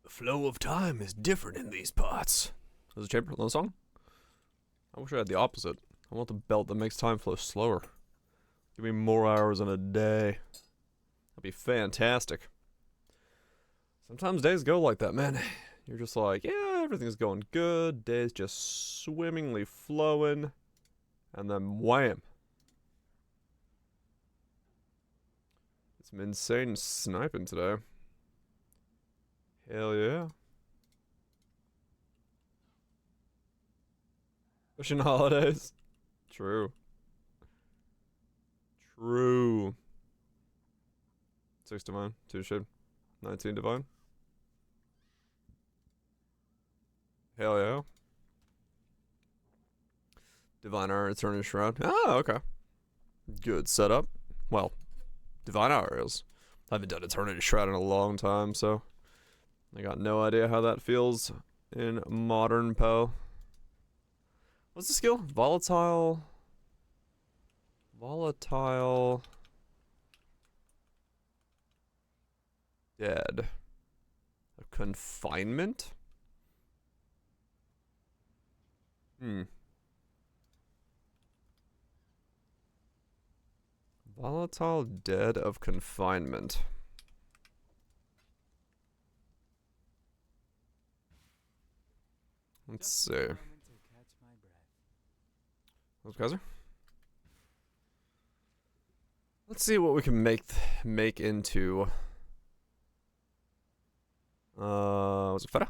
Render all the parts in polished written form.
The flow of time is different in these parts. There's a Chamberlain song? I wish I had the opposite. I want the belt that makes time flow slower. Give me more hours in a day. That'd be fantastic. Sometimes days go like that, man. You're just like, yeah, everything's going good. Day's just swimmingly flowing. And then wham. It's some insane sniping today. Hell yeah. Pushing holidays. True. True. 6 divine. 2 shade. 19 divine. Hell yeah. Divine Hour, Eternity Shroud. Oh, okay. Good setup. Well, Divine Hour is. I haven't done Eternity Shroud in a long time, so I got no idea how that feels in modern Poe. What's the skill? Volatile. Volatile. Dead. A confinement? Volatile dead of confinement. Let's see. Those guys are. Let's see what we can make into. Was it Feta?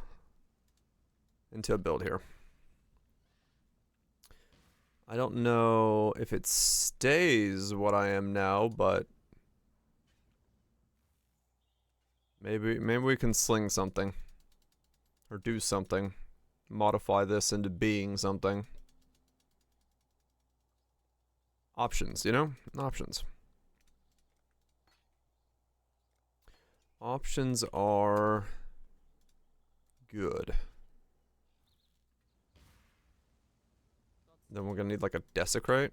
Into a build here. I don't know if it stays what I am now, but maybe we can sling something or do something, modify this into being something. Options, you know? Options. Options are good. Then we're gonna need like a desecrate.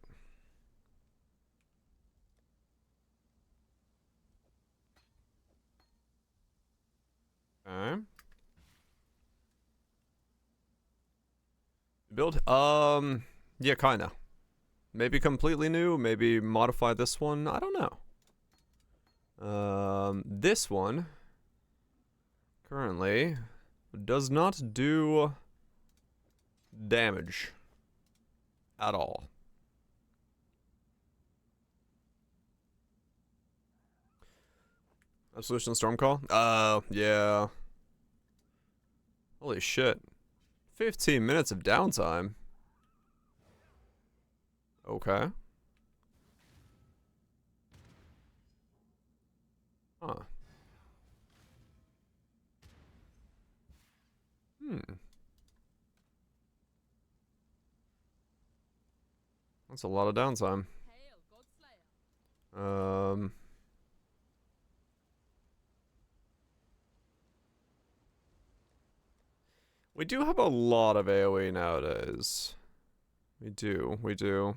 Okay. Build? Yeah, kinda. Maybe completely new, maybe modify this one, I don't know. This one currently does not do damage at all. Absolution Stormcall? Yeah. Holy shit. 15 minutes of downtime. Okay. Huh. That's a lot of downtime. We do have a lot of AoE nowadays. We do.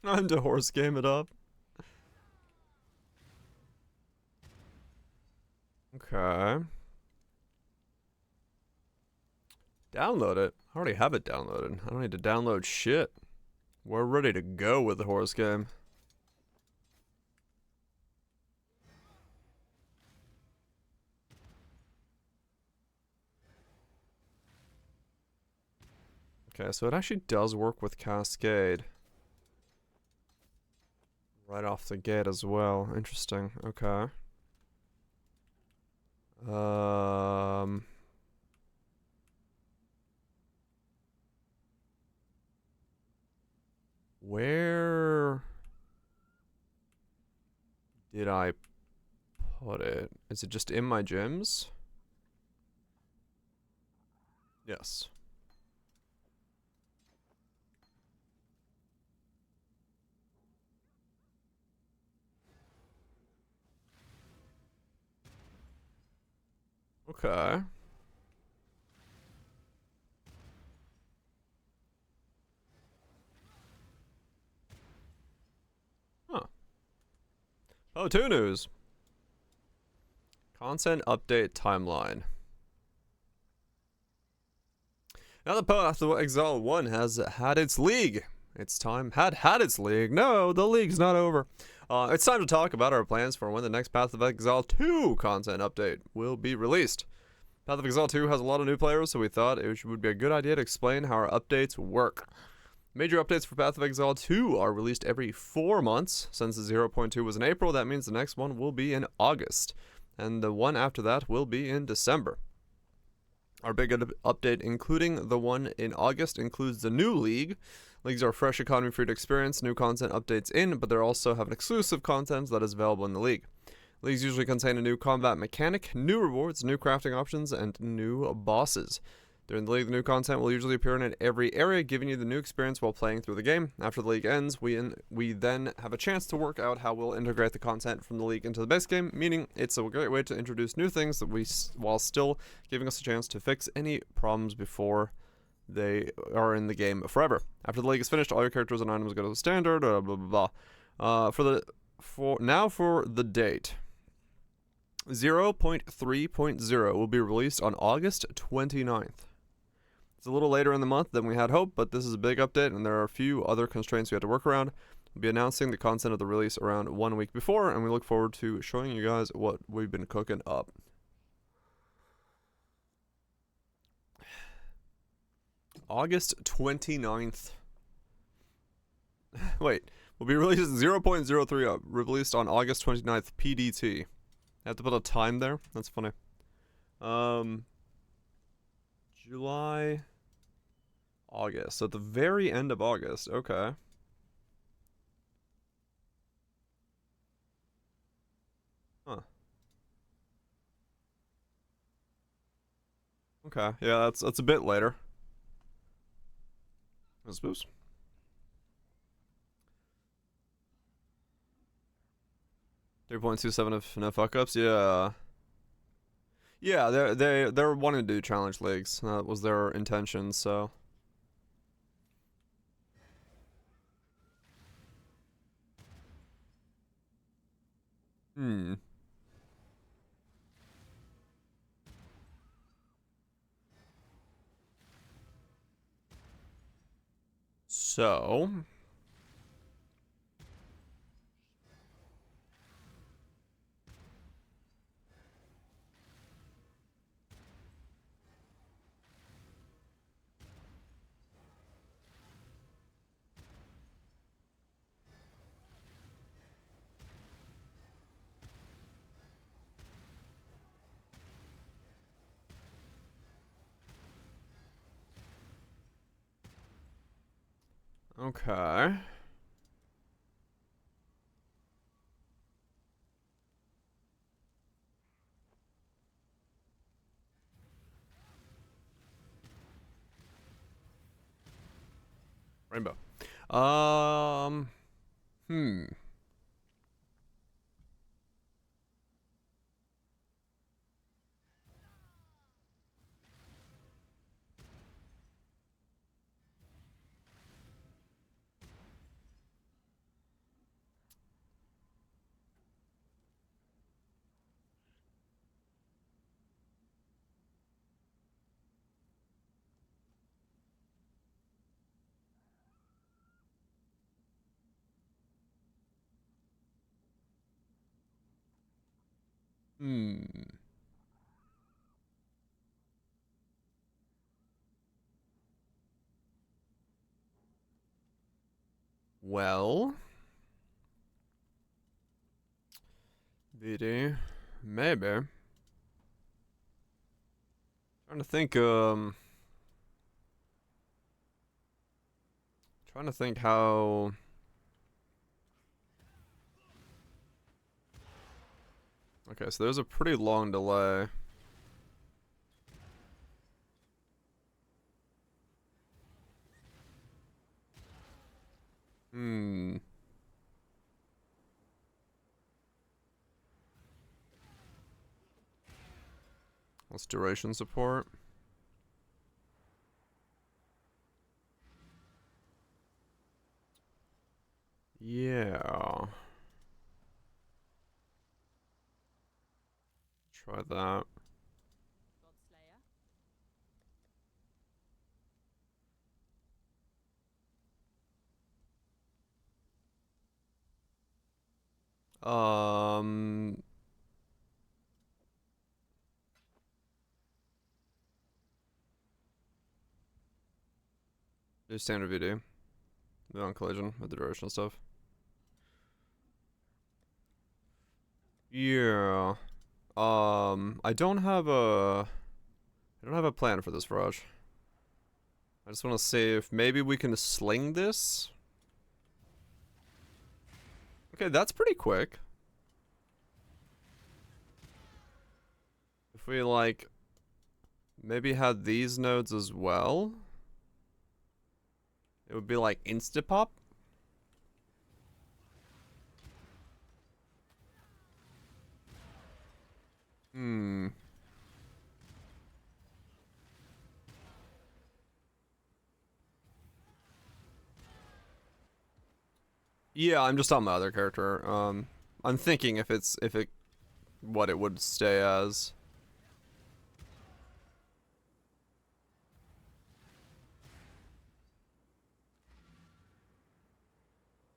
Time to horse game it up. Okay. Download it. I already have it downloaded. I don't need to download shit. We're ready to go with the horse game. Okay, so it actually does work with Cascade. Right off the gate as well. Interesting. Okay. Where did I put it? Is it just in my gyms? Yes. Okay. Huh. Oh, two news. Content update timeline. Now the Path of Exile 1 has had its league. Its time had its league. No, the league's not over. It's time to talk about our plans for when the next Path of Exile 2 content update will be released. Path of Exile 2 has a lot of new players, so we thought it would be a good idea to explain how our updates work. Major updates for Path of Exile 2 are released every 4 months. Since the 0.2 was in April, that means the next one will be in August, and the one after that will be in December. Our big update, including the one in August, includes the new league. Leagues are fresh economy free to experience, new content updates in, but they also have an exclusive content that is available in the league. Leagues usually contain a new combat mechanic, new rewards, new crafting options, and new bosses. During the league, the new content will usually appear in every area, giving you the new experience while playing through the game. After the league ends, we then have a chance to work out how we'll integrate the content from the league into the base game, meaning it's a great way to introduce new things while still giving us a chance to fix any problems before they are in the game forever. After the league is finished, all your characters and items go to the standard, blah blah blah. For the date. 0.3.0 will be released on August 29th. It's a little later in the month than we had hoped, but this is a big update and there are a few other constraints we had to work around. We'll be announcing the content of the release around 1 week before, and we look forward to showing you guys what we've been cooking up. August 29th. Wait, will be released 0.03 released on August 29th PDT. I have to put a time there? That's funny. July, August. So at the very end of August. Okay. Huh. Okay. Yeah, that's a bit later. I suppose. 3.27 of no fuck ups. Yeah. Yeah, they're wanting to do challenge leagues. That was their intention, so. So, okay. Rainbow. Hmm. Hmm. Well, BD, maybe. Trying to think. Trying to think how. Okay, so there's a pretty long delay. Hmm. What's duration support? Yeah. Try that. Do standard VD. On collision with the duration stuff. Yeah. I don't have a plan for this rush. I just want to see if maybe we can sling this. Okay, that's pretty quick. If we like maybe had these nodes as well, it would be like insta-pop. Yeah, I'm just on my other character. I'm thinking if it what it would stay as.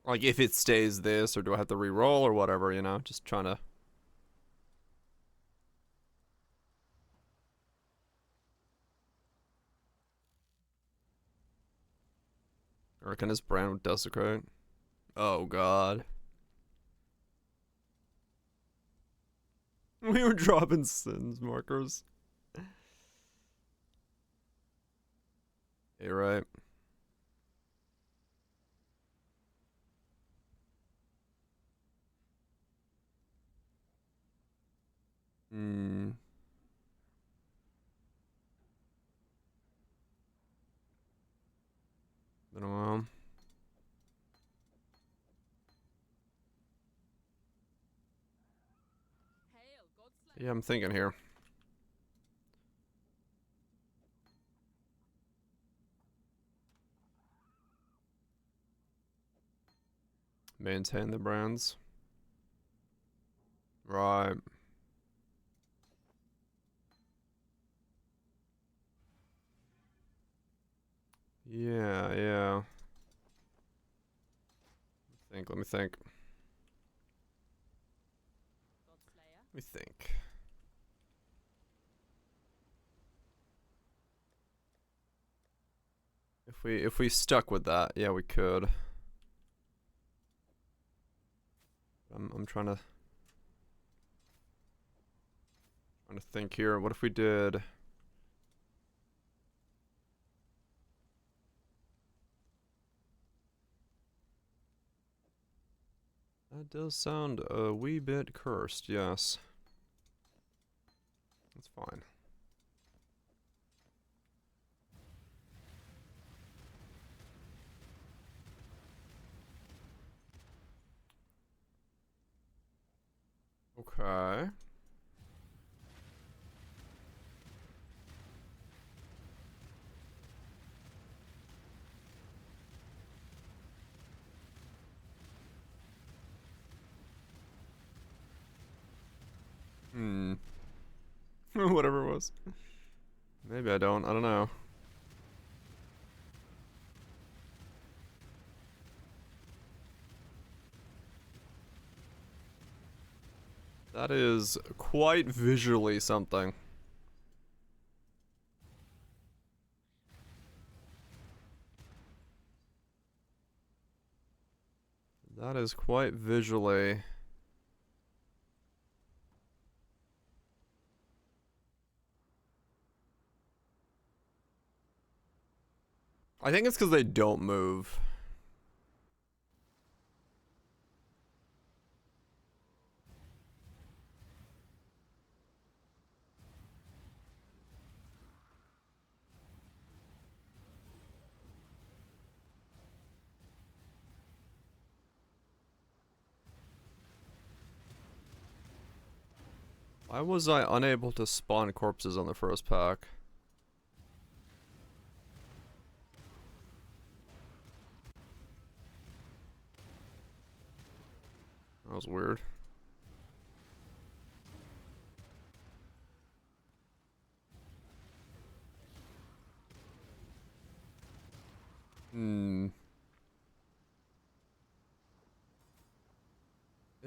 Like if it stays this, or do I have to re-roll or whatever, you know? Just trying to. Or can his brand desecrate? Oh god. We were dropping sins markers. You're right. Hmm. I don't know. Yeah, I'm thinking here. Maintain the brands. Right. Yeah, yeah. Let me think. Let me think. If we stuck with that, yeah, we could. I'm trying to think here. What if we did? That does sound a wee bit cursed, yes. That's fine. Okay. Hmm. Whatever it was. Maybe I don't know. That is quite visually something. That is quite visually. I think it's because they don't move. Why was I unable to spawn corpses on the first pack? That was weird.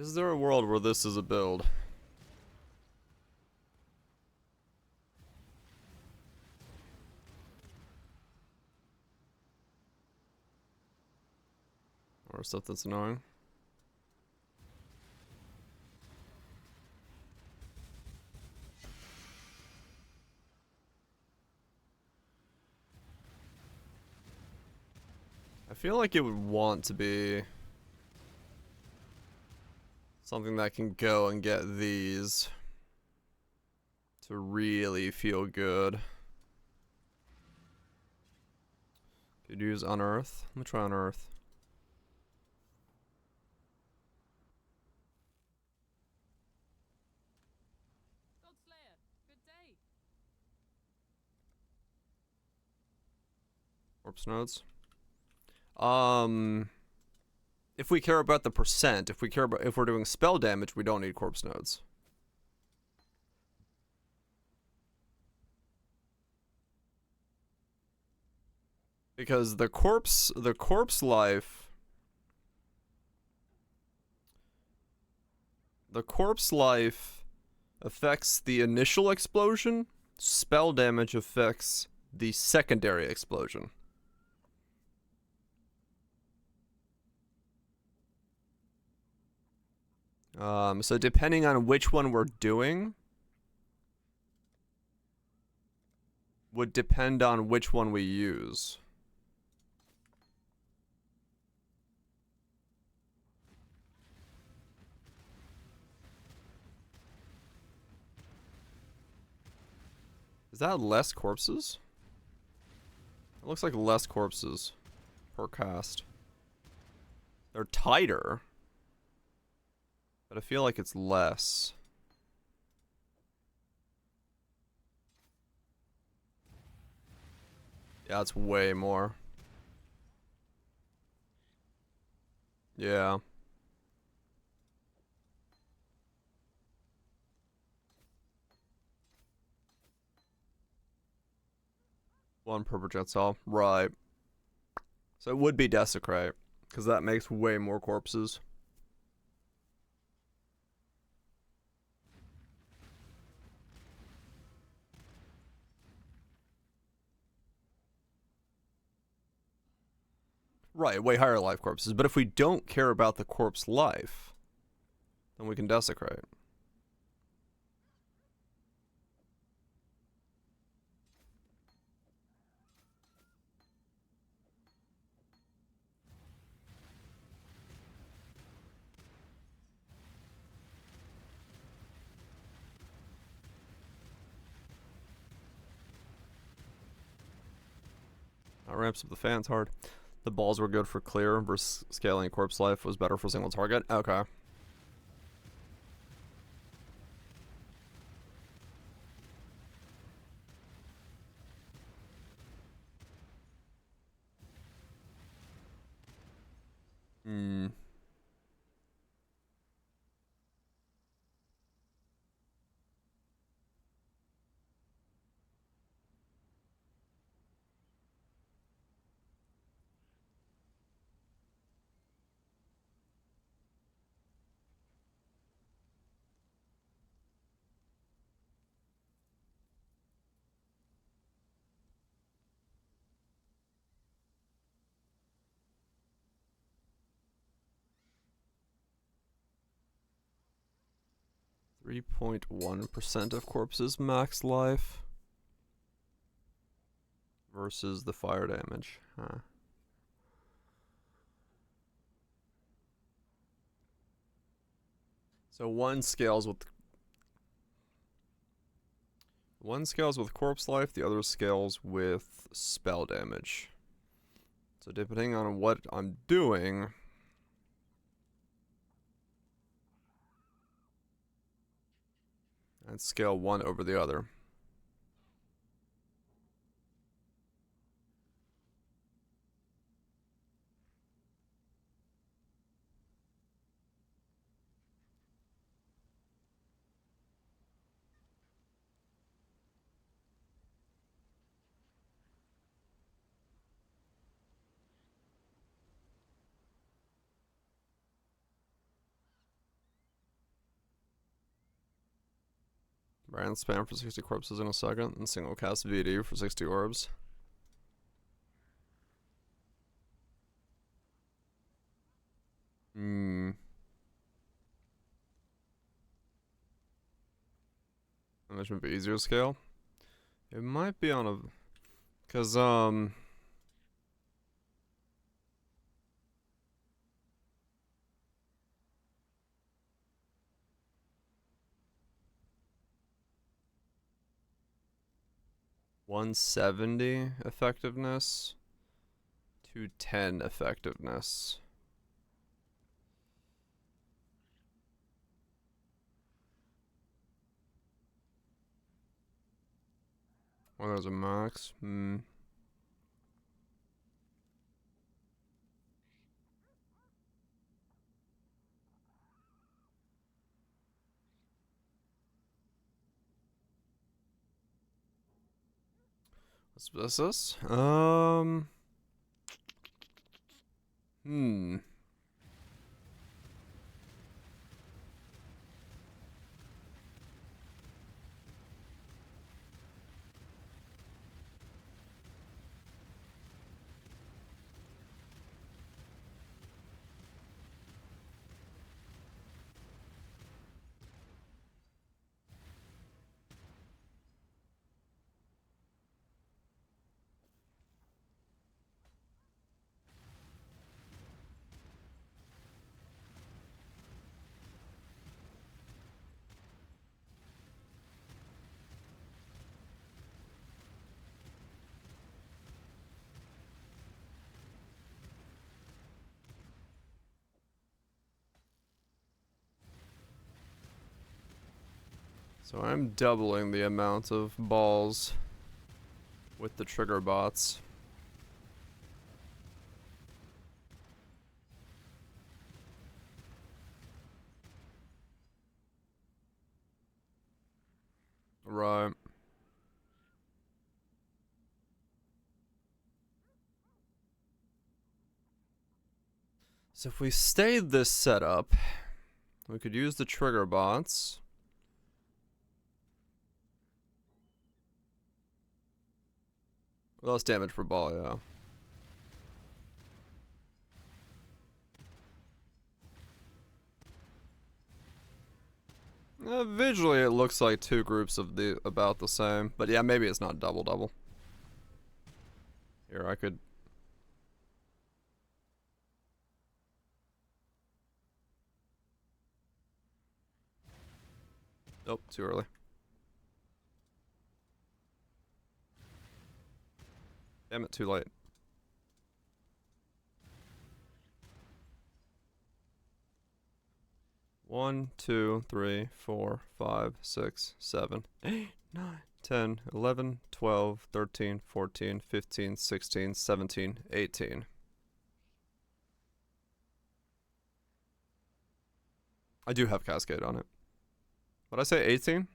Is there a world where this is a build? Or stuff that's annoying? I feel like it would want to be something that can go and get these to really feel good. Could use Unearth. Let me try Unearth. Corpse nodes. If we care about the percent, if we're doing spell damage, we don't need corpse nodes. Because the corpse life affects the initial explosion. Spell damage affects the secondary explosion. So depending on which one we're doing, would depend on which one we use. Is that less corpses? It looks like less corpses per cast. They're tighter, but I feel like it's less. Yeah, it's way more. Yeah. One per projectile. Right. So it would be Desecrate, because that makes way more corpses. Right, way higher life corpses. But if we don't care about the corpse life, then we can Desecrate. That ramps up the fans hard. The balls were good for clear versus scaling corpse life was better for single target. Okay. Hmm. .1% of corpses max life versus the fire damage. Huh. So one scales with corpse life, the other scales with spell damage. So depending on what I'm doing, I'd scale one over the other. Brand spam for 60 corpses in a second, and single cast VD for 60 orbs. Management be easier to scale. It might be on a, cause 170 effectiveness, 210 effectiveness. Well, there's a max. What's this? So I'm doubling the amount of balls with the trigger bots. Right. So if we stayed this setup, we could use the trigger bots. Less damage per ball, yeah. Visually, it looks like two groups of about the same, but yeah, maybe it's not double. Here, I could. Nope, too early. Damn it, too late. One, 2, 3, 4, 5, 6, 7, 8, 9, 10, 11, 12, 13, 14, 15, 16, 17, 18. I do have Cascade on it. Would I say 18?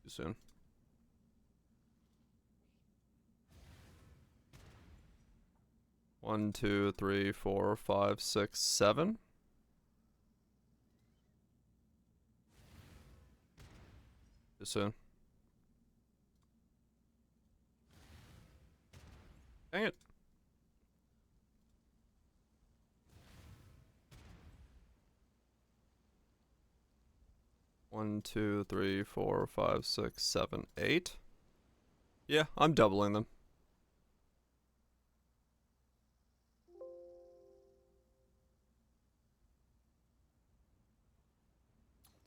Too soon. One, 2, 3, 4, 5, 6, 7. Too soon. Dang it. One, 2, 3, 4, 5, 6, 7, 8. Yeah, I'm doubling them.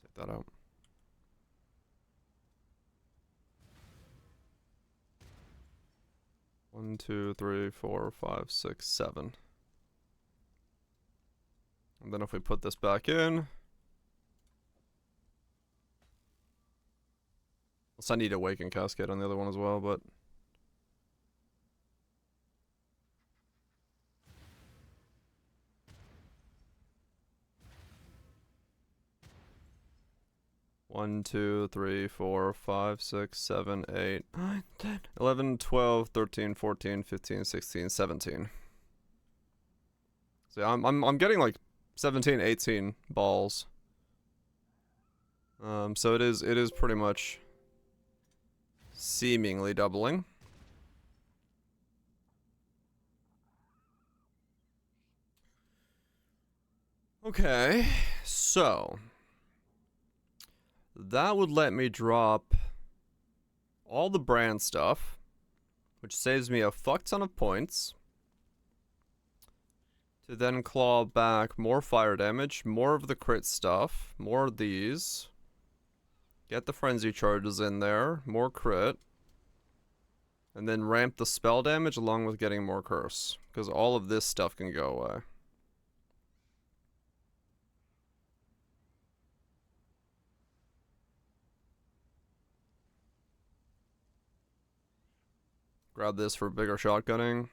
Take that out. One, 2, 3, 4, 5, 6, 7. And then if we put this back in. Unless I need Awaken Cascade on the other one as well, but. 1, 2, 3, 4, 5, 6, 7, 8, 9, 10, 11, 12, 13, 14, 15, 16, 17. So I'm getting like 17, 18 balls. So it is pretty much seemingly doubling. Okay, so that would let me drop all the brand stuff, which saves me a fuck ton of points, to then claw back more fire damage, more of the crit stuff, more of these, get the frenzy charges in there, more crit, and then ramp the spell damage along with getting more curse, because all of this stuff can go away. Grab this for bigger shotgunning.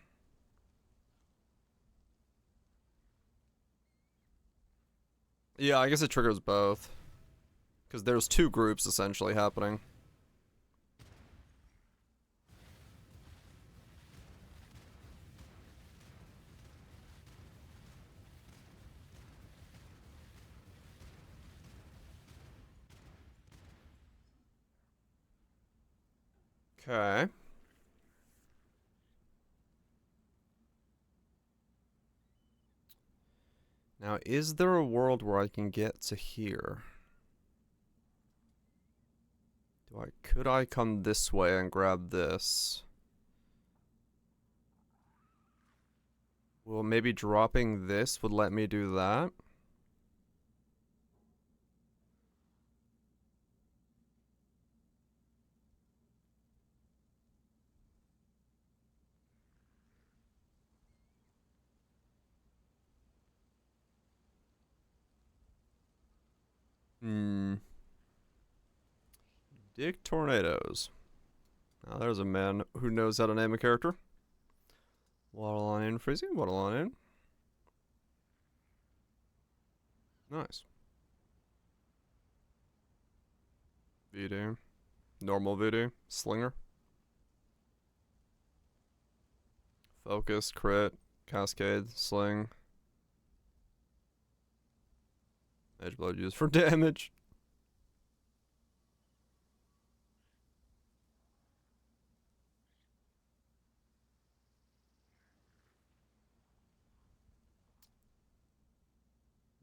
Yeah, I guess it triggers both. Because there's two groups essentially happening. Okay. Now, is there a world where I can get to here? Could I come this way and grab this? Well, maybe dropping this would let me do that. Dick Tornadoes. Now there's a man who knows how to name a character. Waddle on in, Freezy. Waddle on in. Nice. VD. Normal VD. Slinger. Focus, crit, cascade, sling. Edge blow used for damage.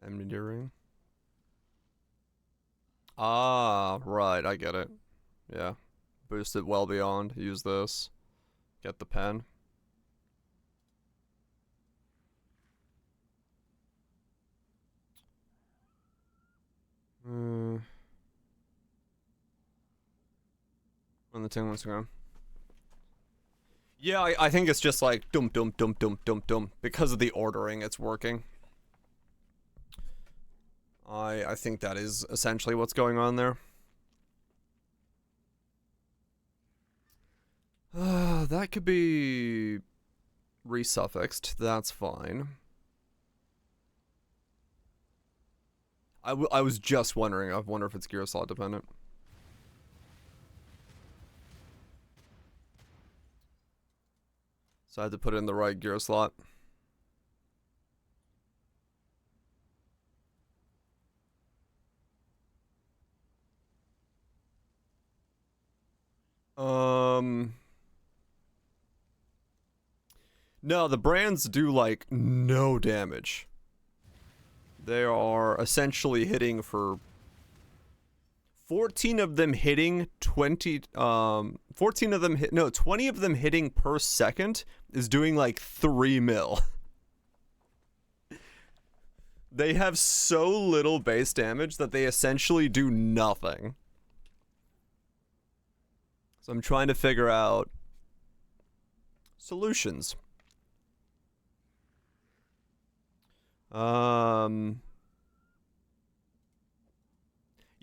Enmity ring. Ah, right, I get it. Yeah. Boost it well beyond. Use this. Get the pen. On the thing once again. Yeah, I think it's just like dum dum dum dum dum dum. Because of the ordering, it's working. I think that is essentially what's going on there. That could be resuffixed. That's fine. I was just wondering. I wonder if it's gear slot dependent. So I had to put it in the right gear slot. No, the brands do like no damage. They are essentially hitting for 14 of them hitting 20 14 of them 20 of them hitting per second is doing like 3 mil. They have so little base damage that they essentially do nothing. So I'm trying to figure out solutions.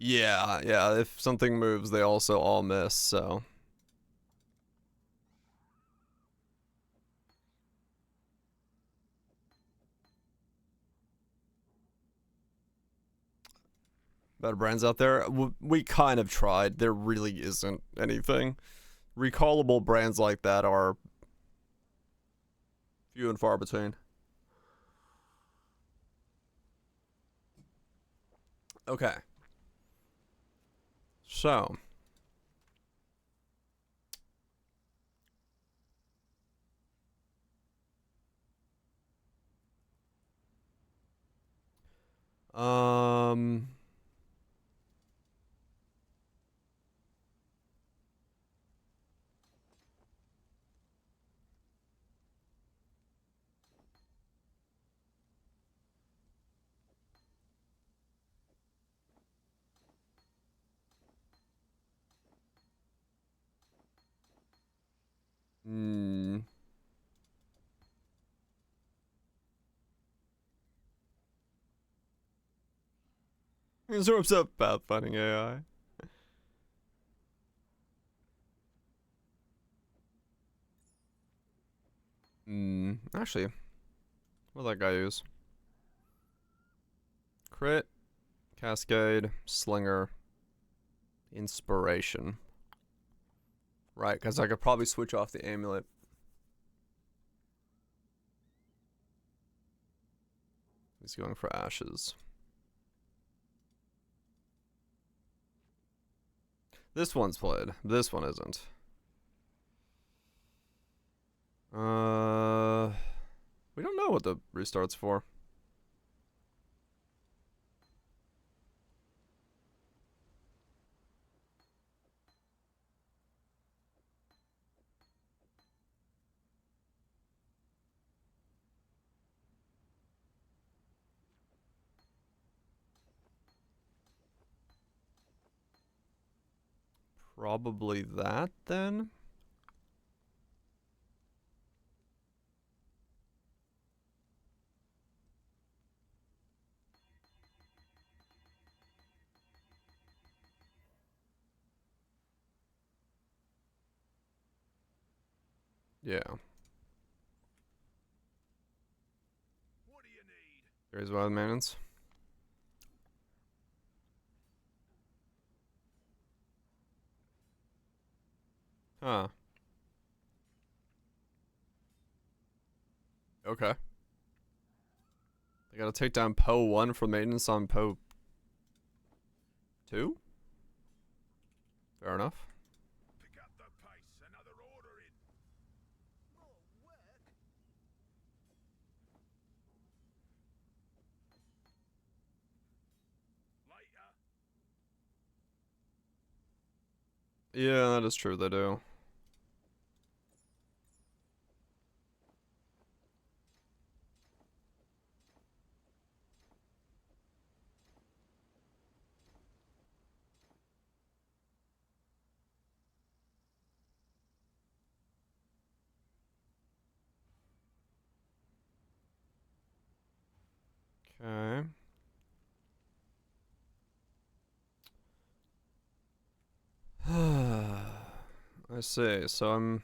Yeah, if something moves, they also all miss, so. better brands out there. We kind of tried. There really isn't anything. Recallable brands like that are few and far between. Okay. So. Um. Hmm. Absorbs up pathfinding AI. Actually, what did that guy use? Crit, Cascade, Slinger, Inspiration. Right, because I could probably switch off the amulet. He's going for ashes. This one's played. This one isn't. We don't know what the restart's for. Probably that, then? Yeah. What do you need? There's wild maintenance. Huh. Okay. They gotta take down Poe 1 for maintenance on Poe 2? Fair enough. Pick up the pace. Another order in. More work? Later. Yeah, that is true, they do. Okay. I see, so I'm...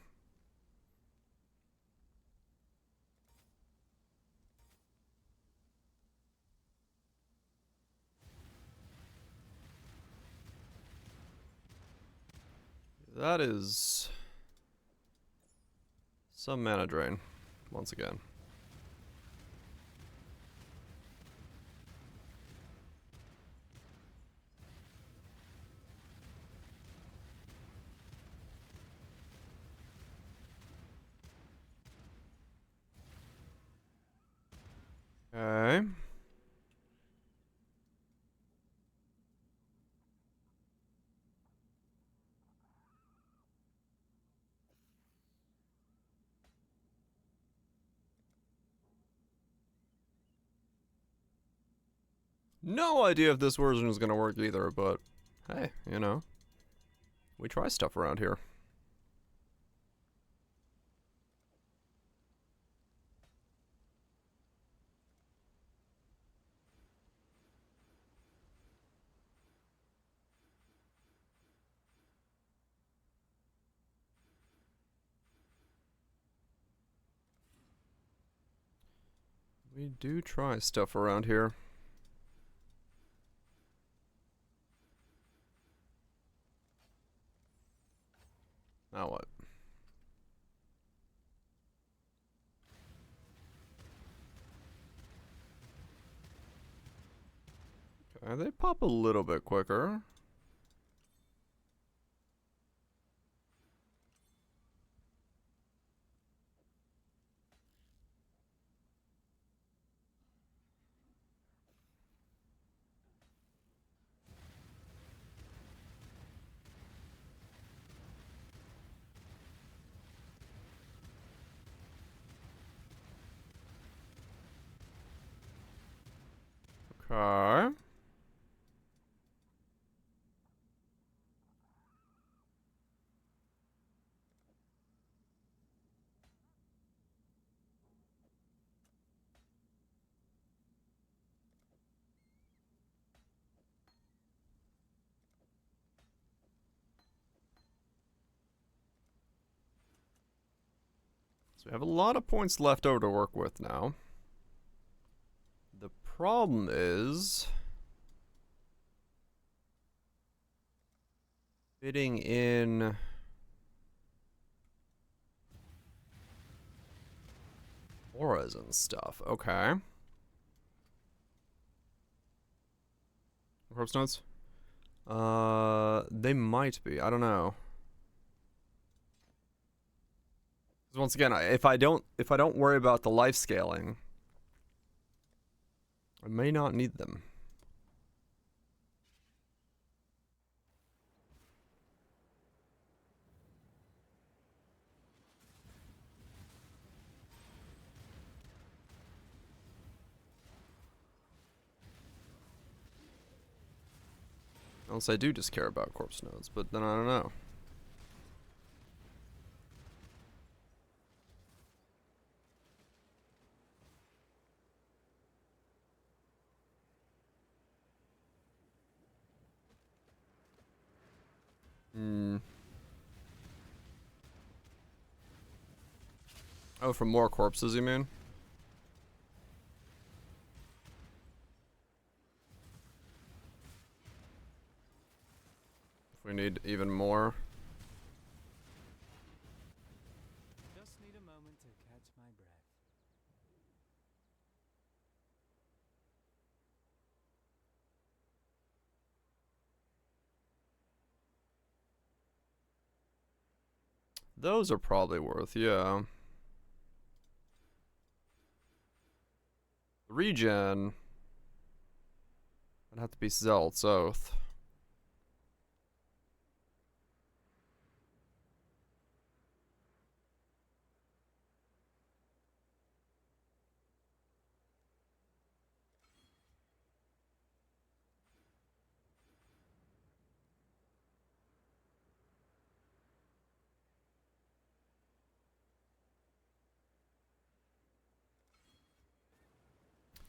That is... some mana drain, once again. Okay. No idea if this version is gonna work either, but hey, you know, we try stuff around here. We do try stuff around here. They pop a little bit quicker. Okay. So we have a lot of points left over to work with now. The problem is fitting in auras and stuff. Okay. Corpse notes? They might be. I don't know. 'Cause once again, if I don't worry about the life scaling, I may not need them. Unless I do just care about corpse nodes, but then I don't know. Hmm. Oh, for more corpses, you mean? If we need even more. Just need a moment to catch my breath. Those are probably worth, yeah. Regen would have to be Zealot's Oath.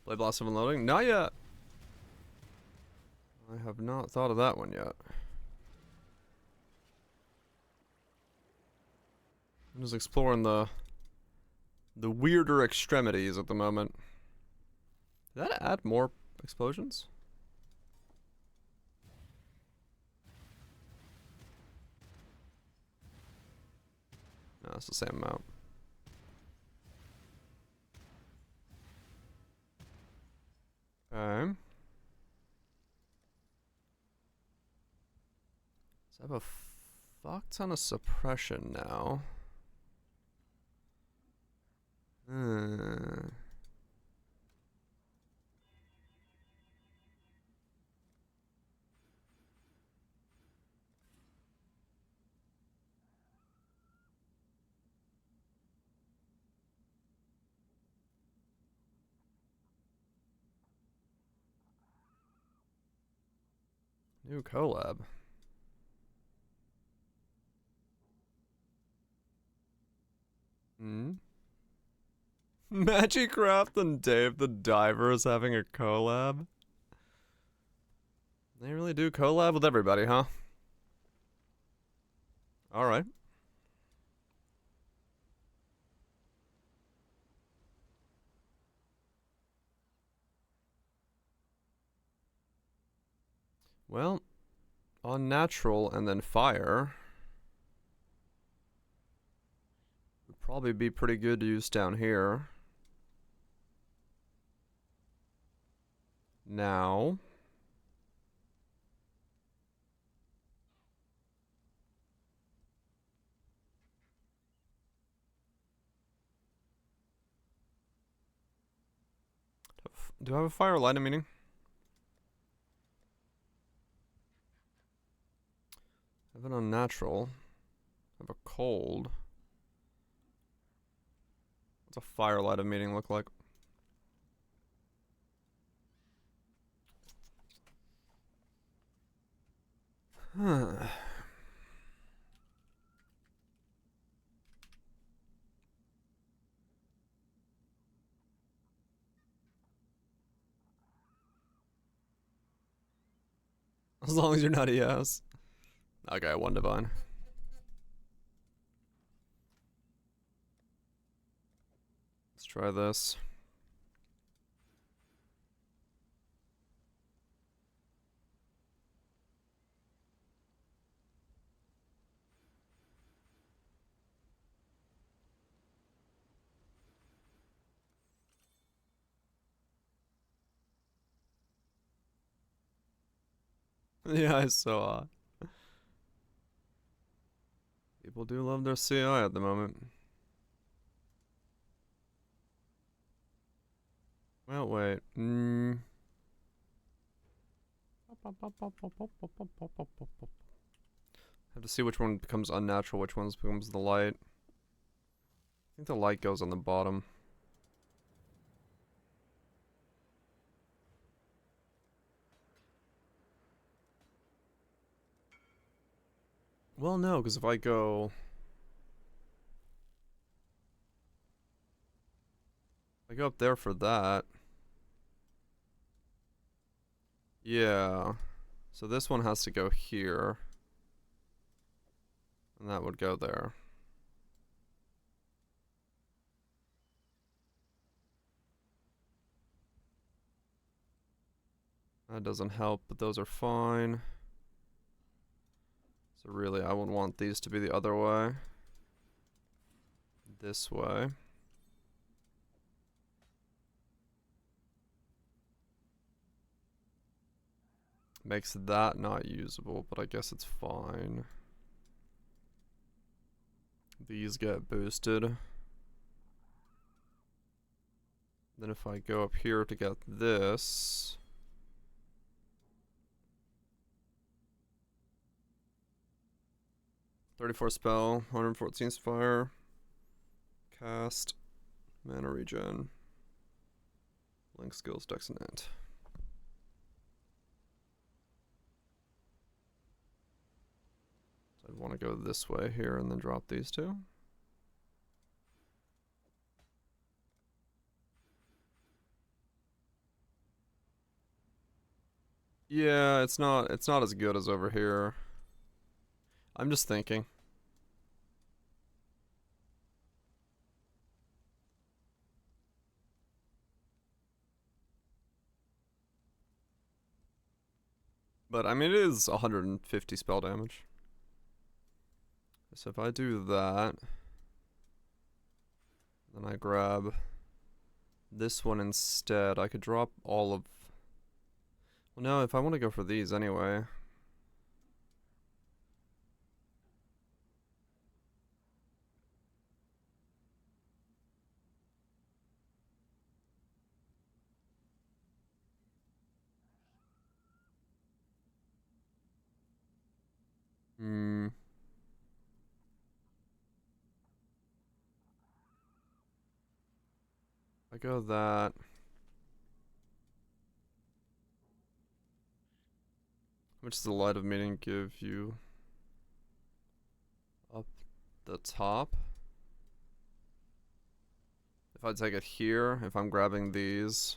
Blade Blossom unloading? Not yet. I have not thought of that one yet. I'm just exploring the weirder extremities at the moment. Did that add more explosions? No, it's the same amount. Okay. So I have a fuck ton of suppression now. New collab. Hmm. Magicraft and Dave the Diver is having a collab. They really do collab with everybody, huh? Alright. Well, unnatural and then fire would probably be pretty good to use down here. Now, Do I have a fire light meeting? I have an unnatural. I have a cold. What's a fire light meeting look like? Huh. As long as you're not ES. Okay, one divine. Let's try this. Yeah, I saw. People do love their CI at the moment. Well, wait. Have to see which one becomes unnatural, which one becomes the light. I think the light goes on the bottom. Well, no, because if I go... I go up there for that. Yeah. So this one has to go here. And that would go there. That doesn't help, but those are fine. So really, I would want these to be the other way. This way. Makes that not usable, but I guess it's fine. These get boosted. Then if I go up here to get this... 34 spell, 114 fire, cast, mana regen, link skills, dex and int. So I'd want to go this way here and then drop these two. Yeah, it's not as good as over here. I'm just thinking. But I mean, it is 150 spell damage. So if I do that, then I grab this one instead. I could drop all of... Well, no, if I want to go for these anyway. I go that. How much does the light of meeting give you? Up the top? If I take it here, if I'm grabbing these.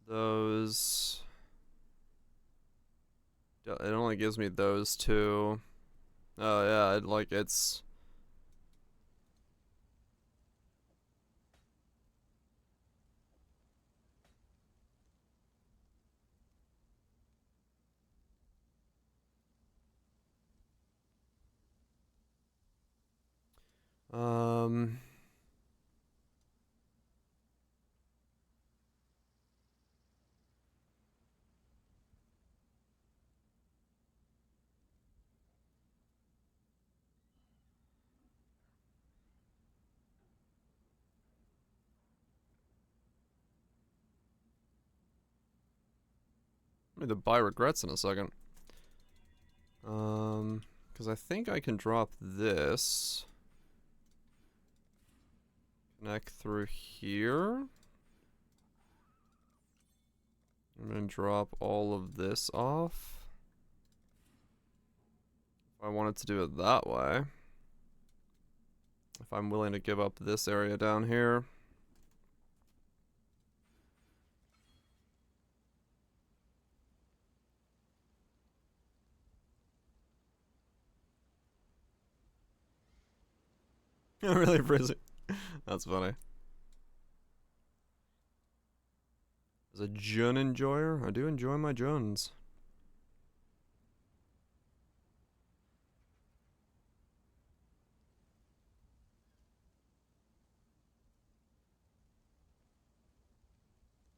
Those. It only gives me those two. Oh yeah, it's. need to buy regrets in a second. Because I think I can drop this. Connect through here. I'm gonna drop all of this off. If I wanted to do it that way. If I'm willing to give up this area down here. Really frizzy. That's funny. As a Jun enjoyer, I do enjoy my Juns.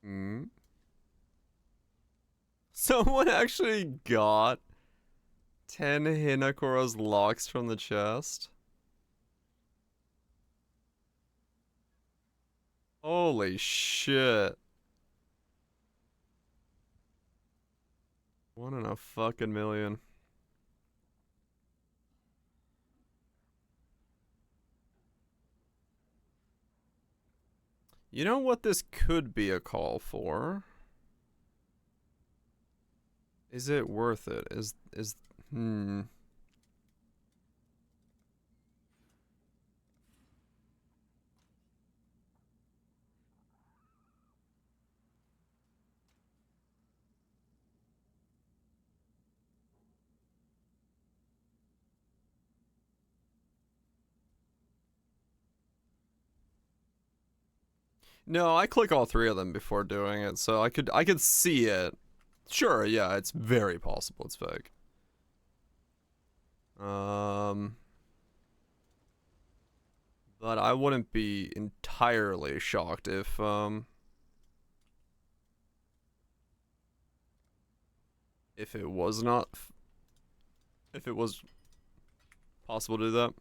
Hmm. Someone actually got 10 Hinakora's locks from the chest. Holy shit. 1 in a fucking million. You know what this could be a call for? Is it worth it? No, I click all 3 of them before doing it, so I could see it. Sure, yeah, it's very possible it's fake. But I wouldn't be entirely shocked if it was not, if it was possible to do that.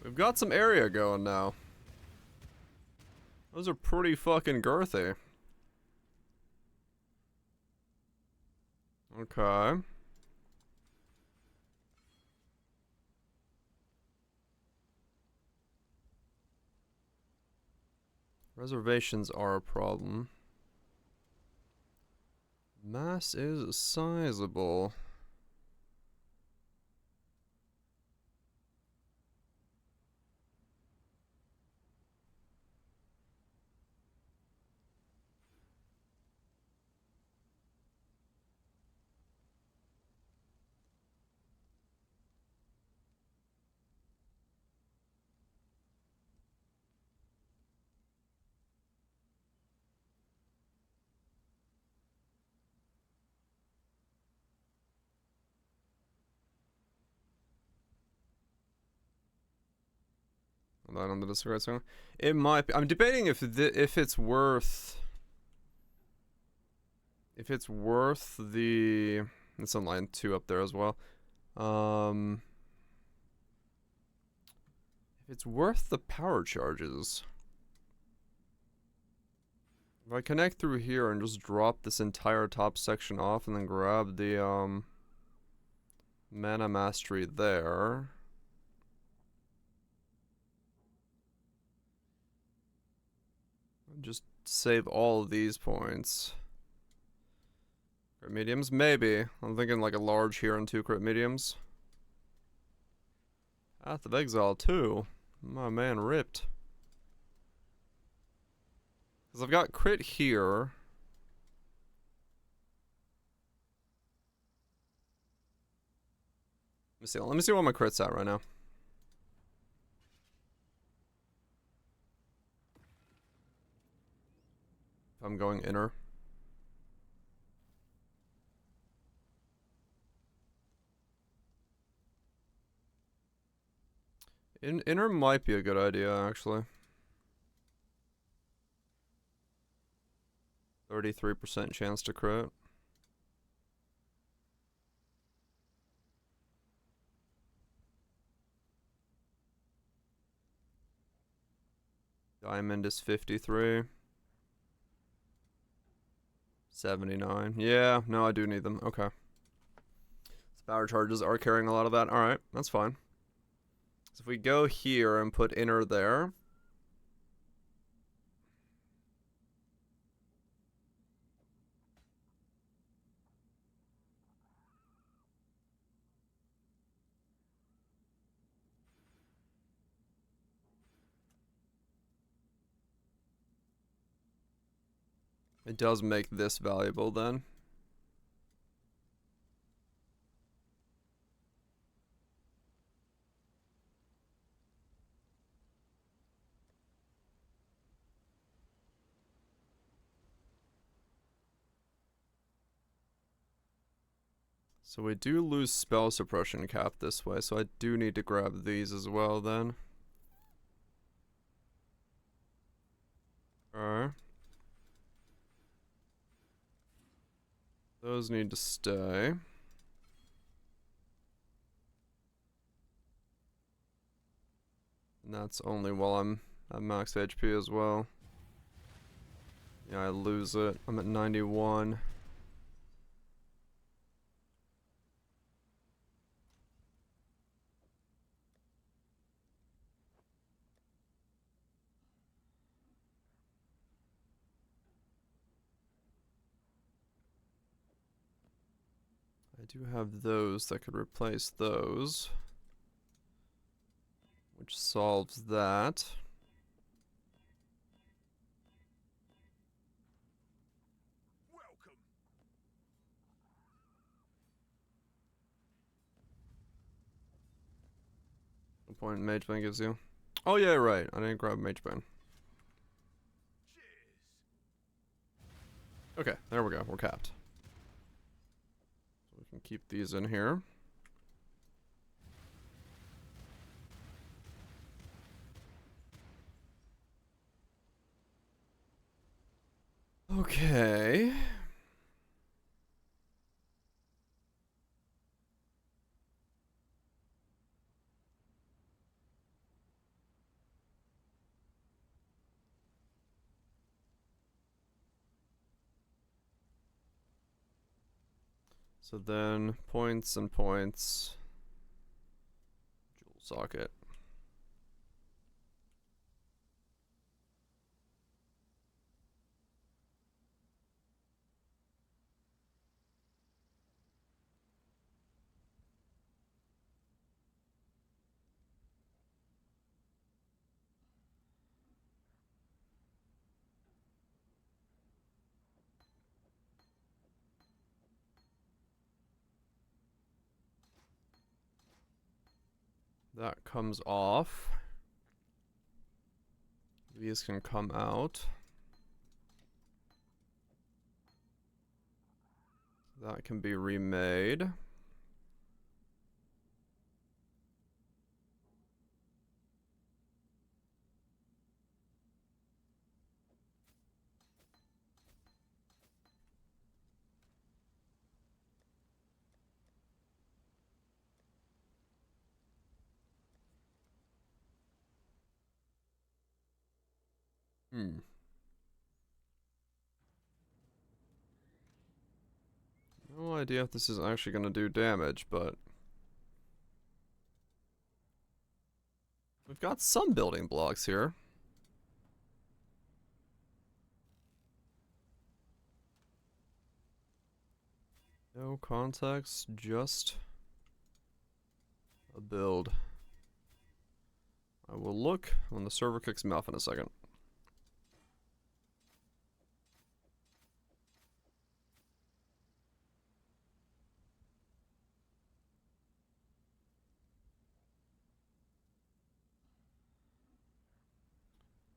We've got some area going now. Those are pretty fucking girthy. Okay. Reservations are a problem. Mass is sizable. That on the Discord song. It might be. I'm debating if it's worth. If it's worth the. It's on line 2 up there as well. If it's worth the power charges. If I connect through here and just drop this entire top section off and then grab the mana mastery there. Just save all of these points. Crit mediums? Maybe. I'm thinking like a large here and 2 crit mediums. Path of Exile too. My man ripped. Because I've got crit here. Let me see what my crit's at right now. If I'm going inner. Inner might be a good idea, actually. 33% chance to crit. Diamond is 53. 79. Yeah, no, I do need them. Okay. Power charges are carrying a lot of that. Alright, that's fine. So if we go here and put inner there. It does make this valuable then. So we do lose spell suppression cap this way, so I do need to grab these as well then. Alright. Those need to stay. And that's only while I'm at max HP as well. Yeah, I lose it. I'm at 91. I do have those that could replace those, which solves that. Welcome. What point Mage Bane gives you? Oh yeah, right. I didn't grab Mage Bane. Cheers. Okay, there we go. We're capped. So we can keep these in here. Okay. So then points and points. Jewel socket. That comes off. These can come out. That can be remade. No idea if this is actually going to do damage, but we've got some building blocks here. No context, just a build. I will look when the server kicks me off in a second.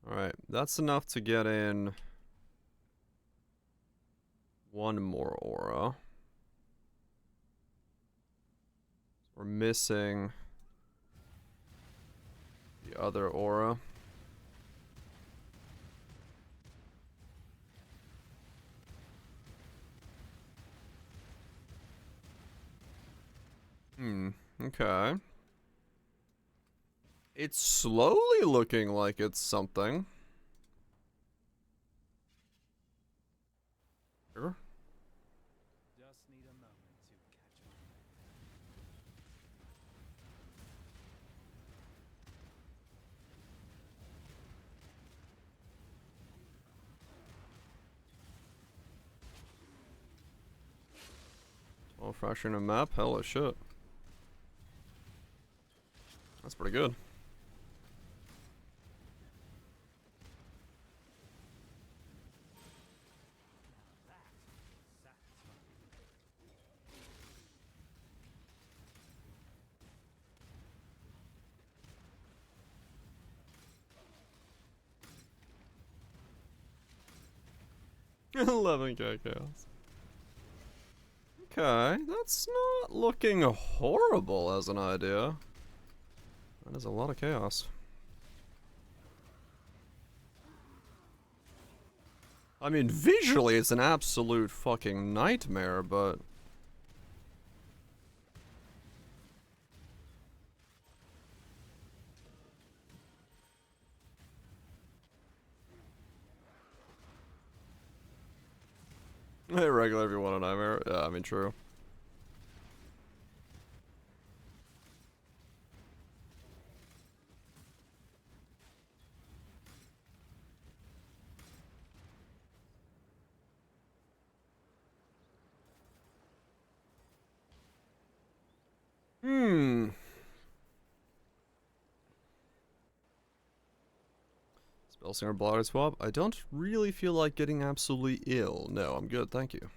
Alright, that's enough to get in one more aura. We're missing the other aura. Okay. It's slowly looking like it's something. Sure. Just need a moment to catch my Oh, fracturing a map? Hella shit. That's pretty good. Now that 11k chaos. Okay, that's not looking horrible as an idea. That is a lot of chaos. I mean, visually it's an absolute fucking nightmare, but... Hey, regular everyone a nightmare. Yeah, I mean, true. Spellsinger blotter swap. I don't really feel like getting absolutely ill. No, I'm good, thank you.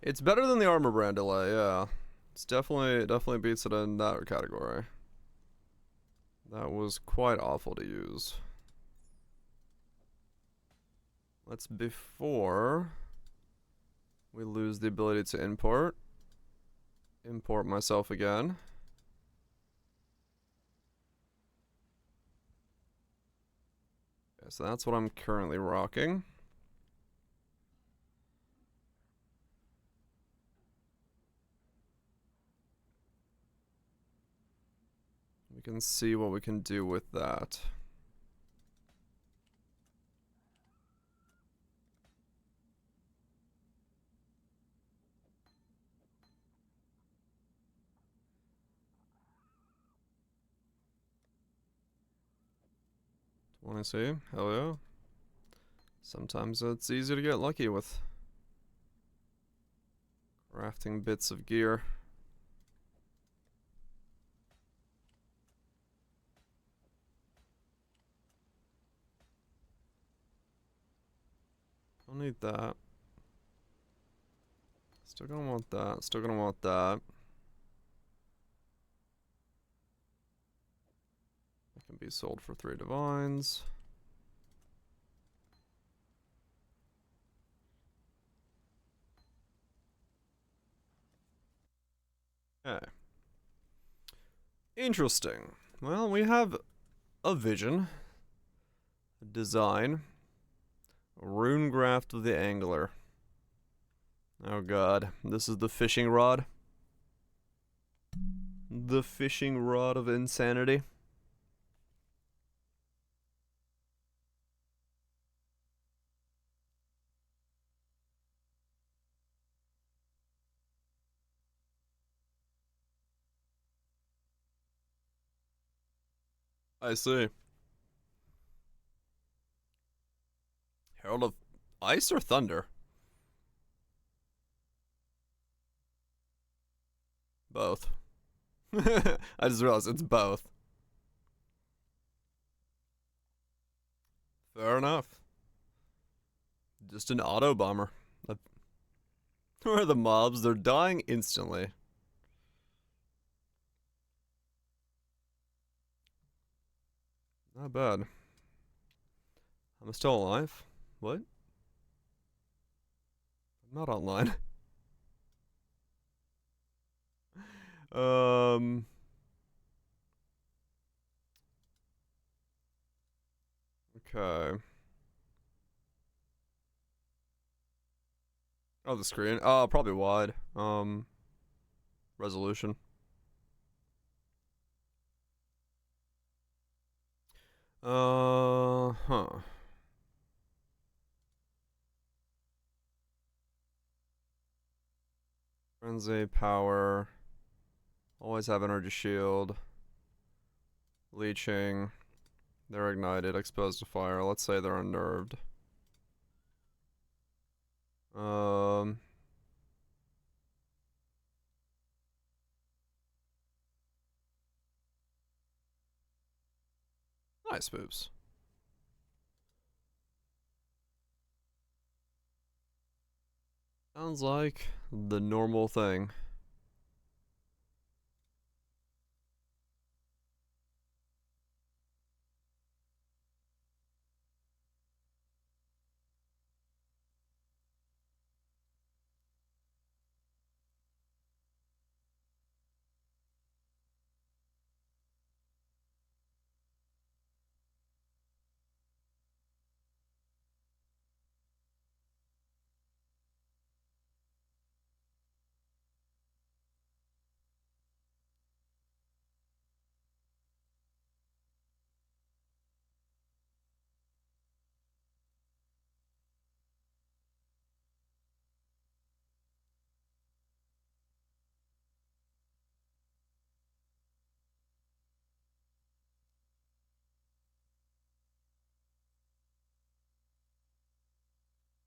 It's better than the Arma Brand delay, yeah. It's definitely beats it in that category. That was quite awful to use. Let's, before we lose the ability to import myself again. Okay, so that's what I'm currently rocking. We can see what we can do with that. Wanna see? Hell yeah. Sometimes it's easy to get lucky with crafting bits of gear. Don't need that. Still gonna want that. Still gonna want that. It can be sold for 3 divines. Okay. Interesting. Well, we have a vision, a design, a rune graft of the angler. Oh god, this is the fishing rod. The fishing rod of insanity. I see. Herald of Ice or Thunder? Both. I just realized it's both. Fair enough. Just an auto bomber. Where are the mobs? They're dying instantly. Not bad. I'm still alive? What? I'm not online. Um. Okay. Oh, the screen. Oh, probably wide. Resolution. Huh. Frenzy, power. Always have energy shield. Leeching. They're ignited, exposed to fire. Let's say they're unnerved. Um. Nice moves. Sounds like the normal thing.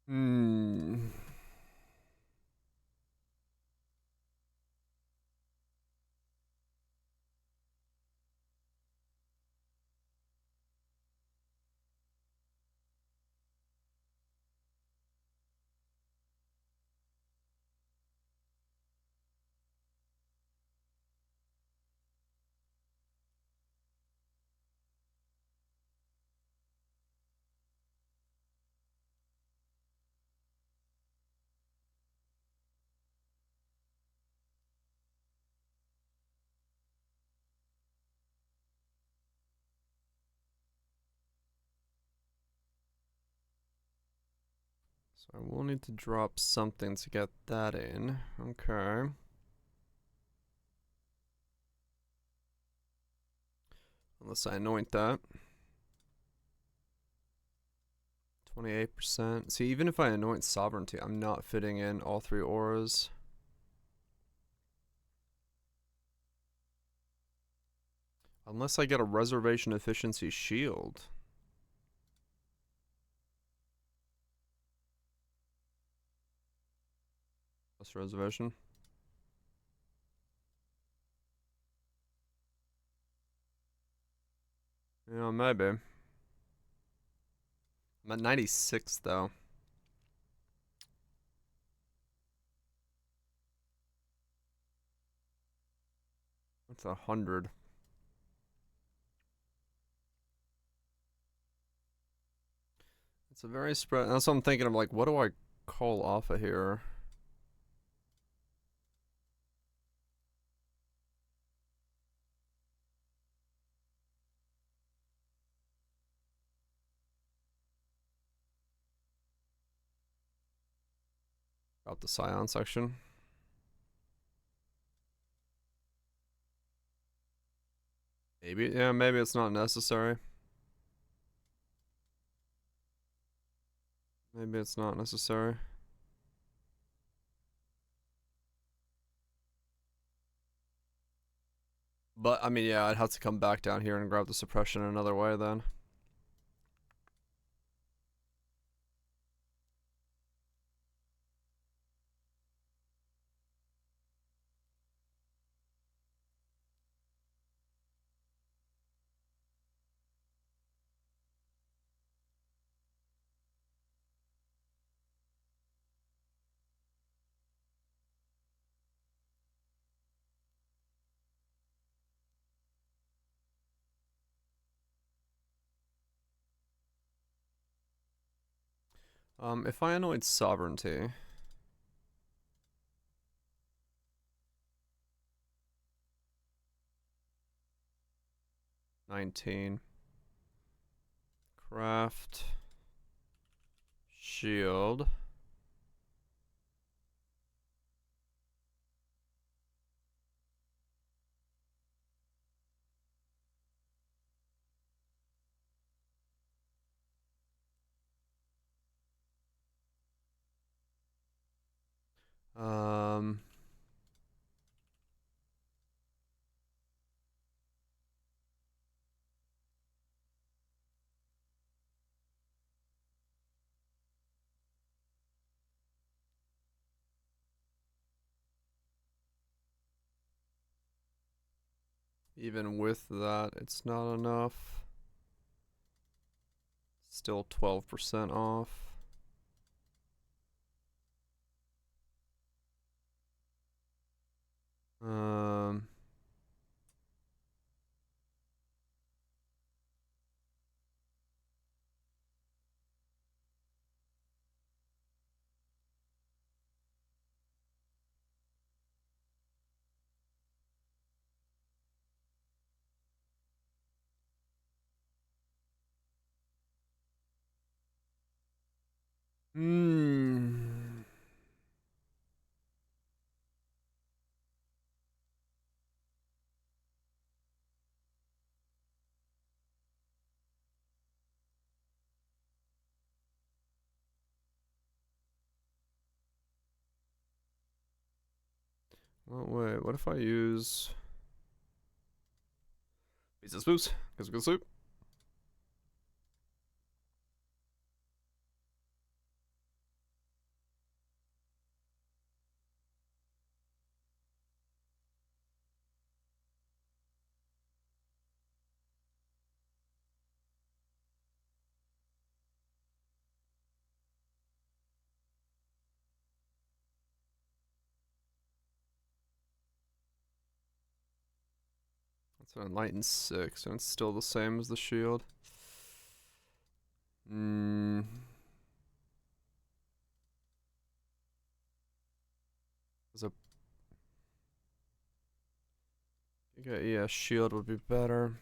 Hmm. So I will need to drop something to get that in. Okay. Unless I anoint that. 28%. See, even if I anoint sovereignty, I'm not fitting in all three auras. Unless I get a reservation efficiency shield. Plus reservation. Yeah, maybe. I'm at 96 though. That's 100. It's a very spread. That's what I'm thinking of. Like, what do I call off of here? About the Scion section. Maybe, yeah, maybe it's not necessary. Maybe it's not necessary. But, I mean, yeah, I'd have to come back down here and grab the suppression another way then. If I annoyed sovereignty. $19. Craft. Shield. Even with that, it's not enough. Still 12% off. Um, hmm. Well, wait, what if I use pizza spooks? Because good soup. That's an enlightened 6, and it's still the same as the shield. Hmm. There's a yeah, shield would be better.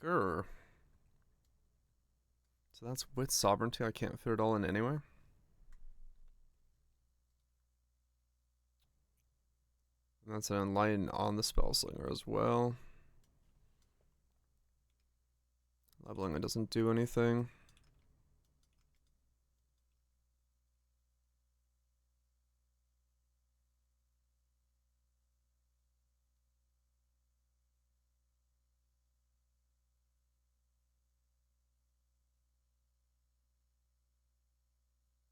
Grr. So that's with sovereignty. I can't fit it all in anyway. And that's an enlighten on the spell slinger as well. Leveling it doesn't do anything.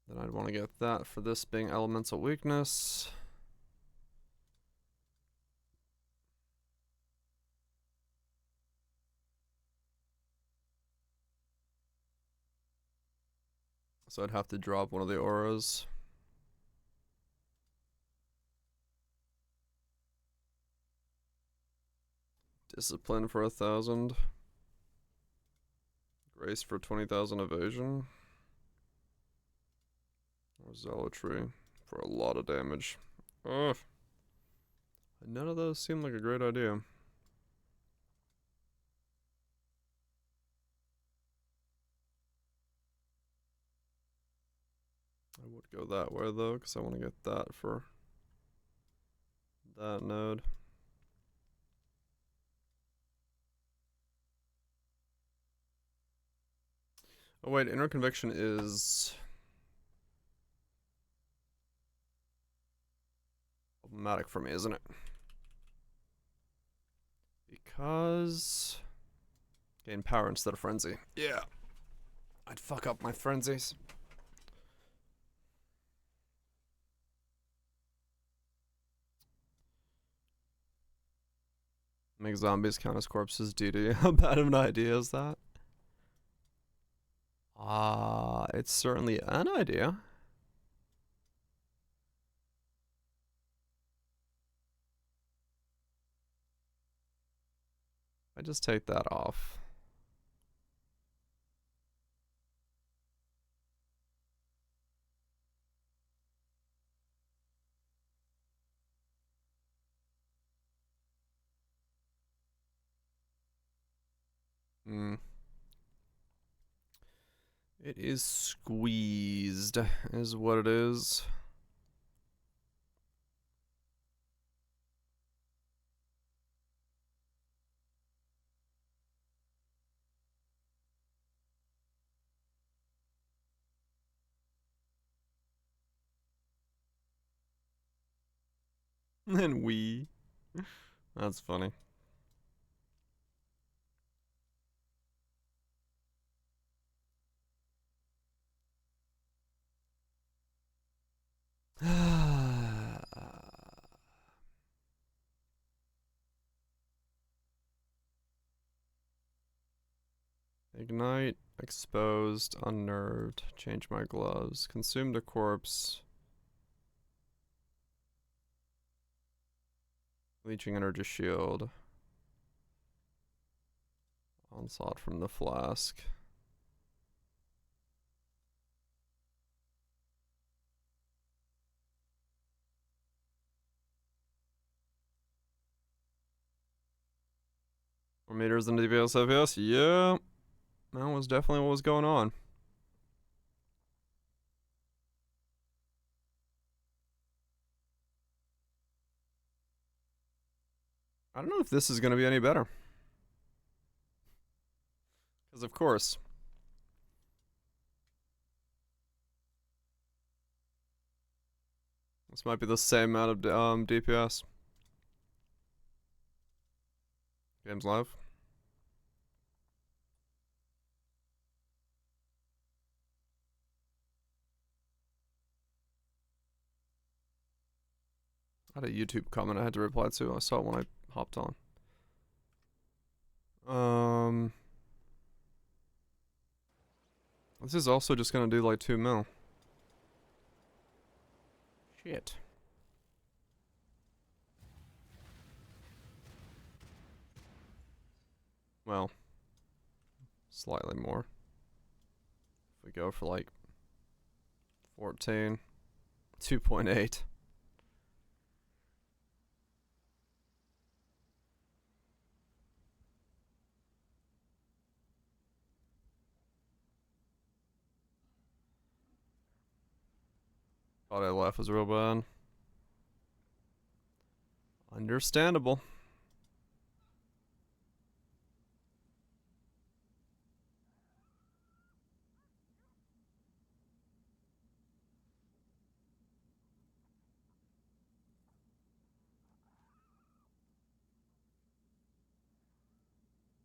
Then I'd want to get that for this being elemental weakness. So I'd have to drop one of the auras. Discipline for 1,000. Grace for 20,000 evasion. Or zealotry for a lot of damage. Ugh. None of those seem like a great idea. I would go that way though, because I want to get that for that node. Oh wait, inner conviction is problematic for me, isn't it? Because gain power instead of frenzy. Yeah. I'd fuck up my frenzies. Make zombies count as corpses, DD. How bad of an idea is that? It's certainly an idea. I just take that off. Hmm. It is squeezed, is what it is. And we. That's funny. Ignite, exposed, unnerved, change my gloves, consume the corpse, leeching energy shield, onslaught from the flask. Four meters into DPS FPS, yeah. That was definitely what was going on. I don't know if this is going to be any better. Because of course. This might be the same amount of DPS. Game's live. I had a YouTube comment I had to reply to. I saw it when I hopped on. This is also just gonna do like 2 mil. Shit. Well, slightly more. If we go for like 14, 2.8. Thought I laugh was real bad. Understandable.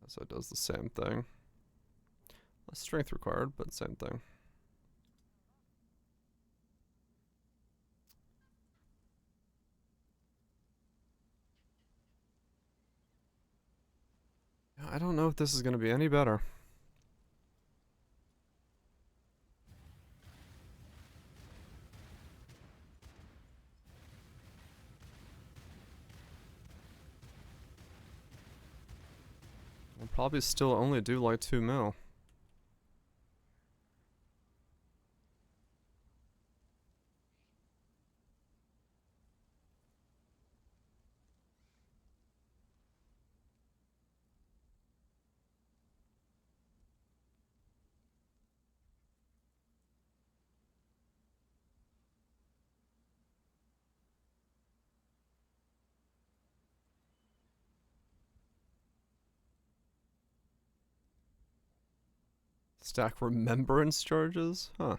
So it does the same thing. Less strength required, but same thing. I don't know if this is going to be any better. We'll probably still only do like 2 mil. Stack remembrance charges? Huh.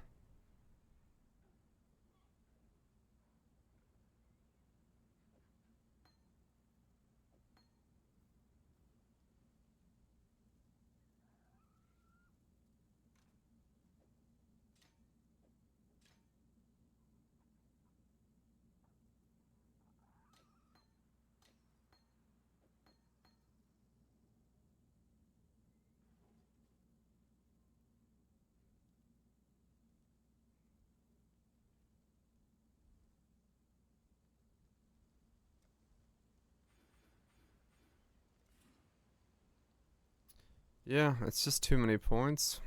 Yeah, it's just too many points.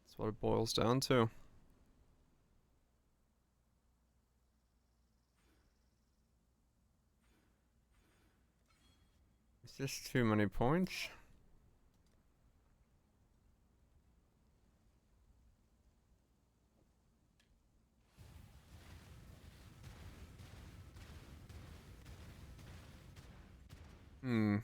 That's what it boils down to. It's just too many points. Hmm.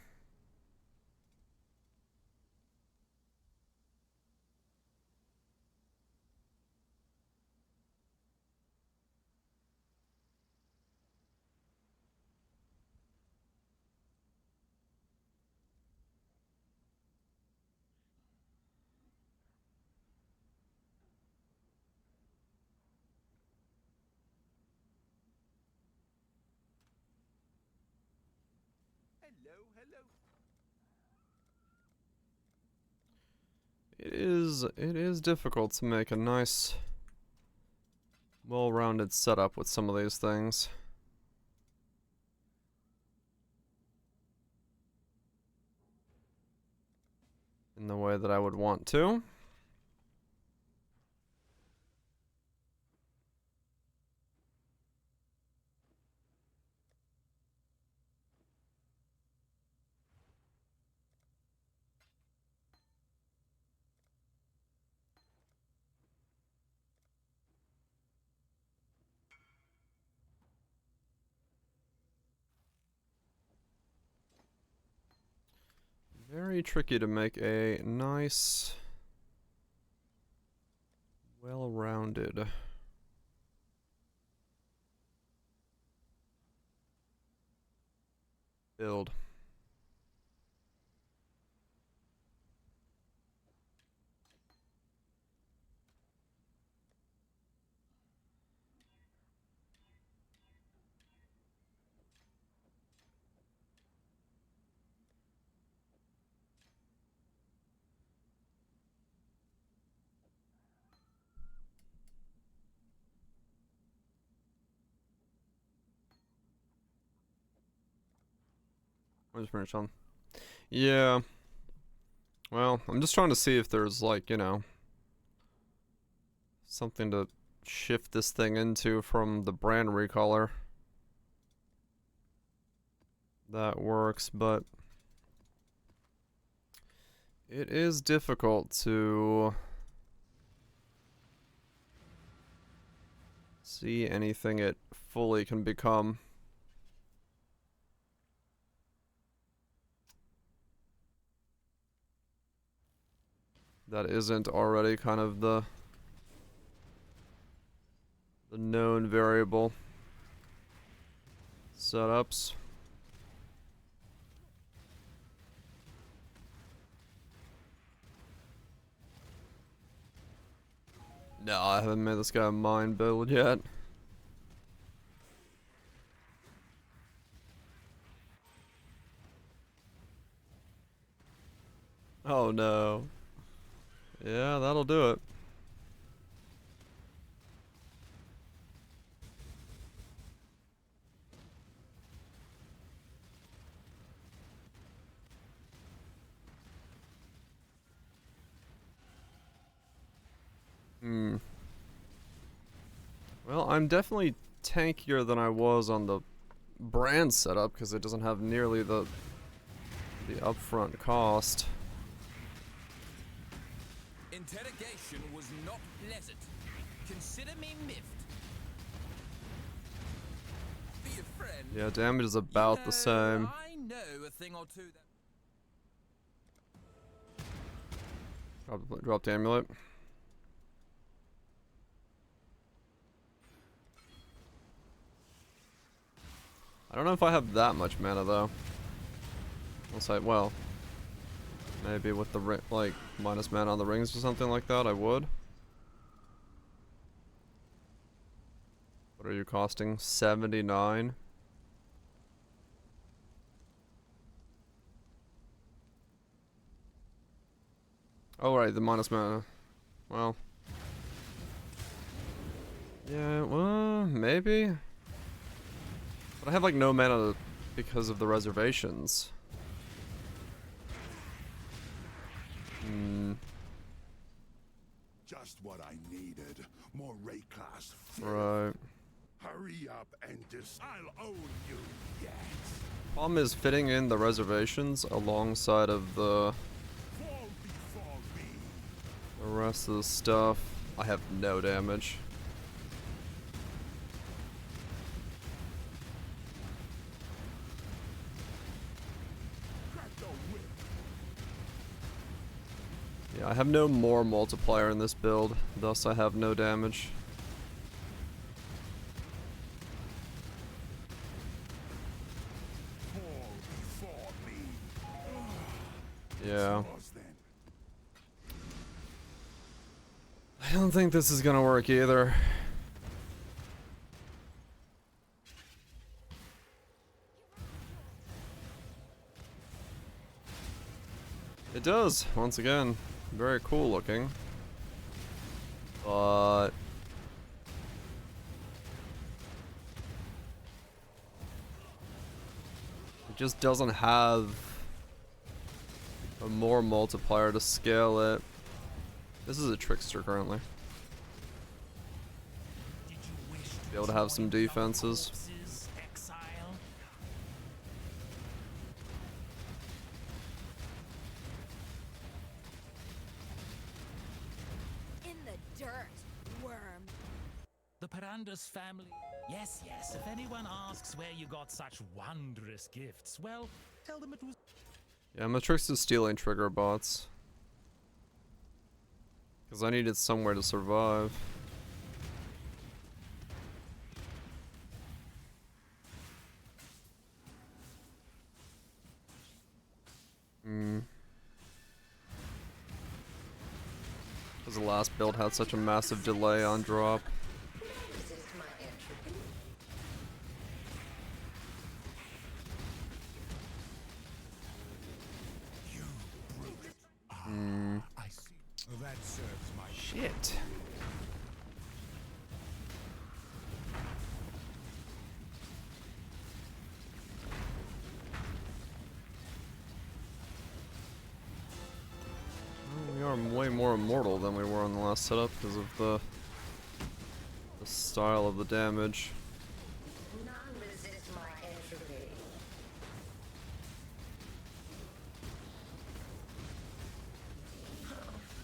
Hello, hello. It is difficult to make a nice, well-rounded setup with some of these things. In the way that I would want to. Very tricky to make a nice, well-rounded build. Where's finish on? Yeah. Well, I'm just trying to see if there's like, you know, something to shift this thing into from the brand recolor. That works, but it is difficult to see anything it fully can become. That isn't already kind of the known variable setups. No, I haven't made this guy a mine build yet. Oh no. Yeah, that'll do it. Hmm. Well, I'm definitely tankier than I was on the brand setup because it doesn't have nearly the upfront cost. Interrogation was not pleasant. Consider me miffed. Be a friend. Yeah, damage is about the same. I know a thing or two that... Drop the amulet. I don't know if I have that much mana though. I'll say, well, maybe with the like minus mana on the rings or something like that, I would. What are you costing? 79. Oh right, the minus mana. Well, yeah, well, maybe. But I have like no mana because of the reservations. just what I needed. More Ray class. Right. Hurry up and I'll own you yet. Problem is fitting in the reservations alongside of the Fall before me. rest of the stuff. I have no damage. Crack the whip. Yeah, I have no more multiplier in this build, thus I have no damage. Fall before me. Yeah. Yours then. I don't think this is gonna work either. It does, once again. Very cool looking. But it just doesn't have a more multiplier to scale it. This is a trickster currently. Be able to have some defenses. In the dirt, worm. The Parandas family. Yes, yes. If anyone asks where you got such wondrous gifts, well, tell them it was. Yeah, Matrix is stealing trigger bots. Because I needed somewhere to survive. Because the last build had such a massive delay on drop. You brute. I see. That serves my Shit. We are way more immortal than we were on the last setup because of the style of the damage. None resist my entropy.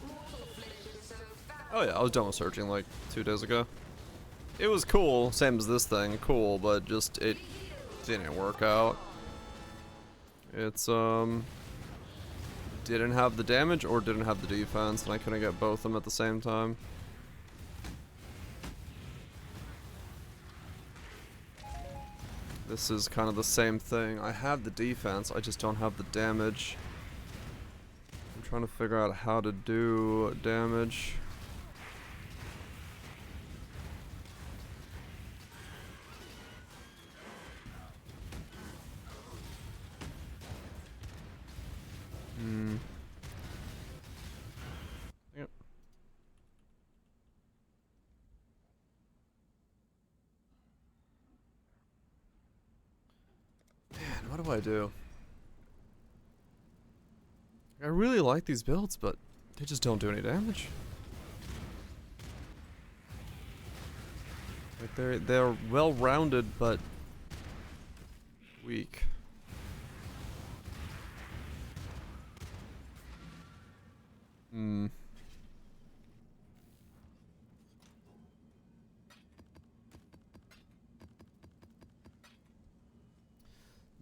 Mortal flesh is so foul. Oh yeah, I was done with searching like 2 days ago. It was cool, same as this thing, cool, but just it didn't work out. It's didn't have the damage or didn't have the defense, and I couldn't get both of them at the same time. This is kind of the same thing. I have the defense, I just don't have the damage. I'm trying to figure out how to do damage. Yep. Man, what do I do? I really like these builds, but they just don't do any damage. Like they're well-rounded, but weak.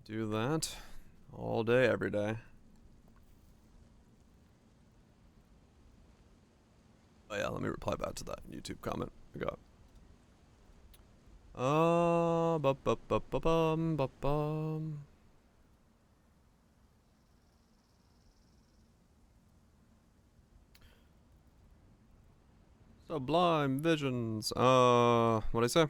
Do that all day, every day. Oh yeah, let me reply back to that YouTube comment we got. Bum. Sublime visions. What'd I say?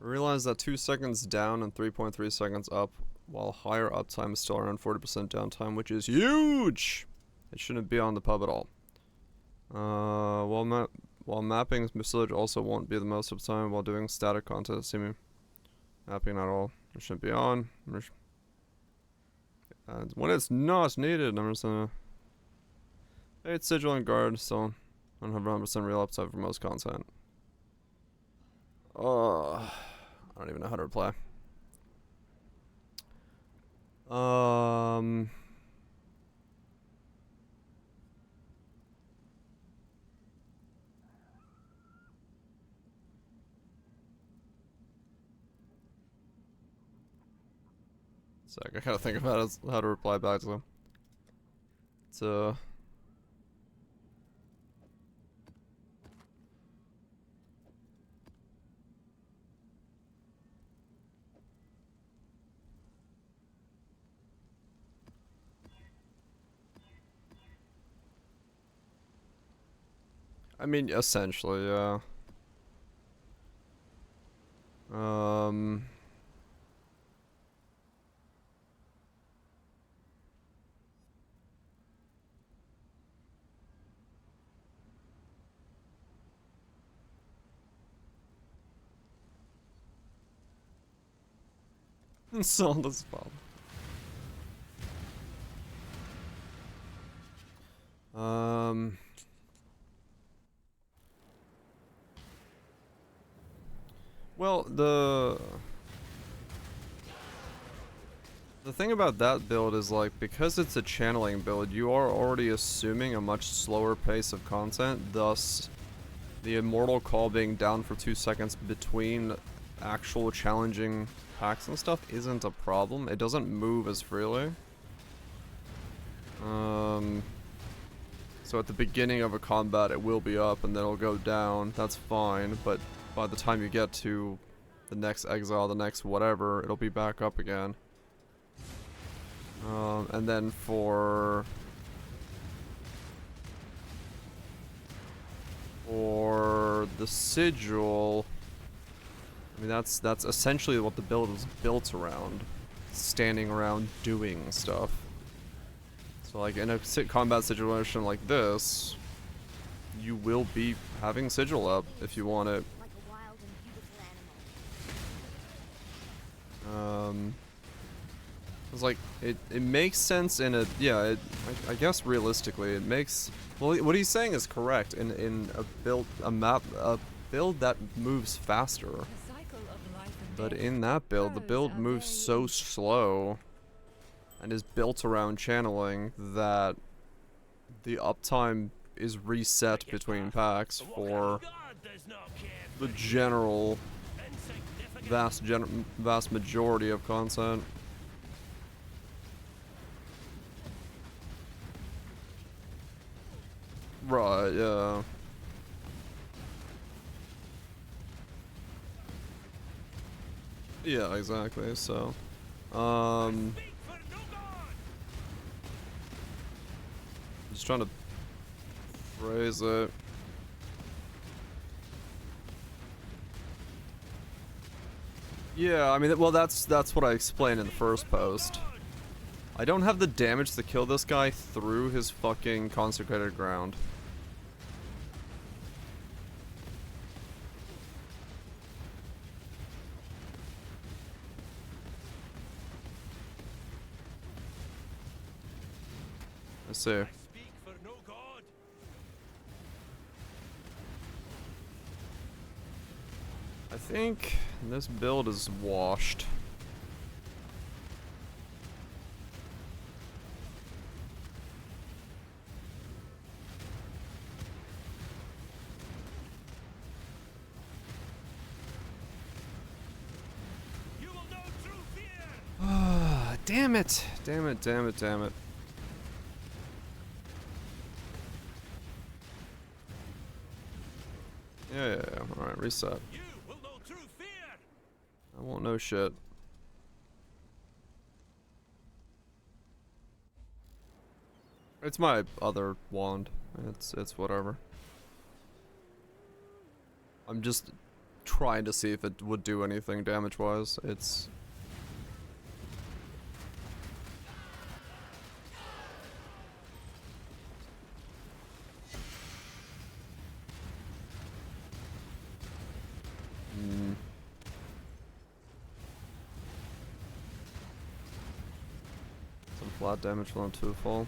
Realize that 2 seconds down and 3.3 seconds up, while higher uptime is still around 40% downtime, which is huge. It shouldn't be on the pub at all. While mapping Village also won't be the most uptime while doing static content. Seeming mapping at all. It shouldn't be on. And when it's not needed, I'm just gonna. It's sigil and guard, so 100% real upside for most content. I don't even know how to reply. Sec, I gotta think about how to reply back to them. So. I mean, essentially, yeah. So on the spot. Well, the thing about that build is, like, because it's a channeling build, you are already assuming a much slower pace of content, thus the immortal call being down for 2 seconds between actual challenging packs and stuff isn't a problem. It doesn't move as freely. So at the beginning of a combat it will be up and then it'll go down, that's fine, but by the time you get to the next exile, the next whatever, it'll be back up again. And then for the sigil, I mean that's essentially what the build was built around, standing around doing stuff. So like in a combat situation like this, you will be having sigil up if you want it. Like a wild and beautiful animal. It's like it makes sense in a I guess realistically it makes, well, what he's saying is correct in a build that moves faster. The cycle of life and But death in that build, the grows build out moves very so slow and is built around channeling that the uptime is reset between packs for the general vast majority of content. Right, yeah. Yeah, exactly, so just trying to phrase it. Yeah, I mean, well, that's what I explained in the first post. I don't have the damage to kill this guy through his fucking consecrated ground. I see. I think this build is washed. Damn it! Damn it, damn it, damn it. Yeah. Alright, reset. I won't know shit. It's my other wand. It's whatever. I'm just trying to see if it would do anything damage-wise. It's... Some flat damage on 2 full.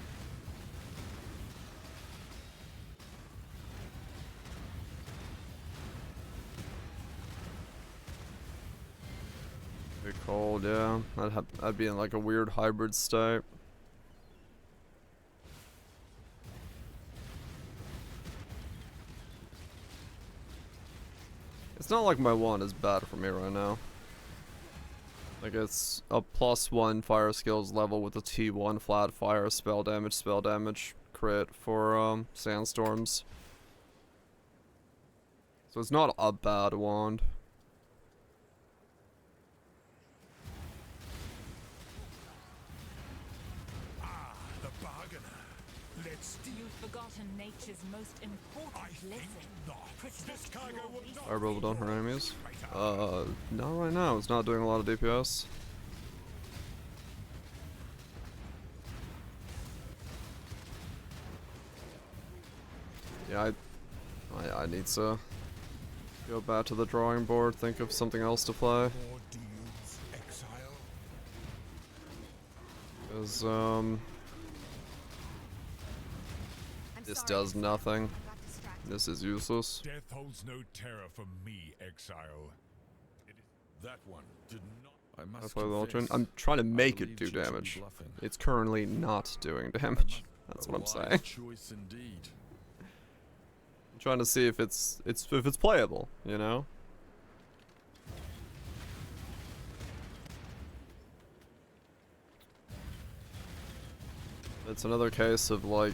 cold, yeah. I'd be in like a weird hybrid state. It's not like my wand is bad for me right now. Like it's a +1 fire skills level with a T1 flat fire spell damage crit for sandstorms. So it's not a bad wand. Ah, the bargainer. Let's deal. You've forgotten nature's most important I think lesson. not. This cargo will not. Fire bubble down her enemies. Not right now. It's not doing a lot of DPS. Yeah, I need to go back to the drawing board, think of something else to play. More deals, exile. Because, I'm this sorry, does Exile. nothing. Got distracted. This is useless. Death holds no terror for me, exile. That one did not. I I must play the Ultron. confess, I'm trying to I make it believed do you to be damage. bluffing. It's currently not doing damage. That's what I'm A saying. wise choice indeed. I'm trying to see if it's playable, you know? It's another case of like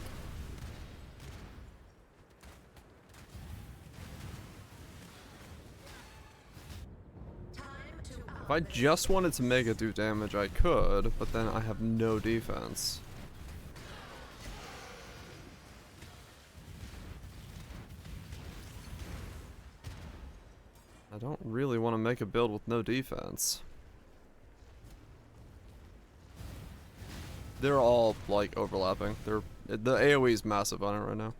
if I just wanted to make it do damage, I could, but then I have no defense. I don't really want to make a build with no defense. They're all like overlapping. The AoE is massive on it right now.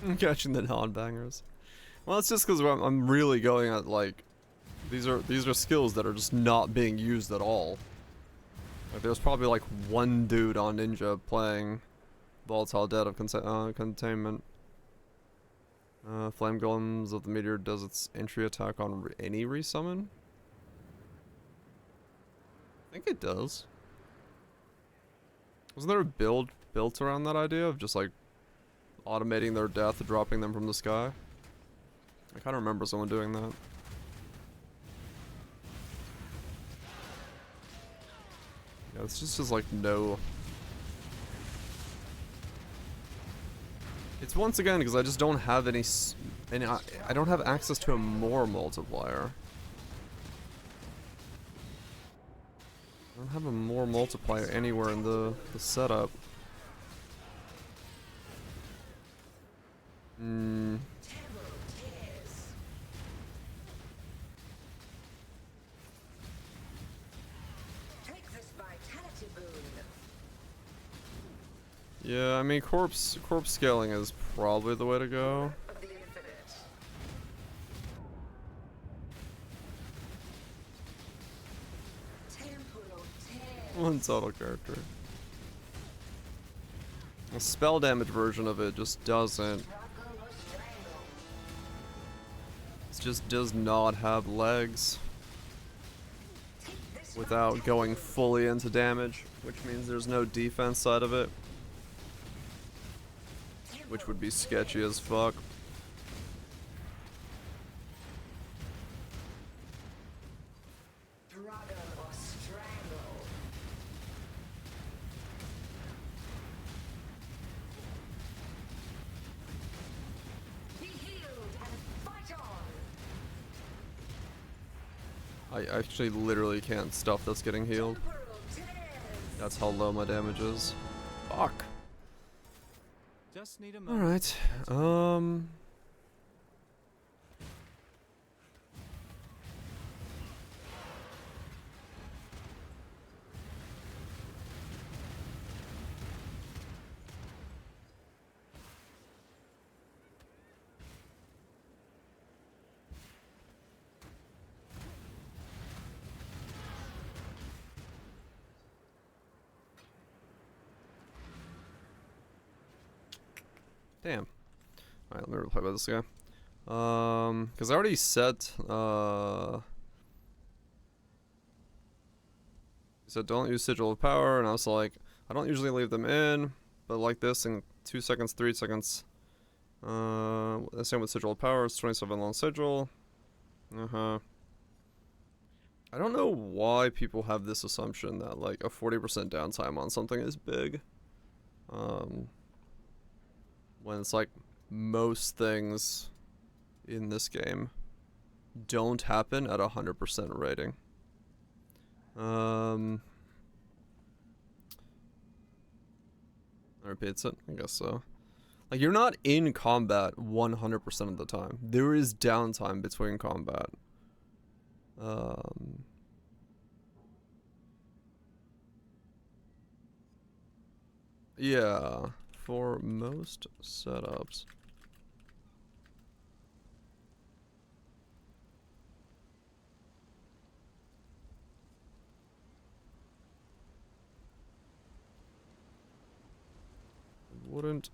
I'm catching the non-bangers. Well, it's just because I'm really going at like these are skills that are just not being used at all. Like, there's probably like one dude on Ninja playing Volatile Dead of Containment. Flame Golems of the Meteor does its entry attack on any resummon? I think it does. Wasn't there a build built around that idea of just like automating their death, dropping them from the sky? I kind of remember someone doing that. Yeah, it's just like no. It's once again because I just don't have any. I don't have access to a more multiplier. I don't have a more multiplier anywhere in the setup. Hmm. Yeah, I mean corpse scaling is probably the way to go. One total character. A spell damage version of it just doesn't. It just does not have legs without going fully into damage, which means there's no defense side of it, which would be sketchy as fuck. I actually literally can't stuff that's getting healed. That's how low my damage is. Fuck. Just need a moment. Alright. Damn. Alright, let me reply about this guy. Because I already set, he said don't use Sigil of Power, and I was like, I don't usually leave them in, but like this in 2 seconds, 3 seconds. The same with Sigil of Power, it's 27 long Sigil. I don't know why people have this assumption that like a 40% downtime on something is big. When it's like most things in this game don't happen at 100% rating. That repeats it, I guess so. Like, you're not in combat 100% of the time. There is downtime between combat. Yeah, for most setups. Wouldn't.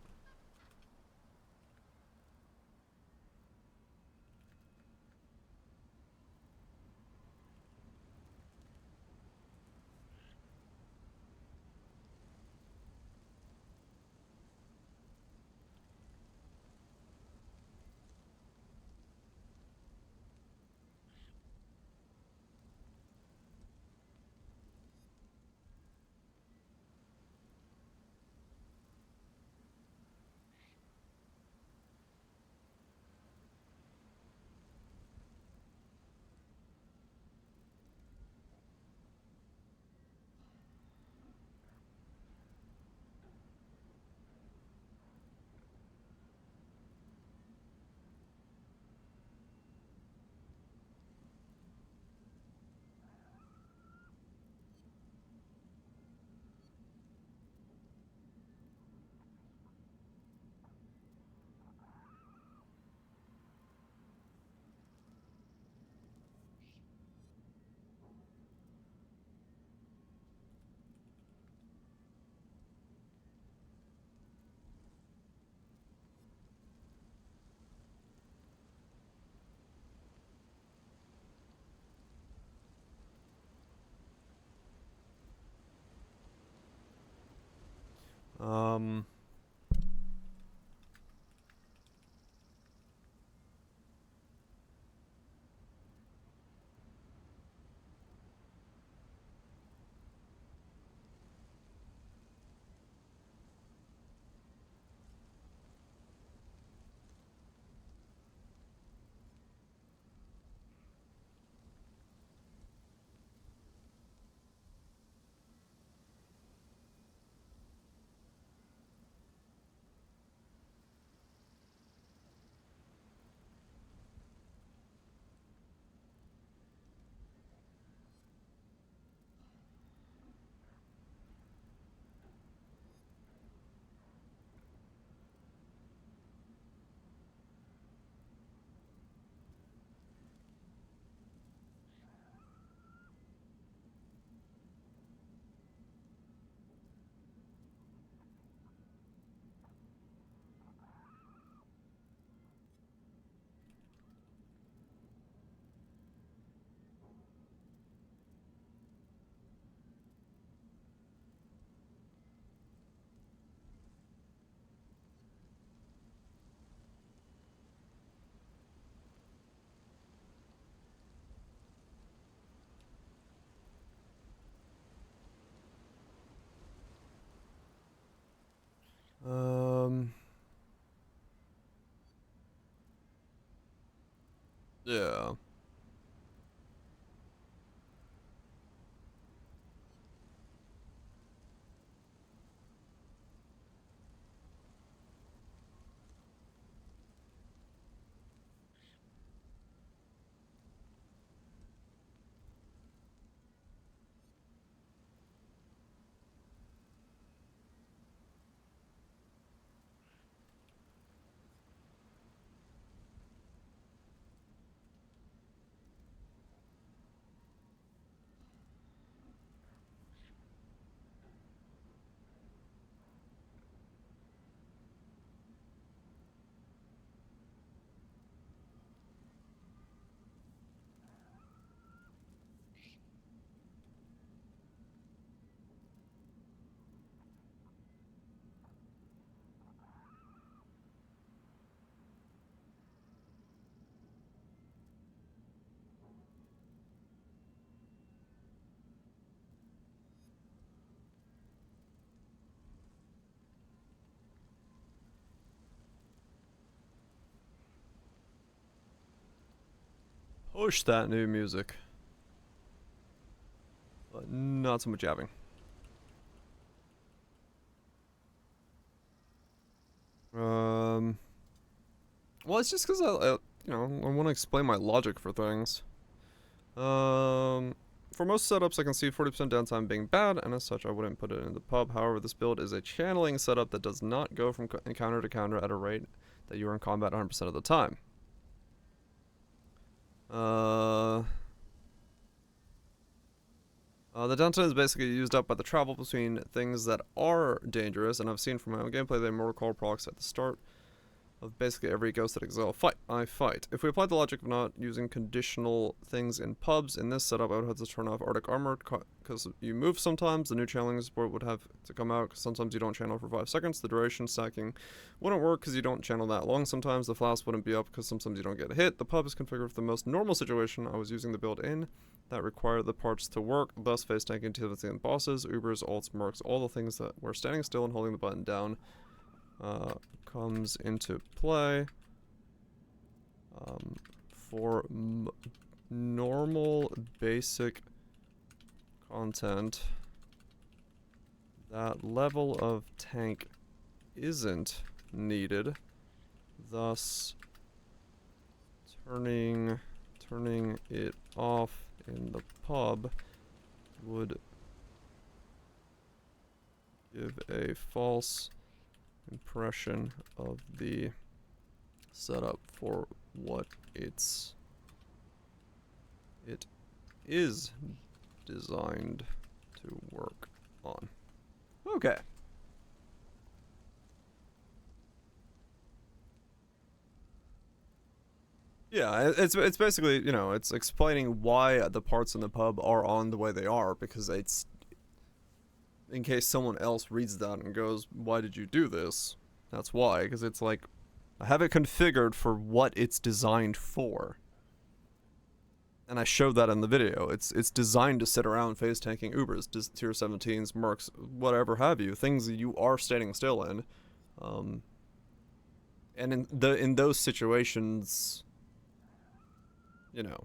Um. Yeah. Push that new music. But not so much jabbing. Well, it's just because I want to explain my logic for things. For most setups, I can see 40% downtime being bad, and as such, I wouldn't put it in the pub. However, this build is a channeling setup that does not go from encounter to counter at a rate that you are in combat 100% of the time. The downtime is basically used up by the travel between things that are dangerous, and I've seen from my own gameplay that Mortal Call procs at the start of basically every Ghosted Exile I fight. If we applied the logic of not using conditional things in pubs, in this setup I would have to turn off Arctic Armor, because you move sometimes, the new channeling support would have to come out, because sometimes you don't channel for 5 seconds, the duration stacking wouldn't work because you don't channel that long sometimes, the flask wouldn't be up because sometimes you don't get hit, the pub is configured for the most normal situation I was using the build in, that required the parts to work, thus face tanking to bosses, Ubers, ults, mercs, all the things that were standing still and holding the button down comes into play. For normal basic content, that level of tank isn't needed, thus turning it off in the pub would give a false impression of the setup for what it is designed to work on. Okay. Yeah, it's basically, you know, it's explaining why the parts in the pub are on the way they are, because it's in case someone else reads that and goes, why did you do this? That's why, because it's like, I have it configured for what it's designed for. And I showed that in the video. It's designed to sit around face tanking Ubers, tier 17s, mercs, whatever have you, things that you are standing still in. And in those situations, you know,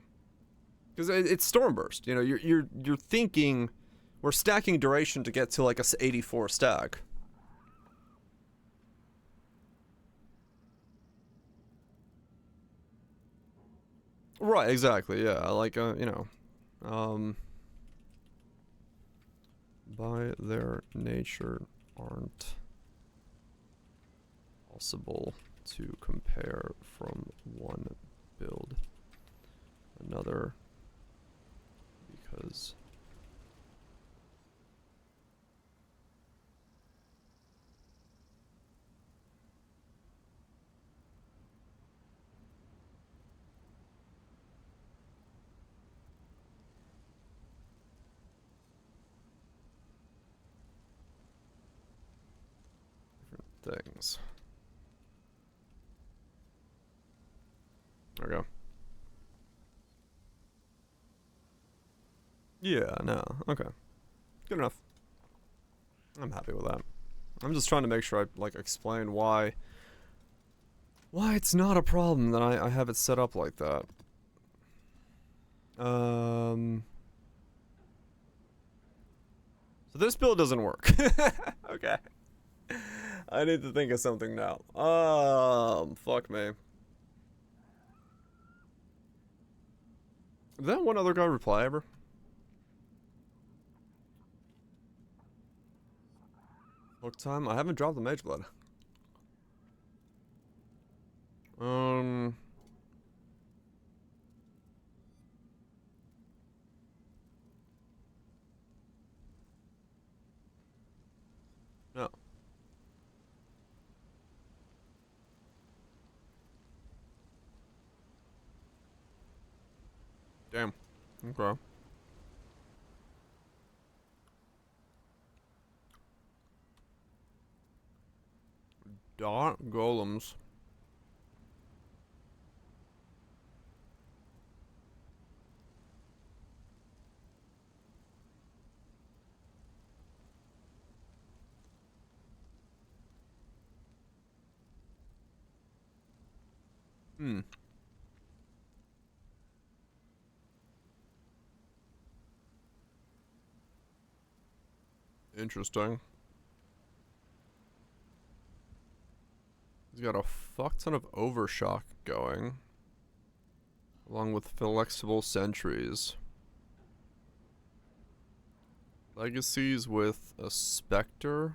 because it's Stormburst, you know, you're thinking we're stacking duration to get to like a 84 stack. Right, exactly, yeah, like, you know, by their nature aren't possible to compare from one build another, because different things. There we go. Yeah, no, okay. Good enough. I'm happy with that. I'm just trying to make sure I, like, explain why it's not a problem that I have it set up like that. So this build doesn't work. Okay. I need to think of something now. Fuck me. Did that one other guy reply ever? Look time. I haven't dropped the Mage Blood. No. Damn. Okay. Dot golems. Interesting. He's got a fuck ton of overshock going, along with flexible sentries. Legacies with a Spectre.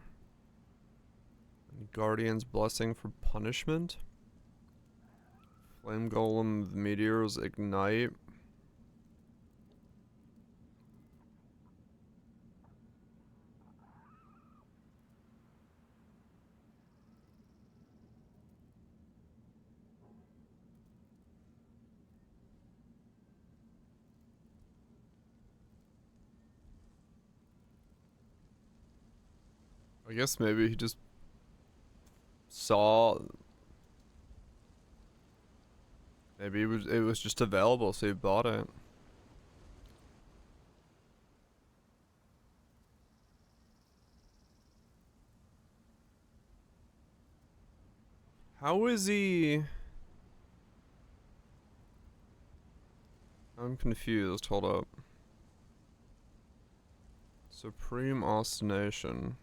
And Guardian's Blessing for punishment. Flame Golem Meteors Ignite. I guess maybe he just saw. Maybe it was just available, so he bought it. How is he? I'm confused. Hold up. Supreme Ostination.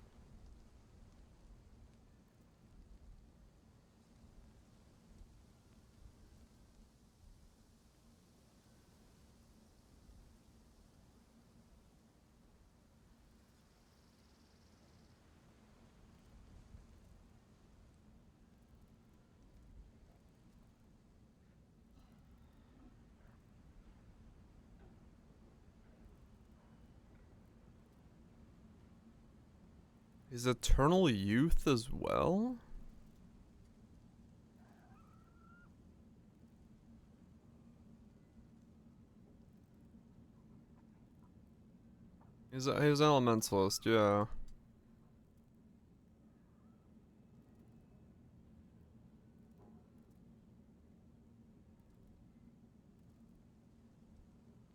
Is Eternal Youth as well? He's Elementalist, yeah.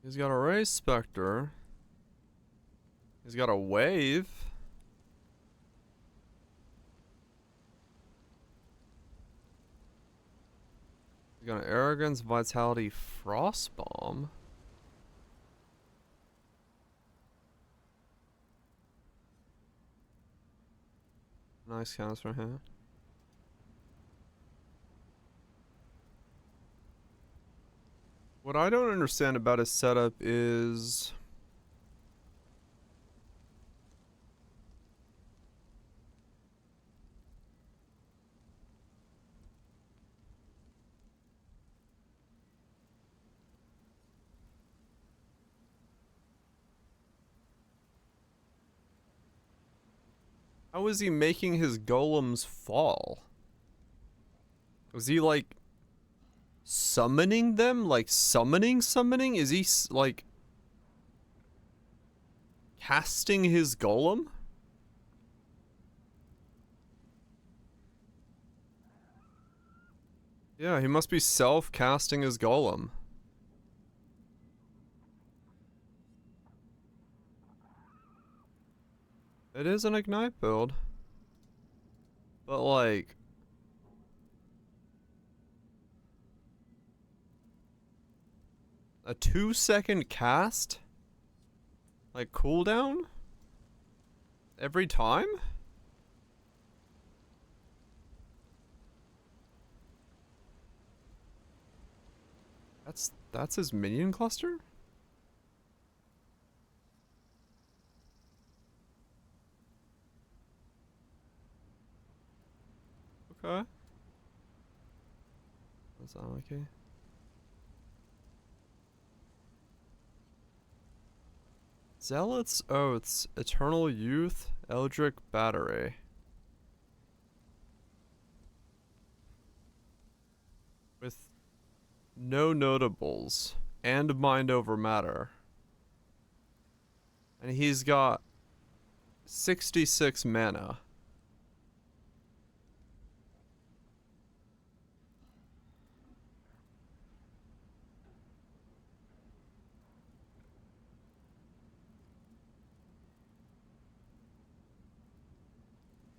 He's got a Ray Spectre. He's got a Wave. He's got an Arrogance, Vitality, Frostbomb. Nice counts from him. What I don't understand about his setup is how is he making his golems fall? Was he like summoning them? Like summoning? Is he like casting his golem? Yeah, he must be self-casting his golem. It is an Ignite build. But like, a 2-second cast? Like cooldown? Every time? That's his minion cluster? Okay. That's okay. Zealot's Oaths, Eternal Youth, Eldritch Battery. With no notables and Mind Over Matter. And he's got 66 mana.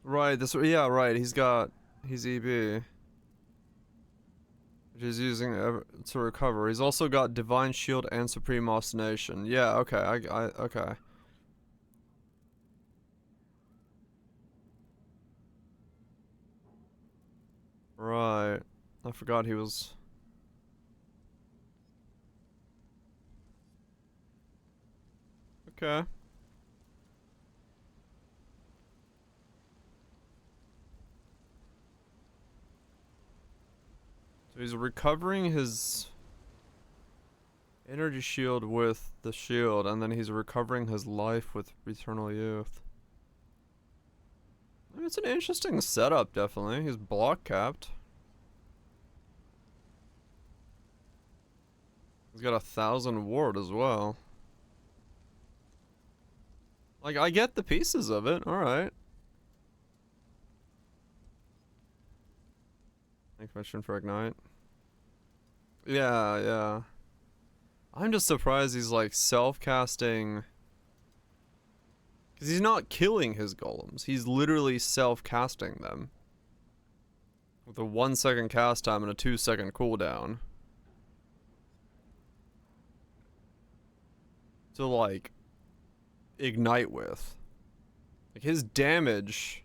Right, yeah, right, he's EB. Which he's using to recover. He's also got Divine Shield and Supreme Ostination. Yeah, okay, okay. Right. I forgot he was... Okay. So he's recovering his energy shield with the shield, and then he's recovering his life with eternal youth. I mean, it's an interesting setup, definitely. He's block capped. He's got 1,000 ward as well. Like, I get the pieces of it. Alright. Thanks, question for Ignite. Yeah, yeah. I'm just surprised he's like self-casting. Because he's not killing his golems. He's literally self-casting them. With a 1-second cast time and a 2-second cooldown. To like ignite with. Like his damage,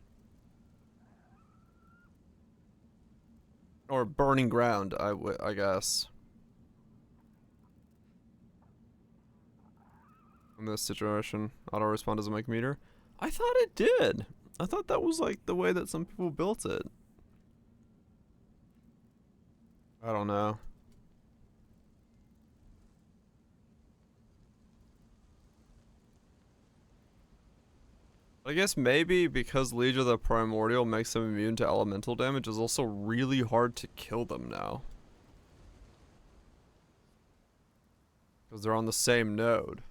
or burning ground, I guess, in this situation. Auto respawn doesn't make meter. I thought it did. I thought that was like the way that some people built it. I don't know. I guess maybe because Liege of the Primordial makes them immune to elemental damage, it's also really hard to kill them now. Because they're on the same node.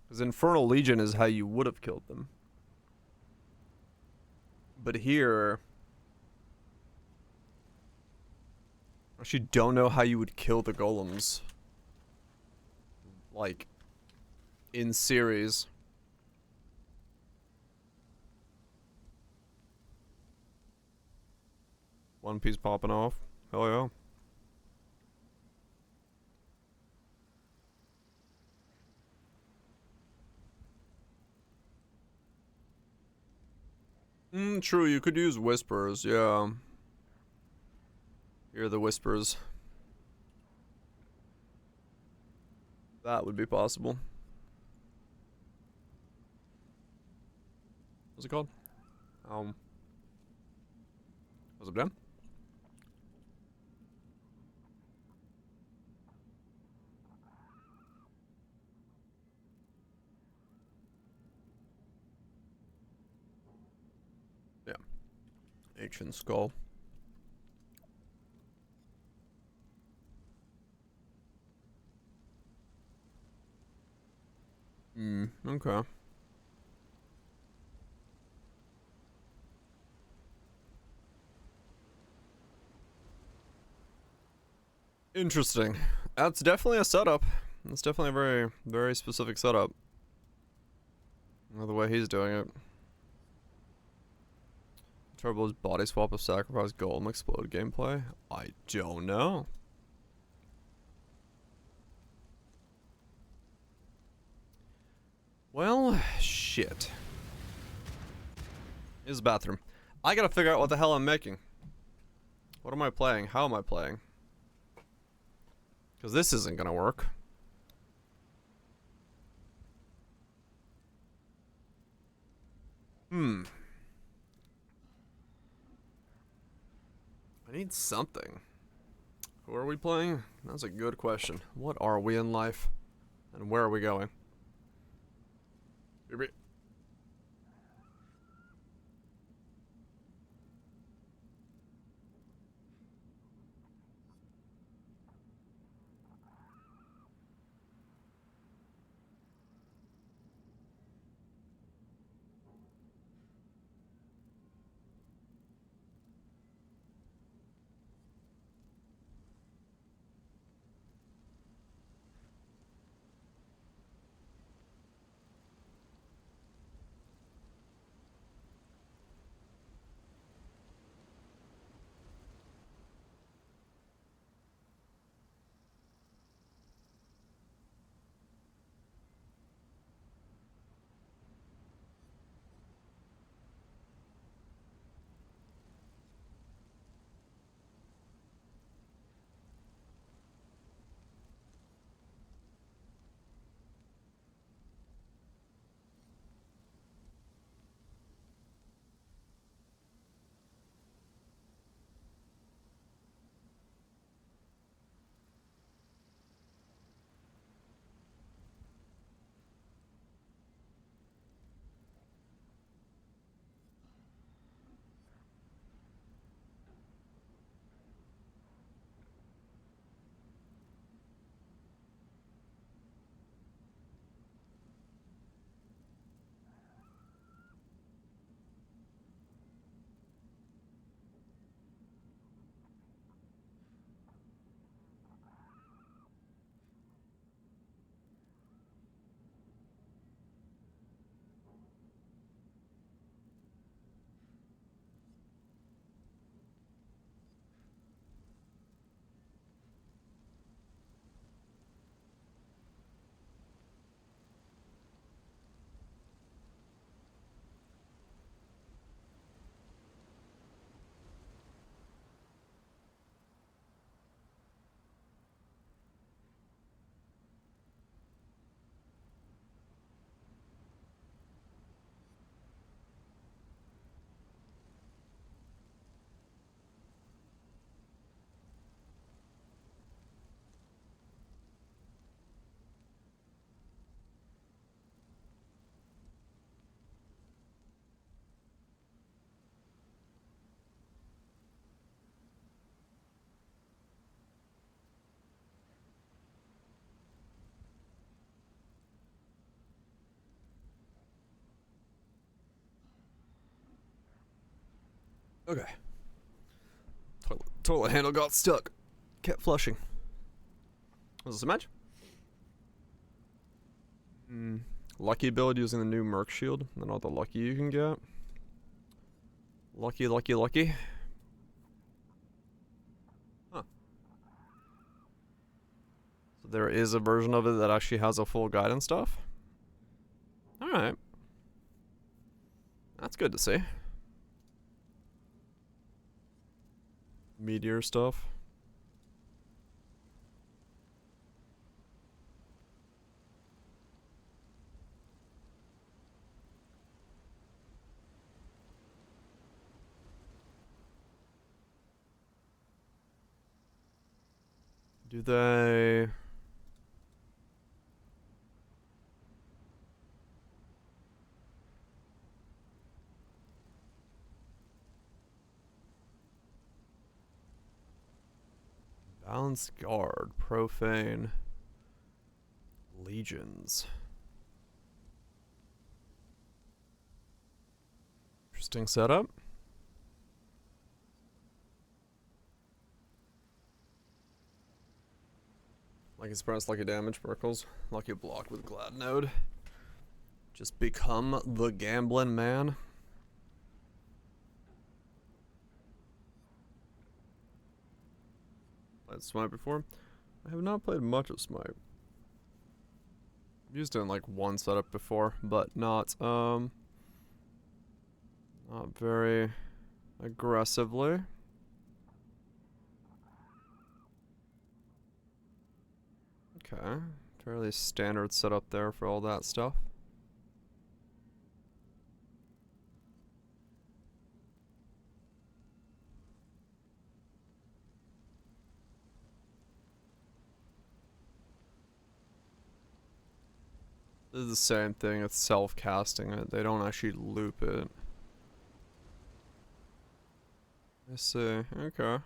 Because Infernal Legion is how you would have killed them. But here... I actually don't know how you would kill the golems. Like, in series. One piece popping off. Hell yeah. True, you could use whispers, yeah. Hear the whispers. That would be possible. What's it called? Was it done? Yeah. Ancient skull. Okay. Interesting. That's definitely a setup. That's definitely a very, very specific setup. The way he's doing it. Turbo's body swap of sacrifice golem explode gameplay? I don't know. Well, shit. Here's the bathroom. I gotta figure out what the hell I'm making. What am I playing? How am I playing? Because this isn't gonna work. I need something. Who are we playing? That's a good question. What are we in life? And where are we going? Maybe. Okay. Toilet handle got stuck. Kept flushing. Was this a match? Lucky build using the new Merc shield. And all the lucky you can get. Lucky, lucky, lucky. Huh. So there is a version of it that actually has a full guide and stuff. Alright. That's good to see. Meteor stuff. Do they... Balanced Guard, Profane, Legions. Interesting setup. Lucky Express, Lucky Damage, Perkles, Lucky Block with Glad Node. Just become the gambling man. Played Smite before? I have not played much of Smite. I've used it in like one setup before, but not very aggressively. Okay, fairly standard setup there for all that stuff. This is the same thing, it's self-casting it. They don't actually loop it. I see, okay.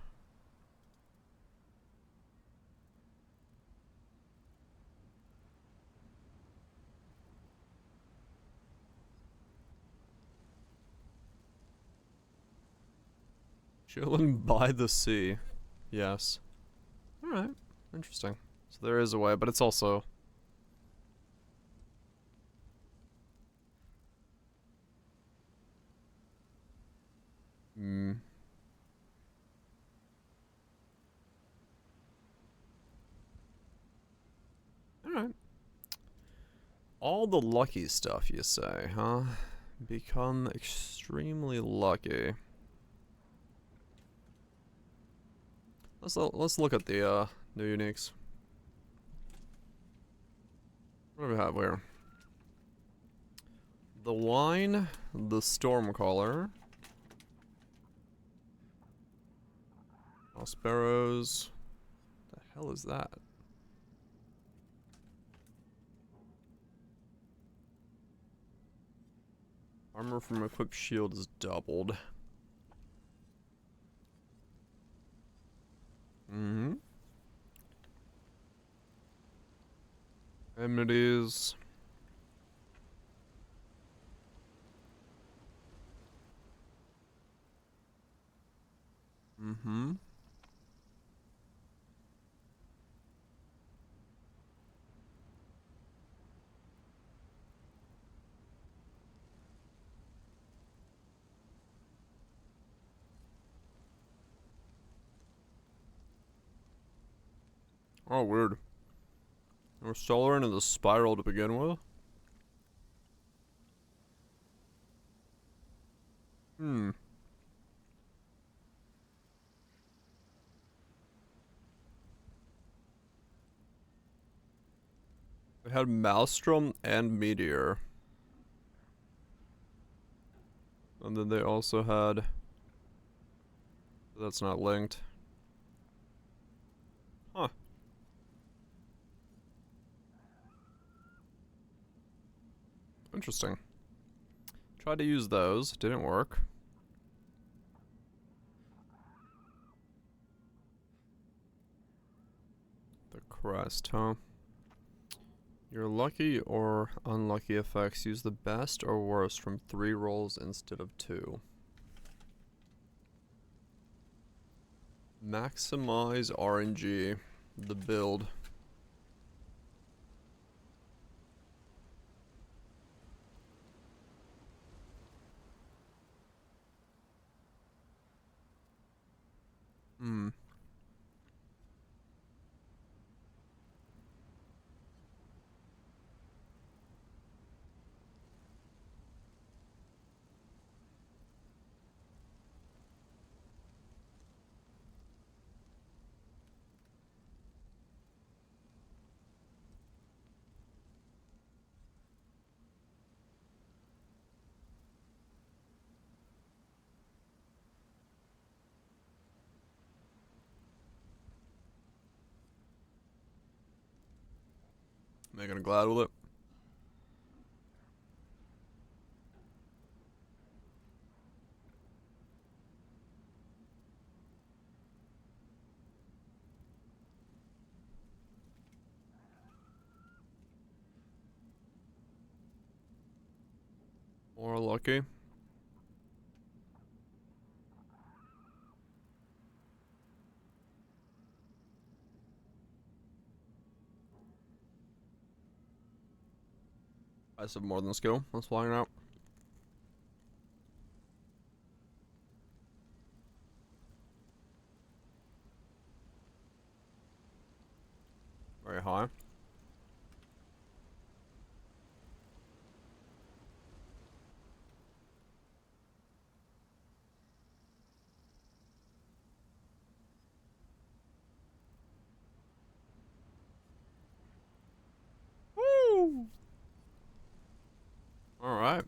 Chilling by the sea. Yes. Alright, interesting. So there is a way, but it's also... Alright. All the lucky stuff, you say, huh? Become extremely lucky. Let's look at the new uniques. What do we have here? The Wine, the Stormcaller, Sparrows. What the hell is that? Armor from equipped shield is doubled. Amenities. Oh, weird. We're solar into the spiral to begin with. They had Maelstrom and Meteor. And then they also had... That's not linked. Huh. Interesting. Tried to use those, didn't work. The crest, huh? Your lucky or unlucky effects use the best or worst from 3 rolls instead of 2. Maximize RNG. The build. Hmm. Making a glad with it. Or lucky. I said more than skill. Let's flying out. Very high. Woo! All right.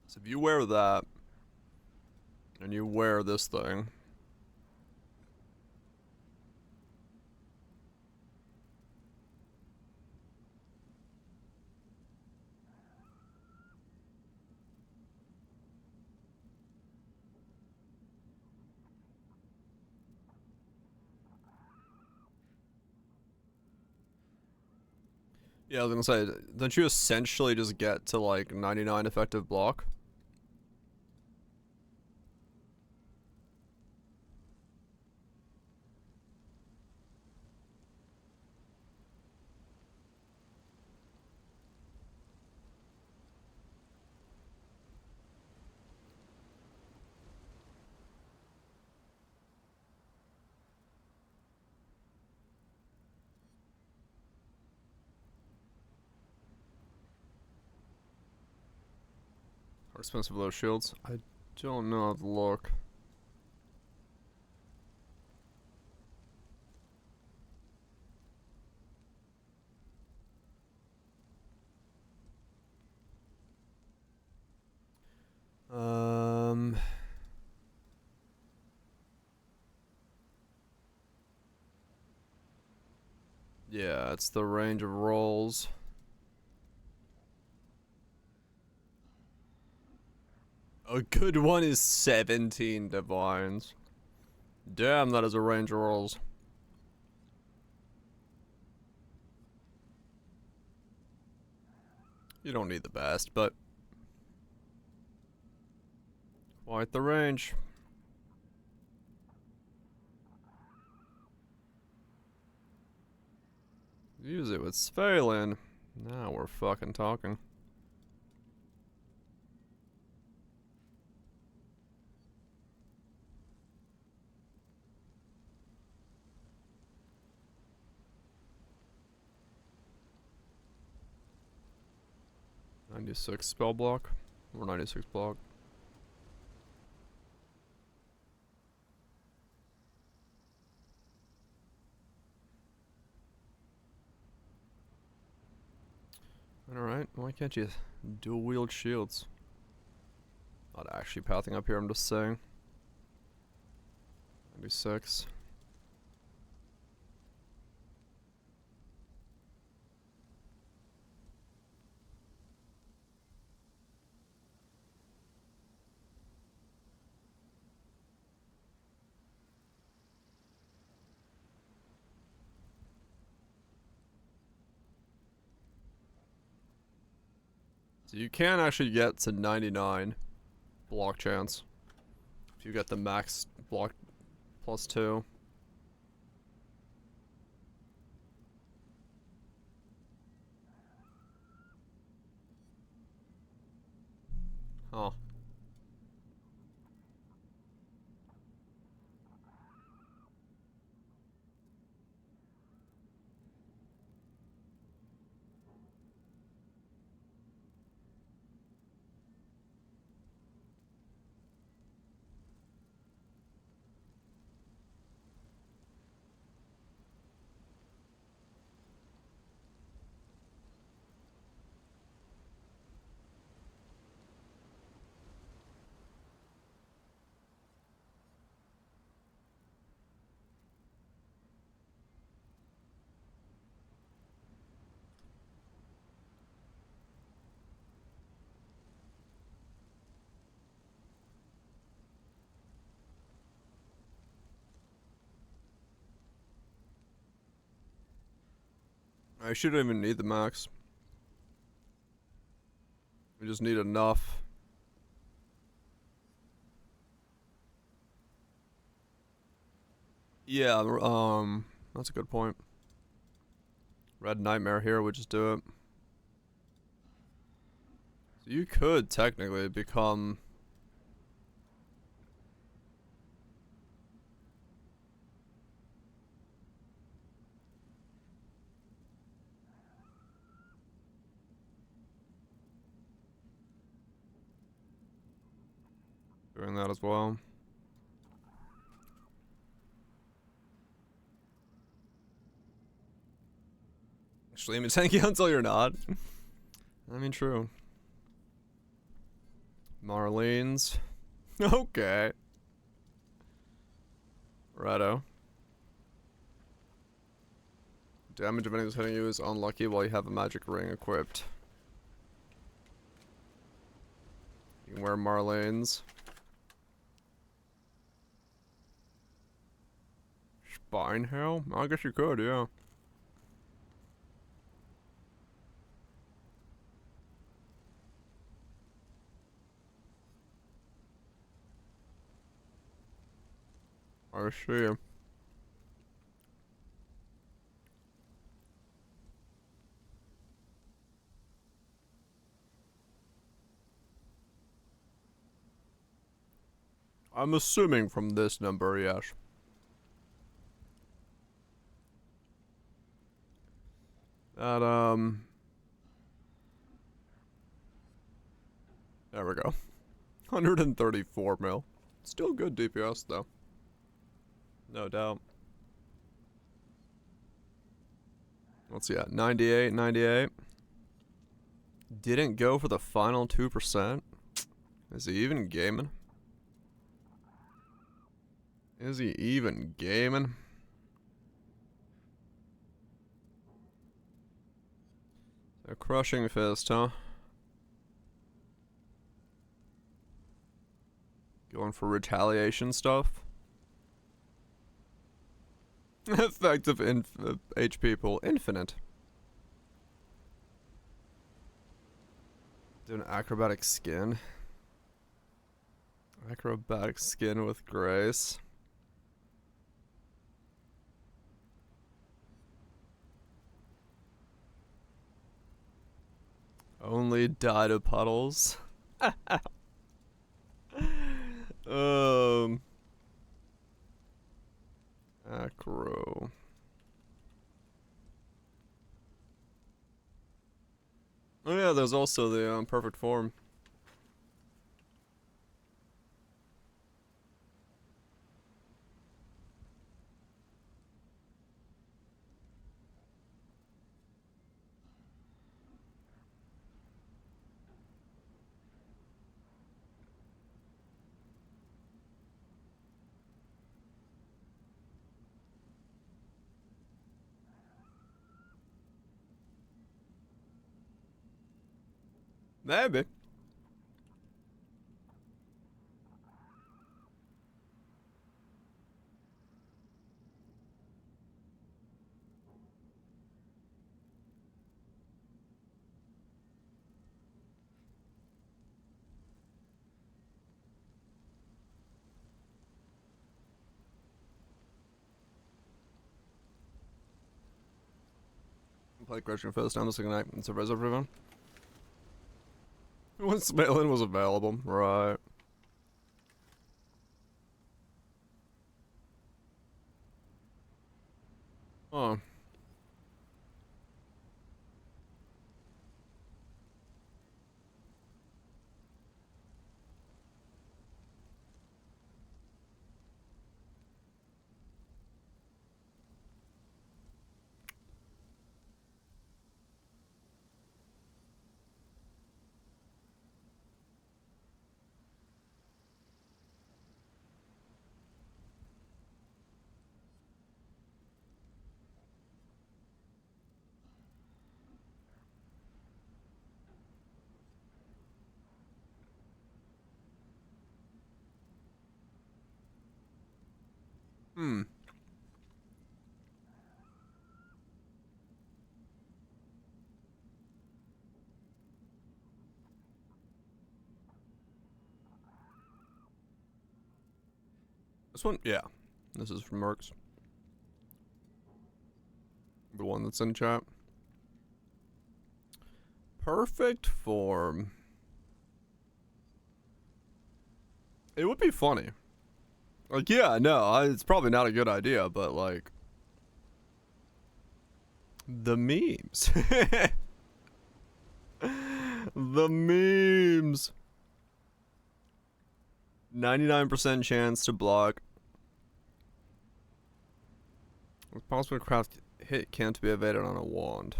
So if you wear that, and you wear this thing, yeah, I was gonna say, don't you essentially just get to like 99 effective block? How expensive are those shields? I don't know how to look. Um, yeah, it's the range of rolls. A good one is 17 divines. Damn, that is a range of rolls. You don't need the best, but quite the range. Use it with Svalin. Now we're fucking talking. .96 spell block or 96 block. Alright, why can't you dual wield shields? Not actually pathing up here, I'm just saying. 96. So you can actually get to 99 block chance if you get the max block +2. Huh. I shouldn't even need the max. We just need enough. Yeah, that's a good point. Red Nightmare here would just do it. So you could technically become... doing that as well. Actually, I'm tanky until you're not. I mean, true. Marlene's. Okay. Righto. Damage of enemies hitting you is unlucky while you have a magic ring equipped. You can wear Marlene's. Spine Hail? I guess you could, yeah. I see. I'm assuming from this number, yes. That, there we go. 134 mil. Still good DPS, though. No doubt. What's he at? 98, 98. Didn't go for the final 2%. Is he even gaming? Is he even gaming? A crushing fist, huh? Going for retaliation stuff? Effective HP pool infinite. Do an acrobatic skin. Acrobatic skin with grace. Only die to puddles. Acro. Oh yeah, there's also the perfect form. Maybe. Like crouching first down the second night. It's a res everyone. Once mail-in was available, right? Oh. Hmm. This one? Yeah. This is from Mercs. The one that's in chat. Perfect form. It would be funny. Like, yeah, no, it's probably not a good idea, but like... The memes. The memes. 99% chance to block. With possible craft hit can't be evaded on a wand.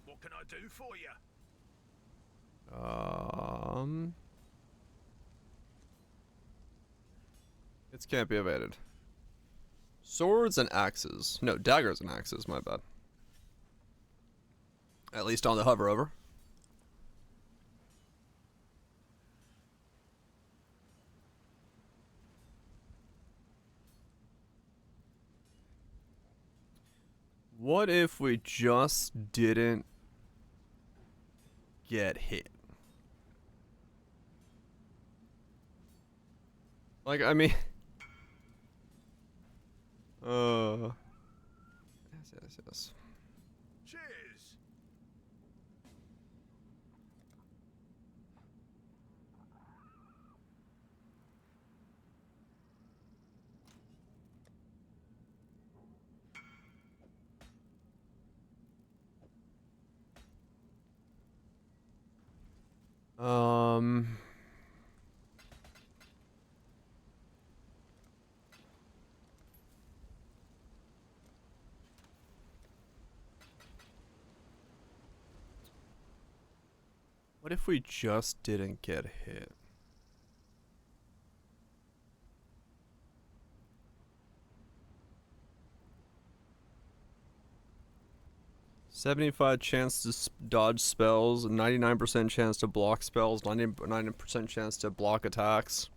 What can I do for you? It can't be evaded. Swords and axes. No, daggers and axes, my bad. At least on the hover over. What if we just didn't get hit? Like, I mean... Yes. Cheers. What if we just didn't get hit? $75 chance to dodge spells, 99% chance to block spells, 99% chance to block attacks.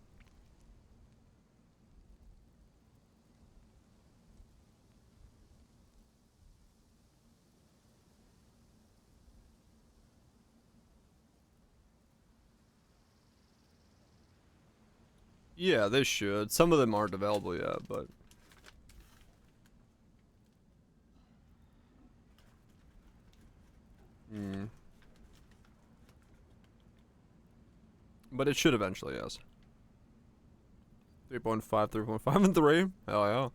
Yeah, they should. Some of them aren't available yet, but... But it should eventually, yes. 3.5, 3.5, and 3. Hell yeah.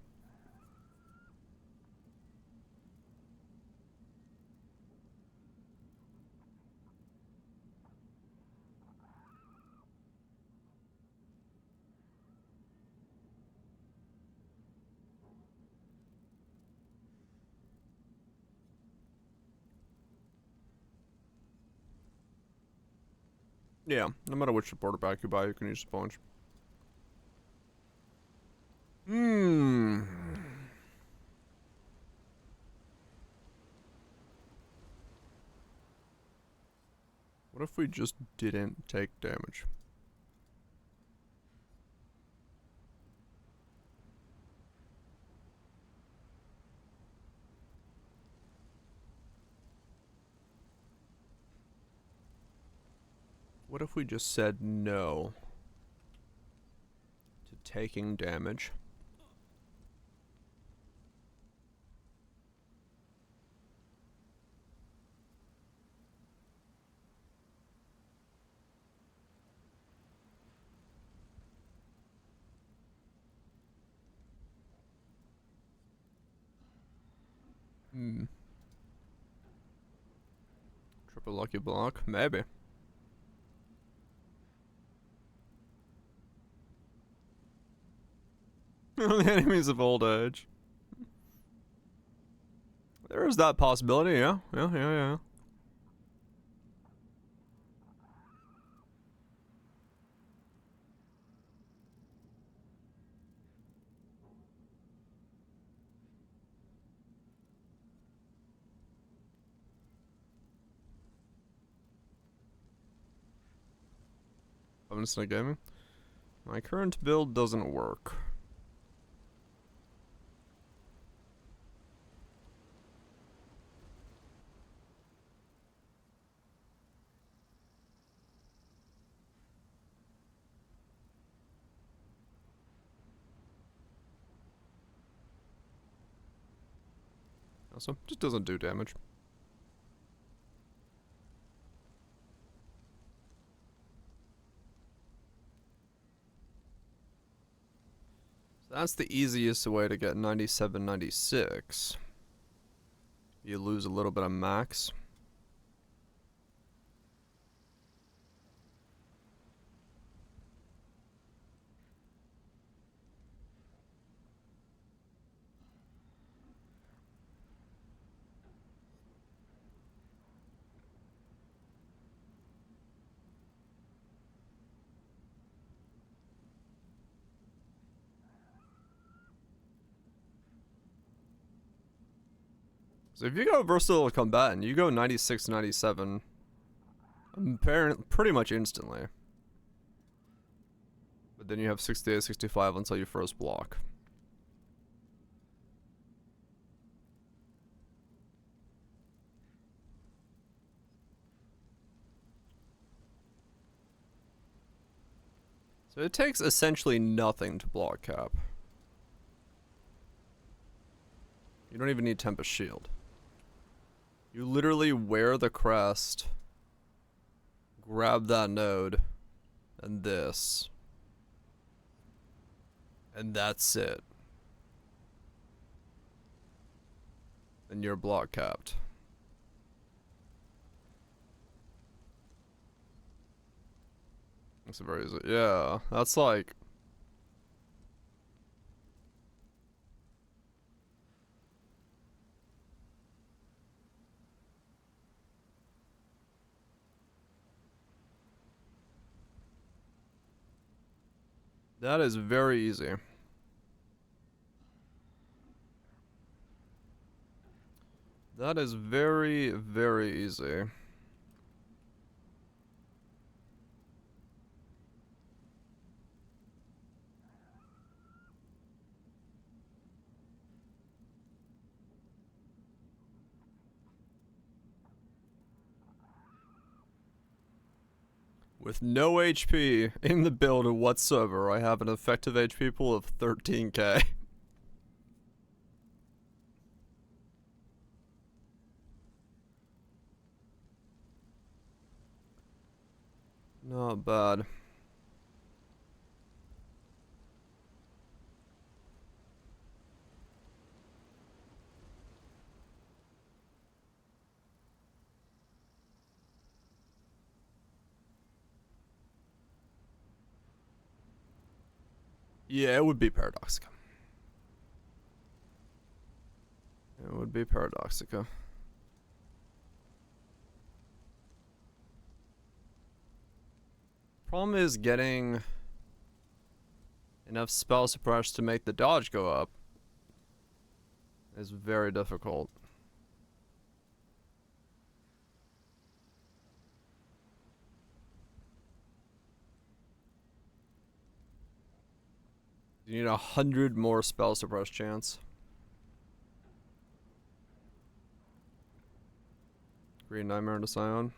Yeah, no matter which supporter pack you buy, you can use Sponge. What if we just didn't take damage? What if we just said no to taking damage? Hmm. Triple lucky block? Maybe. The enemies of old age. There is that possibility, yeah. Yeah. Instant gaming. My current build doesn't work. Also, just doesn't do damage. So that's the easiest way to get 97, 96. You lose a little bit of max. So if you go versatile combatant, you go 96, 97 pretty much instantly. But then you have 68, 65 until you first block. So it takes essentially nothing to block cap. You don't even need Tempest Shield. You literally wear the crest, grab that node, and this. And that's it. And you're block capped. That's very easy. Yeah, that's like... That is very easy. That is very, very easy. With no HP in the build whatsoever, I have an effective HP pool of 13k. Not bad. Yeah, it would be Paradoxica. It would be Paradoxica. Problem is getting enough spell suppress to make the dodge go up is very difficult. You need 100 more spell suppress chance. Green Nightmare into Scion.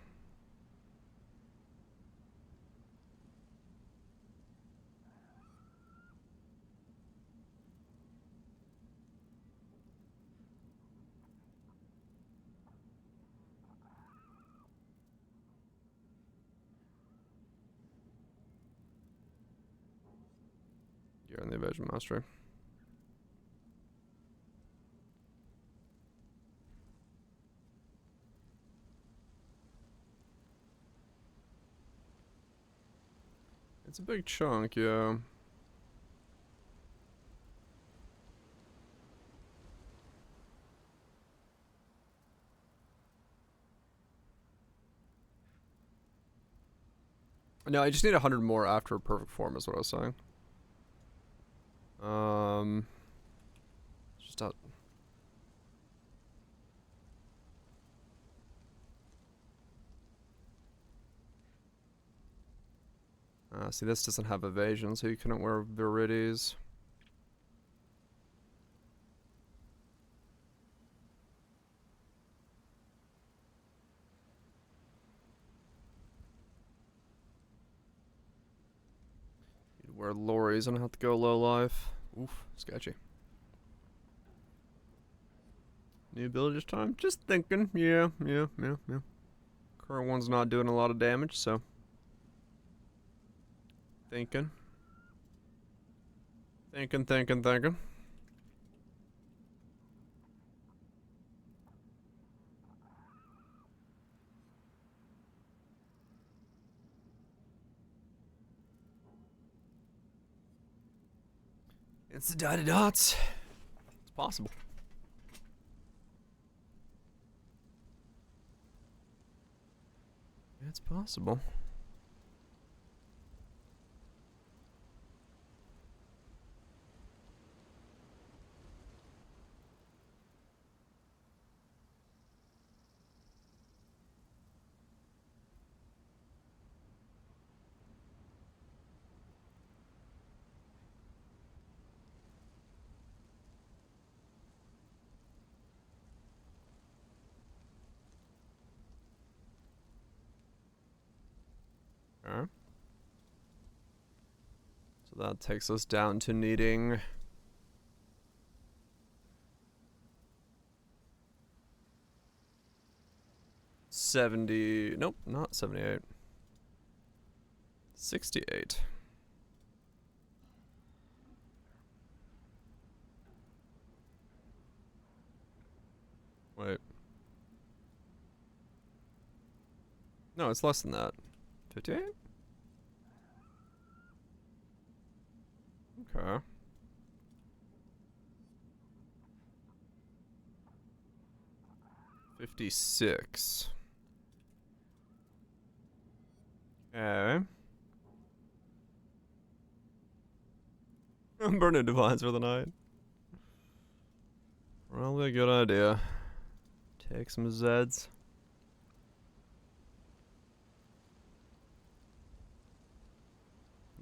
You're in the Evasion Mastery. a big chunk, yeah. No, I just need 100 more after perfect form is what I was saying. Just out. See, this doesn't have evasion, so you couldn't wear Virides. You'd wear Lori's and have to go low life. Oof, sketchy. New ability this time? Just thinking. Yeah. Current one's not doing a lot of damage, so. Thinking. It's the dotted dots. It's possible. It's possible. Alright. So that takes us down to needing 70. Nope, not 78. 68. Wait. No, it's less than that. 58? Okay. $56. Okay. I'm burning divines for the night. Probably a good idea. Take some Zeds.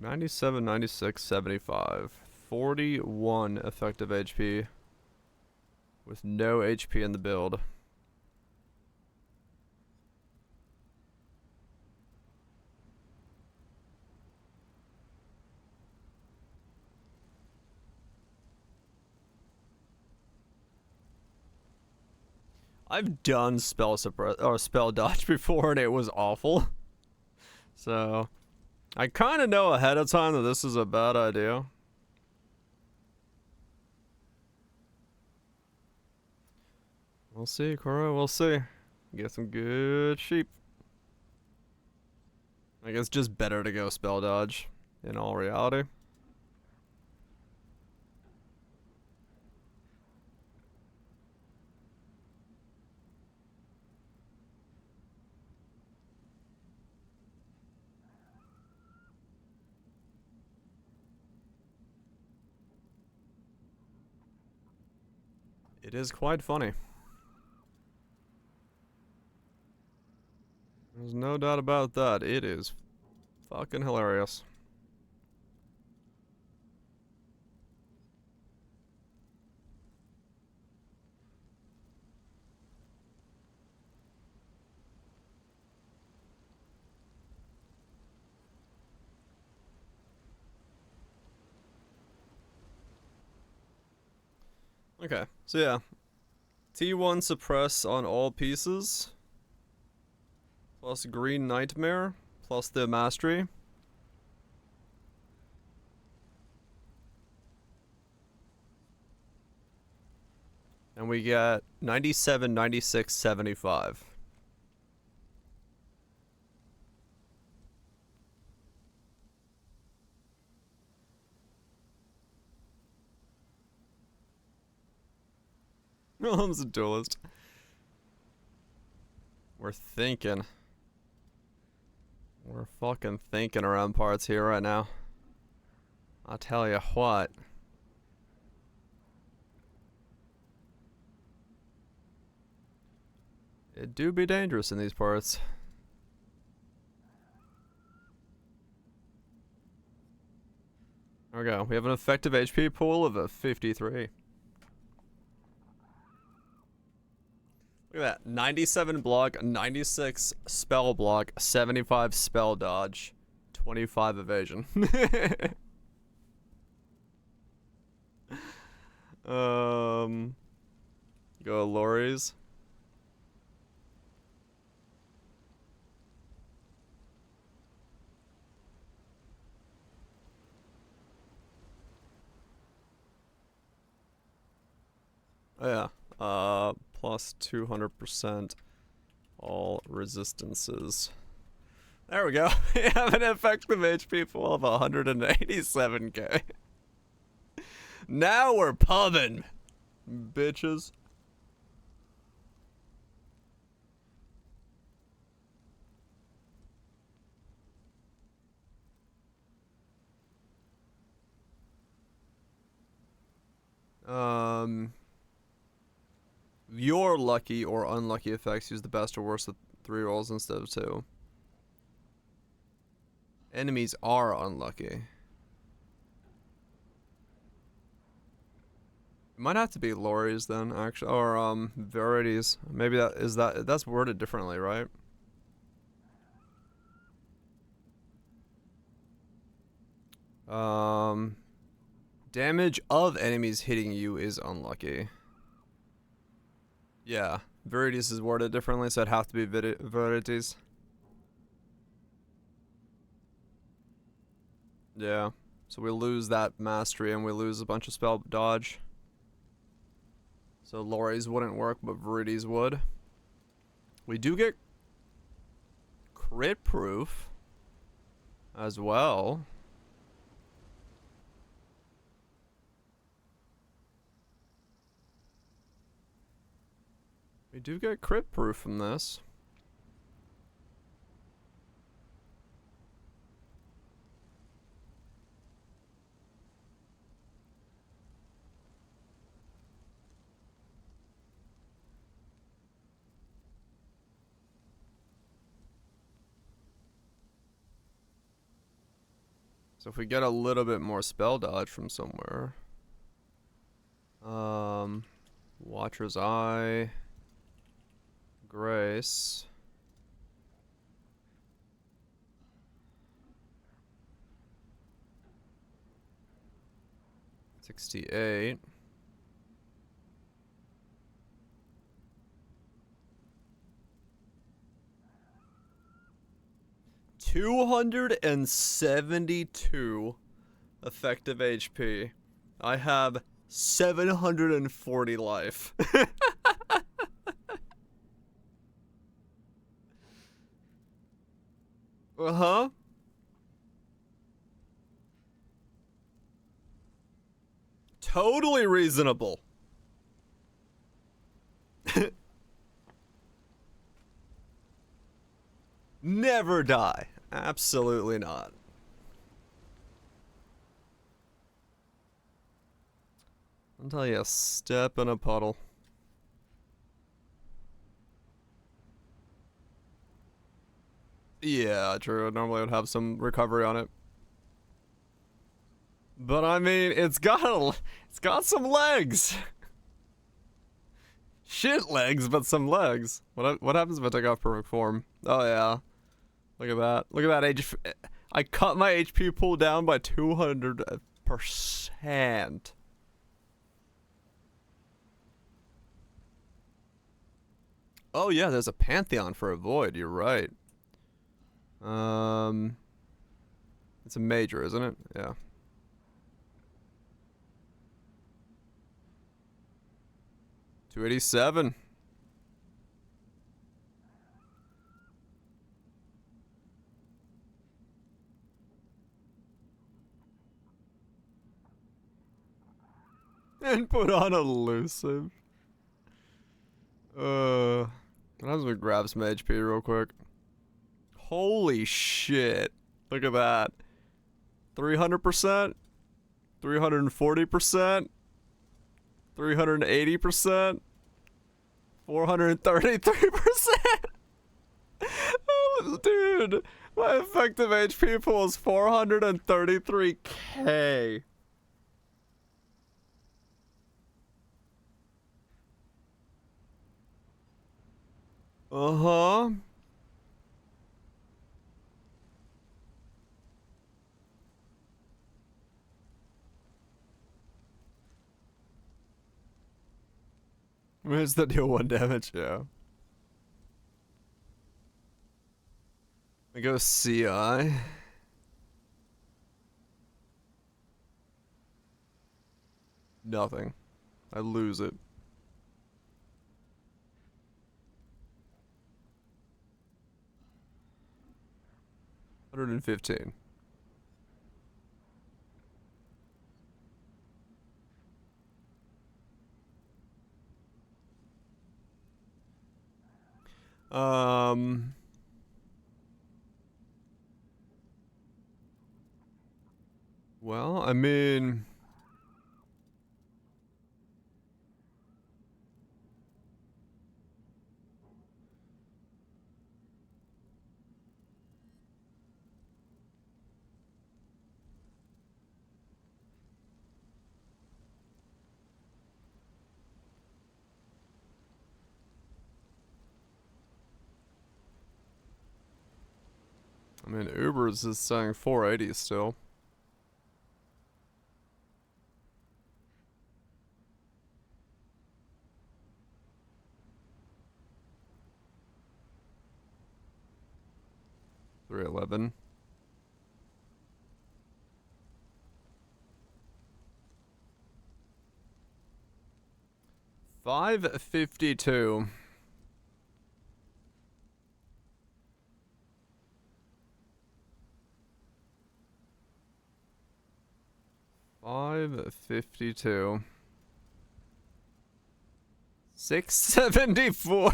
$97, $96, $75. 41 effective HP. With no HP in the build. I've done spell suppress or spell dodge before and it was awful. So I kind of know ahead of time that this is a bad idea. We'll see, Cora, we'll see. Get some good sheep. I guess just better to go spell dodge in all reality. It is quite funny. There's no doubt about that. It is fucking hilarious. Okay, so yeah. T1 suppress on all pieces. Plus Green Nightmare. Plus the Mastery. And we get 97, 96, 75. I'm a duelist. We're thinking. We're fucking thinking around parts here right now. I'll tell you what. It do be dangerous in these parts. There we go. We have an effective HP pool of a 53. Look at that. 97 block, 96 spell block, 75 spell dodge, 25 evasion. Go Lori's. Oh yeah. Plus 200% all resistances. There we go. We have an effective HP pool of 187k. Now we're pubbing, bitches. Your lucky or unlucky effects use the best or worst of 3 rolls instead of 2. Enemies are unlucky. It might have to be Lori's then, actually, or Verity's. Maybe that's worded differently, right? Damage of enemies hitting you is unlucky. Yeah, Verity's is worded differently, so it'd have to be Verity's. Yeah, so we lose that mastery and we lose a bunch of spell dodge. So Lori's wouldn't work, but Verity's would. We do get crit proof as well. We do get crit proof from this. So if we get a little bit more spell dodge from somewhere. Watcher's Eye. Grace. $68. $272 effective HP. I have 740 life. Uh-huh. Totally reasonable. Never die. Absolutely not. I'll tell you, step in a puddle. Yeah, true. Normally I would have some recovery on it. But I mean, it's got some legs. Shit legs, but some legs. What happens if I take off perfect form? Oh yeah. Look at that. Look at that I cut my HP pool down by 200%. Oh yeah, there's a Pantheon for a void, you're right. It's a major, isn't it? Yeah. $287. And put on elusive. Can I just grab some HP real quick? Holy shit. Look at that. 300%? 340%? 380%? 433%? Dude, my effective HP pool is 433k. Uh-huh. Where's that deal 1 damage? Yeah. I go CI. Nothing. I lose it. $115. Well, I mean, Uber's is saying 480 still. $311. $552. $552. 674.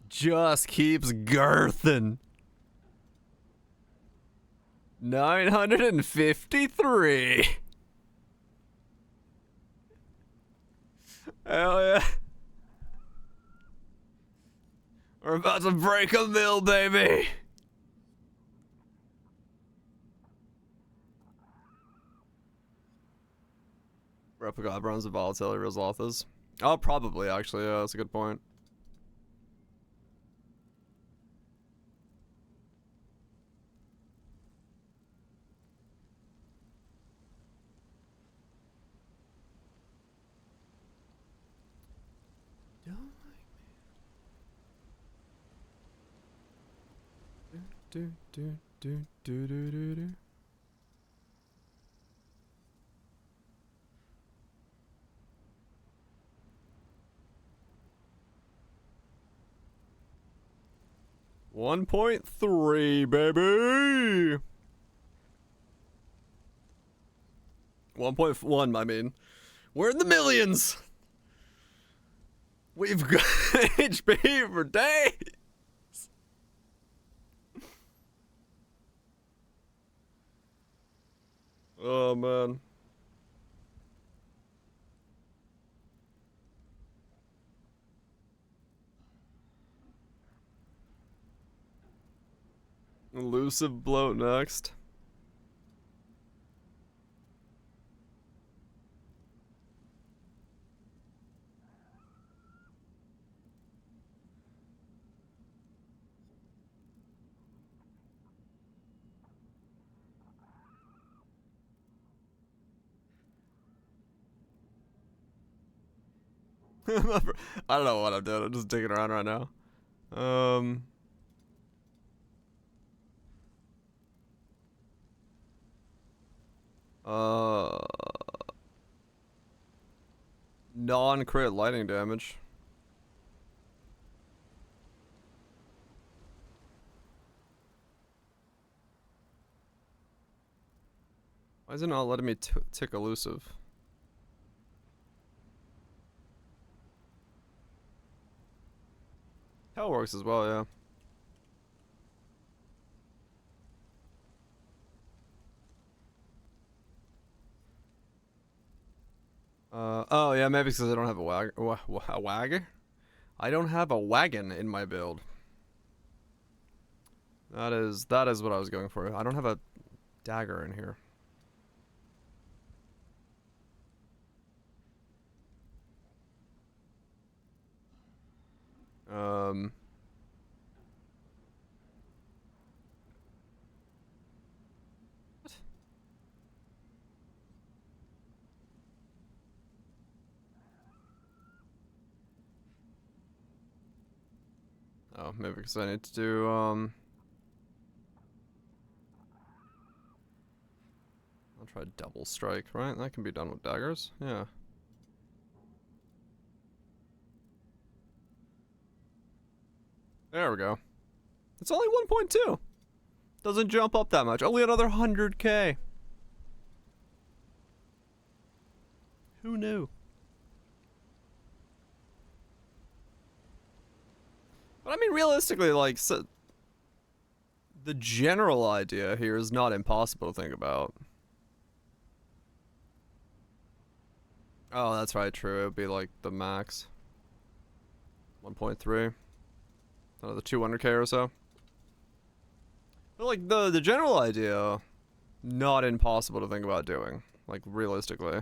Just keeps girthing. 953. Hell yeah. We're about to break a mill, baby. Replica runs the volatility Rizlothas. Oh, probably, actually. Yeah, that's a good point. Do do do do do do do. $1.3, baby. 1.1, I mean. We're in the millions. We've got HP for days. Oh, man. Elusive bloat next. I don't know what I'm doing. I'm just digging around right now. Non-crit lightning damage. Why is it not letting me tick elusive? That works as well, yeah. Oh yeah, maybe because I don't have a wagon. I don't have a wagon in my build. That is what I was going for. I don't have a dagger in here. Oh, maybe because I need to do, I'll try double strike, right? That can be done with daggers, yeah. There we go. It's only 1.2. Doesn't jump up that much. Only another 100k. Who knew? But I mean, realistically, like, so the general idea here is not impossible to think about. Oh, that's right, true. It would be like the max. 1.3. Another 200k or so. But like the general idea, not impossible to think about doing. Like realistically.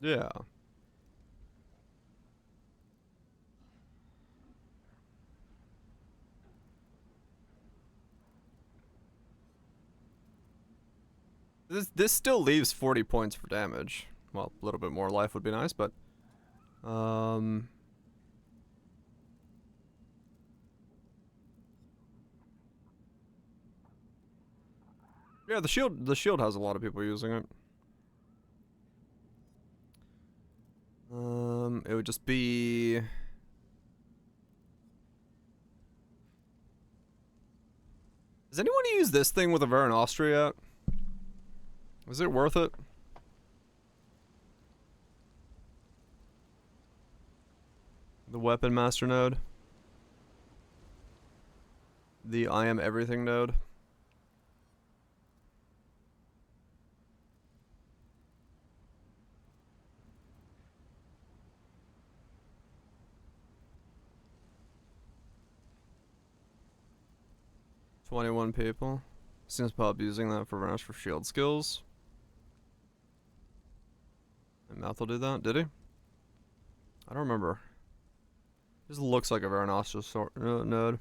Yeah. This still leaves 40 points for damage. Well, a little bit more life would be nice, but yeah, the shield has a lot of people using it. It would just be Has anyone used this thing with a Varan Austria yet? Is it worth it? The Weapon Master node? The I am everything node? $21 people. Seems Pop using that for Vanish for shield skills. And Mouth will do that, did he? I don't remember. This looks like a Varanastra sort node.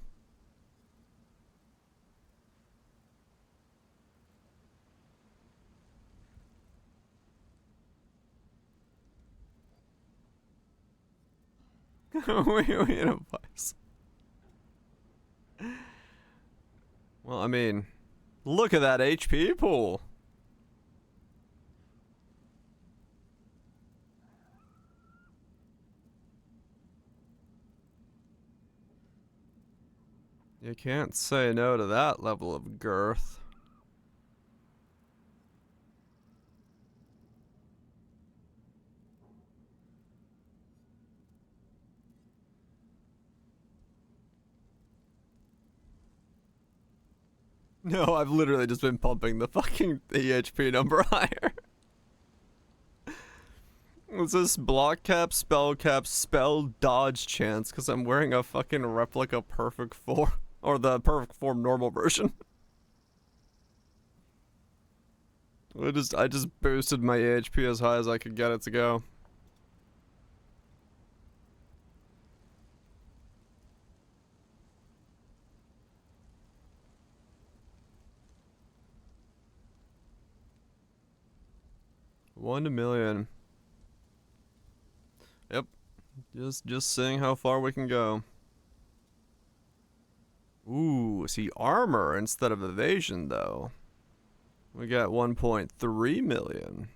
we in a place. Well, I mean, look at that HP pool. You can't say no to that level of girth. No, I've literally just been pumping the fucking HP number higher. What's this? Block cap, spell, dodge chance, because I'm wearing a fucking replica perfect form, or the perfect form normal version. I just boosted my HP as high as I could get it to go. One to million. Yep. Just seeing how far we can go. Ooh, see, armor instead of evasion though. We got 1.3 million.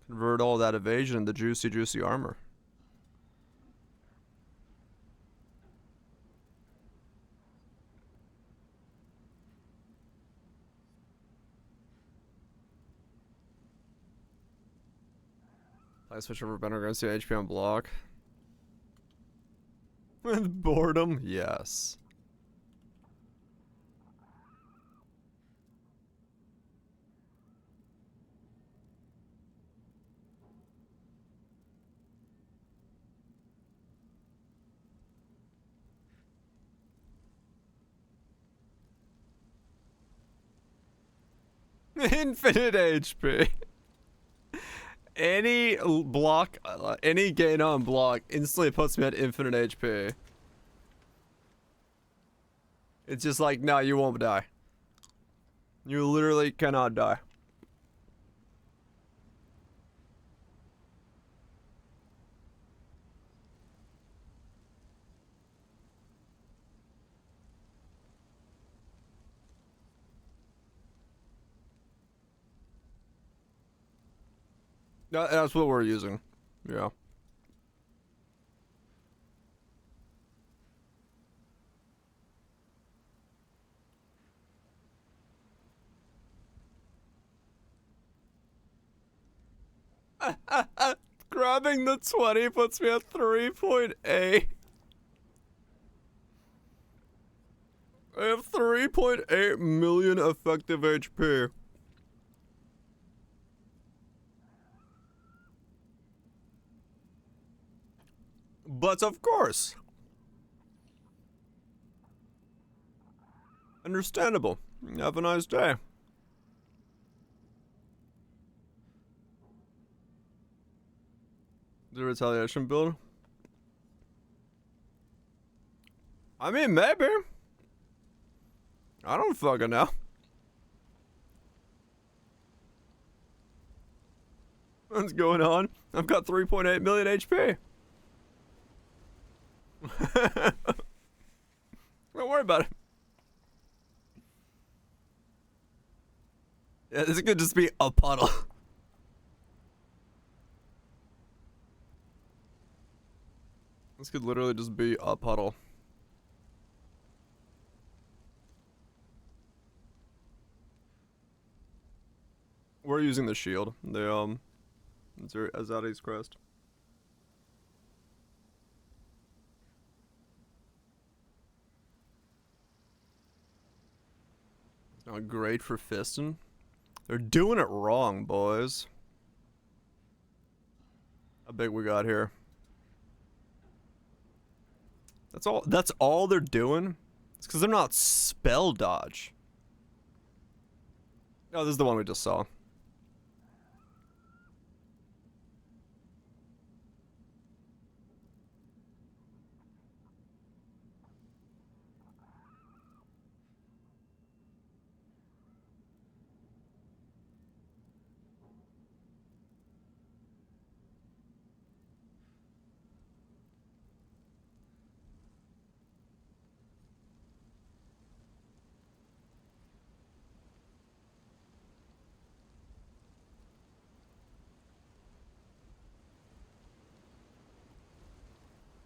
Convert all that evasion into juicy armor. I switch over better against the HP on block. With boredom, yes. Infinite HP. Any block, any gain on block instantly puts me at infinite HP. It's just like, no, you won't die. You literally cannot die. That's what we're using. Yeah. Grabbing the 20 puts me at 3.8. I have 3.8 million effective HP. But of course. Understandable. Have a nice day. The retaliation build? I mean, maybe. I don't fucking know. What's going on? I've got 3.8 million HP. Don't worry about it. Yeah, this could just be a puddle. This could literally just be a puddle. We're using the shield. The it's Azadi's crest. It's not great for fisting. They're doing it wrong, boys. How big we got here? That's all they're doing? It's because they're not spell dodge. Oh, this is the one we just saw.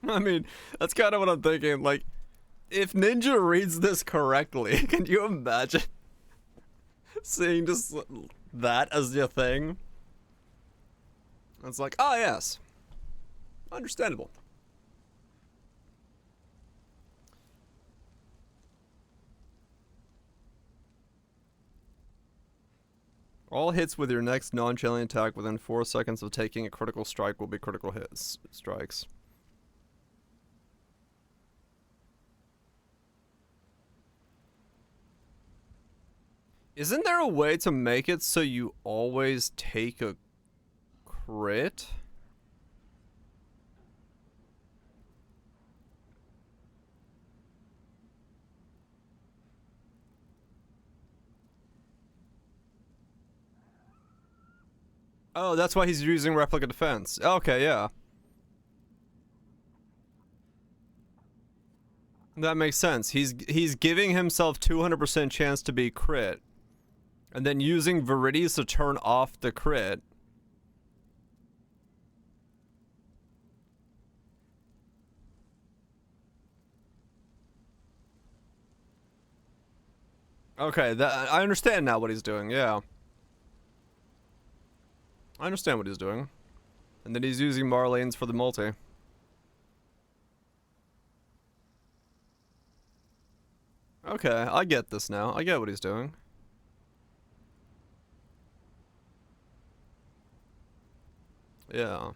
I mean, that's kind of what I'm thinking. Like, if Ninja reads this correctly, can you imagine seeing just that as your thing? It's like, oh yes, understandable. All hits with your next non-chilling attack within 4 seconds of taking a critical strike will be critical hits strikes. Isn't there a way to make it so you always take a crit? Oh, that's why he's using replica defense. Okay, yeah. That makes sense. He's giving himself 200% chance to be crit. And then using Viridius to turn off the crit. Okay, I understand now what he's doing, yeah. I understand what he's doing. And then he's using Marlene's for the multi. Okay, I get this now. I get what he's doing. Yeah.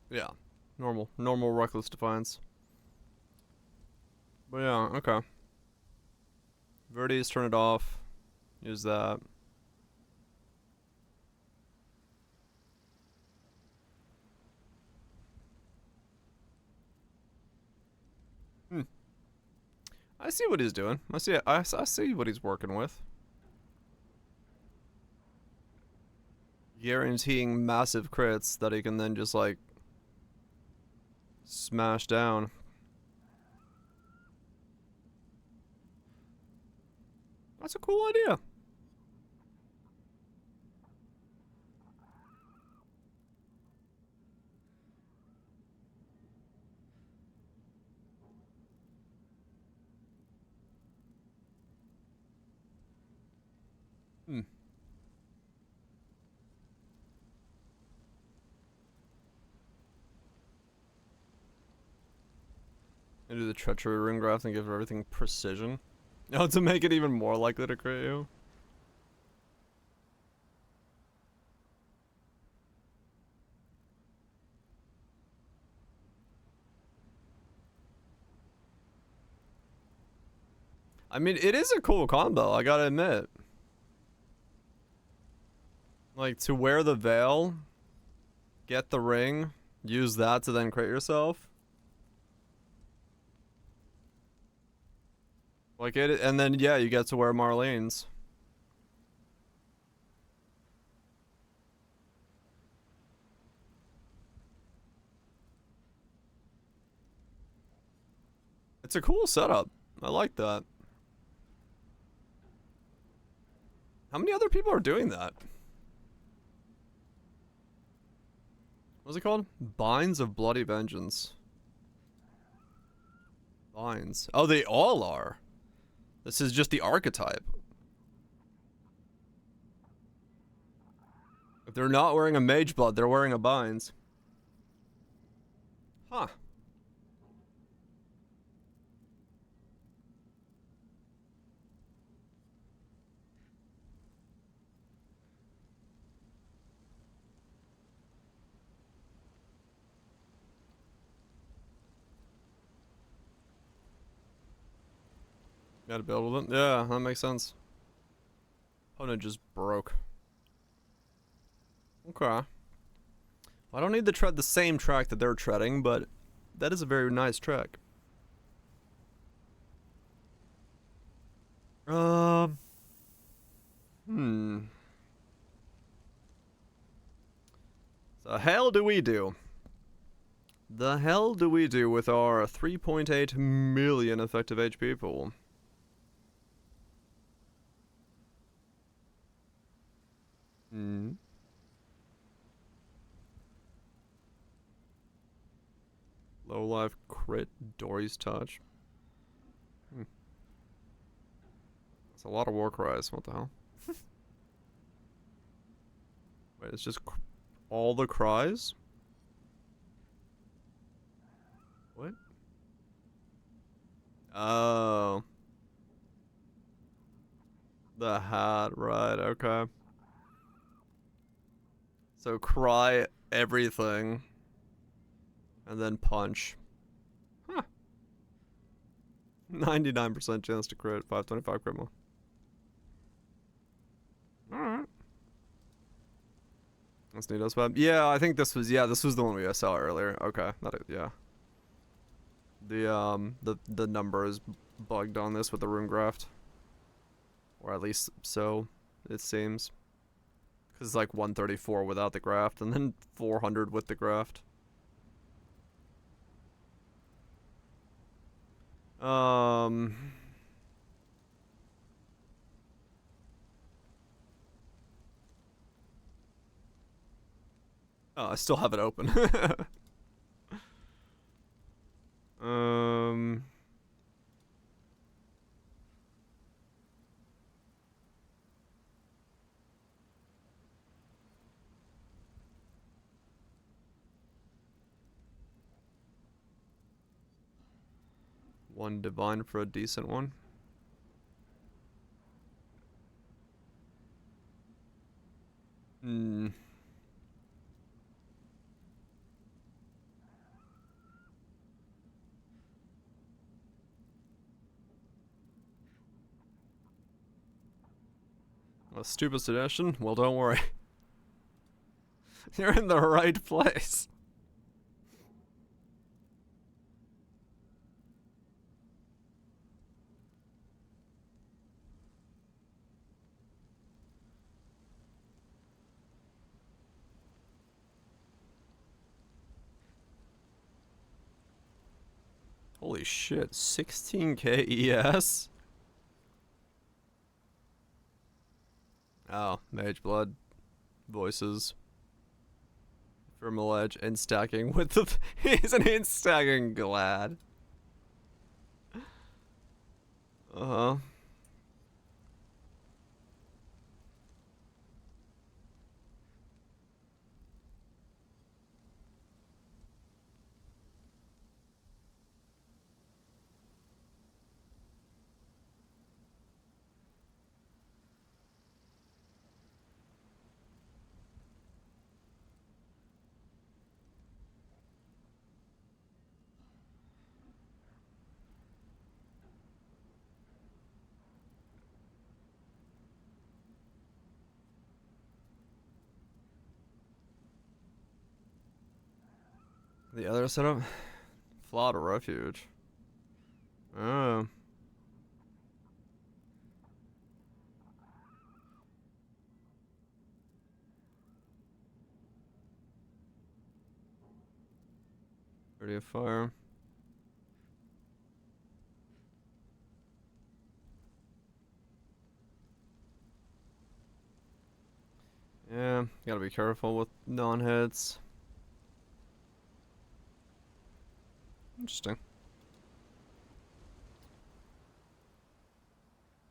Yeah. Normal reckless defiance. But yeah, okay. Verdi's turn it off. Use that. I see what he's doing. I see what he's working with. Guaranteeing massive crits that he can then just like smash down. That's a cool idea. Hmm. And do the treachery ring graft and give everything precision. No, to make it even more likely to crit you. I mean, it is a cool combo, I gotta admit. Like, to wear the veil, get the ring, use that to then crit yourself. Like it, and then yeah, you get to wear Marlene's. It's a cool setup. I like that. How many other people are doing that? What's it called? Binds of Bloody Vengeance. Binds. Oh, they all are. This is just the archetype. If they're not wearing a mage blood, they're wearing a binds. Huh. Gotta build with it. Yeah, that makes sense. Opponent just broke. Okay. I don't need to tread the same track that they're treading, but that is a very nice track. The hell do we do? The hell do we do with our 3.8 million effective HP pool? Low life crit Dory's touch. That's a lot of war cries. What the hell? Wait, it's just all the cries? What? Oh. The hat, right, okay. So cry everything. And then punch. Huh. 99% chance to crit, 525 crit more. Alright. That's neat. Yeah, I think this was the one we saw earlier. Okay. Yeah. The number is bugged on this with the rune graft. Or at least so it seems. Cause it's like 134 without the graft and then 400 with the graft. Oh, I still have it open. 1 divine for a decent one. Hmm. A stupid suggestion? Well, don't worry. You're in the right place. Holy shit, 16k ES? Oh, Mage Blood. Voices. Thermal Edge and stacking with the... He's an in-stacking glad. Uh-huh. The other setup? Flawed Refuge. Oh. Ready to fire. Yeah, gotta be careful with non-hits. Interesting.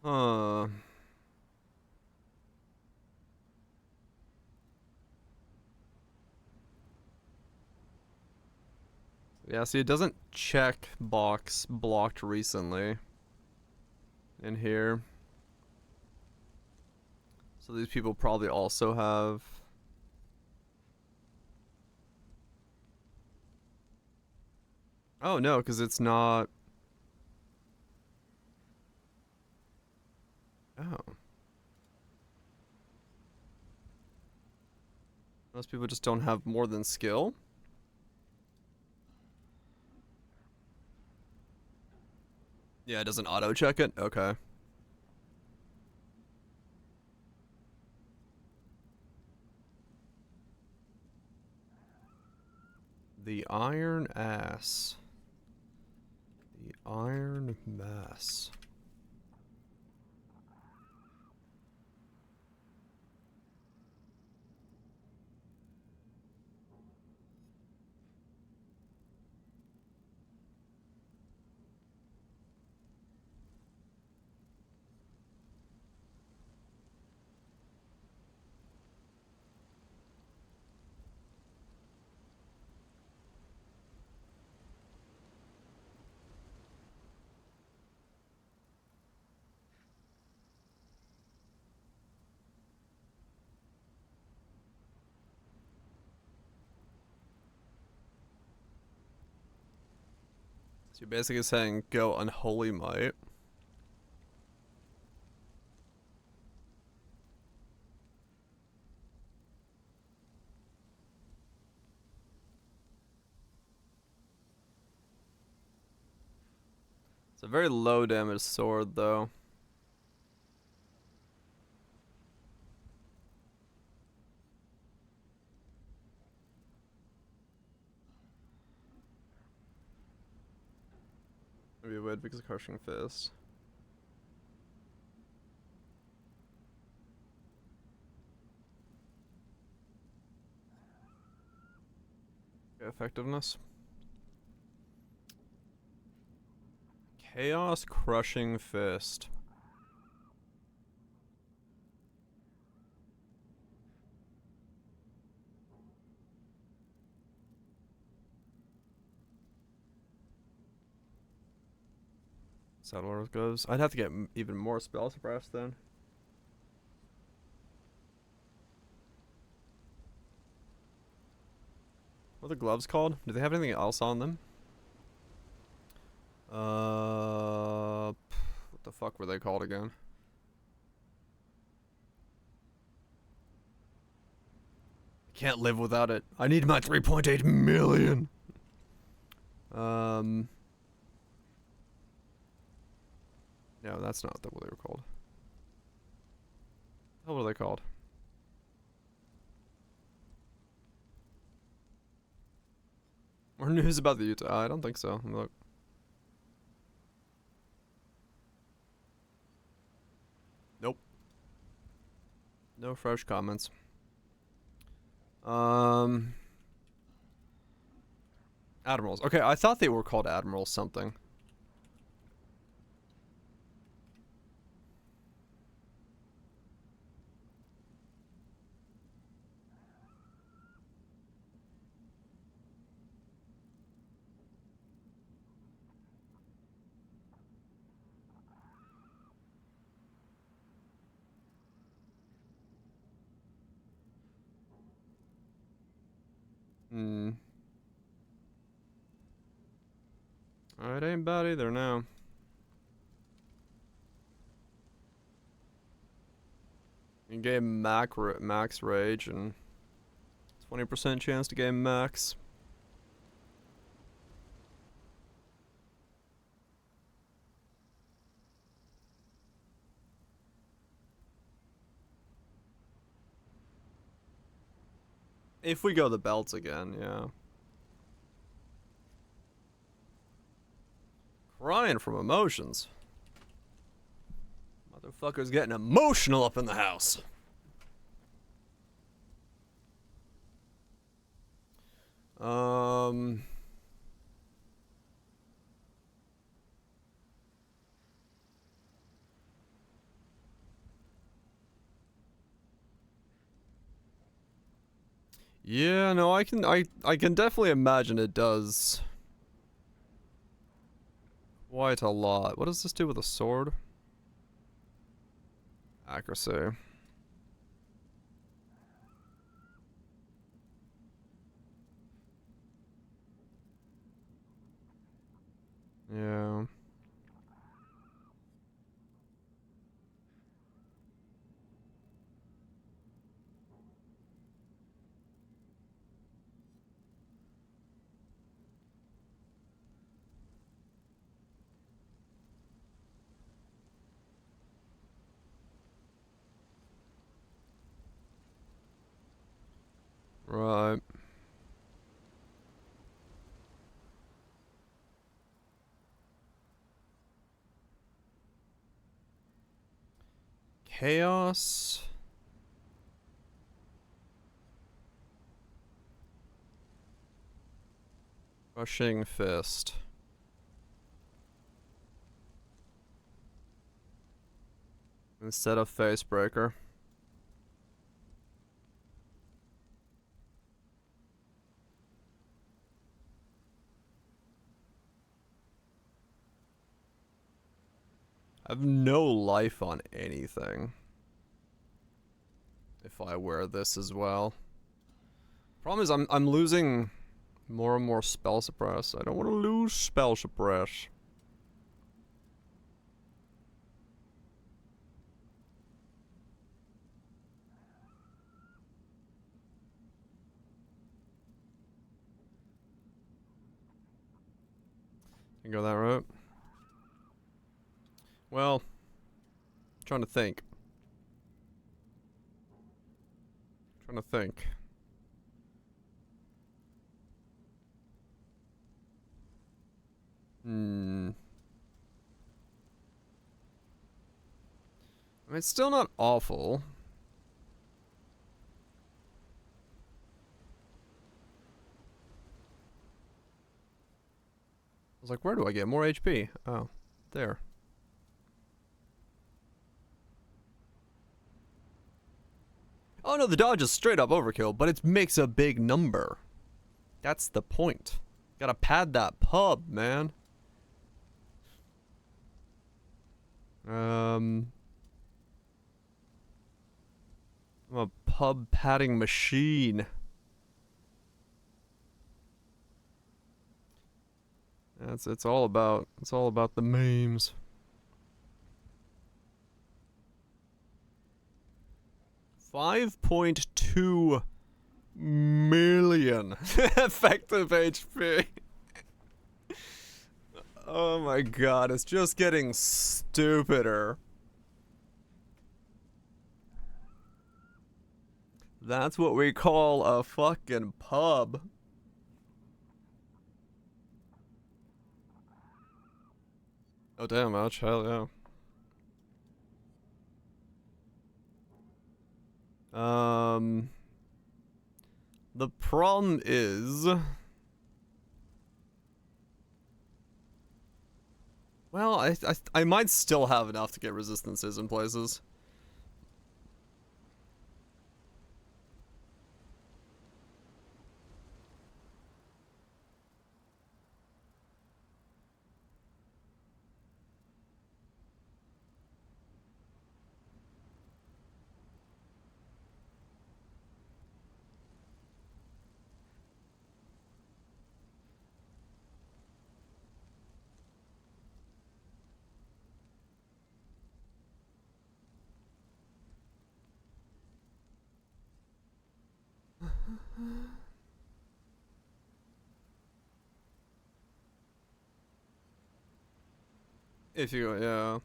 Huh. Yeah, see, it doesn't check box blocked recently in here. So these people probably also have... Oh, no, because it's not... Oh. Most people just don't have more than skill? Yeah, it doesn't auto-check it? Okay. The Iron Ass. The Iron Mass. So you're basically saying go Unholy Might. It's a very low damage sword though. Maybe a win because of Crushing Fist. Okay, effectiveness. Chaos Crushing Fist. Settlers goes. I'd have to get even more spell suppressed then. What are the gloves called? Do they have anything else on them? What the fuck were they called again? I can't live without it. I need my 3.8 million. No, that's not what they were called. What the hell were they called? More news about the Utah? I don't think so. Look. Nope. No fresh comments. Admirals. Okay, I thought they were called Admirals something. Alright, ain't bad either now. You gain max rage and 20% chance to gain max. If we go the belts again, yeah. Crying from emotions. Motherfucker's getting emotional up in the house. Yeah, no, I can definitely imagine it does quite a lot. What does this do with a sword? Accuracy. Yeah. Right. Chaos. Crushing fist. Instead of facebreaker. I have no life on anything. If I wear this as well. Problem is I'm losing more and more spell suppress. I don't want to lose spell suppress. Can go that route. Well, trying to think. Trying to think. I mean, it's still not awful. I was like, where do I get more HP? Oh, there. Oh no, the dodge is straight up overkill, but it makes a big number. That's the point. Gotta pad that pub, man. I'm a pub padding machine. It's all about the memes. 5.2 million effective HP. Oh my god, it's just getting stupider. That's what we call a fucking pub. Oh damn, ouch, hell yeah. The problem is, well, I might still have enough to get resistances in places. If you, yeah.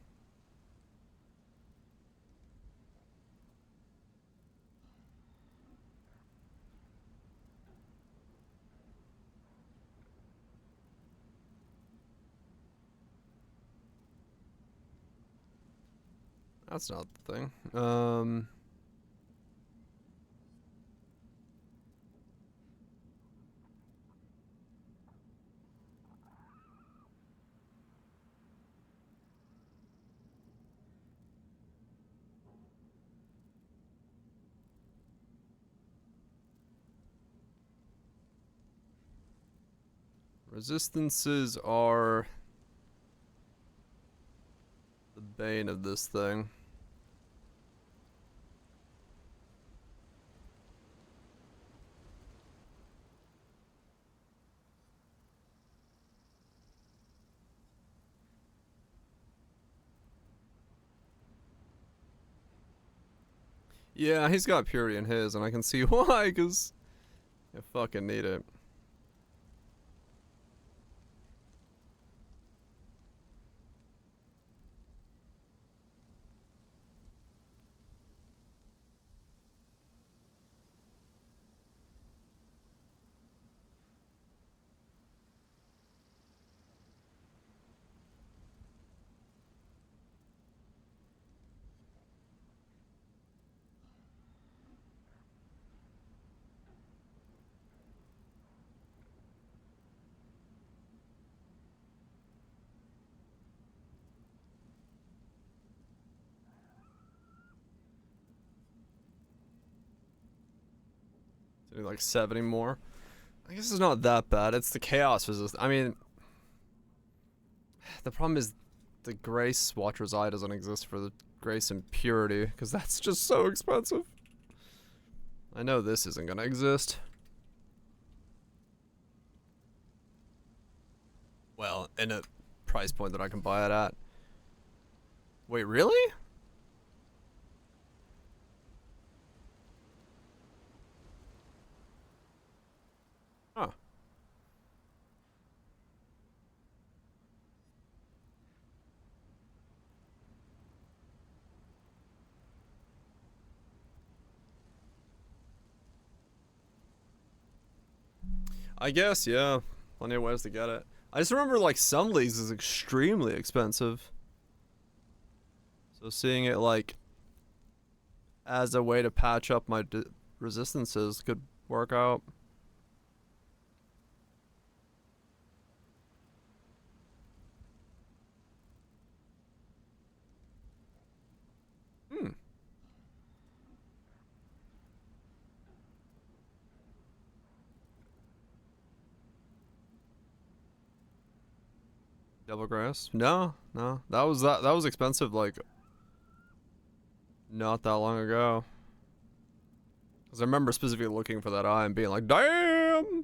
That's not the thing. Resistances are the bane of this thing. Yeah, he's got purity in his, and I can see why, because you fucking need it. Do like 70 more. I guess it's not that bad. It's the chaos resist. I mean, the problem is the Grace Watcher's Eye doesn't exist for the Grace Impurity, because that's just so expensive. I know this isn't gonna exist. Well, in a price point that I can buy it at. Wait, really? Huh. I guess, yeah. Plenty of ways to get it. I just remember, like, some leagues is extremely expensive. So seeing it, like, as a way to patch up my resistances could work out. Hmm. Devil Grass? No, no. That was expensive like not that long ago. Cause I remember specifically looking for that eye and being like, damn!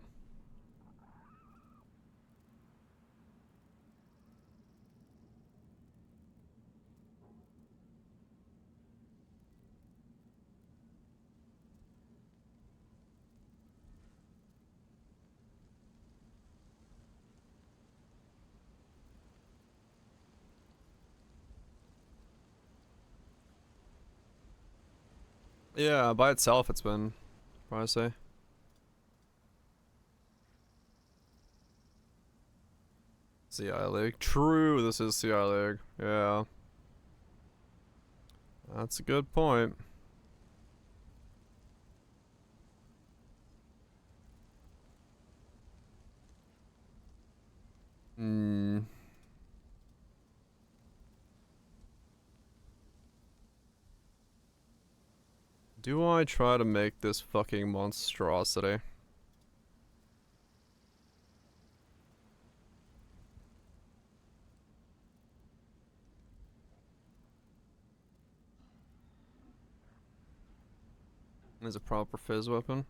Yeah, by itself it's been, what I say. CI League. True, this is CI League. Yeah. That's a good point. Hmm. Do I try to make this fucking monstrosity? Is a proper fizz weapon?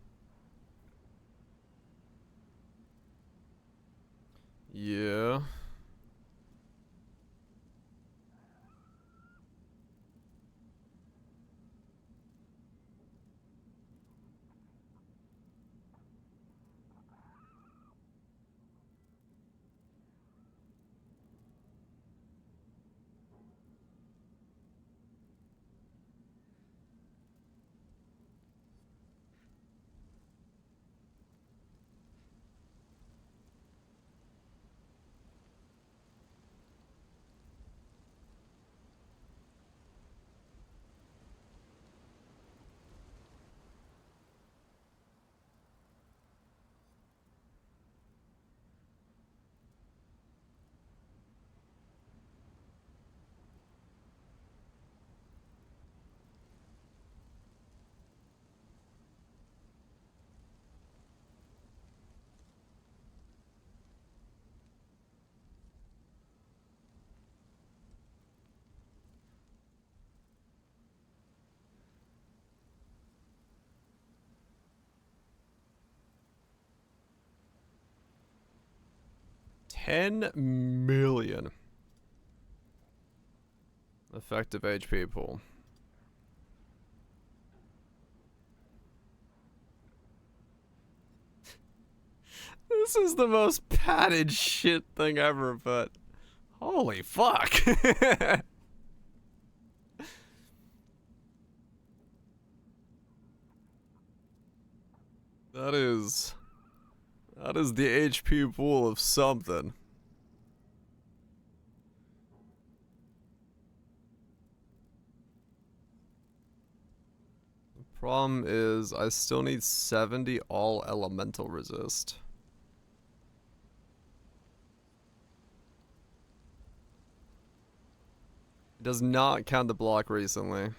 Yeah. $10 million effective HP pool. This is the most padded shit thing ever, but holy fuck. That is the HP pool of something. The problem is I still need 70 all elemental resist. It does not count the block recently.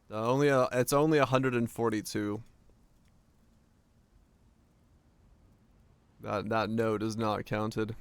It's only 142. That node is not counted.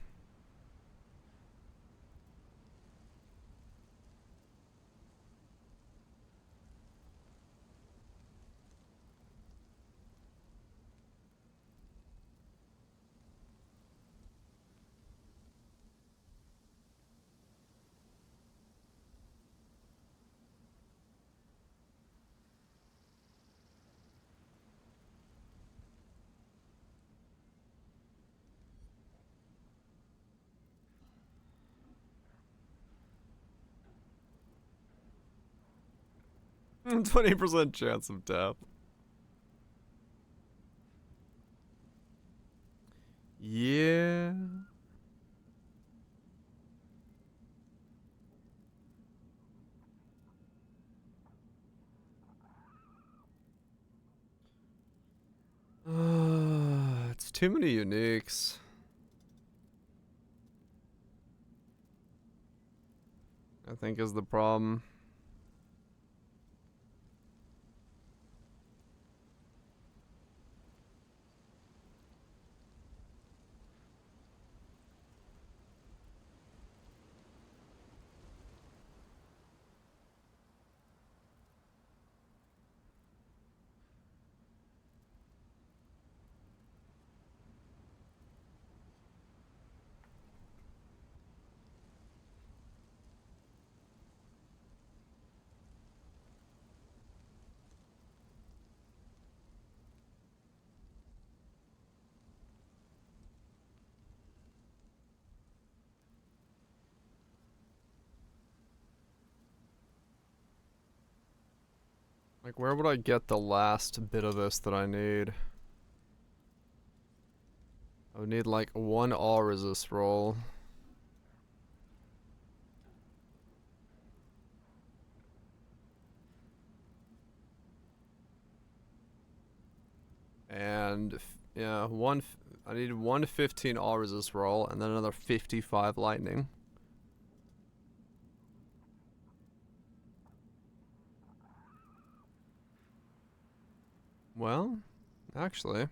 Mm, 20% chance of death. Yeah. It's too many uniques. I think is the problem. Like, where would I get the last bit of this that I need? I would need like one all resist roll. And yeah, I need 115 all resist roll and then another 55 lightning. Well, actually,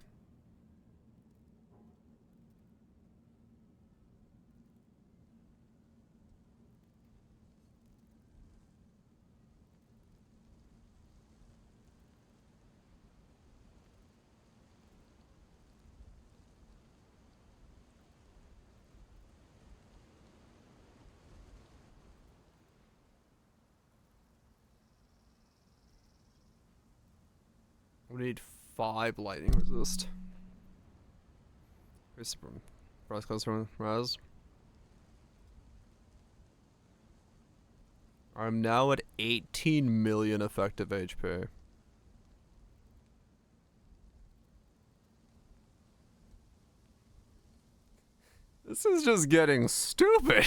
we need 5 lightning resist. Price comes from Raz. I'm now at 18 million effective HP. This is just getting stupid.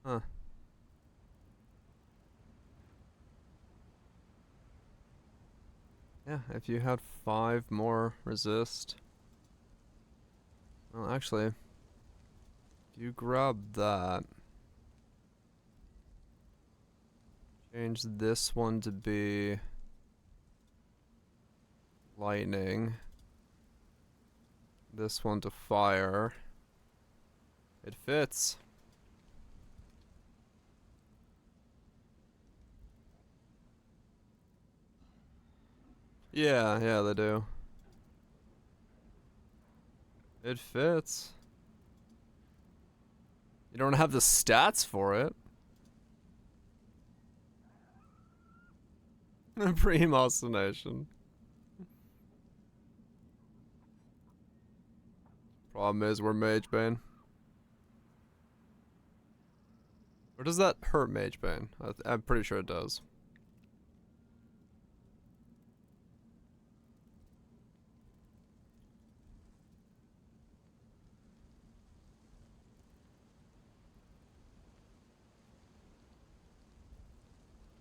Huh. Yeah, if you had 5 more resist. Well, actually, if you grab that, change this one to be lightning, this one to fire, it fits. Yeah, they do. It fits. You don't have the stats for it. Pre-emulsination. Problem is, we're Magebane. Or does that hurt Magebane? I'm pretty sure it does.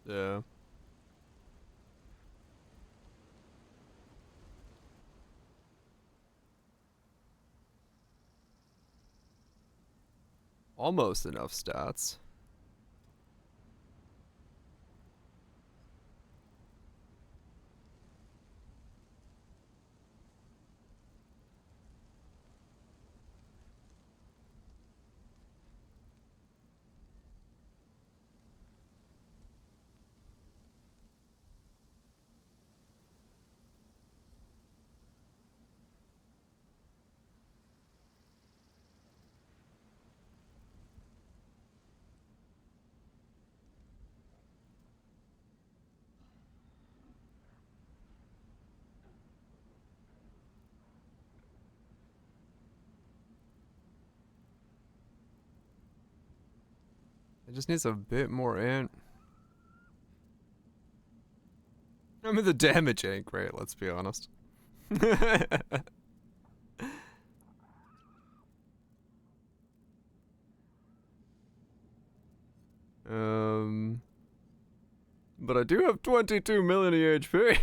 Yeah. Almost enough stats. It just needs a bit more int. I mean, the damage ain't great, let's be honest. But I do have 22 million EHP.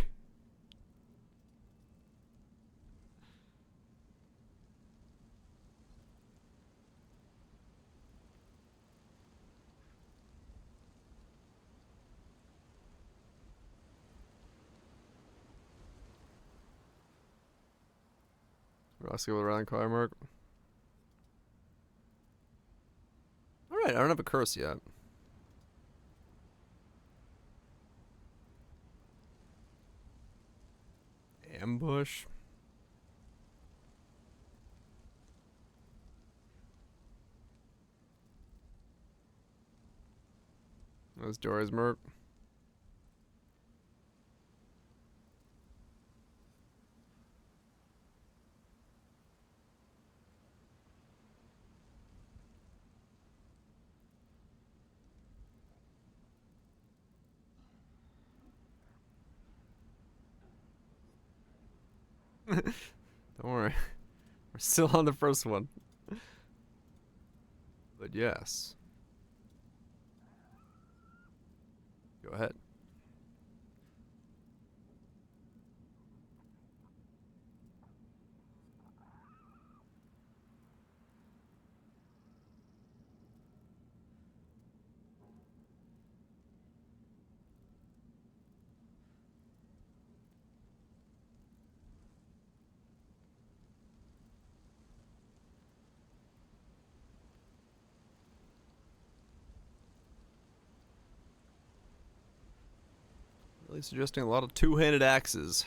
Let's go with around car mark. Alright, I don't have a curse yet. Ambush. That's Dory's merc. Don't worry. We're still on the first one. But yes. Go ahead. Really suggesting a lot of two-handed axes.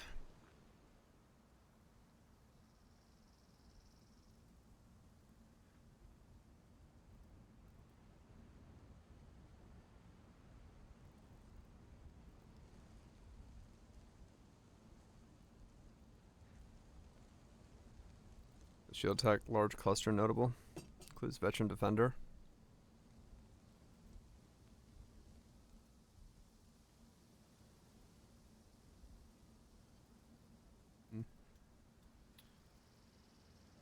Shield attack, large cluster notable. Includes veteran defender.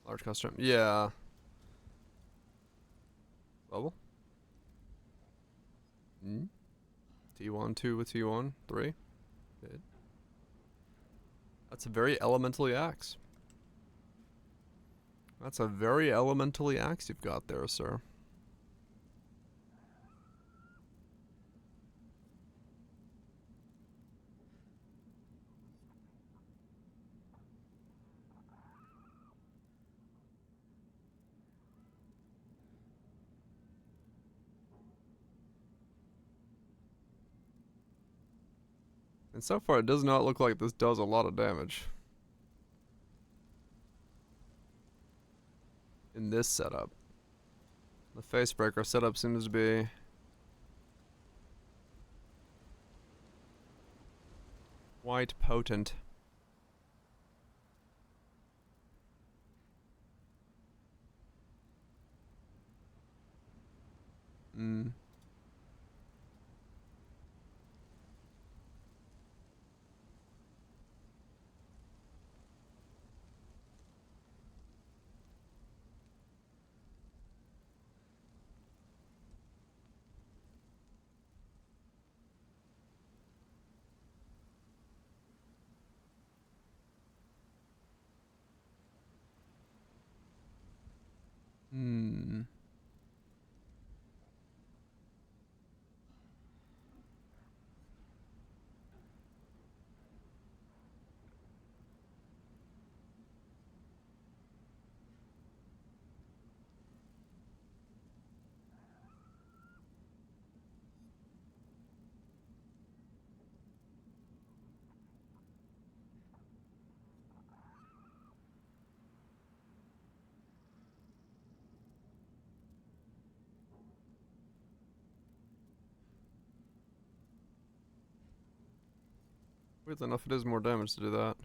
Large custom. Yeah. Bubble. T1, 2 with T1, 3. Good. That's a very elementally axe. That's a very elementally axe you've got there, sir. And so far, it does not look like this does a lot of damage. In this setup. The facebreaker setup seems to be quite potent. Weirdly enough, it is more damage to do that.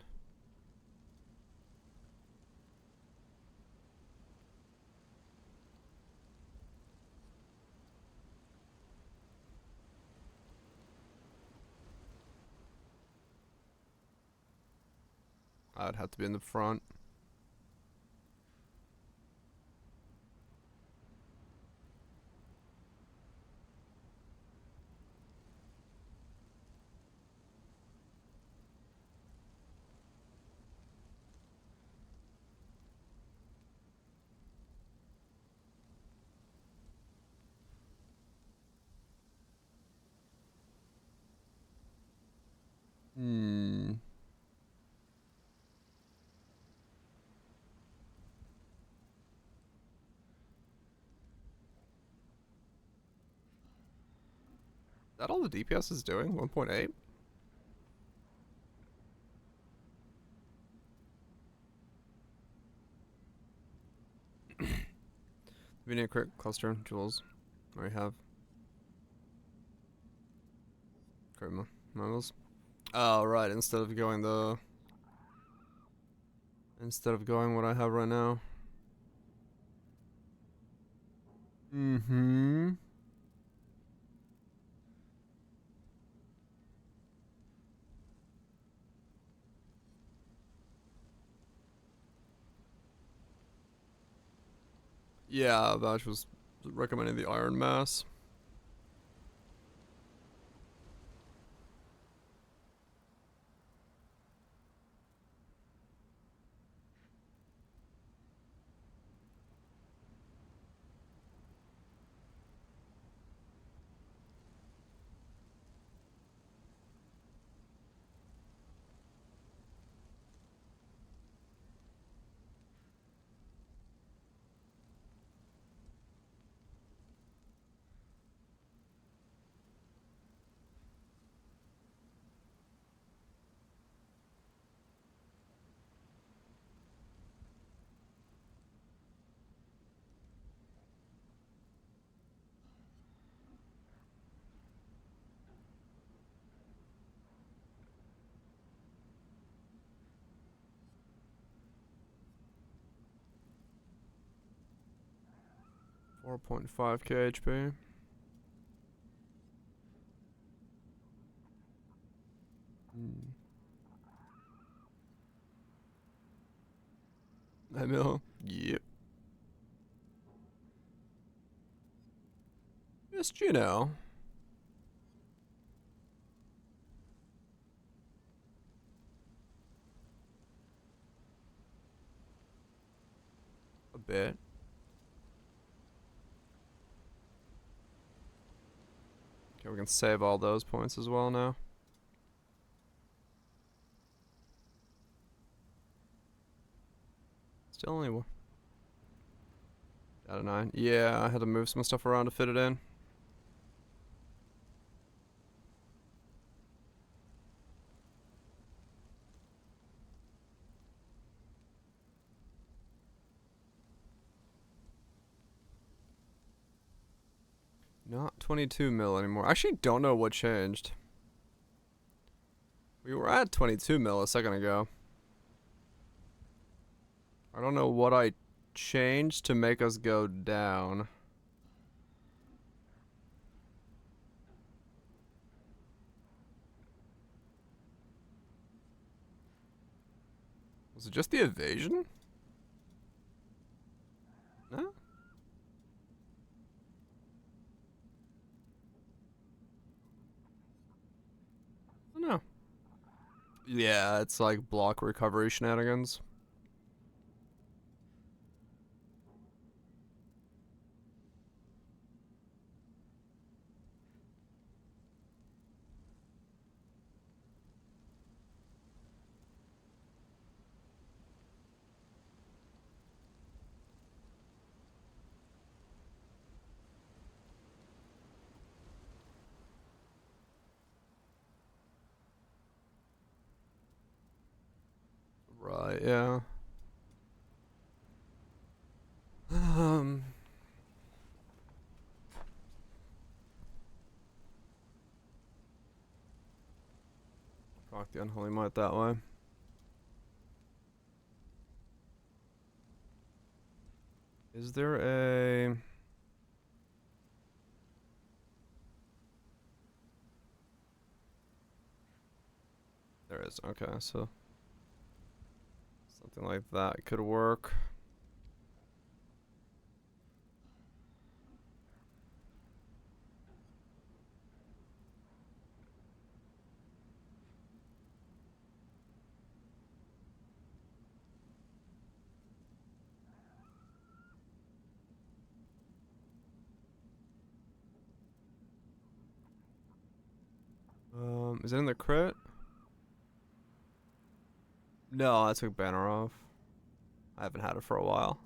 I'd have to be in the front. that all the DPS is doing? 1.8? We need a crit cluster jewels. Already have. Crit models. Oh, right. Instead of going what I have right now. Mm-hmm. Yeah, Vash was recommending the Iron Mass. $4.5k HP. I know. Yep. Just, you know. A bit. Okay, we can save all those points as well now. Still only one. Out of 9. Yeah, I had to move some stuff around to fit it in. Not 22 mil anymore. I actually don't know what changed. We were at 22 mil a second ago. I don't know what I changed to make us go down. Was it just the evasion? No? I don't know. Yeah, it's like block recovery shenanigans. Right, yeah. Rock the Unholy Might that way. Is there a... There is, okay, so... something like that could work. Is it in the crit? No, I took banner off. I haven't had it for a while.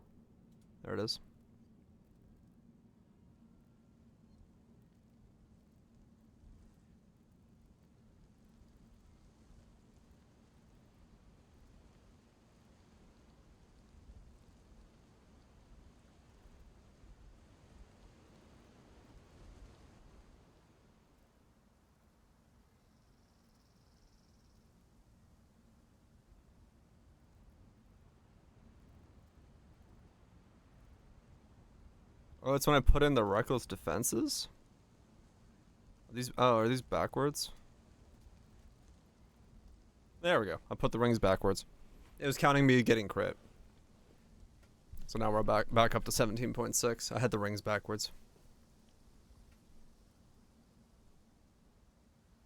There it is. Oh, it's when I put in the reckless defenses? Are these backwards? There we go. I put the rings backwards. It was counting me getting crit. So now we're back up to 17.6. I had the rings backwards.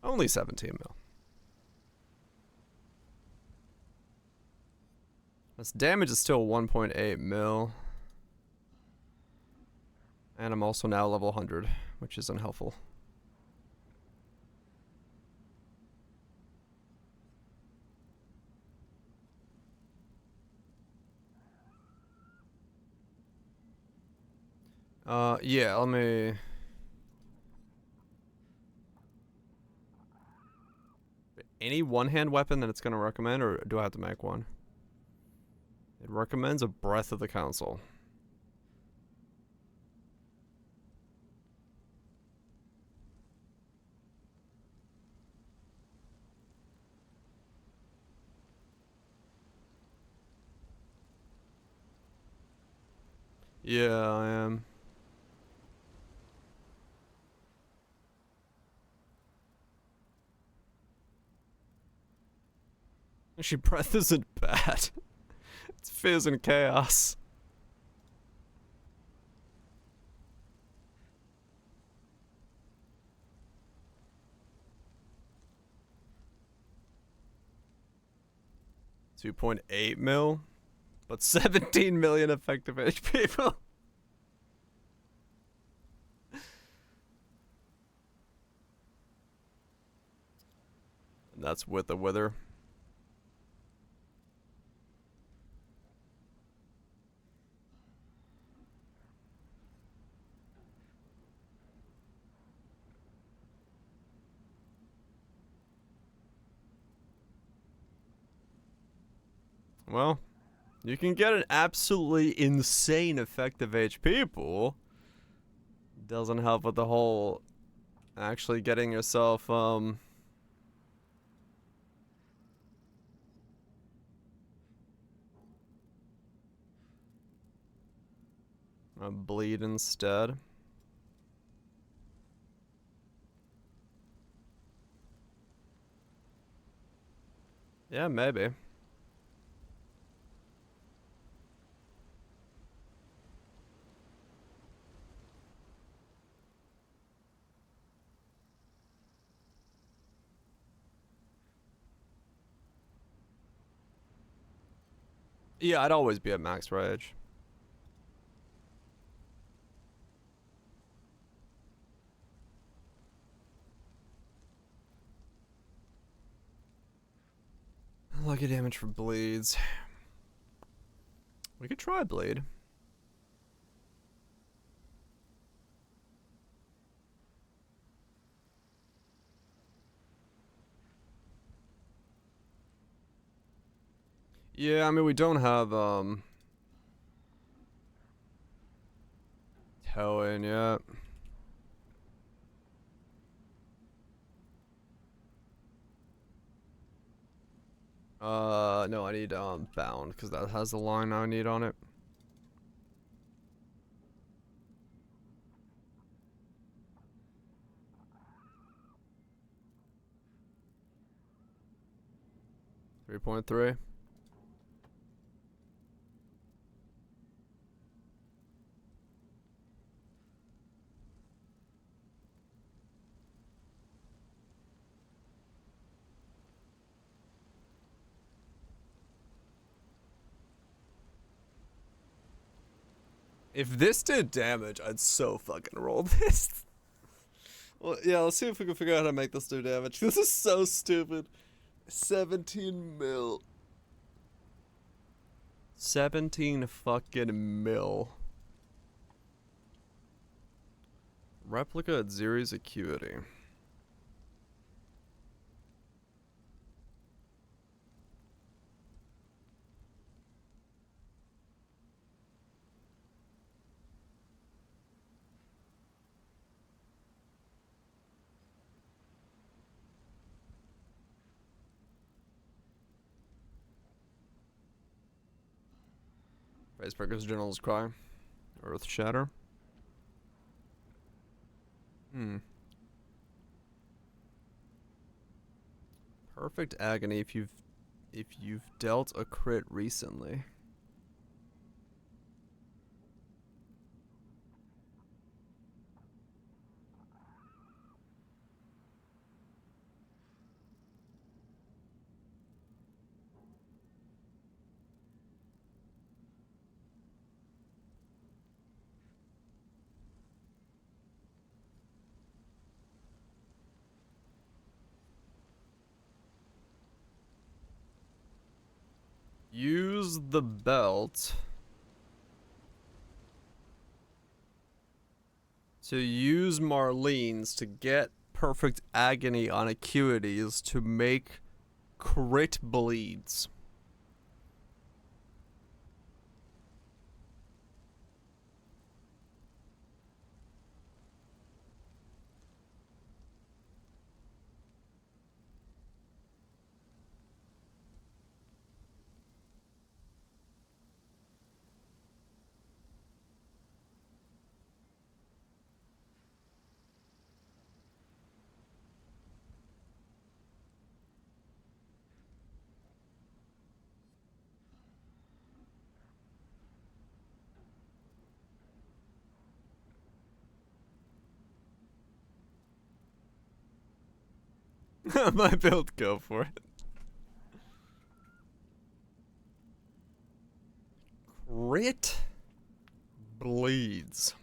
Only 17 mil. This damage is still 1.8 mil. And I'm also now level 100, which is unhelpful. Yeah, let me... Any one-hand weapon that it's gonna recommend, or do I have to make one? It recommends a Breath of the Council. Yeah, I am. Actually, breath isn't bad. It's fizz and chaos. $2.8 mil, but 17 million effective HP. And that's with the wither. Well, you can get an absolutely insane effective HP pool. Doesn't help with the whole actually getting yourself a bleed instead. Yeah, maybe. Yeah, I'd always be at max rage. Lucky damage for bleeds. We could try bleed. Yeah, I mean, we don't have towing yet. No, I need bound because that has the line I need on it. $3.3. If this did damage, I'd so fucking roll this. Well, yeah, let's see if we can figure out how to make this do damage. This is so stupid. 17 mil. 17 fucking mil. Replica at Zeri's acuity. Icebreaker's General's Cry. Earth Shatter. Hmm. Perfect agony if you've dealt a crit recently. Use the belt to use Marlene's to get perfect agony on acuities to make crit bleeds. My build, go for it. Crit bleeds.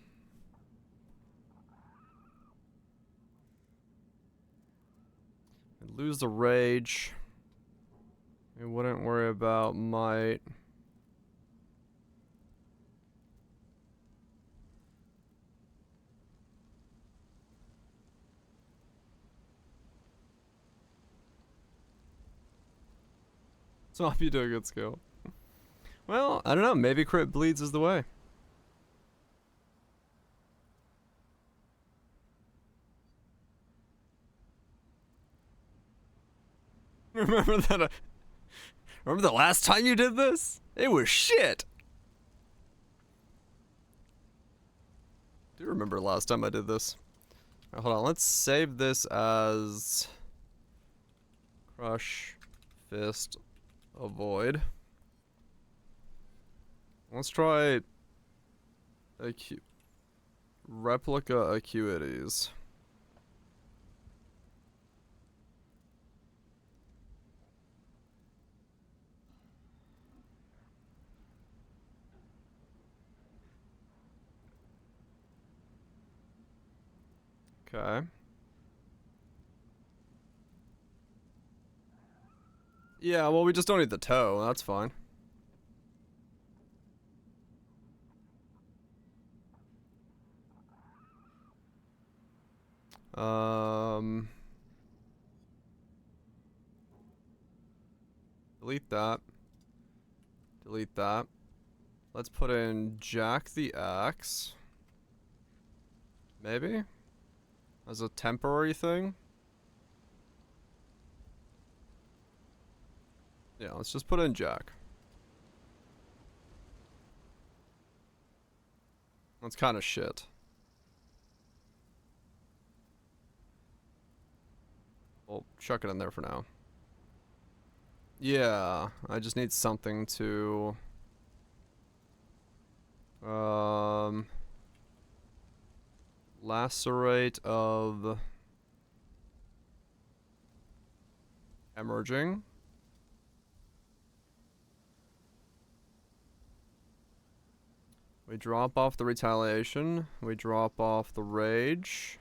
Lose the rage. We wouldn't worry about might. Swap you to a good skill. Well, I don't know. Maybe crit bleeds is the way. Remember that? Remember the last time you did this? It was shit. Do you remember last time I did this? Alright, hold on. Let's save this as crush, fist, avoid. Let's try replica acuities. Okay. Yeah, well, we just don't need the toe. That's fine. Delete that. Delete that. Let's put in Jack the Axe. Maybe? As a temporary thing? Yeah, let's just put in Jack. That's kind of shit. Well, chuck it in there for now. Yeah, I just need something to... Lacerate of... Emerging. We drop off the retaliation. We drop off the rage.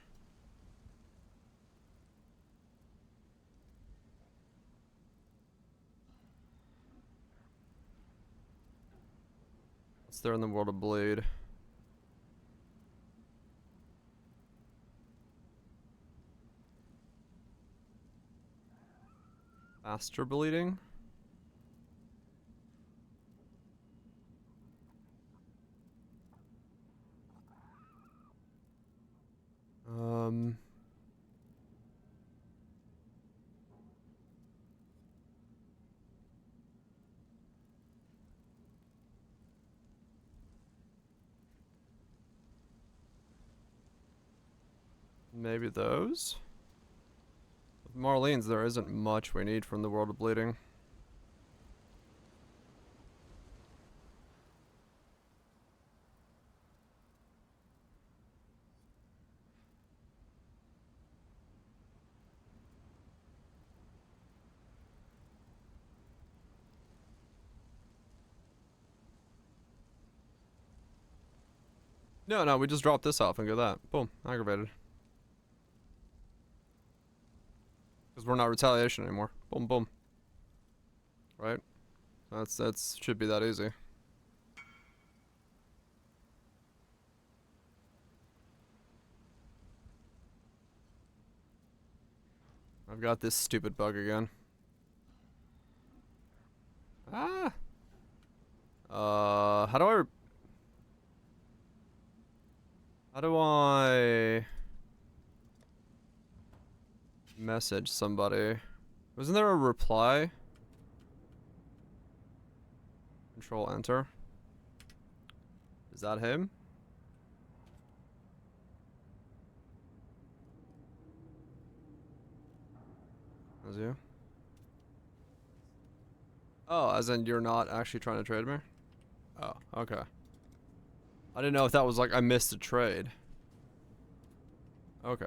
What's there in the world of bleed? Faster bleeding? Maybe those? With Marlene's, there isn't much we need from the World of Bleeding. No, we just drop this off and go that. Boom, aggravated. Because we're not retaliation anymore. Boom, boom. Right? That's should be that easy. I've got this stupid bug again. Ah! How do I message somebody? Wasn't there a reply? Control enter. Is that him? That's you? Oh, as in you're not actually trying to trade me? Oh, okay. I didn't know if that was like I missed a trade. Okay.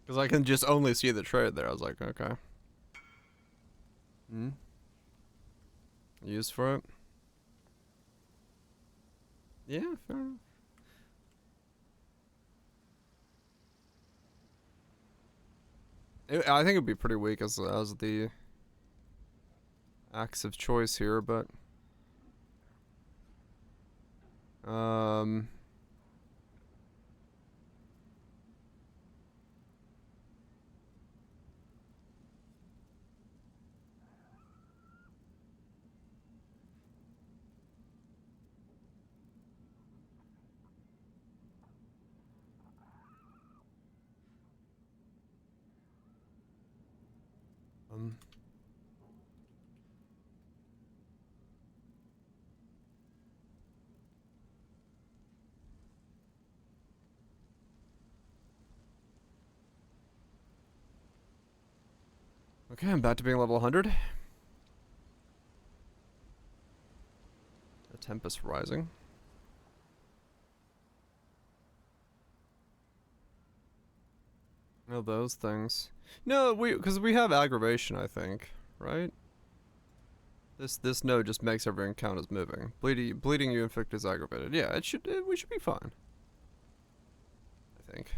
Because I can just only see the trade there. I was like, okay. Hmm. Use for it? Yeah, fair enough. I think it'd be pretty weak as the axe of choice here, but okay, I'm back to being level 100. The Tempest Rising. No, those things. No, because we have aggravation, I think, right? This node just makes everything count as moving. Bleeding you inflict is aggravated. Yeah, we should be fine. I think.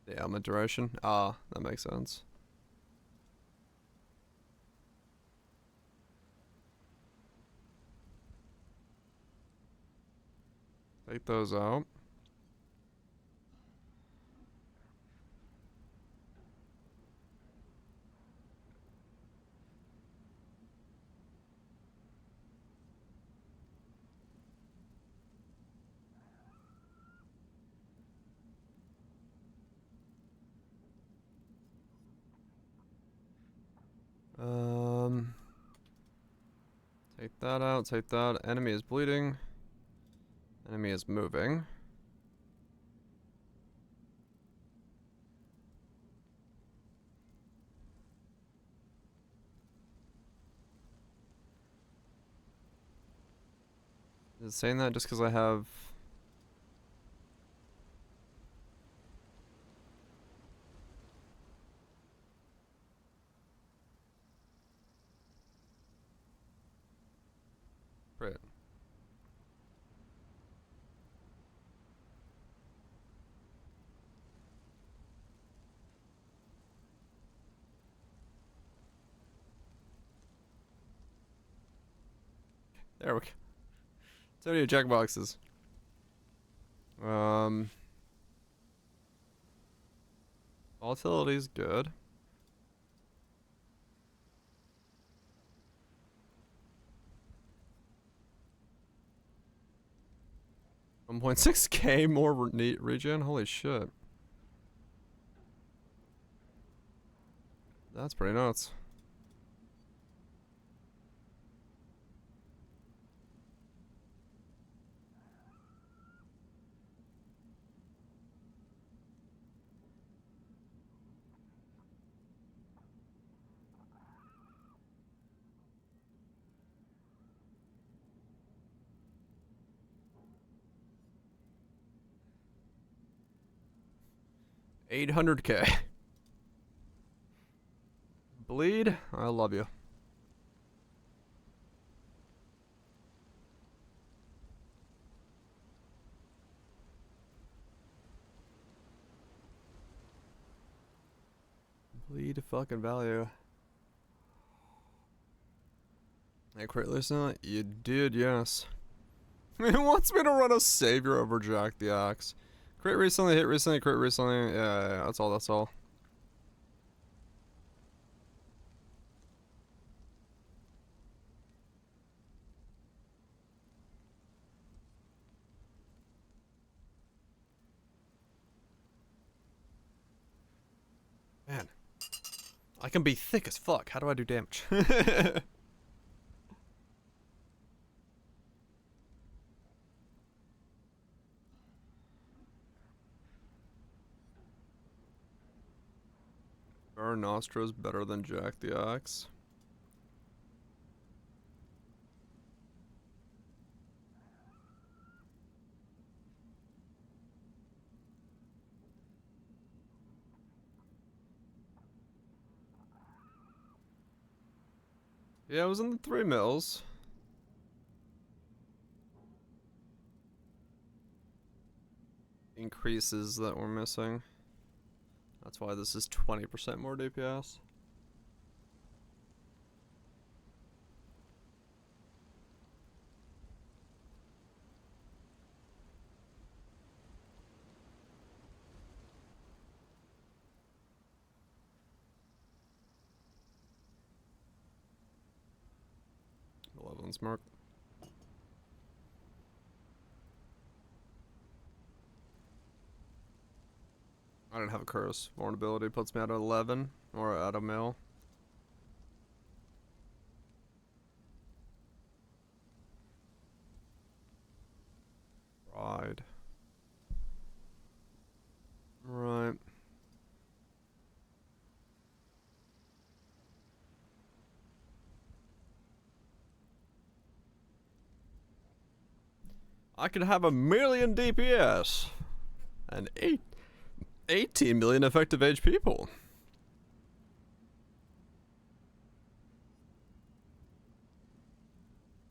The ailment duration. Ah, that makes sense. Take those out. Take that out, take that. Enemy is bleeding. Enemy is moving. Is it saying that just because I have... Right. There we go. So many checkboxes. Volatility's good. 1.6k more regen? Holy shit. That's pretty nuts. $800K. Bleed, I love you. Bleed fucking value. Hey, crit listener, you did, yes. He wants me to run a savior over Jack the Axe. Crit recently, hit recently, crit recently. Yeah, that's all, that's all. Man. I can be thick as fuck. How do I do damage? Burn nostrils better than Jack the Axe. Yeah, it was in the 3 mils. Increases that we're missing. That's why this is 20% more DPS. Malevolence mark. I didn't have a curse. Vulnerability puts me at 11 or at a mil. Pride. Right. I could have 1,000,000 DPS and 18 million effective age people.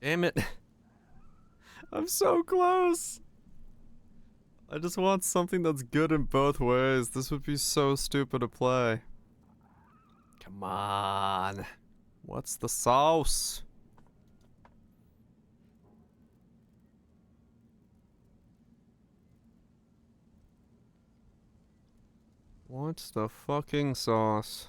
Damn it. I'm so close. I just want something that's good in both ways. This would be so stupid to play. Come on. What's the sauce? What's the fucking sauce?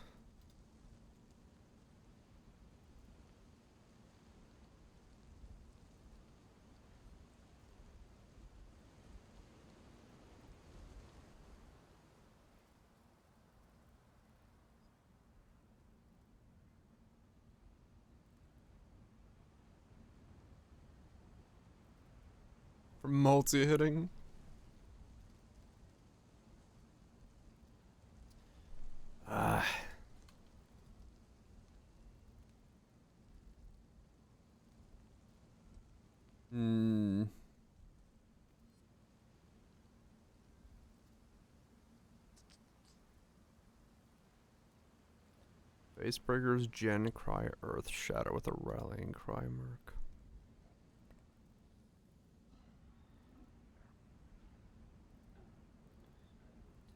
For multi-hitting? Facebreaker's Gen Cry Earth Shadow with a rallying cry mark.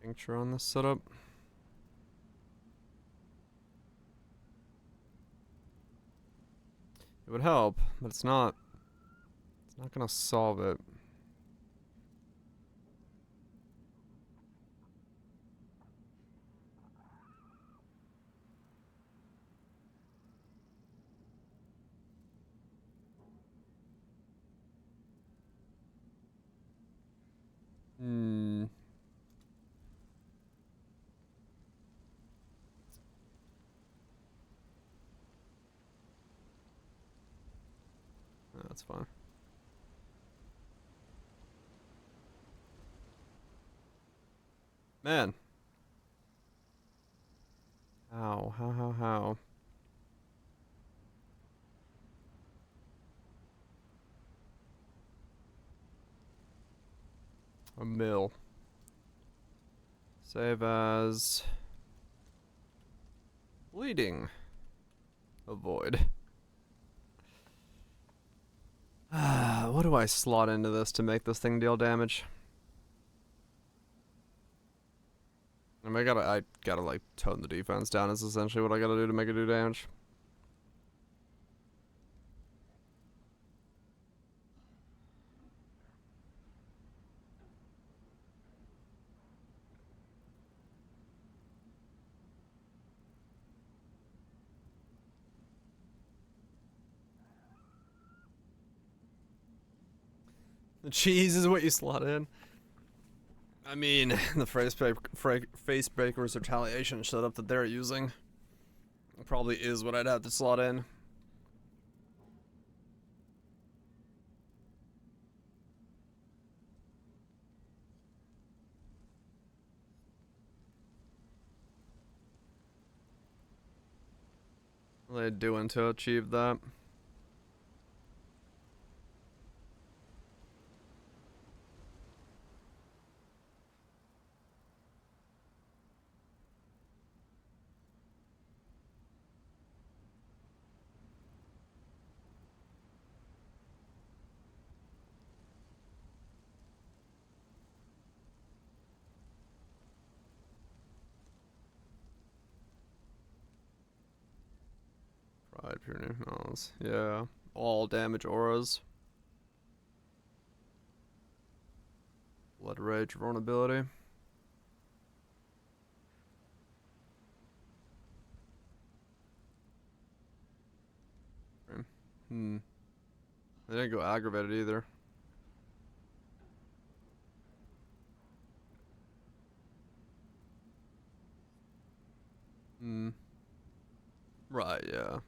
Tincture on this setup. It would help, but it's not. It's not gonna solve it. That's fine. Man. How? A mill. Save as... bleeding. Avoid. What do I slot into this to make this thing deal damage? I mean, I gotta like tone the defense down is essentially what I gotta do to make it do damage. The cheese is what you slot in. I mean, the face breaker's retaliation setup that they're using probably is what I'd have to slot in. What are they doing to achieve that? Pride, purity, malice. Yeah. All damage auras. Blood rage, vulnerability. They didn't go aggravated either. Right, yeah.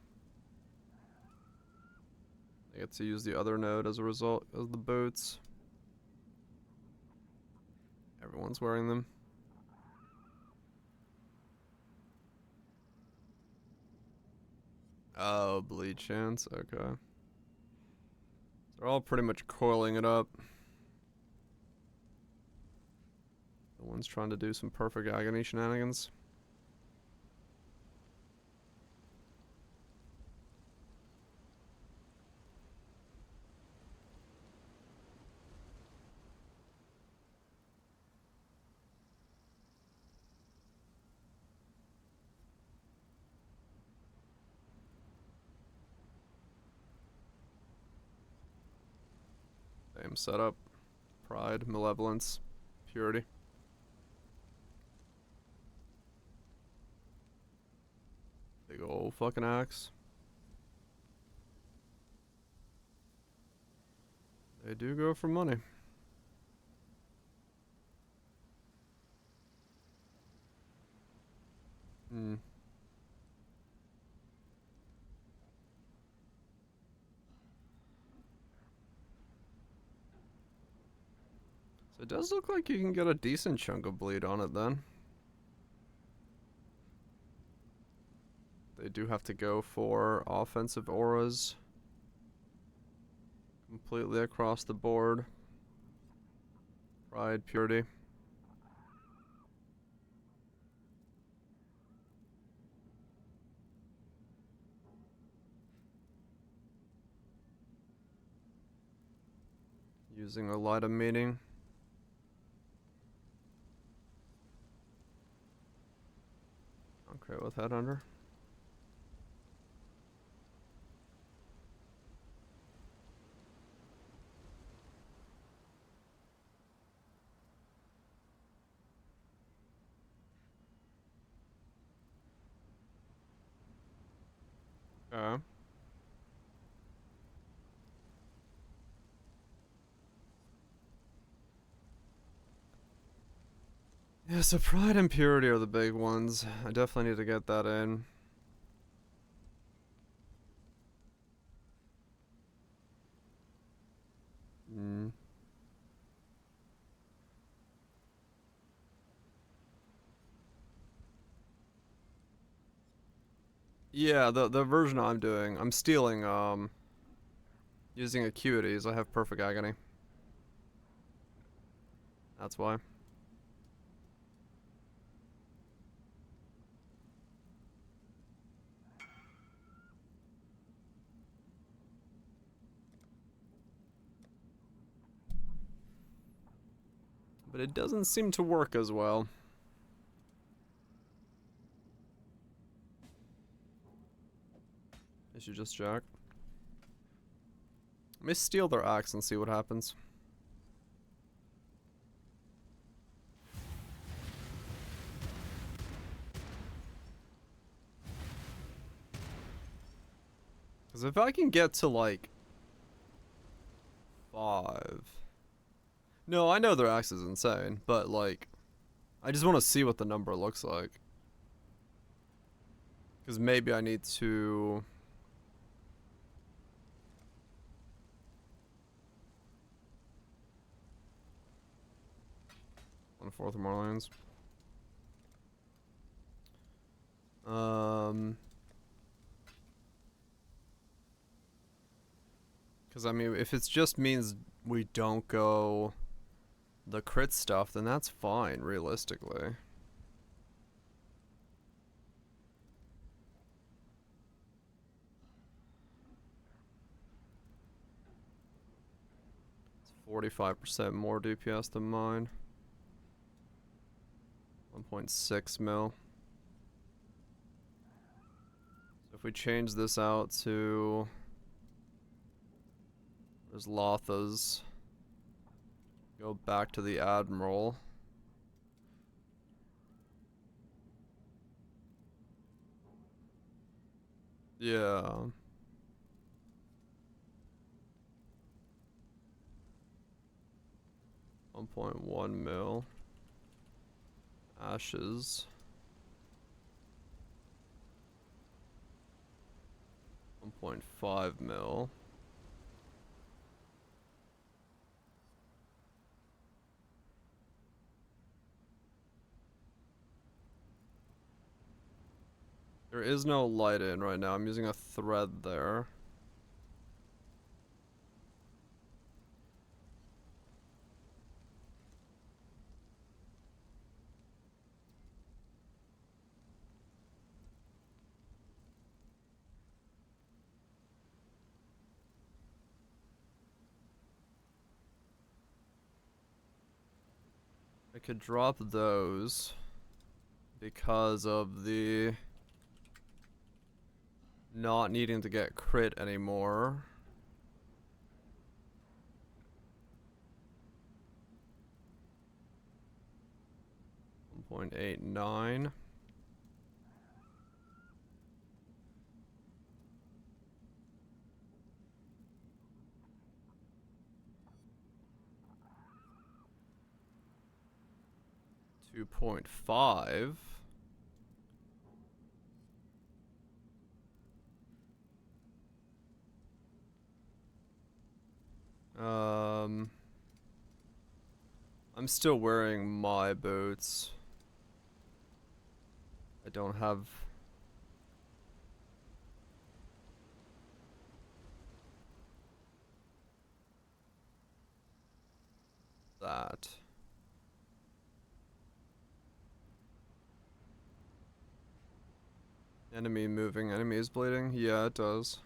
I get to use the other node as a result of the boots. Everyone's wearing them. Oh, bleed chance, okay. They're all pretty much coiling it up. The one's trying to do some perfect agony shenanigans. Same setup. Pride, malevolence, purity. Big ol' fucking axe. They do go for money. So it does look like you can get a decent chunk of bleed on it then. They do have to go for offensive auras. Completely across the board. Pride, purity. Using a light of meaning. Okay, with head under. Okay. Yeah, so pride and purity are the big ones. I definitely need to get that in. Mm. Yeah, the version I'm doing, I'm stealing, using acuities. I have perfect agony. That's why. But it doesn't seem to work as well. I should just check. Let me steal their axe and see what happens. Because if I can get to like 5. No, I know their axe is insane, but like, I just want to see what the number looks like. Because maybe I need to... One-fourth or more lines. Because I mean, if it just means we don't go the crit stuff, then that's fine, realistically. It's 45% more DPS than mine. 1.6 mil. So if we change this out to... There's Lotha's. Go back to the Admiral. Yeah. 1.1 mil. Ashes. 1.5 mil. There is no light in right now. I'm using a thread there. I could drop those because of the not needing to get crit anymore. .89. .5. I'm still wearing my boots. I don't have that. Enemy moving, enemy is bleeding? Yeah, it does.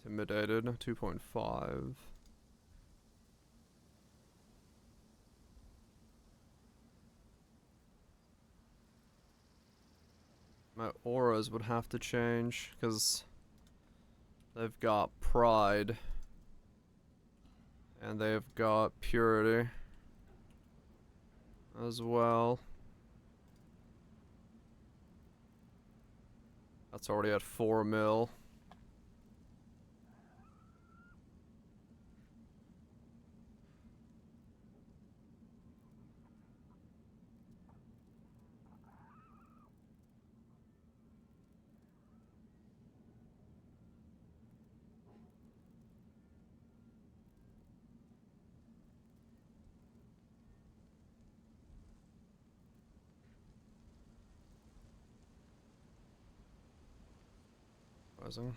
Intimidated, 2.5. My auras would have to change, because they've got pride. And they've got purity as well. That's already at 4 mil. Rising.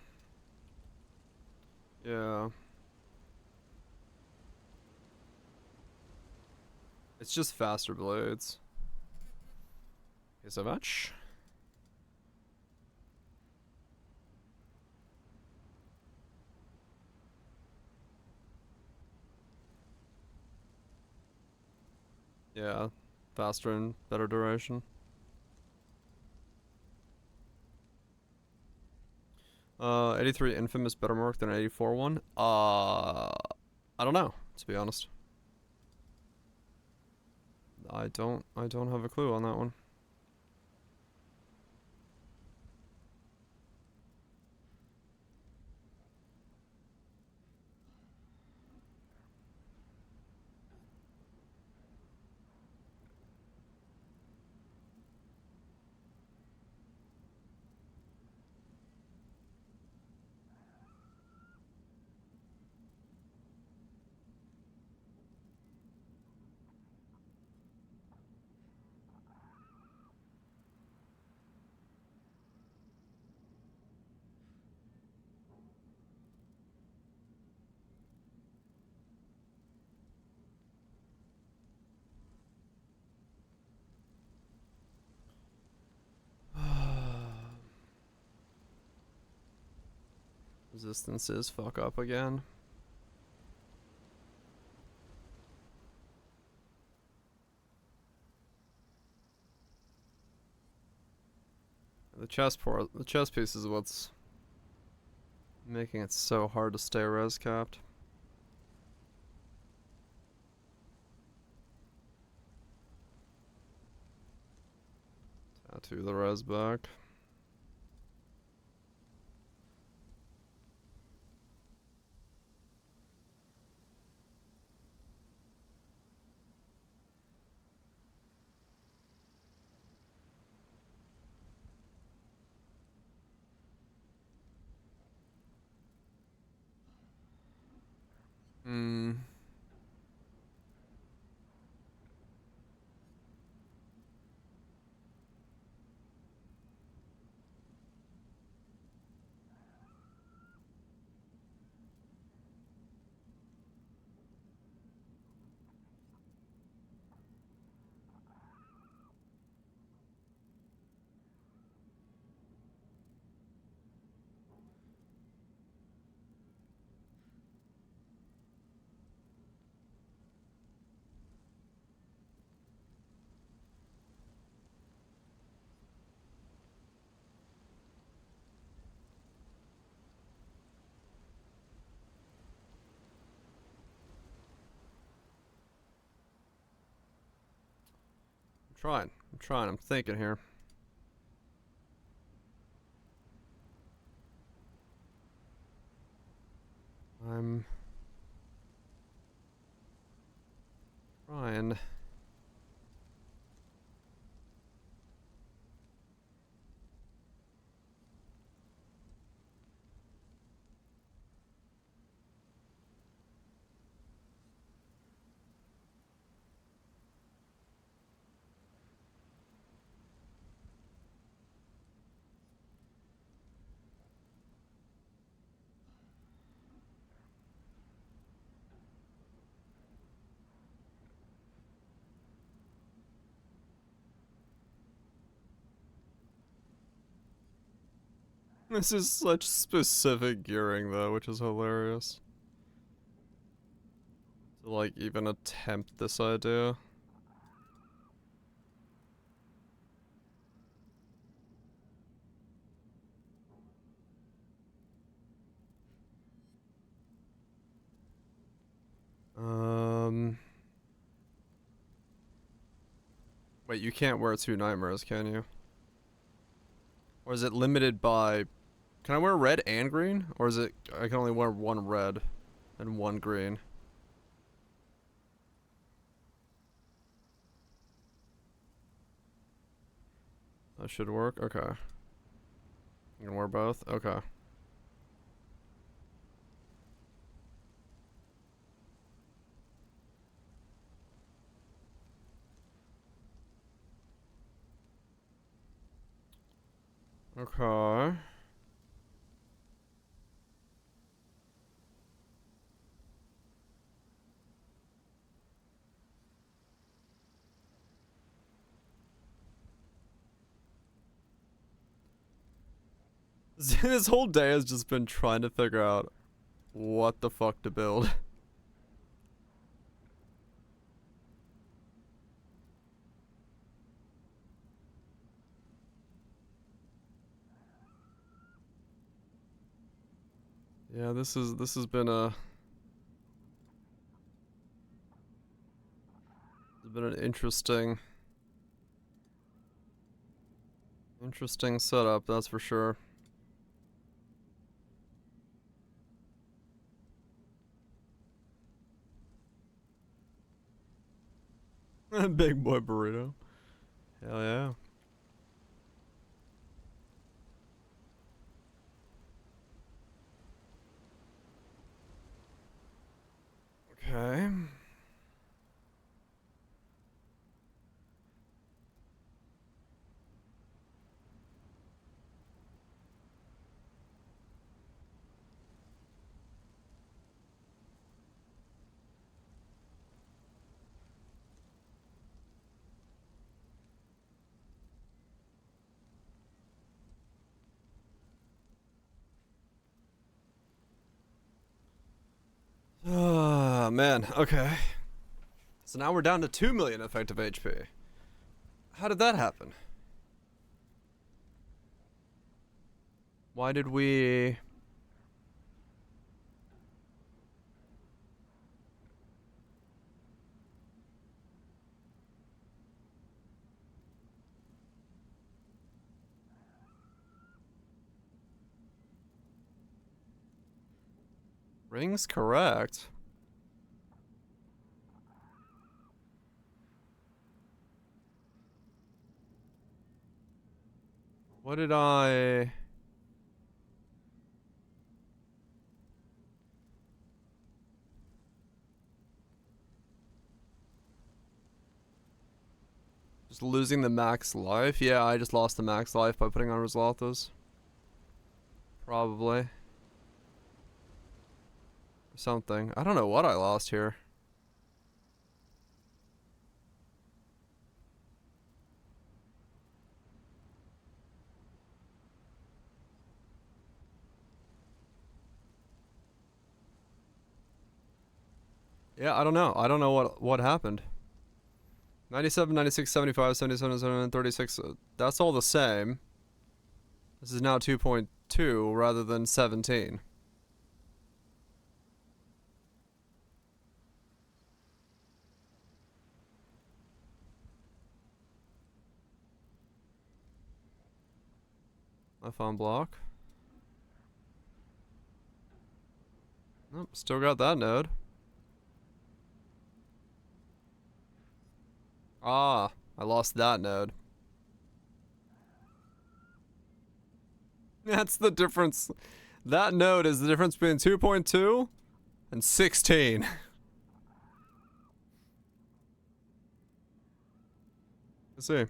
Yeah. It's just faster blades. Thank you so much. Yeah, faster and better duration. 83 Infamous better mark than 84 one? I don't know, to be honest. I don't have a clue on that one. Resistances fuck up again. The chest piece is what's making it so hard to stay res capped. Tattoo the res back. Hmm. I'm trying, I'm thinking here. I'm trying. This is such specific gearing though, which is hilarious. To like even attempt this idea. Wait, you can't wear 2 nightmares, can you? Or is it limited by... Can I wear red and green? Or is it... I can only wear 1 red and 1 green? That should work? Okay. You can wear both? Okay. Okay. This whole day has just been trying to figure out what the fuck to build. Yeah, this has been an interesting setup, that's for sure. Big boy burrito. Hell yeah. Okay. Ah, man. Okay. So now we're down to 2 million effective HP. How did that happen? Why did we... Rings correct. What did I... Just losing the max life? Yeah, I just lost the max life by putting on Rosalthas. Probably. Something. I don't know what I lost here. Yeah, I don't know. I don't know what happened. 97, 96, 75, 77, 77, 36. That's all the same. This is now 2.2 rather than 17. Left on block. Nope, still got that node. Ah, I lost that node. That's the difference. That node is the difference between 2.2 and 16. Let's see.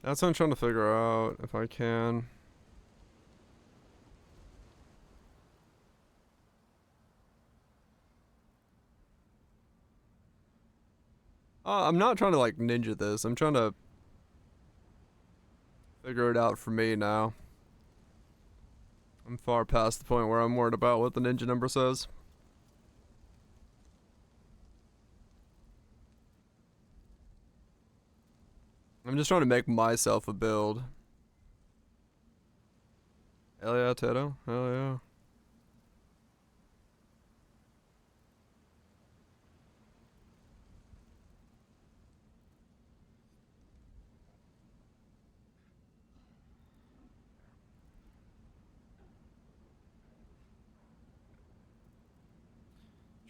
That's what I'm trying to figure out, if I can. I'm not trying to like ninja this. I'm trying to figure it out for me now. I'm far past the point where I'm worried about what the ninja number says. I'm just trying to make myself a build. Hell yeah, Tato. Hell yeah.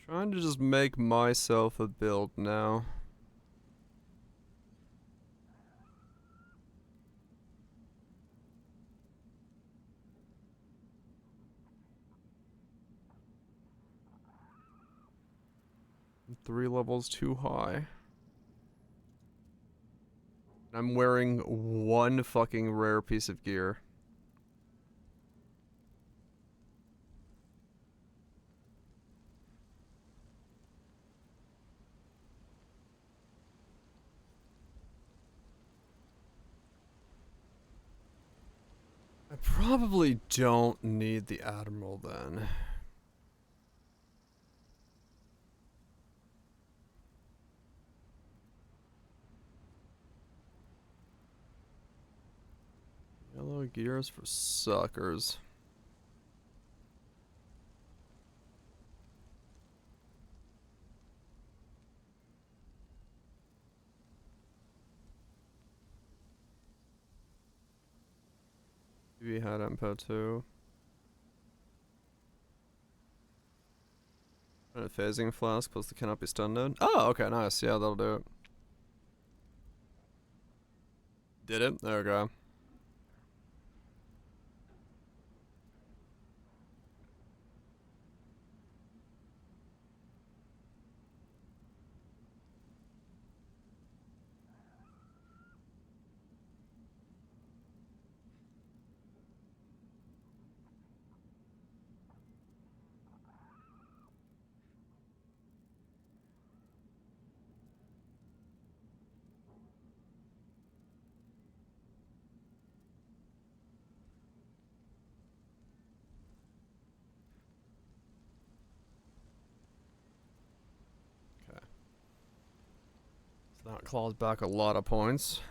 Trying to just make myself a build now. Three levels too high. I'm wearing one fucking rare piece of gear. probably don't need the Admiral then. Yellow gears for suckers. We had MPO 2. And a phasing flask plus the cannot be stunned node. Oh, okay, nice. Yeah, that'll do it. Did it? There we go. Okay. So that claws back a lot of points.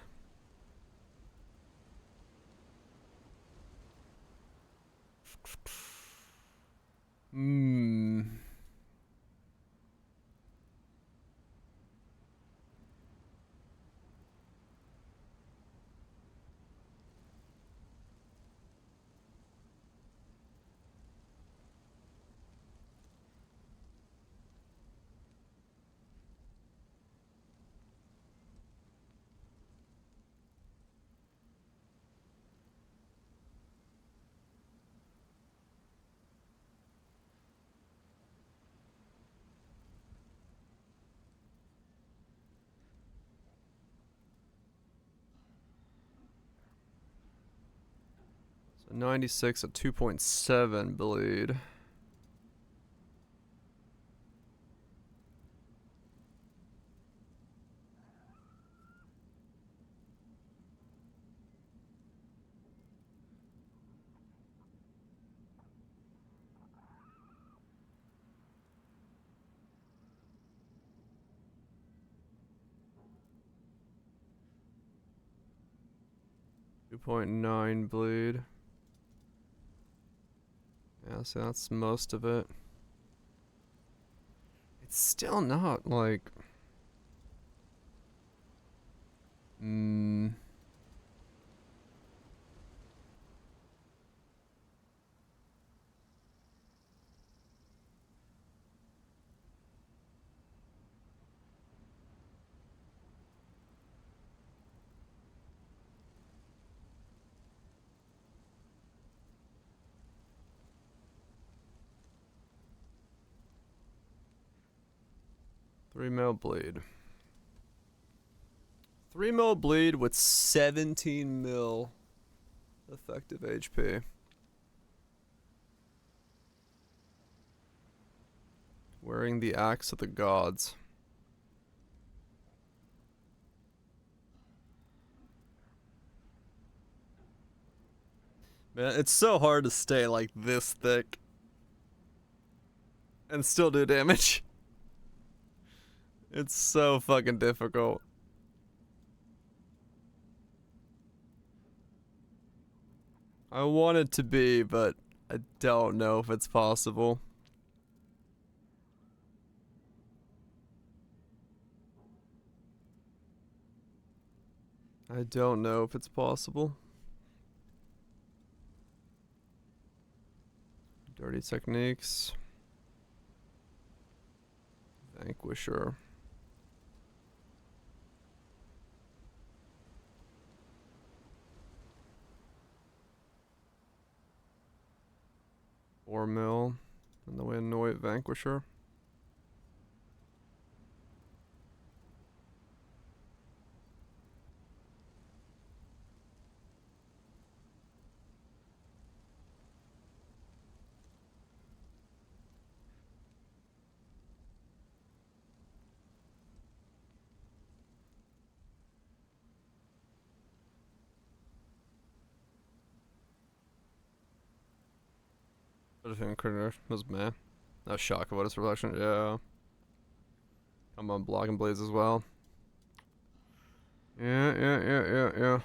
Hmm. So 96 at 2.7 bleed. .9 bleed. Yeah, so that's most of it. It's still not like... Hmm. Three mil bleed. 3 mil bleed with 17 mil effective HP. Wearing the axe of the gods. Man, it's so hard to stay like this thick and still do damage. It's so fucking difficult. I want it to be, but I don't know if it's possible. I don't know if it's possible. Dirty techniques. Vanquisher. Four mil. And the way annoy Vanquisher. I think critter was meh. That shock of what its reflection, yeah. I'm on blocking blades as well. Yeah.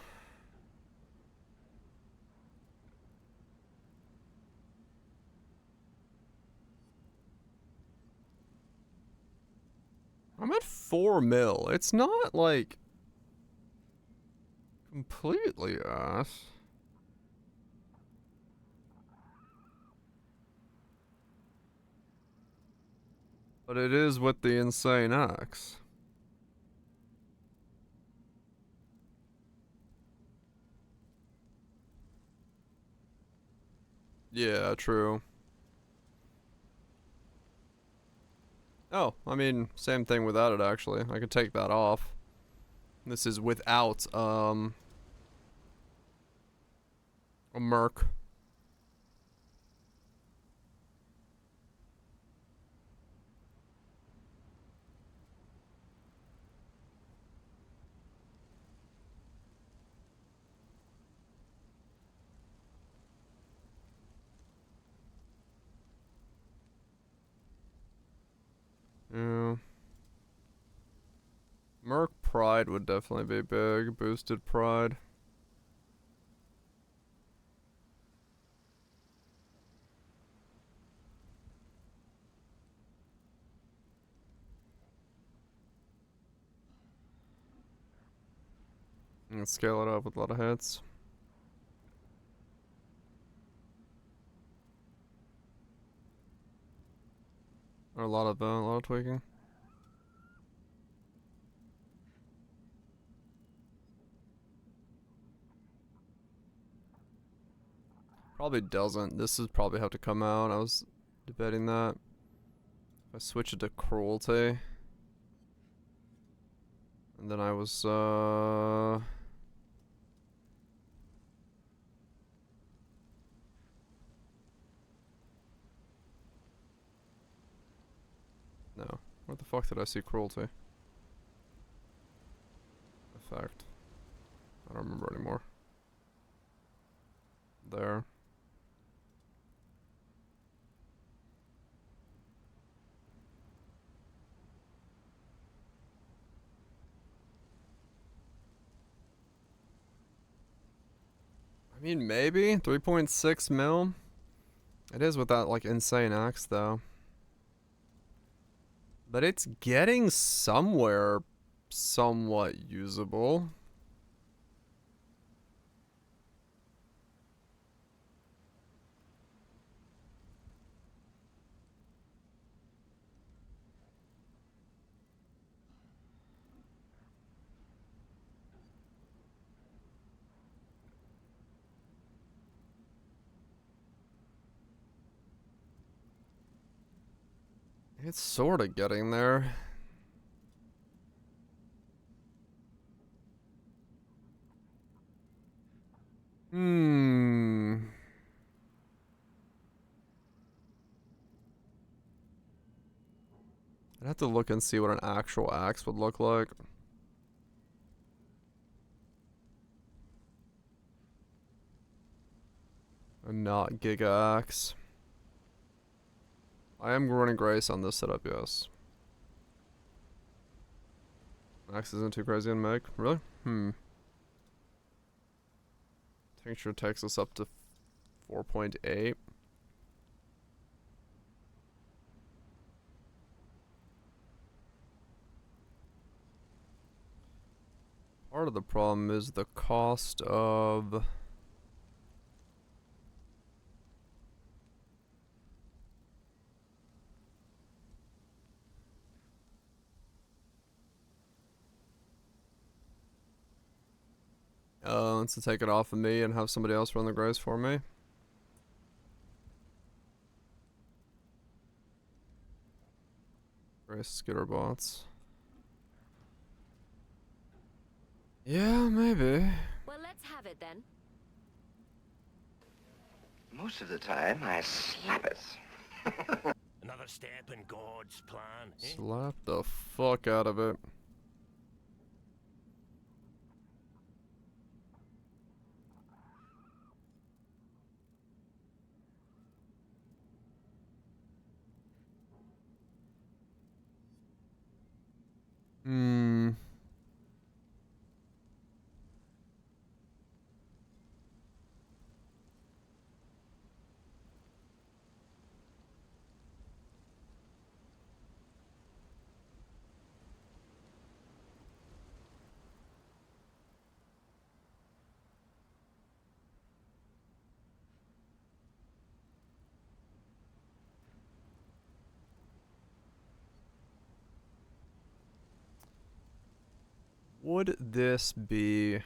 I'm at 4 mil. It's not like completely ass. But it is with the insane axe. Yeah, true. Oh, I mean, same thing without it actually. I could take that off. This is without, a merc. Yeah. Merc Pride would definitely be big. Boosted Pride. And scale it up with a lot of hits. Or a lot of tweaking. Probably doesn't. This would probably have to come out. I was debating that. If I switch it to cruelty. And then I was, no. Where the fuck did I see cruelty? Effect. I don't remember anymore. There. I mean, maybe 3.6 mil. It is with that like insane axe though. But it's getting somewhere somewhat usable. It's sort of getting there. I'd have to look and see what an actual axe would look like. A not Giga axe. I am running Grace on this setup, yes. Axe isn't too crazy in make. Really? Tincture takes us up to 4.8. Part of the problem is the cost of... to take it off of me and have somebody else run the Grace for me. Grace skitter bots. Yeah, maybe. Well, let's have it then. Most of the time, I slap it. Another step in God's plan, eh? Slap the fuck out of it. Would this be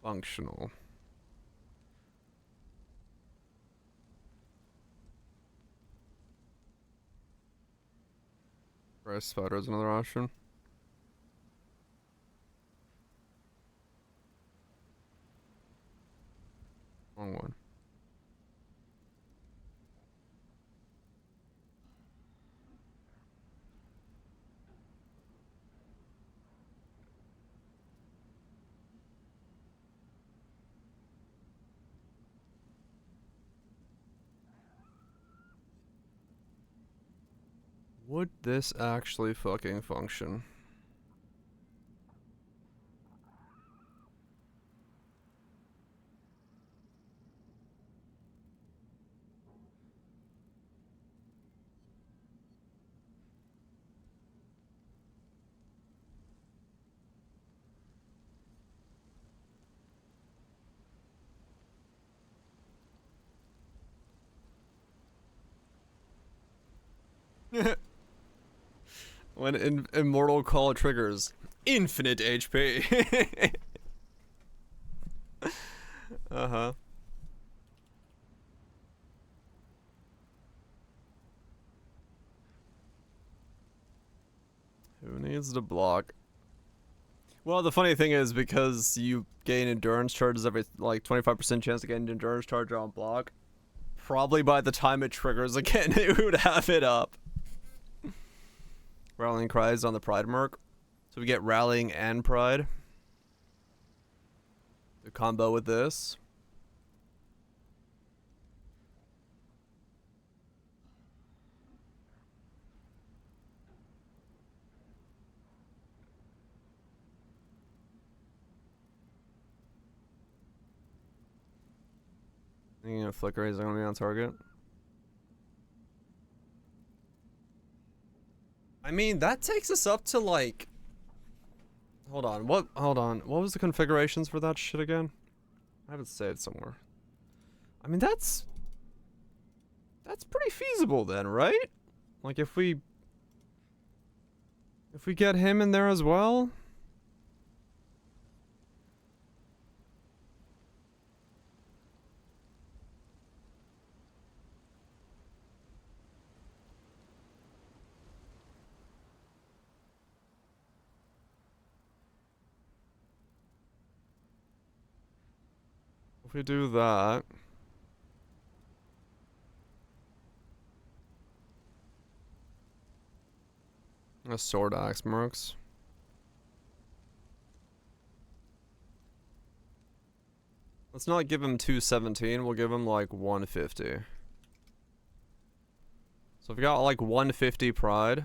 functional? Price spider is another option. Wrong one. Would this actually fucking function? When Immortal Call triggers infinite HP. Uh-huh. Who needs to block? Well, the funny thing is, because you gain endurance charges every, like, 25% chance to get an endurance charge on block, probably by the time it triggers again, it would have it up. Rallying Cries on the Pride Merc. So we get Rallying and Pride. The combo with this. Thinking a flicker is going to be on target. I mean, that takes us up to like... Hold on, what was the configurations for that shit again? I have it saved somewhere. I mean, that's pretty feasible then, right? Like if we get him in there as well? If we do that, a sword axe mercs. Let's not give him 217, we'll give him like 150. So if we got like 150 pride.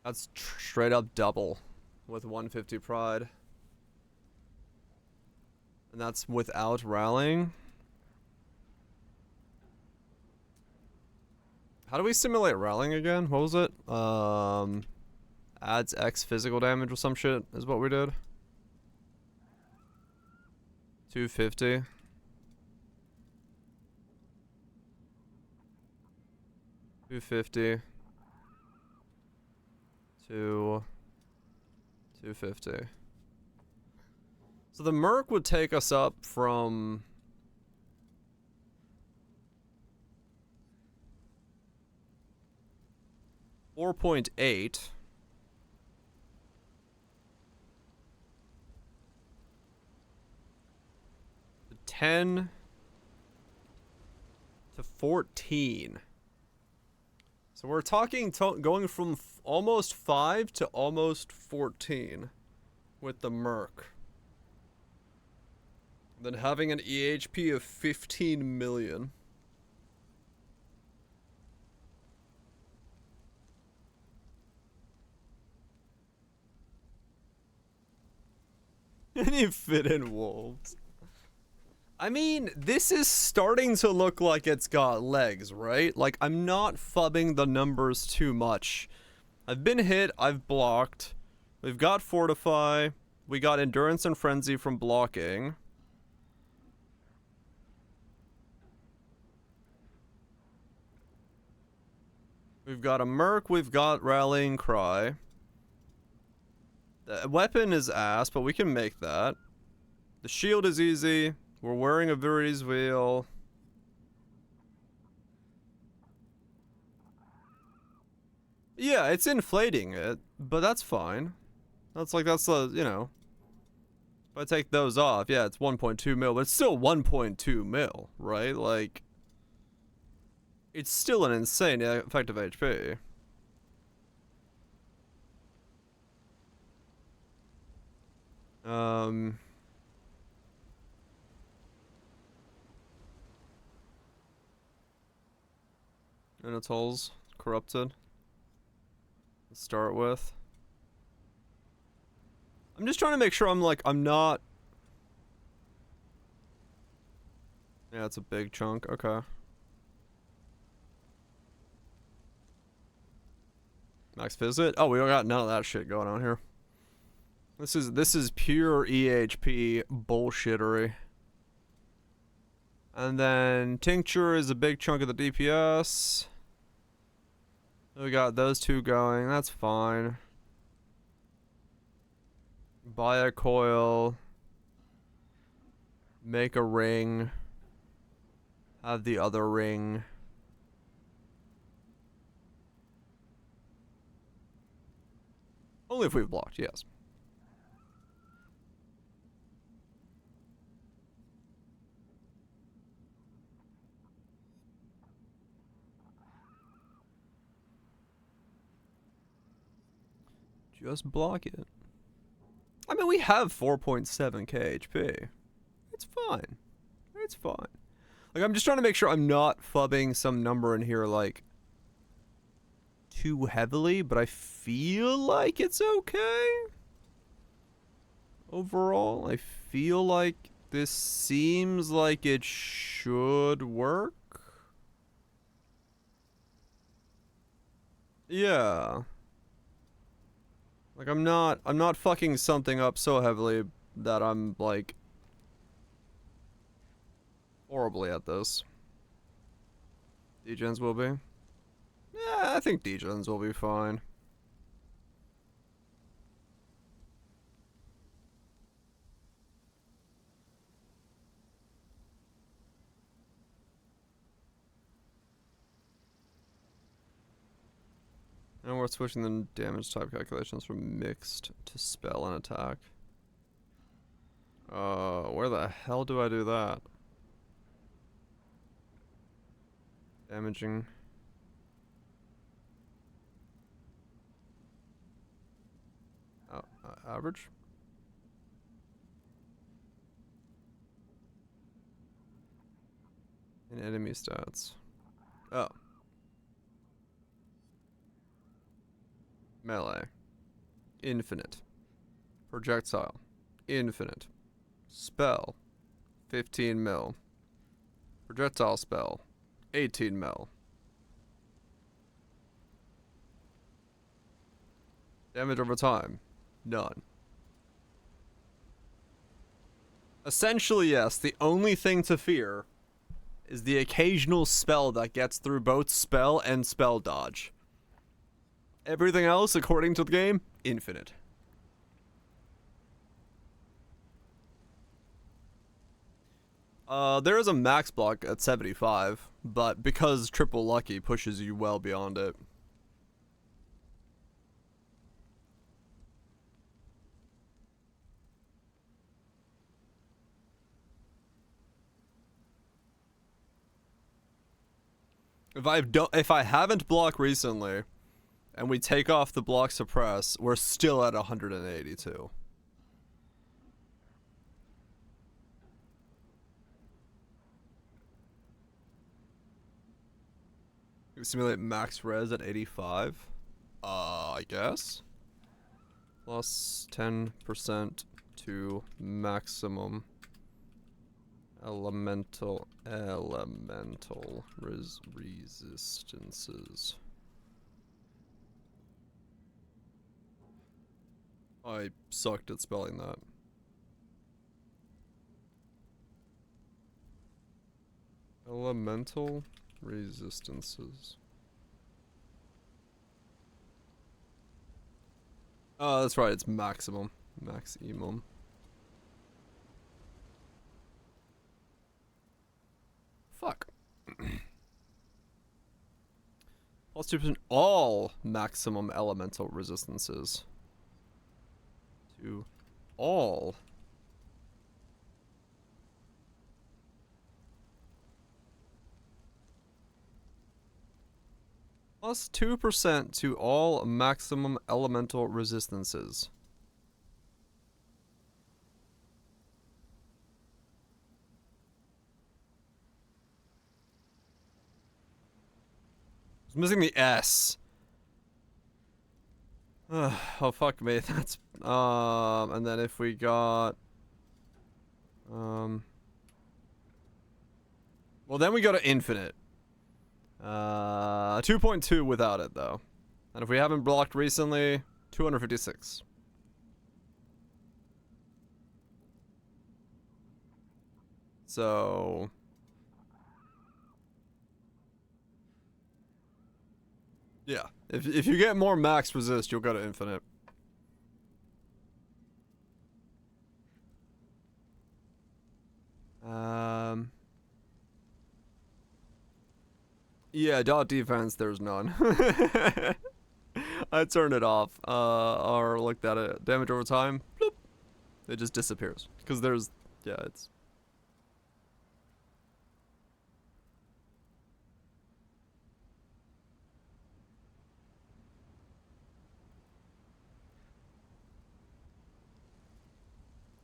That's straight up double. With 150 pride. And that's without rallying. How do we simulate rallying again? What was it? Adds X physical damage or some shit is what we did. 250. $250 to 250. So the Merc would take us up from 4.8 to 10 to 14. So we're talking going from almost 5 to almost 14 with the Merc. Then having an EHP of 15 million. And you fit in wolves. I mean, this is starting to look like it's got legs, right? Like, I'm not fubbing the numbers too much. I've been hit, I've blocked. We've got Fortify. We got Endurance and Frenzy from blocking. We've got a Merc, we've got Rallying Cry. The weapon is ass, but we can make that. The shield is easy. We're wearing a Viri's wheel. Yeah, it's inflating it, but that's fine. That's the, you know. If I take those off, yeah, it's 1.2 mil, but it's still 1.2 mil, right? Like, it's still an insane effective HP. Minotaur's corrupted. Let's start with. I'm just trying to make sure I'm not. Yeah, it's a big chunk. Okay. Max visit. Oh, we don't got none of that shit going on here. This is pure EHP bullshittery. And then tincture is a big chunk of the DPS. We got those two going. That's fine. Buy a coil. Make a ring. Have the other ring. Only if we've blocked, yes. Just block it. I mean, we have 4.7k HP. It's fine. It's fine. Like, I'm just trying to make sure I'm not fubbing some number in here, like, too heavily, but I feel like it's okay. Overall, I feel like this seems like it should work. Yeah. Like, I'm not fucking something up so heavily that I'm, like, horribly at this. Degens will be. Yeah, I think Degens will be fine. And we're switching the damage type calculations from mixed to spell and attack. Where the hell do I do that? Damaging. Average? In enemy stats. Oh. Melee. Infinite. Projectile. Infinite. Spell. 15 mil. Projectile spell. 18 mil. Damage over time. None. Essentially, yes, the only thing to fear is the occasional spell that gets through both spell and spell dodge. Everything else, according to the game, infinite. There is a max block at 75, but because triple lucky pushes you well beyond it. If I haven't blocked recently, and we take off the block suppress, we're still at 182. We simulate max res at 85. I guess. Plus 10% to maximum elemental resistances. I sucked at spelling that. Elemental resistances. Oh, that's right. It's maximum. Maximum. Fuck. Plus 2% all maximum elemental resistances. To all. Plus 2% to all maximum elemental resistances. I was missing the S. Oh fuck me, that's and then if we got well then we go to infinite. 2.2 without it though. And if we haven't blocked recently, 256. So yeah, if you get more max resist, you'll go to infinite. Yeah, dot defense, there's none. I turned it off, or looked at it. Damage over time, bloop. It just disappears. Because there's, yeah, it's...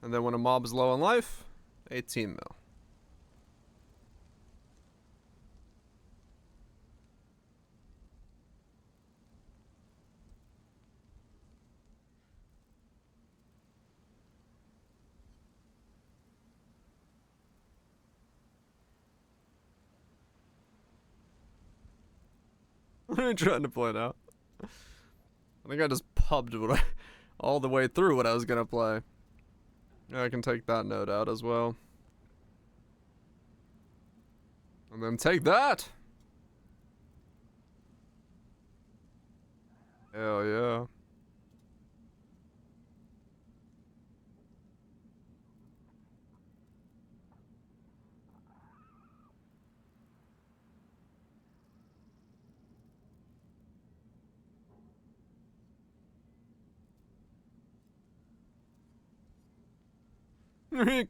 And then when a mob is low on life, 18 mil. What are you trying to play now? I think I just pubbed what all the way through what I was gonna play. Yeah, I can take that note out as well. And then take that! Hell yeah.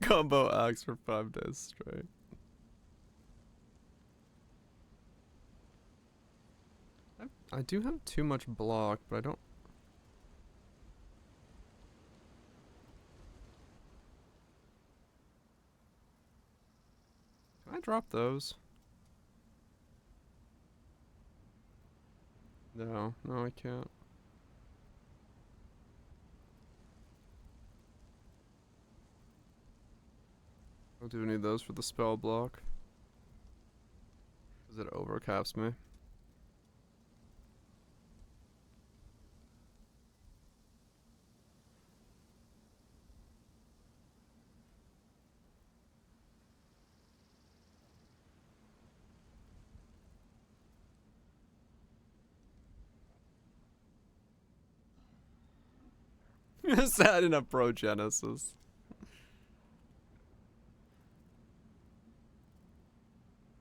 Combo axe for 5 days straight. I do have too much block, but I don't... Can I drop those? No, I can't. I do need those for the spell block. Because it overcaps me. Sat in a Pro Genesis.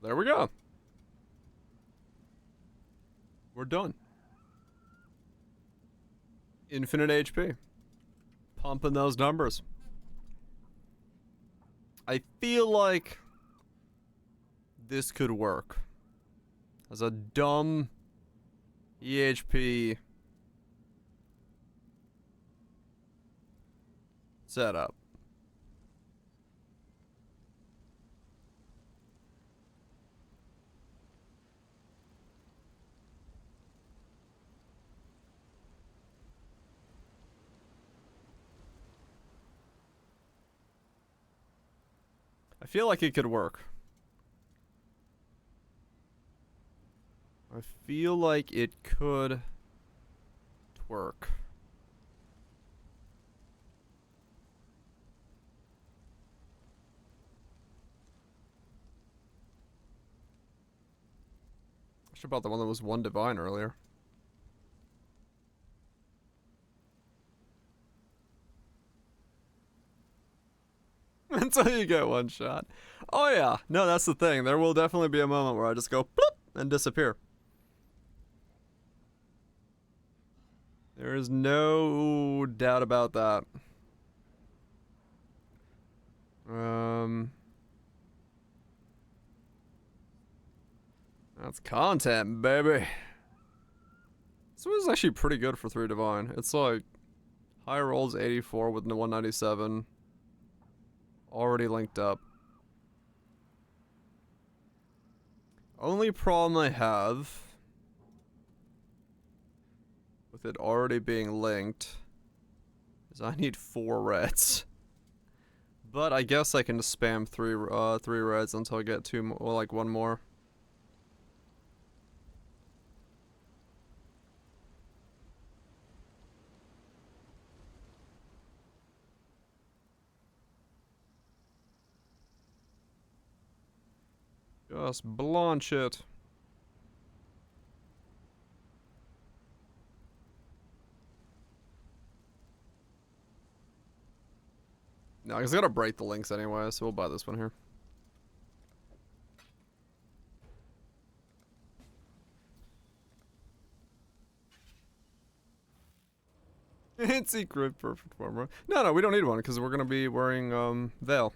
There we go. We're done. Infinite HP. Pumping those numbers. I feel like this could work as a dumb EHP setup. I feel like it could work. I feel like it could work. I should have bought the one that was one divine earlier. until you get one shot. Oh yeah, no, that's the thing. There will definitely be a moment where I just go bloop and disappear. There is no doubt about that. That's content, baby. This was actually pretty good for 3 Divine. It's like high rolls 84 with 197. Already linked up. Only problem I have with it already being linked is I need 4 reds. But I guess I can just spam 3 reds until I get 2 more, or like 1 more. Just blanch it. No, I just gotta break the links anyway, so we'll buy this one here. Secret perfect form. No, we don't need one because we're gonna be wearing Veil.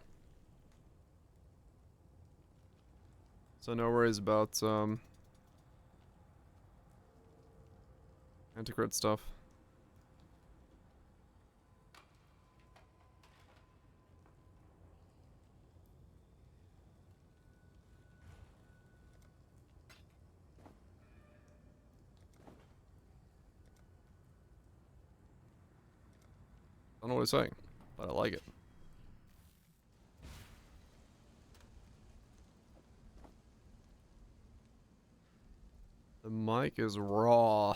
So no worries about anti-crit stuff. I don't know what he's saying, but I like it. The mic is raw.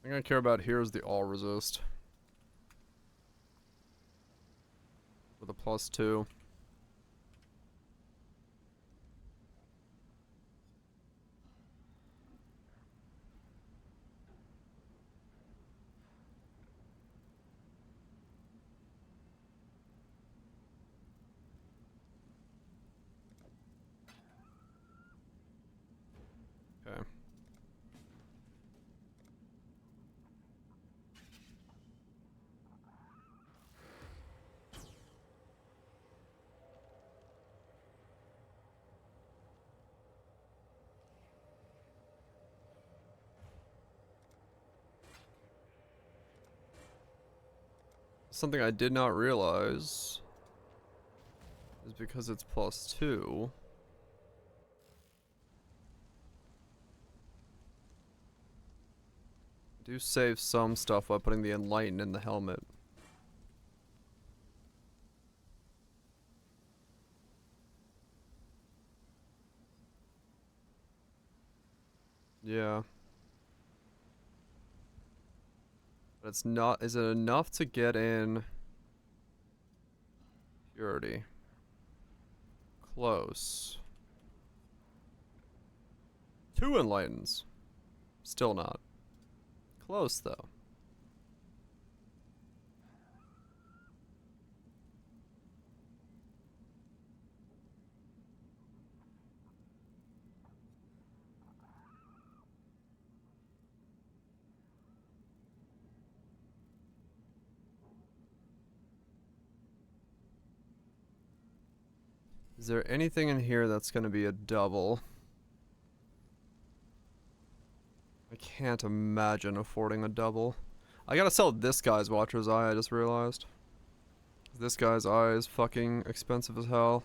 The thing I care about here is the all resist. With a +2. Okay. Something I did not realize is because it's +2. Do save some stuff by putting the Enlighten in the helmet. Yeah. But it's not, is it enough to get in Purity? Close. 2 Enlightens. Still not. Close though. Is there anything in here that's gonna be a double? I can't imagine affording a double. I gotta sell this guy's Watcher's Eye, I just realized. This guy's eye is fucking expensive as hell.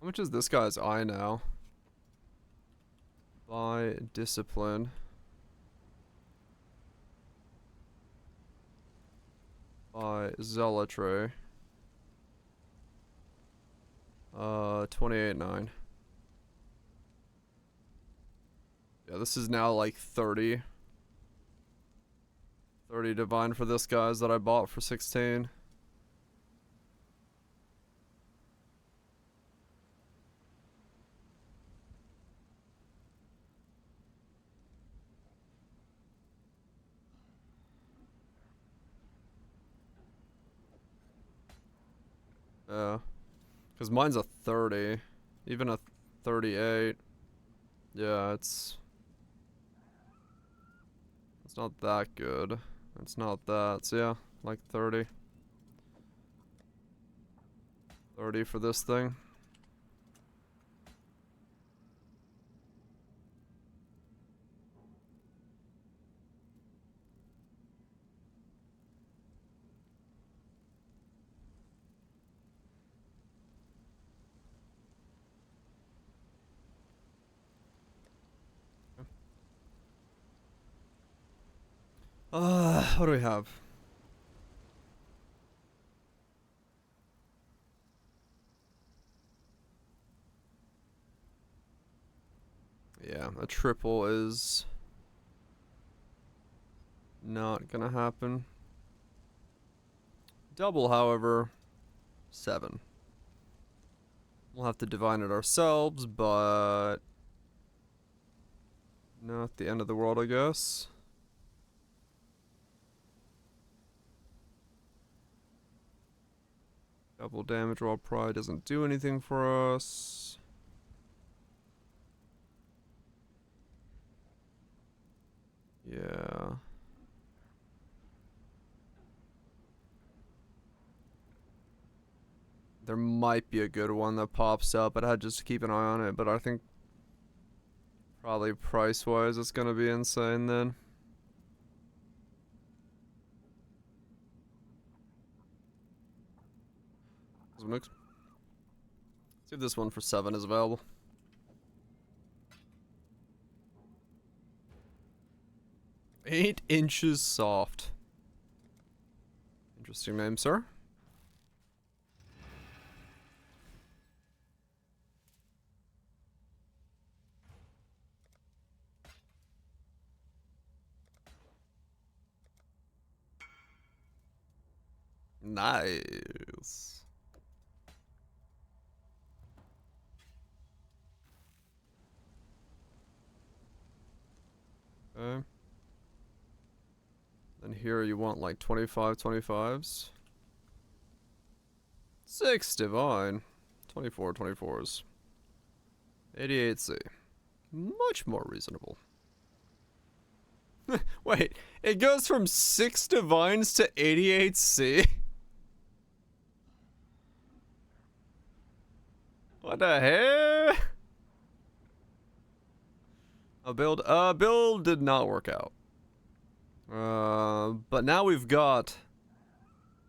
How much is this guy's eye now? Buy discipline. Buy zealotry. 28.9. Yeah, this is now like 30. 30 divine for this guy's that I bought for 16. Yeah. Because mine's a 30. Even a 38. Yeah, it's not that good. It's not that. So yeah, like 30. 30 for this thing. What do we have? Yeah, a triple is not gonna happen. Double, however, 7. We'll have to divine it ourselves, but not the end of the world, I guess. Double damage while pride doesn't do anything for us. Yeah. There might be a good one that pops up, but I had just to keep an eye on it. But I think probably price-wise, it's gonna be insane then. Mix. See if this one for 7 is available. 8 inches soft. Interesting name, sir. Nice. Okay. Then here you want like 25 25s. 6 divine. 24 24s. 88C. Much more reasonable. Wait, it goes from 6 divines to 88C? What the hell? Build did not work out. But now we've got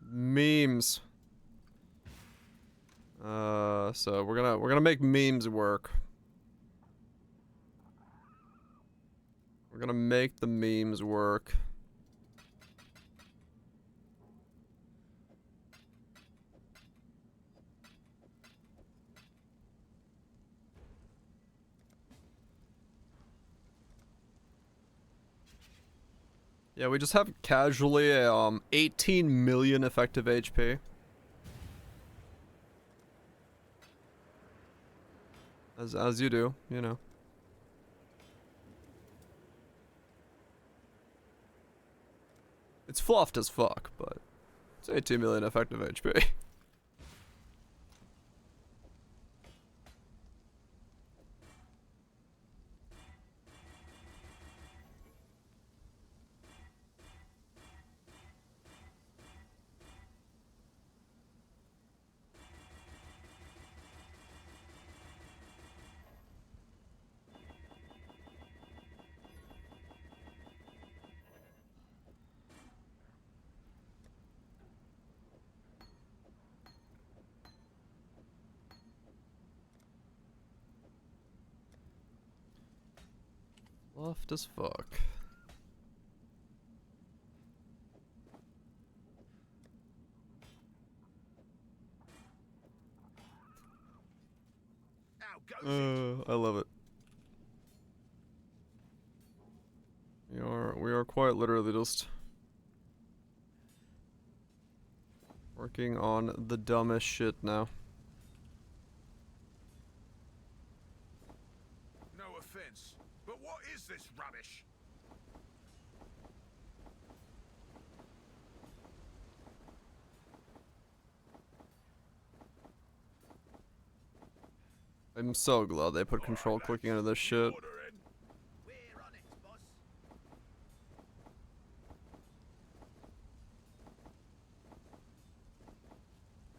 memes. So we're gonna make memes work. We're gonna make the memes work. Yeah, we just have casually 18 million effective HP. As you do, you know. It's fluffed as fuck, but it's 18 million effective HP. Fluffed as fuck. I love it. We are quite literally just working on the dumbest shit now. No offense, but what is this rubbish? I'm so glad they put control clicking into this shit. We're on it, boss.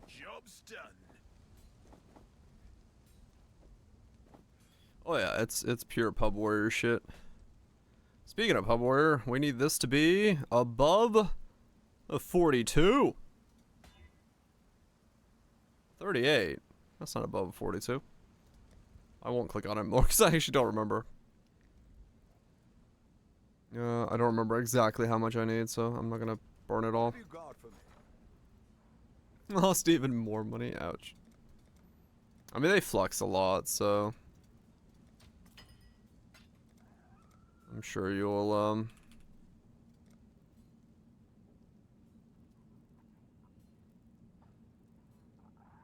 Job's done. Oh yeah, it's pure pub warrior shit. Speaking of pub warrior, we need this to be above a 42. 38. That's not above a 42. I won't click on it more because I actually don't remember. I don't remember exactly how much I need, so I'm not gonna burn it all. Lost even more money. Ouch. I mean, they flux a lot, so I'm sure you'll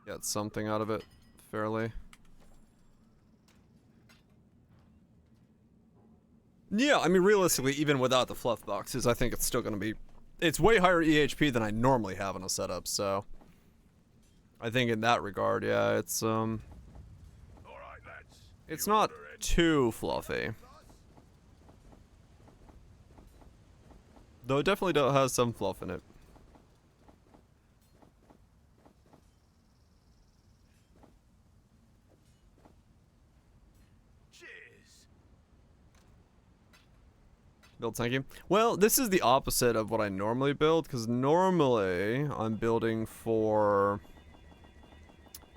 get something out of it fairly. Yeah, I mean, realistically, even without the fluff boxes, I think it's still gonna be, it's way higher EHP than I normally have in a setup, so I think in that regard, yeah, it's All right, lads. it's You not order it. too fluffy. Though it definitely has some fluff in it. Cheers. Build tanky. Well, this is the opposite of what I normally build, because normally I'm building for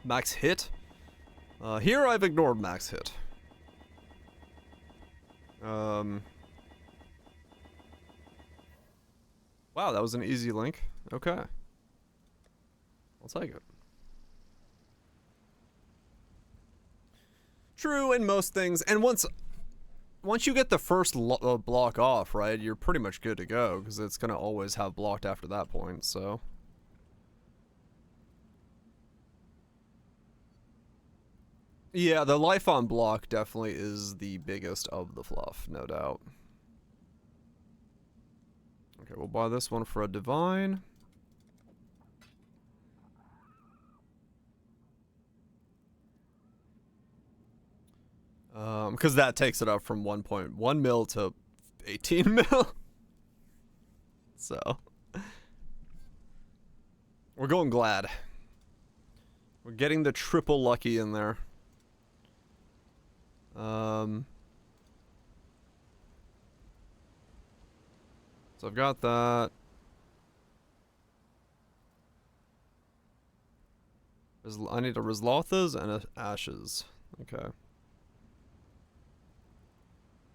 max hit. Here I've ignored max hit. Wow, that was an easy link. Okay. I'll take it. True in most things, and once you get the first block off, right, you're pretty much good to go, because it's going to always have blocked after that point, so. Yeah, the life on block definitely is the biggest of the fluff, no doubt. Okay, we'll buy this one for a divine. Because that takes it up from 1.1 mil to 18 mil. So. We're going glad. We're getting the triple lucky in there. So I've got that. I need a Rizlothas and a Ashes. Okay.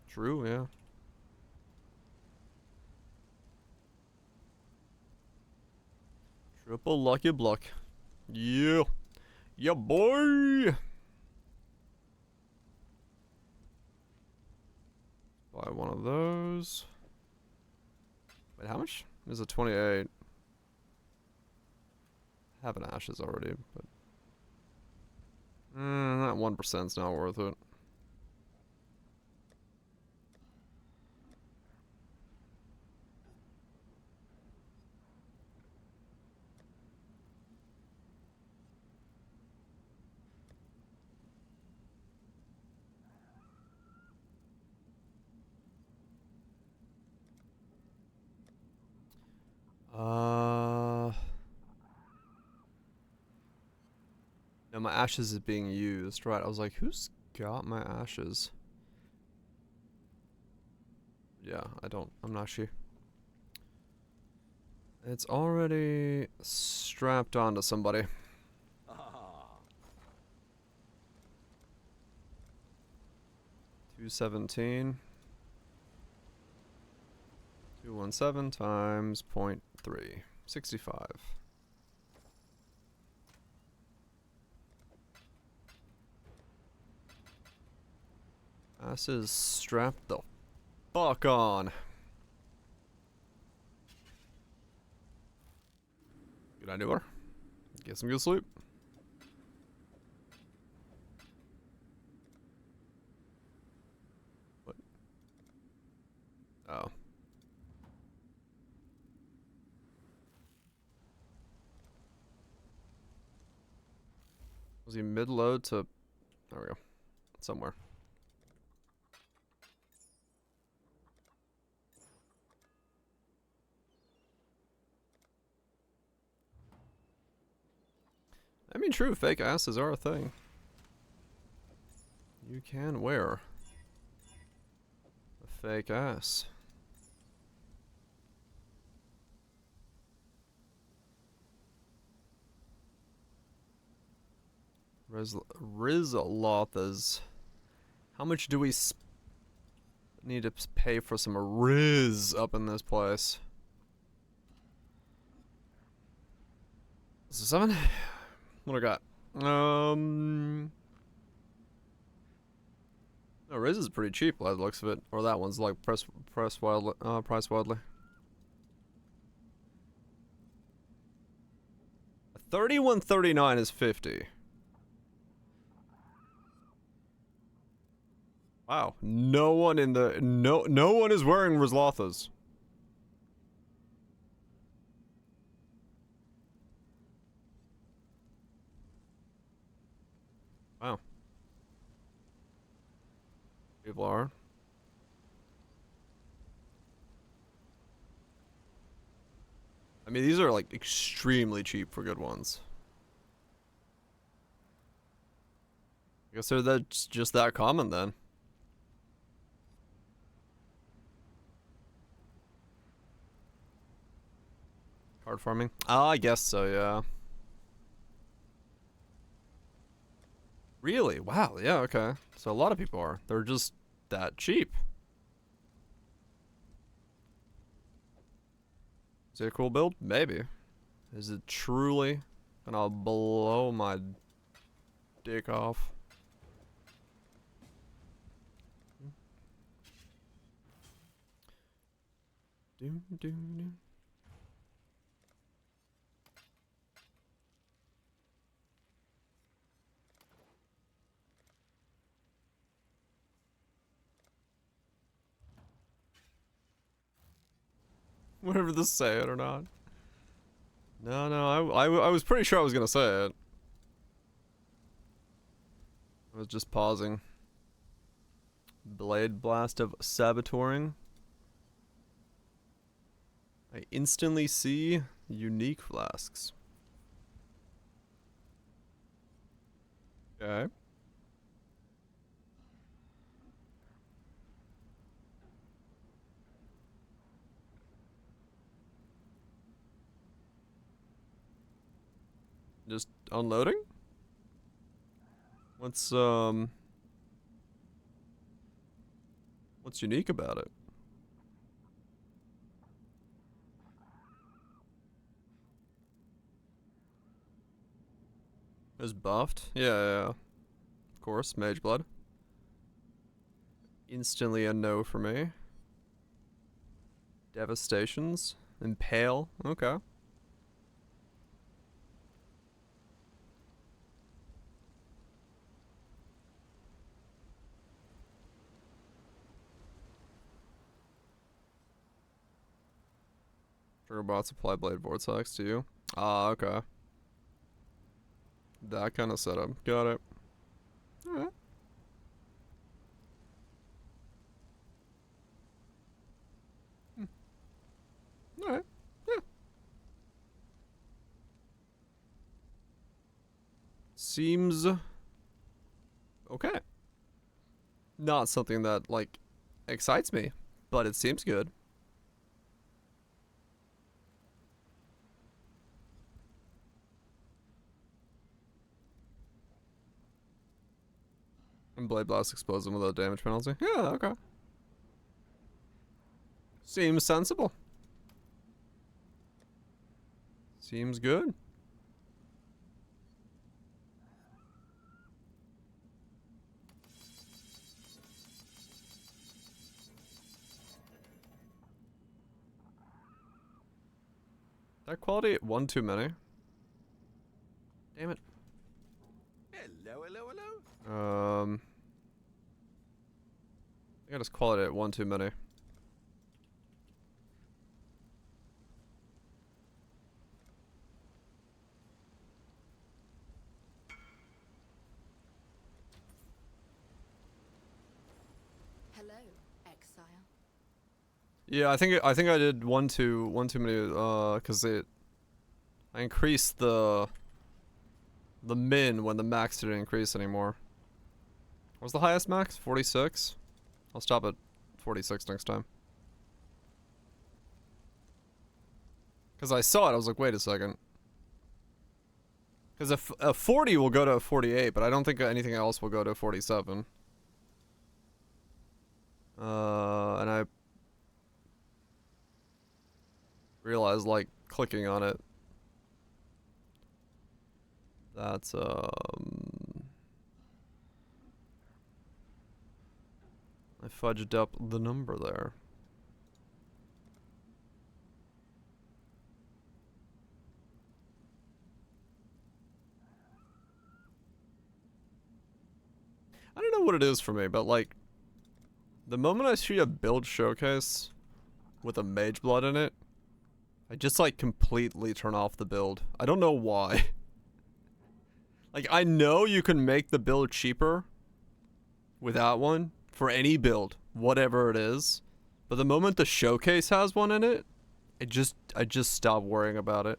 True, yeah. Triple lucky block. Yeah. Yeah, boy. Buy one of those. Wait, how much? Is it 28? I have an Ashes already, but that 1%'s not worth it. No, my Ashes is being used. Right, I was like, who's got my Ashes? Yeah, I'm not sure. It's already strapped onto somebody. 217. 217 times 0.3. 65. Asses strapped the fuck on. Good night, Newler. Get some good sleep. What? Oh. Was he mid-load to... There we go. Somewhere. I mean, true, fake asses are a thing. You can wear a fake ass. Rizlothas. How much do we need to pay for some Riz up in this place? This is 7? What do I got? No, Riz is pretty cheap by the looks of it. Or that one's like price wildly. 31.39 is 50. Wow, no one in the no one is wearing Rizlothas. Wow. People are. I mean, these are like extremely cheap for good ones. I guess they're just that common then. Card farming? Ah, I guess so, yeah. Really? Wow, yeah, okay. So a lot of people are. They're just that cheap. Is it a cool build? Maybe. Is it truly gonna blow my dick off? Doom, doom, doom. Whatever this say it or not. No, I was pretty sure I was gonna say it. I was just pausing. Blade Blast of Saboteuring. I instantly see unique flasks. Okay. Just unloading? What's unique about it? Is buffed? Yeah. Of course, Mage Blood. Instantly a no for me. Devastations. Impale. Okay. Triggerbot supply blade vortex to you. Ah, okay. That kind of setup. Got it. Alright. Alright. Yeah. Seems okay. Not something that, like, excites me, but it seems good. And Blade Blast explodes them without damage penalty. Yeah, okay. Seems sensible. Seems good. That quality, one too many. Damn it. Hello. I think I just quality at one too many. Hello, exile. Yeah, I think I did one too many, cause I increased the min when the max didn't increase anymore. What was the highest max? 46? I'll stop at 46 next time. Cause I saw it, I was like, wait a second. Cause a 40 will go to a 48, but I don't think anything else will go to 47. And I realized, like, clicking on it, that's, I fudged up the number there. I don't know what it is for me, but, like, the moment I see a build showcase with a mage blood in it, I just, like, completely turn off the build. I don't know why. Like, I know you can make the build cheaper without one for any build, whatever it is. But the moment the showcase has one in it, I just stop worrying about it.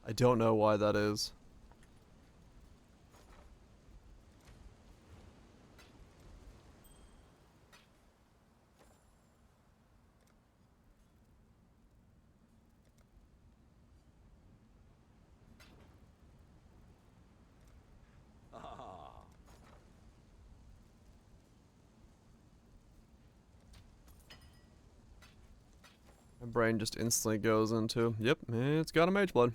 I don't know why that is. My brain just instantly goes into, yep, it's got a mage blood.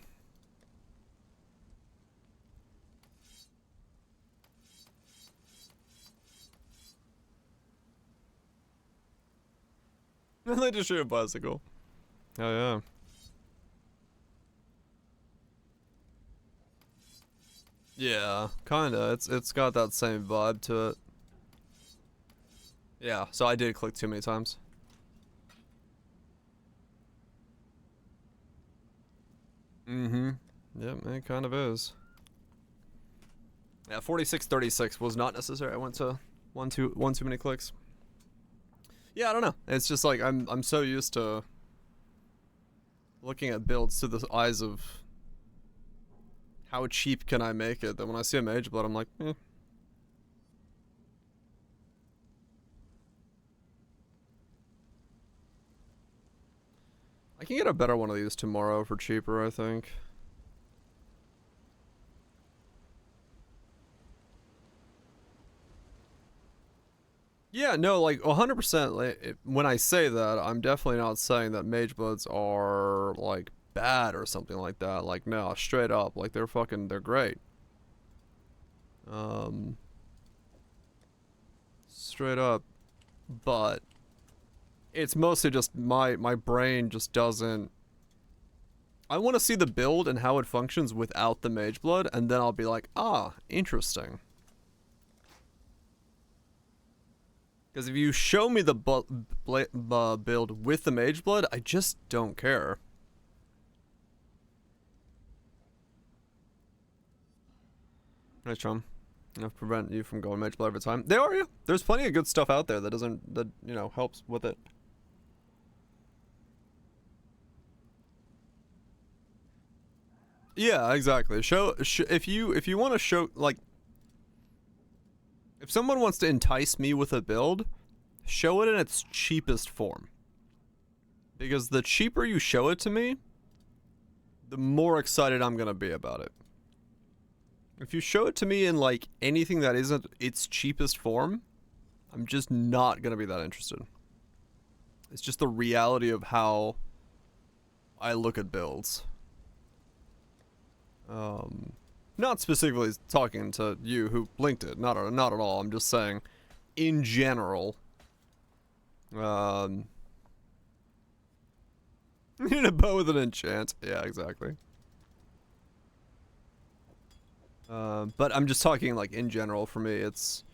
They just shoot a bicycle. Oh yeah. Yeah, kinda. It's got that same vibe to it. Yeah, so I did click too many times. Mm-hmm. Yep, it kind of is. Yeah, 46-36 was not necessary. I went to one too many clicks. Yeah, I don't know. It's just like I'm so used to looking at builds through the eyes of how cheap can I make it that when I see a mage blood I'm like, eh. I can get a better one of these tomorrow for cheaper, I think. Yeah, no, like 100%. Like, when I say that, I'm definitely not saying that mage bloods are like bad or something like that. Like, no, straight up, like they're great. Straight up, but it's mostly just my brain just doesn't. I want to see the build and how it functions without the mage blood, and then I'll be like, ah, interesting. Because if you show me the build with the mage blood, I just don't care. Nice, Chum. Enough to prevent you from going mage blood every time. They are, yeah. There's plenty of good stuff out there that helps with it. Yeah, exactly. If you want to show, like, if someone wants to entice me with a build, show it in its cheapest form. Because the cheaper you show it to me, the more excited I'm gonna be about it. If you show it to me in, like, anything that isn't its cheapest form, I'm just not gonna be that interested. It's just the reality of how I look at builds. Not specifically talking to you who linked it, not at all. I'm just saying, in general, need a bow with an enchant. Yeah, exactly. But I'm just talking, like, in general. For me, it's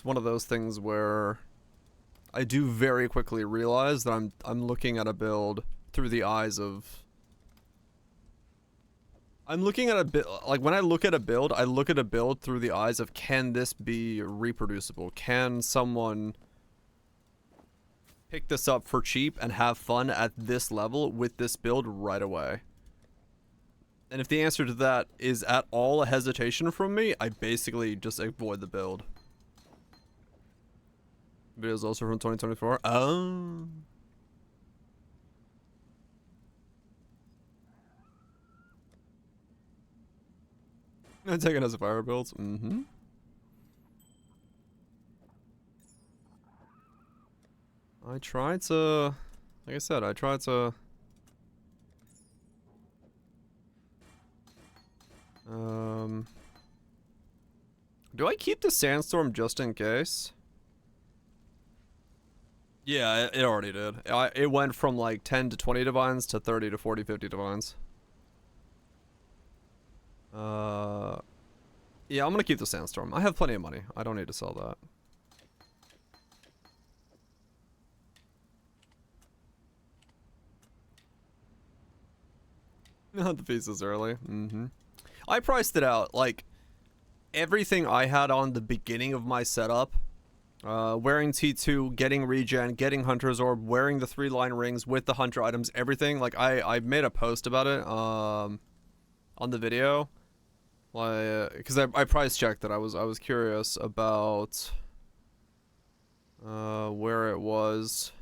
one of those things where I do very quickly realize that I'm looking at a build through the eyes of. I'm looking at a bit, like, when I look at a build, I look at a build through the eyes of, can this be reproducible? Can someone pick this up for cheap and have fun at this level with this build right away. And if the answer to that is at all a hesitation from me, I basically just avoid the build. Video's also from 2024. Oh. I'm taking as a fire builds. Mm-hmm. I tried to, like I said, I tried to do I keep the sandstorm just in case? Yeah, it already did. It went from like 10 to 20 divines to 30 to 40, 50 divines. Yeah, I'm gonna keep the sandstorm. I have plenty of money. I don't need to sell that. The piece is early. Mm-hmm. I priced it out. Like, everything I had on the beginning of my setup, wearing T2, getting regen, getting Hunter's Orb, wearing the 3-line rings with the Hunter items, everything. Like, I made a post about it on the video. Like, because I price checked it. I was curious about where it was.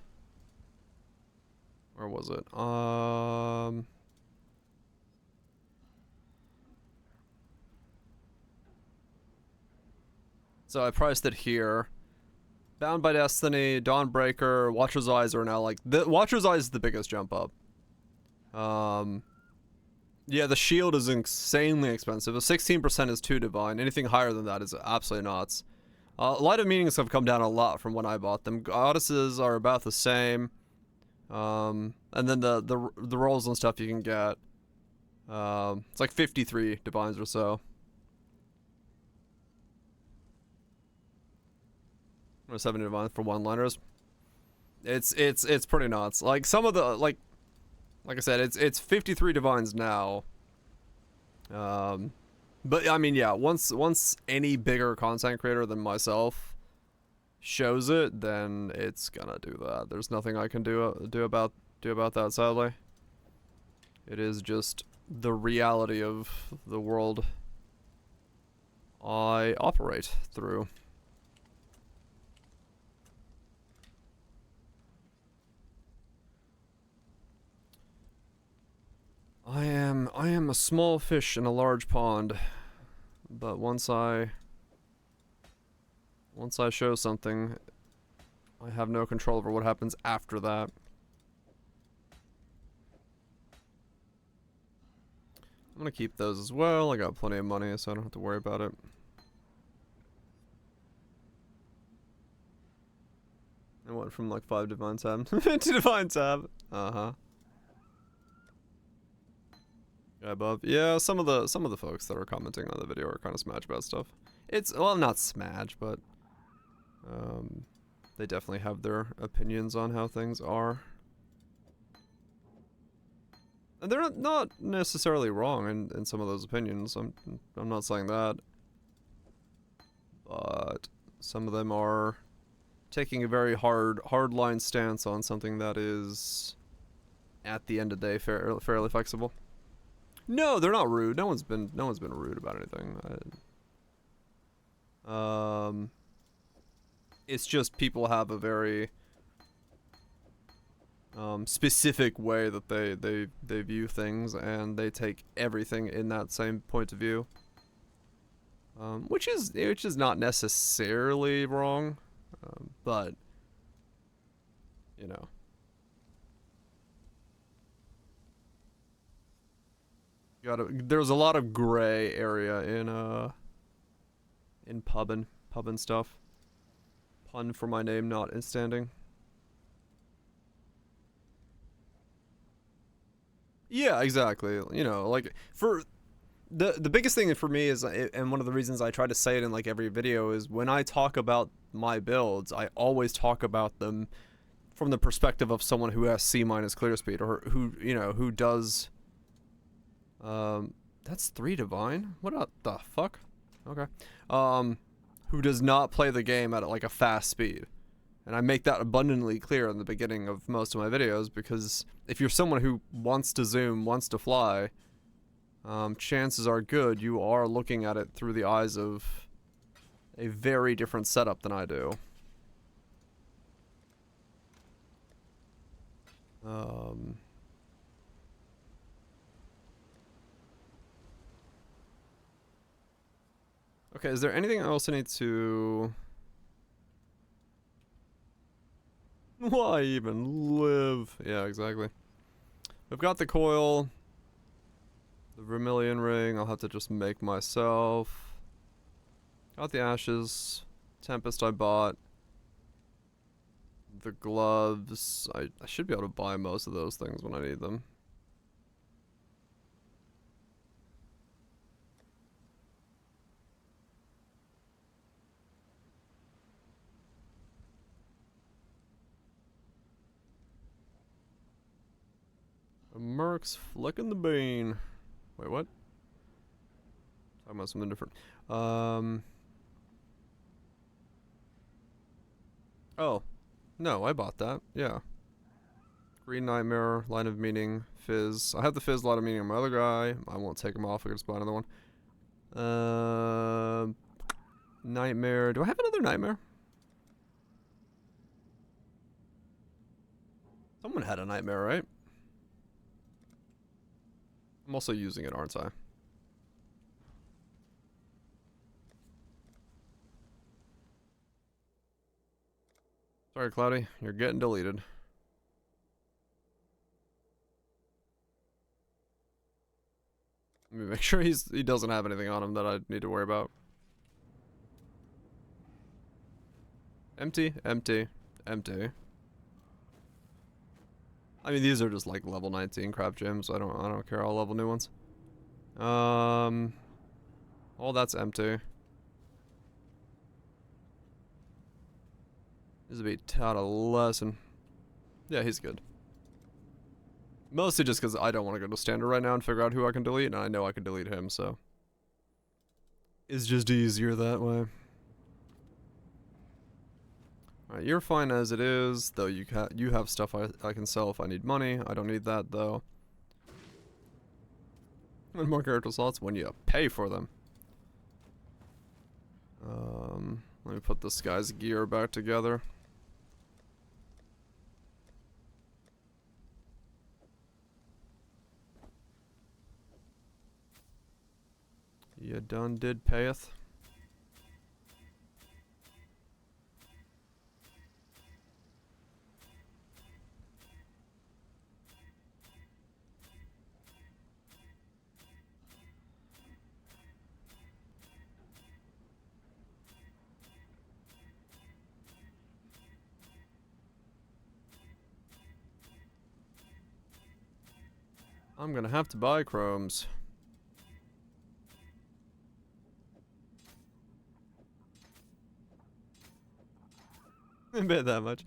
Where was it? So I priced it here. Bound by Destiny, Dawnbreaker, Watcher's Eyes are now like the Watcher's Eyes is the biggest jump up. Yeah, the shield is insanely expensive. A 16% is 2 divine. Anything higher than that is absolutely nuts. Light of Meanings have come down a lot from when I bought them. Goddesses are about the same. And then the rolls and stuff you can get. It's like 53 divines or so. Or 70 divines for one-liners. It's pretty nuts. Like some of the like I said, it's 53 divines now. But I mean, yeah, once any bigger content creator than myself shows it, then it's gonna do that. There's nothing I can do about that, sadly. It is just the reality of the world I operate through. I am a small fish in a large pond, but once I show something, I have no control over what happens after that. I'm gonna keep those as well. I got plenty of money, so I don't have to worry about it. I went from like 5 divine tab to divine tab. Uh-huh. Above. Yeah, some of the folks that are commenting on the video are kind of smudge about stuff. It's, well, not smudge, but they definitely have their opinions on how things are. And they're not necessarily wrong in some of those opinions. I'm not saying that. But some of them are taking a very hard-line stance on something that is, at the end of the day, fairly flexible. No, they're not rude. No one's been rude about anything. It's just people have a very specific way that they view things, and they take everything in that same point of view. Which is not necessarily wrong, but you know. There's a lot of gray area in pub and stuff. Pun for my name not in standing. Yeah, exactly. You know, like for the biggest thing for me is, and one of the reasons I try to say it in like every video, is when I talk about my builds, I always talk about them from the perspective of someone who has C- clear speed, or who, you know, who does. That's 3 divine? What the fuck? Okay. Who does not play the game at like a fast speed. And I make that abundantly clear in the beginning of most of my videos, because if you're someone who wants to zoom, wants to fly, chances are good you are looking at it through the eyes of a very different setup than I do. Okay, is there anything else I need to... Why even live? Yeah, exactly. I've got the coil. The vermilion ring, I'll have to just make myself. Got the ashes. Tempest I bought. The gloves. I should be able to buy most of those things when I need them. Merc's flicking the bean. Wait, what? Talking about something different. Oh. No, I bought that. Yeah. Green Nightmare, Line of Meaning, Fizz. I have the Fizz Line of Meaning on my other guy. I won't take him off. I can just buy another one. Nightmare. Do I have another Nightmare? Someone had a Nightmare, right? I'm also using it, aren't I? Sorry, Cloudy. You're getting deleted. Let me make sure he doesn't have anything on him that I need to worry about. Empty, empty, empty. I mean, these are just like level 19 crap gyms. I don't care. I'll level new ones. All that's empty. This will be taught a lesson. Yeah, he's good. Mostly just because I don't want to go to standard right now and figure out who I can delete, and I know I can delete him, so. It's just easier that way. Alright, you're fine as it is, though you have stuff I can sell if I need money. I don't need that, though. And more character slots when you pay for them. Let me put this guy's gear back together. You done did payeth. I'm gonna have to buy chromes. I bet that much.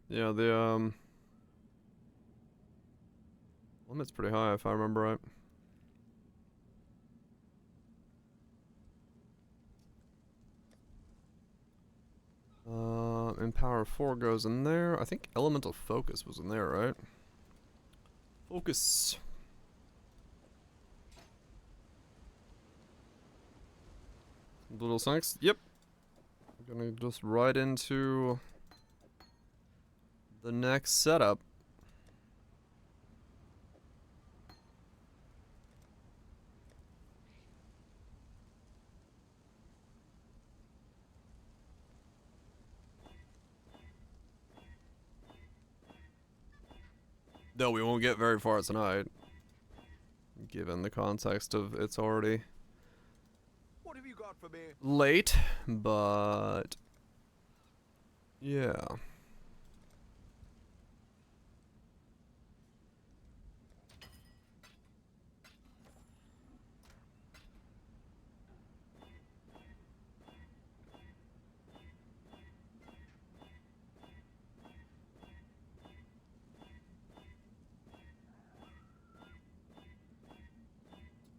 Yeah, the limit's pretty high if I remember right. Empower 4 goes in there. I think Elemental Focus was in there, right? Focus. Little snakes. Yep. I'm gonna just right into the next setup. Though we won't get very far tonight, given the context of it's already What have you got for me? late, but yeah.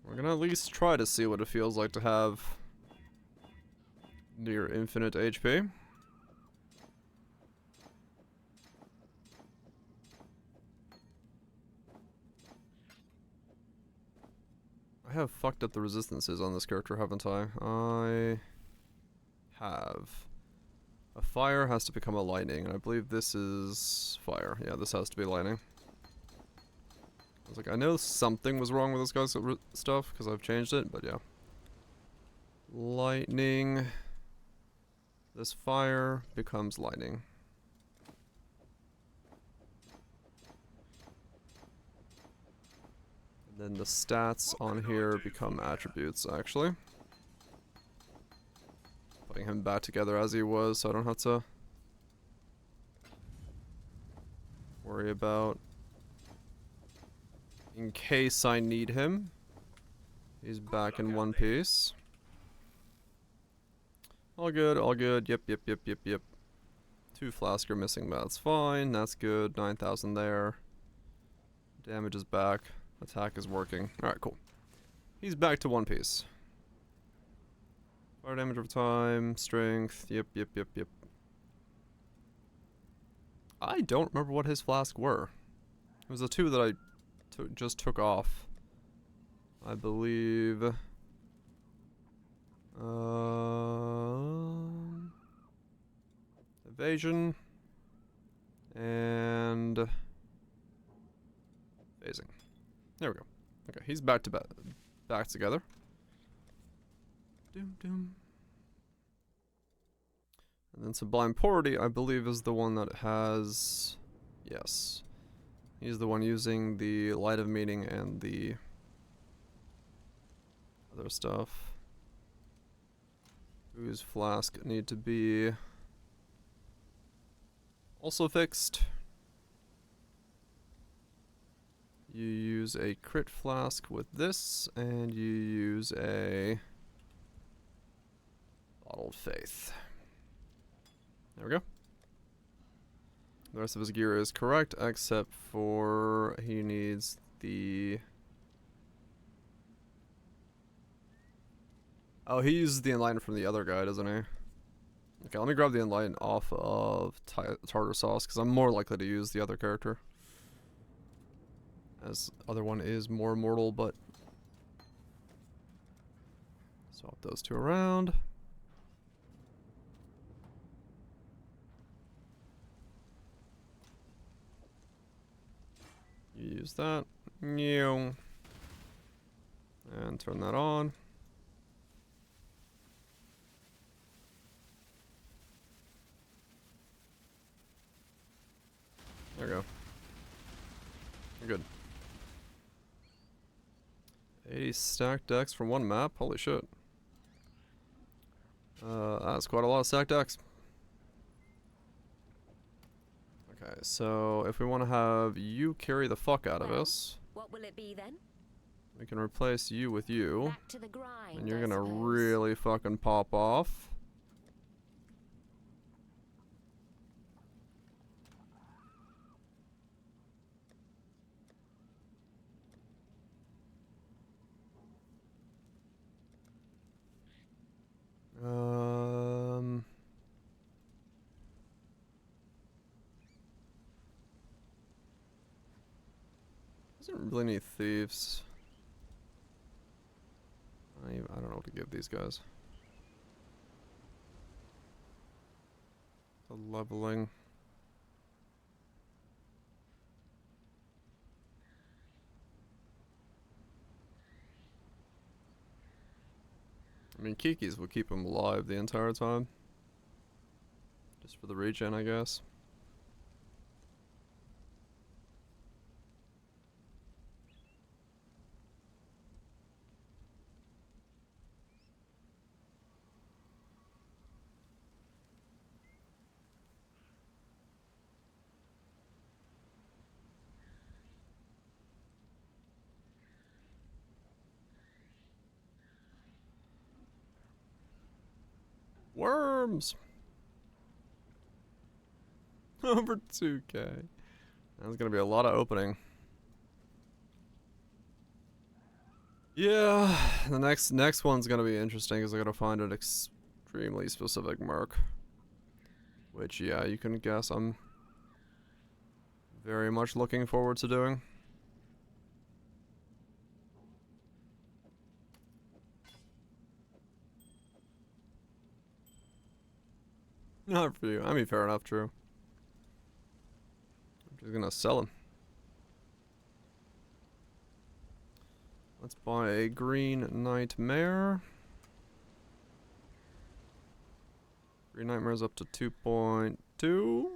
We're gonna at least try to see what it feels like to have near infinite HP. I have fucked up the resistances on this character, haven't I? I have. A fire has to become a lightning, and I believe this is fire. Yeah, this has to be lightning. I was like, I know something was wrong with this guy's stuff, because I've changed it, but yeah. Lightning. This fire becomes lightning. And then the stats on here become attributes, actually. Putting him back together as he was, so I don't have to worry about in case I need him. He's back in one piece. All good, all good. Yep. 2 flask are missing, but that's fine. That's good. 9,000 there. Damage is back. Attack is working. Alright, cool. He's back to one piece. Fire damage over time. Strength. Yep. I don't remember what his flasks were. It was the 2 that I just took off. I believe... evasion and phasing. There we go. Okay, he's back together. Doom. And then Sublime Purity, I believe, is the one that has... Yes. He's the one using the Light of Meaning and the other stuff. Whose flask need to be also fixed. You use a crit flask with this, and you use a Bottled Faith. There we go. The rest of his gear is correct, except for he needs the... Oh, he uses the Enlighten from the other guy, doesn't he? Okay, let me grab the Enlighten off of Tartar Sauce, because I'm more likely to use the other character. As the other one is more immortal, but... Swap those 2 around. You use that. And turn that on. There we go. You're good. 80 stacked decks from one map? Holy shit. That's quite a lot of stacked decks. Okay, so if we want to have you carry the fuck out of us, What will it be then? we can replace you with you. Back to the grind. And you're I gonna suppose. really fucking pop off. Doesn't really need thieves. I don't know what to give these guys. The leveling. I mean, Kiki's will keep him alive the entire time. Just for the regen, I guess. Worms! Over 2K. That's gonna be a lot of opening. Yeah, the next one's gonna be interesting because I gotta find an extremely specific mark. Which, yeah, you can guess I'm very much looking forward to doing. Not for you. I mean, fair enough, true. I'm just gonna sell him. Let's buy a green nightmare. Green nightmare's up to 2.2.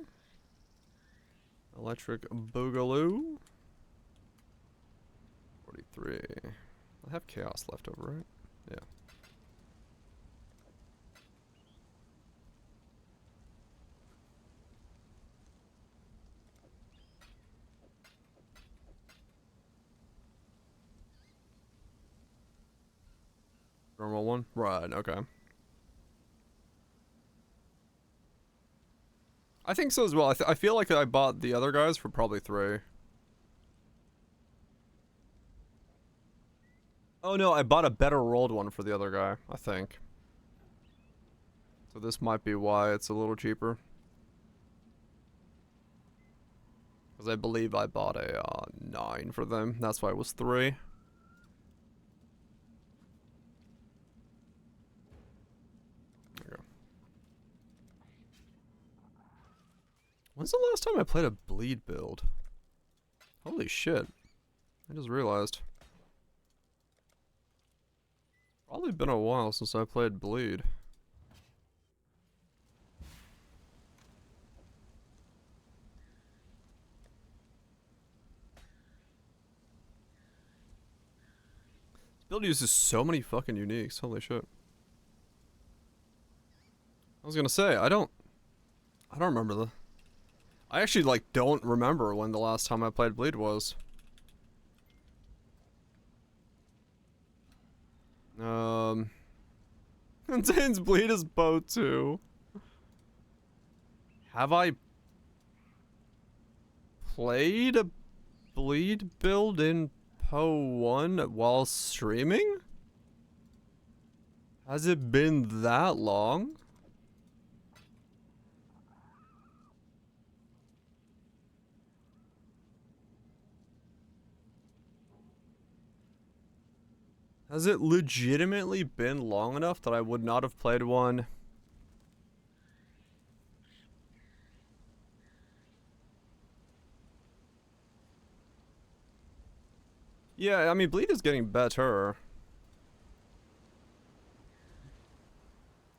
Electric boogaloo. 43. I have chaos left over, right? Yeah. Normal one? Right, okay. I think so as well. I feel like I bought the other guys for probably 3. Oh no, I bought a better rolled one for the other guy, I think. So this might be why it's a little cheaper. Because I believe I bought a 9 for them. That's why it was 3. There you go. When's the last time I played a bleed build? Holy shit. I just realized. Probably been a while since I played bleed. This build uses so many fucking uniques. Holy shit. I was gonna say, I don't remember the... I actually, like, don't remember when the last time I played bleed was. Contains bleed as bow too. Have I played a bleed build in Poe 1 while streaming? Has it been that long? Has it legitimately been long enough that I would not have played one? Yeah, I mean, bleed is getting better.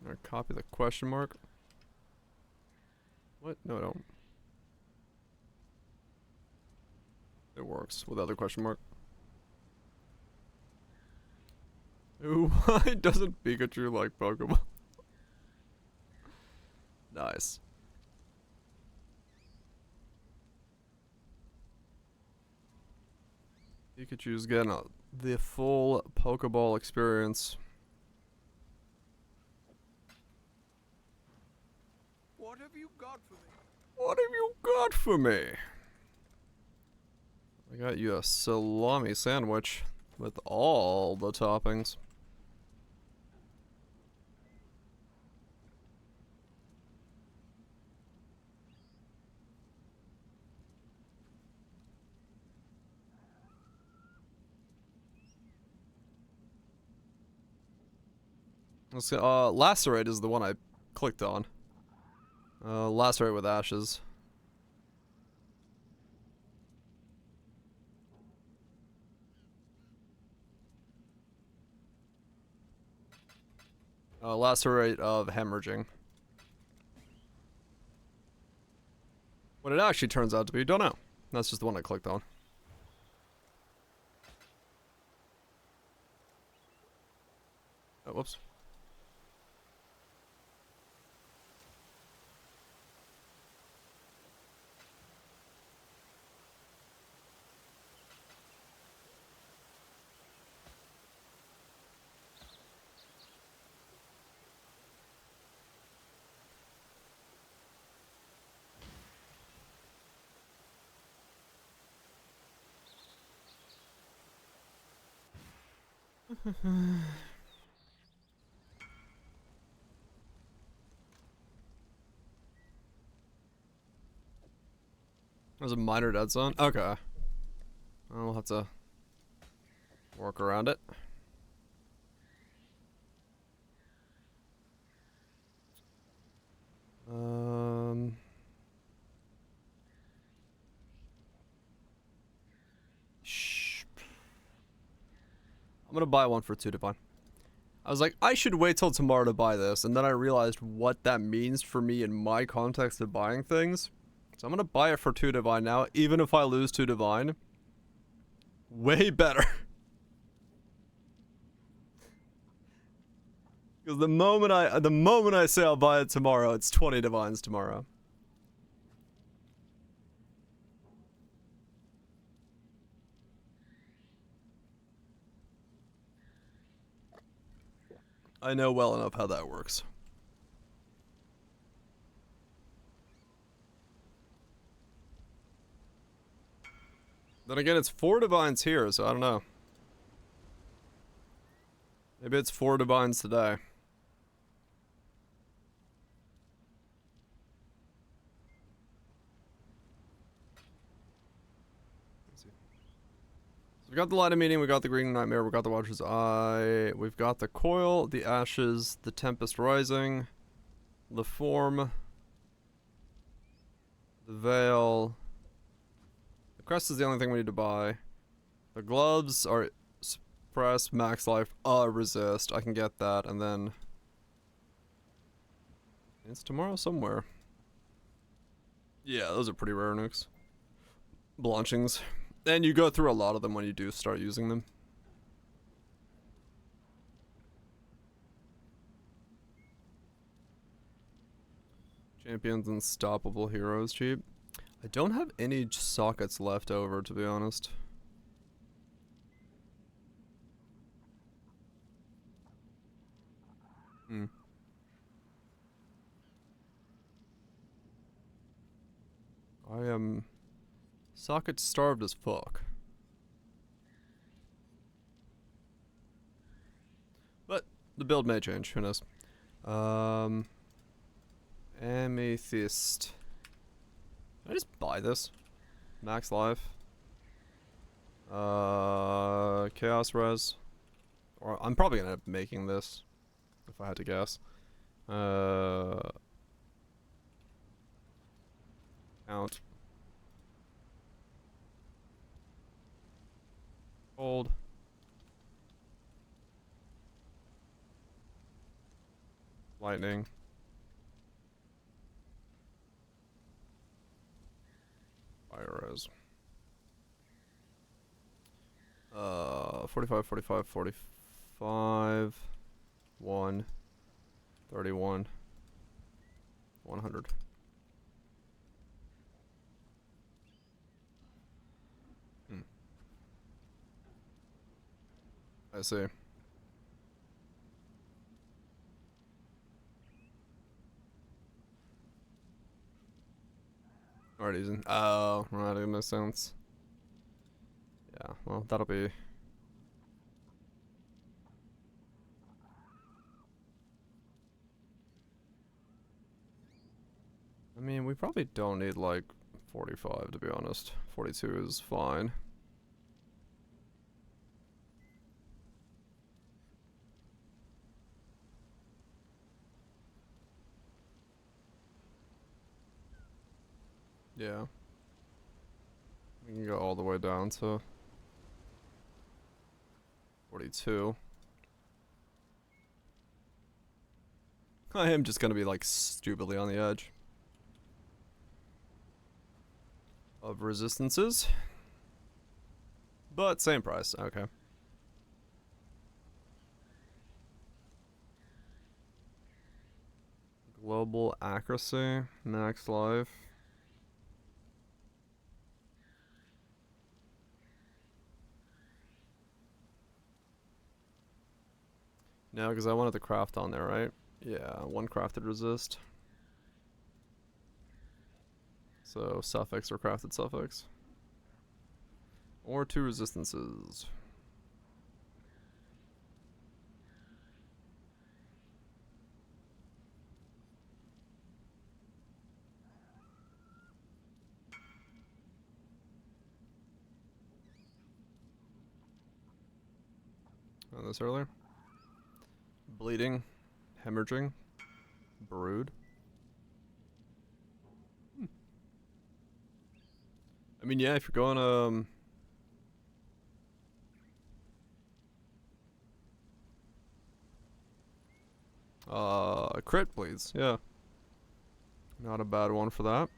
I'm gonna copy the question mark. What? No, I don't. It works without the question mark. Ooh, why doesn't Pikachu like Pokemon? Nice. Pikachu's getting the full Pokeball experience. What have you got for me? What have you got for me? I got you a salami sandwich with all the toppings. Let's see, Lacerate is the one I clicked on. Lacerate with ashes. Lacerate of hemorrhaging. What it actually turns out to be, don't know. That's just the one I clicked on. Oh, whoops. There's a minor dead zone? Okay. I'll have to work around it. Shh. I'm gonna buy one for 2 divine. I was like, I should wait till tomorrow to buy this, and then I realized what that means for me in my context of buying things. So I'm gonna buy it for 2 divine now, even if I lose 2 divine. Way better. Because the moment I say I'll buy it tomorrow, it's 20 divines tomorrow. I know well enough how that works. Then again, it's 4 divines here, so I don't know. Maybe it's 4 divines today. Let's see. So we got the Light of Meaning, we got the Green Nightmare, we got the Watcher's Eye, we've got the Coil, the Ashes, the Tempest Rising, the Form, the Veil. The Crest is the only thing we need to buy. The gloves are suppress, max life, resist. I can get that, and then it's tomorrow somewhere. Yeah, those are pretty rare nukes. Blanchings. And you go through a lot of them when you do start using them. Champions Unstoppable Heroes cheap. I don't have any sockets left over, to be honest. I am socket starved as fuck. But the build may change, who knows. Amethyst. Can I just buy this? Max life. Chaos res. Or I'm probably gonna end up making this, if I had to guess. Count. Hold. Lightning. Fire res. 45, 45, 45. 1. 31. 100. I see. Already using. Oh, right, that makes sense. Yeah, well, that'll be. I mean, we probably don't need like 45 to be honest. 42 is fine. Yeah. We can go all the way down to 42. I am just gonna be like stupidly on the edge of resistances. But same price, okay. Global accuracy, max life. No, because I wanted the craft on there, right? Yeah, 1 crafted resist. So suffix or crafted suffix. Or 2 resistances. On this earlier. Bleeding, hemorrhaging, brood. I mean, yeah, if you're going, crit bleeds, yeah. Not a bad one for that.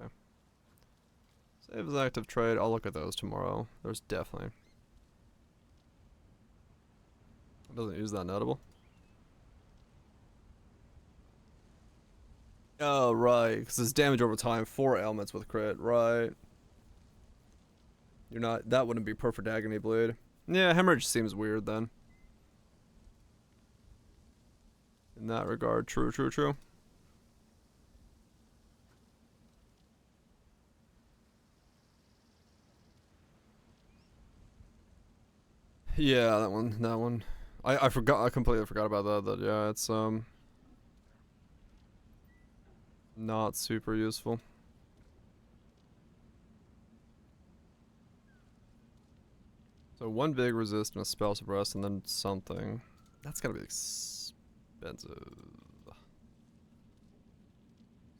Okay. Save as active trade. I'll look at those tomorrow. There's definitely. It doesn't use that notable. Oh, right. Because it's damage over time for ailments with crit. Right. You're not. That wouldn't be perfect agony bleed. Yeah, hemorrhage seems weird then. In that regard. True, true, true. Yeah, that one. I forgot, I completely forgot about that, yeah, it's, not super useful. So one big resist and a spell suppress and then something. That's gotta be expensive.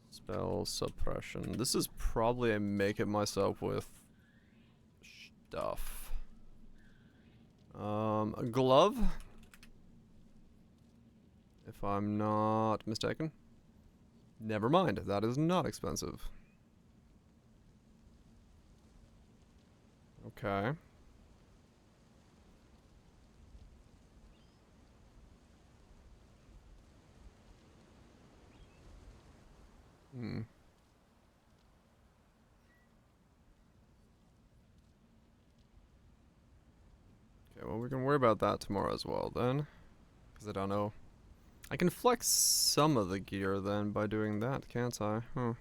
Spell suppression. This is probably a make it myself with stuff. A glove, if I'm not mistaken. Never mind, that is not expensive. Okay. Hmm. Okay, well, we can worry about that tomorrow as well, then. Because I don't know. I can flex some of the gear, then, by doing that, can't I? Huh.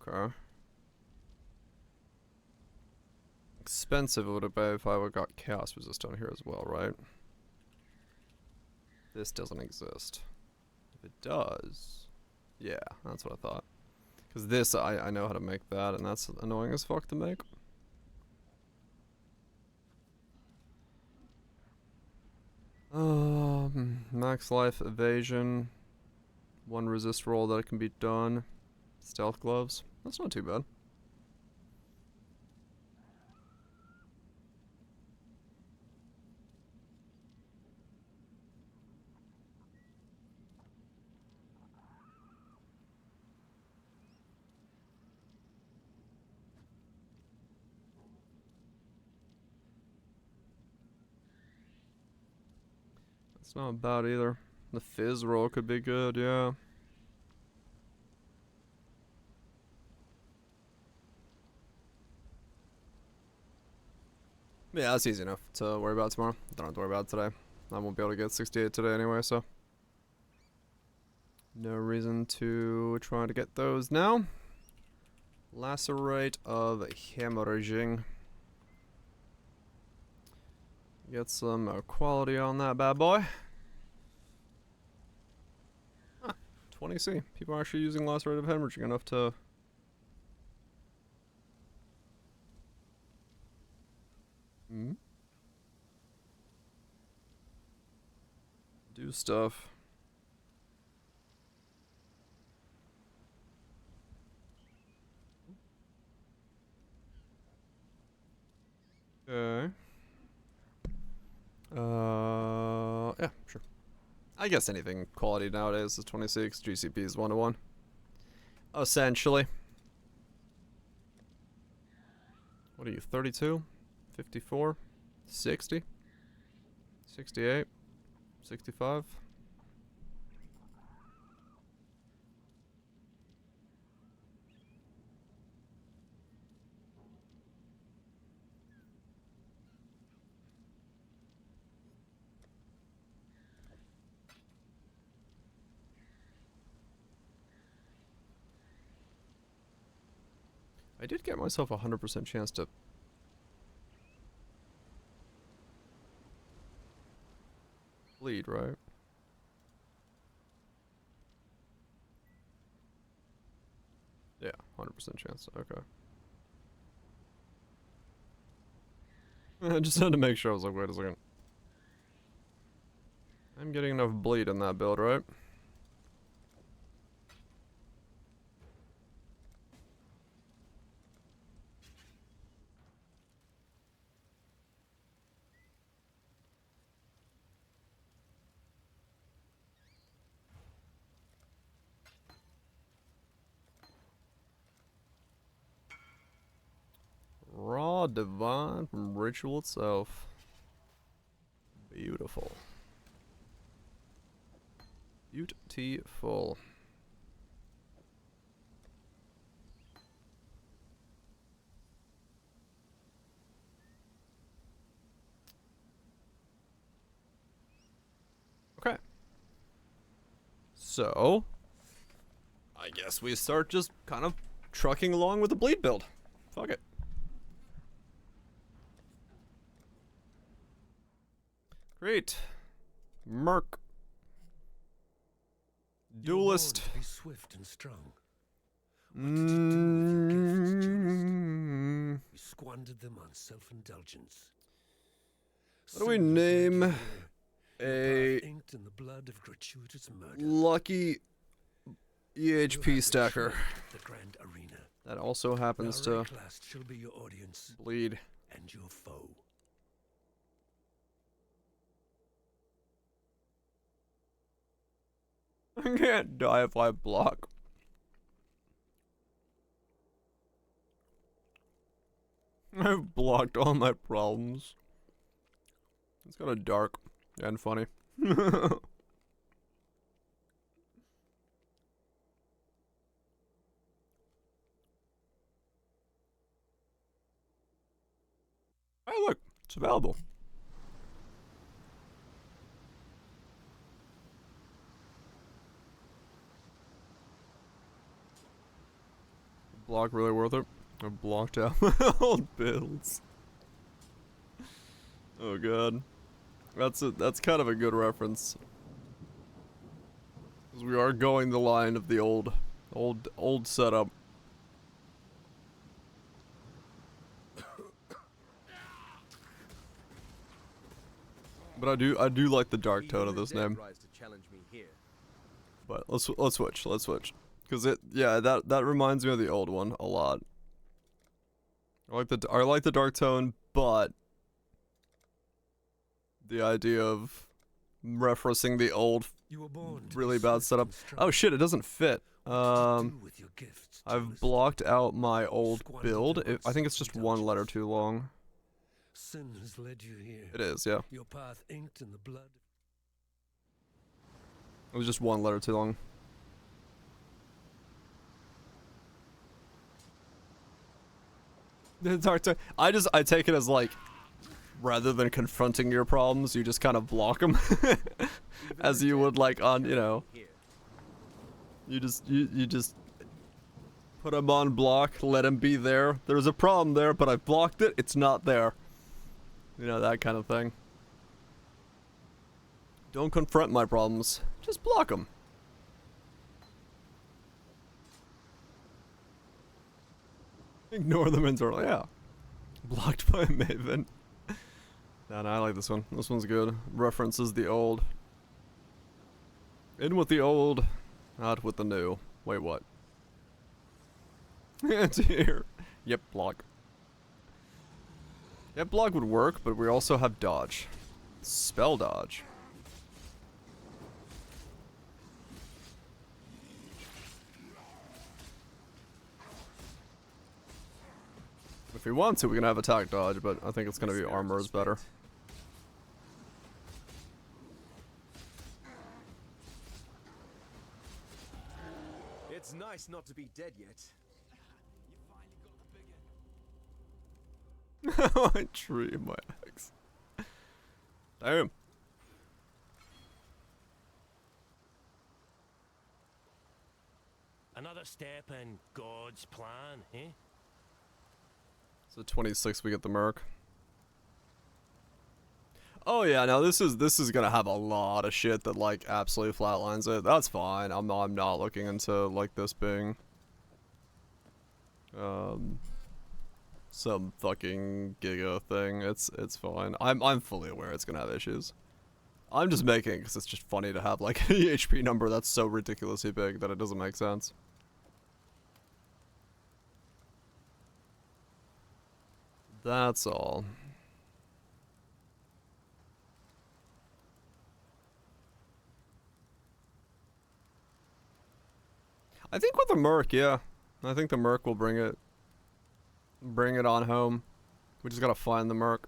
Okay. Expensive it would have been if I would got chaos resist on here as well, right? This doesn't exist. If it does... Yeah, that's what I thought. Because this, I know how to make that, and that's annoying as fuck to make. Max life evasion. One resist roll that can be done. Stealth gloves. That's not too bad. It's not bad either. The fizz roll could be good, yeah. Yeah, that's easy enough to worry about tomorrow. Don't have to worry about it today. I won't be able to get 68 today anyway, so. No reason to try to get those now. Lacerate of hemorrhaging. Get some quality on that bad boy. Huh, 20C. People are actually using Lacerate of hemorrhaging enough to... do stuff. Okay. Yeah, sure. I guess anything quality nowadays is 26. GCP is 1-to-1. Essentially. What are you, 32? 54? 60? 68? 65? I did get myself a 100% chance to bleed, right? Yeah, 100% chance. Okay. I just had to make sure. I was like, wait a second. I'm getting enough bleed in that build, right? Raw divine from ritual itself. Beautiful. Beautiful. Okay. So, I guess we start just kind of trucking along with the bleed build. Fuck it. Great. Merc. Duelist. Be swift and strong. Mm. We squandered them on self-indulgence. What do we name a inked in the blood of gratuitous murder. lucky EHP stacker The grand arena. that also happens to shall be your audience bleed? and your foe. I can't die if I block. I've blocked all my problems. It's kind of dark and funny. Hey, look, it's available. Block really worth it. I blocked out my old builds. Oh god, that's kind of a good reference. 'Cause we are going the line of the old setup. But I do like the dark tone of this name. But let's switch. Cause that reminds me of the old one a lot. I like the dark tone, but the idea of referencing the old really bad setup. Oh shit, it doesn't fit. I've blocked out my old build. I think it's just one letter too long. Sin has led you here. It is, yeah. Your path inked in the blood. It was just one letter too long. The dark tone. I take it as like, rather than confronting your problems, you just kind of block them, as you would like on, you know. You just put them on block, let them be there. There's a problem there, but I blocked it. It's not there. You know, that kind of thing. Don't confront my problems. Just block them. Ignore them internally. Yeah. Blocked by Maven. No, I like this one. This one's good. References the old. In with the old, out with the new. Wait, what? It's here. Yep, block. Yep, block would work, but we also have dodge. Spell dodge. If we want to, we can have attack dodge, but I think it's gonna be armor is better. It's nice not to be dead yet. I tree my axe. Damn. Another step in God's plan, eh? So 26 we get the merc. Oh yeah, now this is gonna have a lot of shit that like absolutely flatlines it. That's fine. I'm not looking into like this being some fucking giga thing. It's fine. I'm fully aware it's gonna have issues. I'm just making it because it's just funny to have like an HP number that's so ridiculously big that it doesn't make sense. That's all. I think with the Merc, yeah. I think the Merc will bring it on home. We just gotta find the Merc.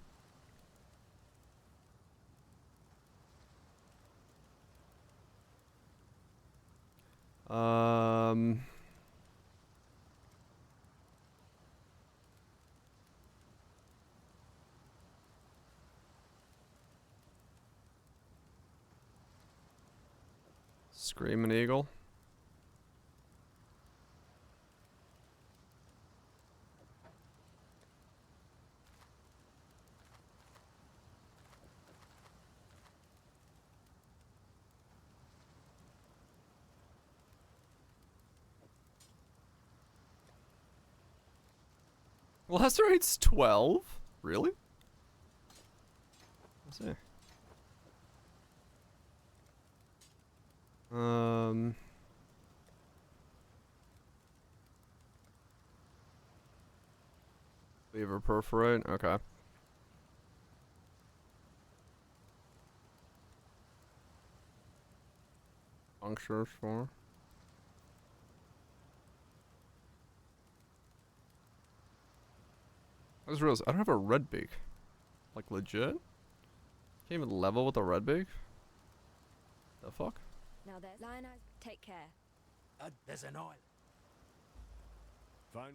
Screaming Eagle. Lacerate's 12? Really? Let's see. Lever perforate, okay. Puncture for. I just realized I don't have a red beak. Like legit? Can't even level with a red beak? The fuck? Now there's Lion Eyes. Take care. There's an island. Fine.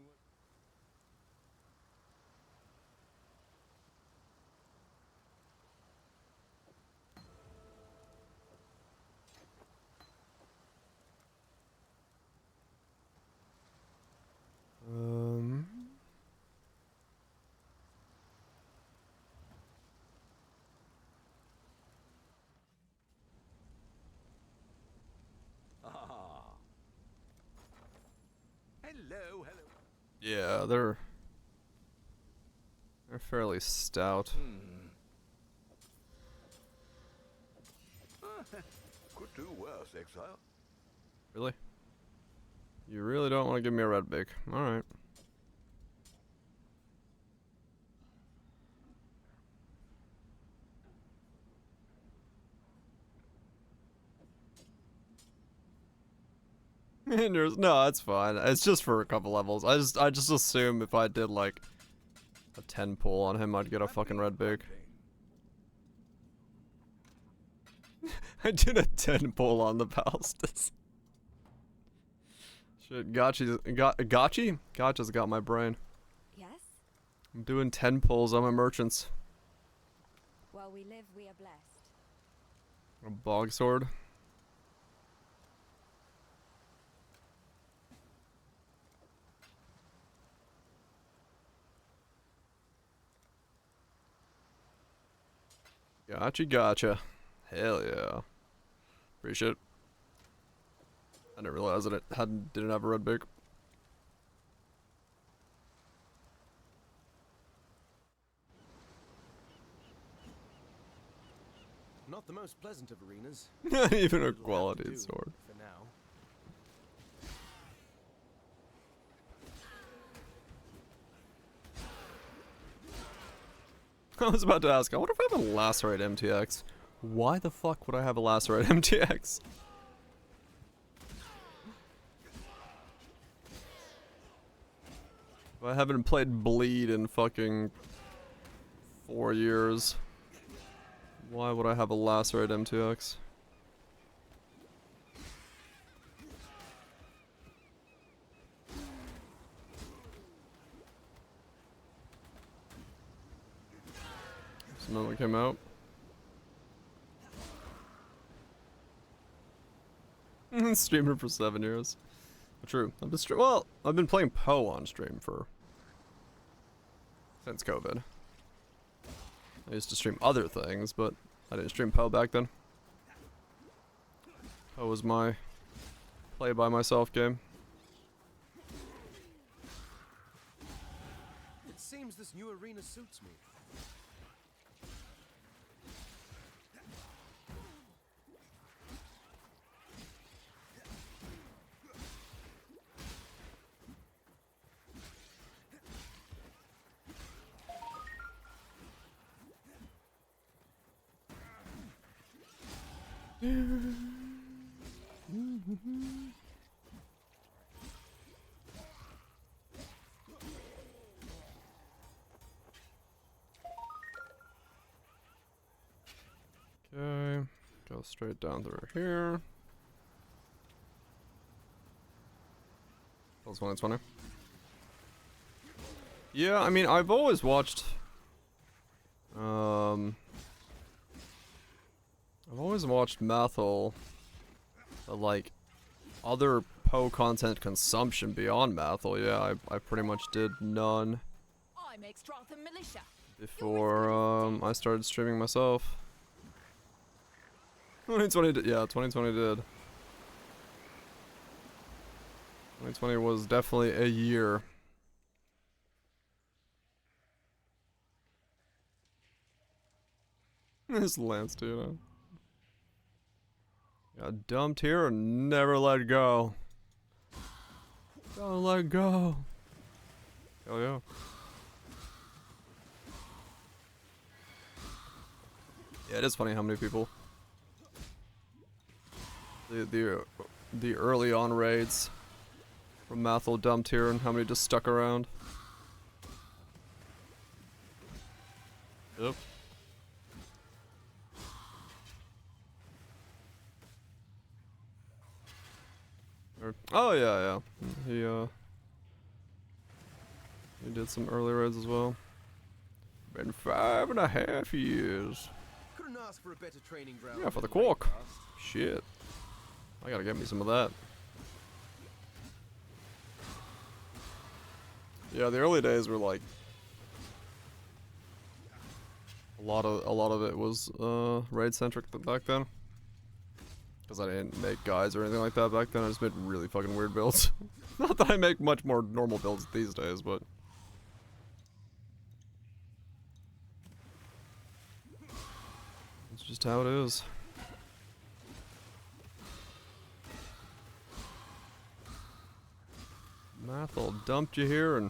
Hello. Yeah, they're fairly stout. Could do worse, Exile. Really? You really don't want to give me a red beak. Alright. No, that's fine. It's just for a couple levels. I just assume if I did like a 10 pull on him, I'd get a fucking red beak. I did a 10 pull on the Palstus. Shit, Gotcha's got my brain. Yes? I'm doing 10 pulls on my merchants. While we live, we are blessed. A bog sword. Gotcha. Hell yeah. Appreciate it. I didn't realize that it didn't have a red beak. Not the most pleasant of arenas. Not even a It'll have to quality do sword. For now. I was about to ask, I wonder if I have a Lacerate MTX. Why the fuck would I have a Lacerate MTX? I haven't played Bleed in fucking 4 years. Why would I have a Lacerate MTX? Another came out. Streamer for 7 years. True. I've been playing Poe on stream since COVID. I used to stream other things, but I didn't stream Poe back then. Poe was my play by myself game. It seems this new arena suits me. Okay, go straight down through here. That was 2020. Yeah, I mean, I've always watched. I've always watched Mathel, but like other Poe content consumption beyond Mathel. Yeah, I pretty much did none I make Strathan militia. before I started streaming myself. 2020 did, yeah, 2020 did. 2020 was definitely a year. This Lance, too, you know. Got dumped here and never let go. Don't let go. Hell yeah. Yeah, it is funny how many people. The early on raids from Mathel dumped here and how many just stuck around. Yep. Oh yeah, yeah. He did some early raids as well. Been 5.5 years. Couldn't ask for a better training ground. Yeah, for the than Raid quark. Pass. Shit. I gotta get me some of that. Yeah, the early days were like a lot of it was raid centric back then. Cause I didn't make guides or anything like that back then. I just made really fucking weird builds. Not that I make much more normal builds these days, but it's just how it is. Mathel dumped you here and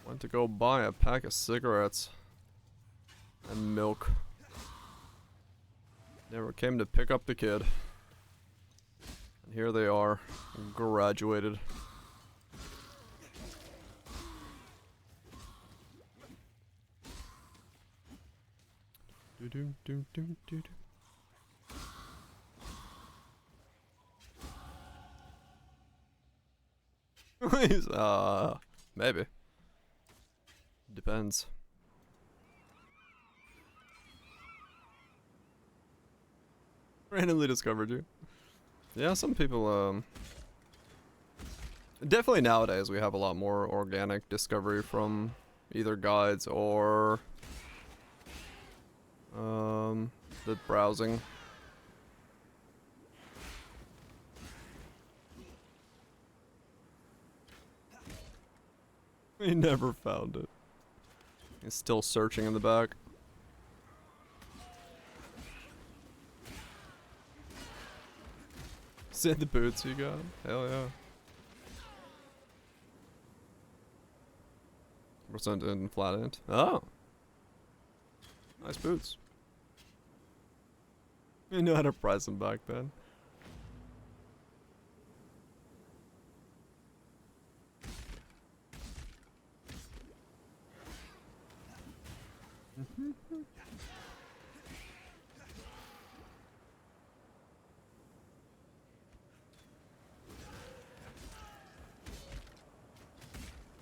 went to go buy a pack of cigarettes and milk. Never came to pick up the kid. And here they are, graduated. Do do do do do do. He's, maybe. Depends. Randomly discovered you. Yeah, some people, definitely nowadays we have a lot more organic discovery from either guides or, the browsing. He never found it. He's still searching in the back. See the boots you got? Hell yeah. Percent in flat end. Oh. Nice boots. You knew how to price them back then.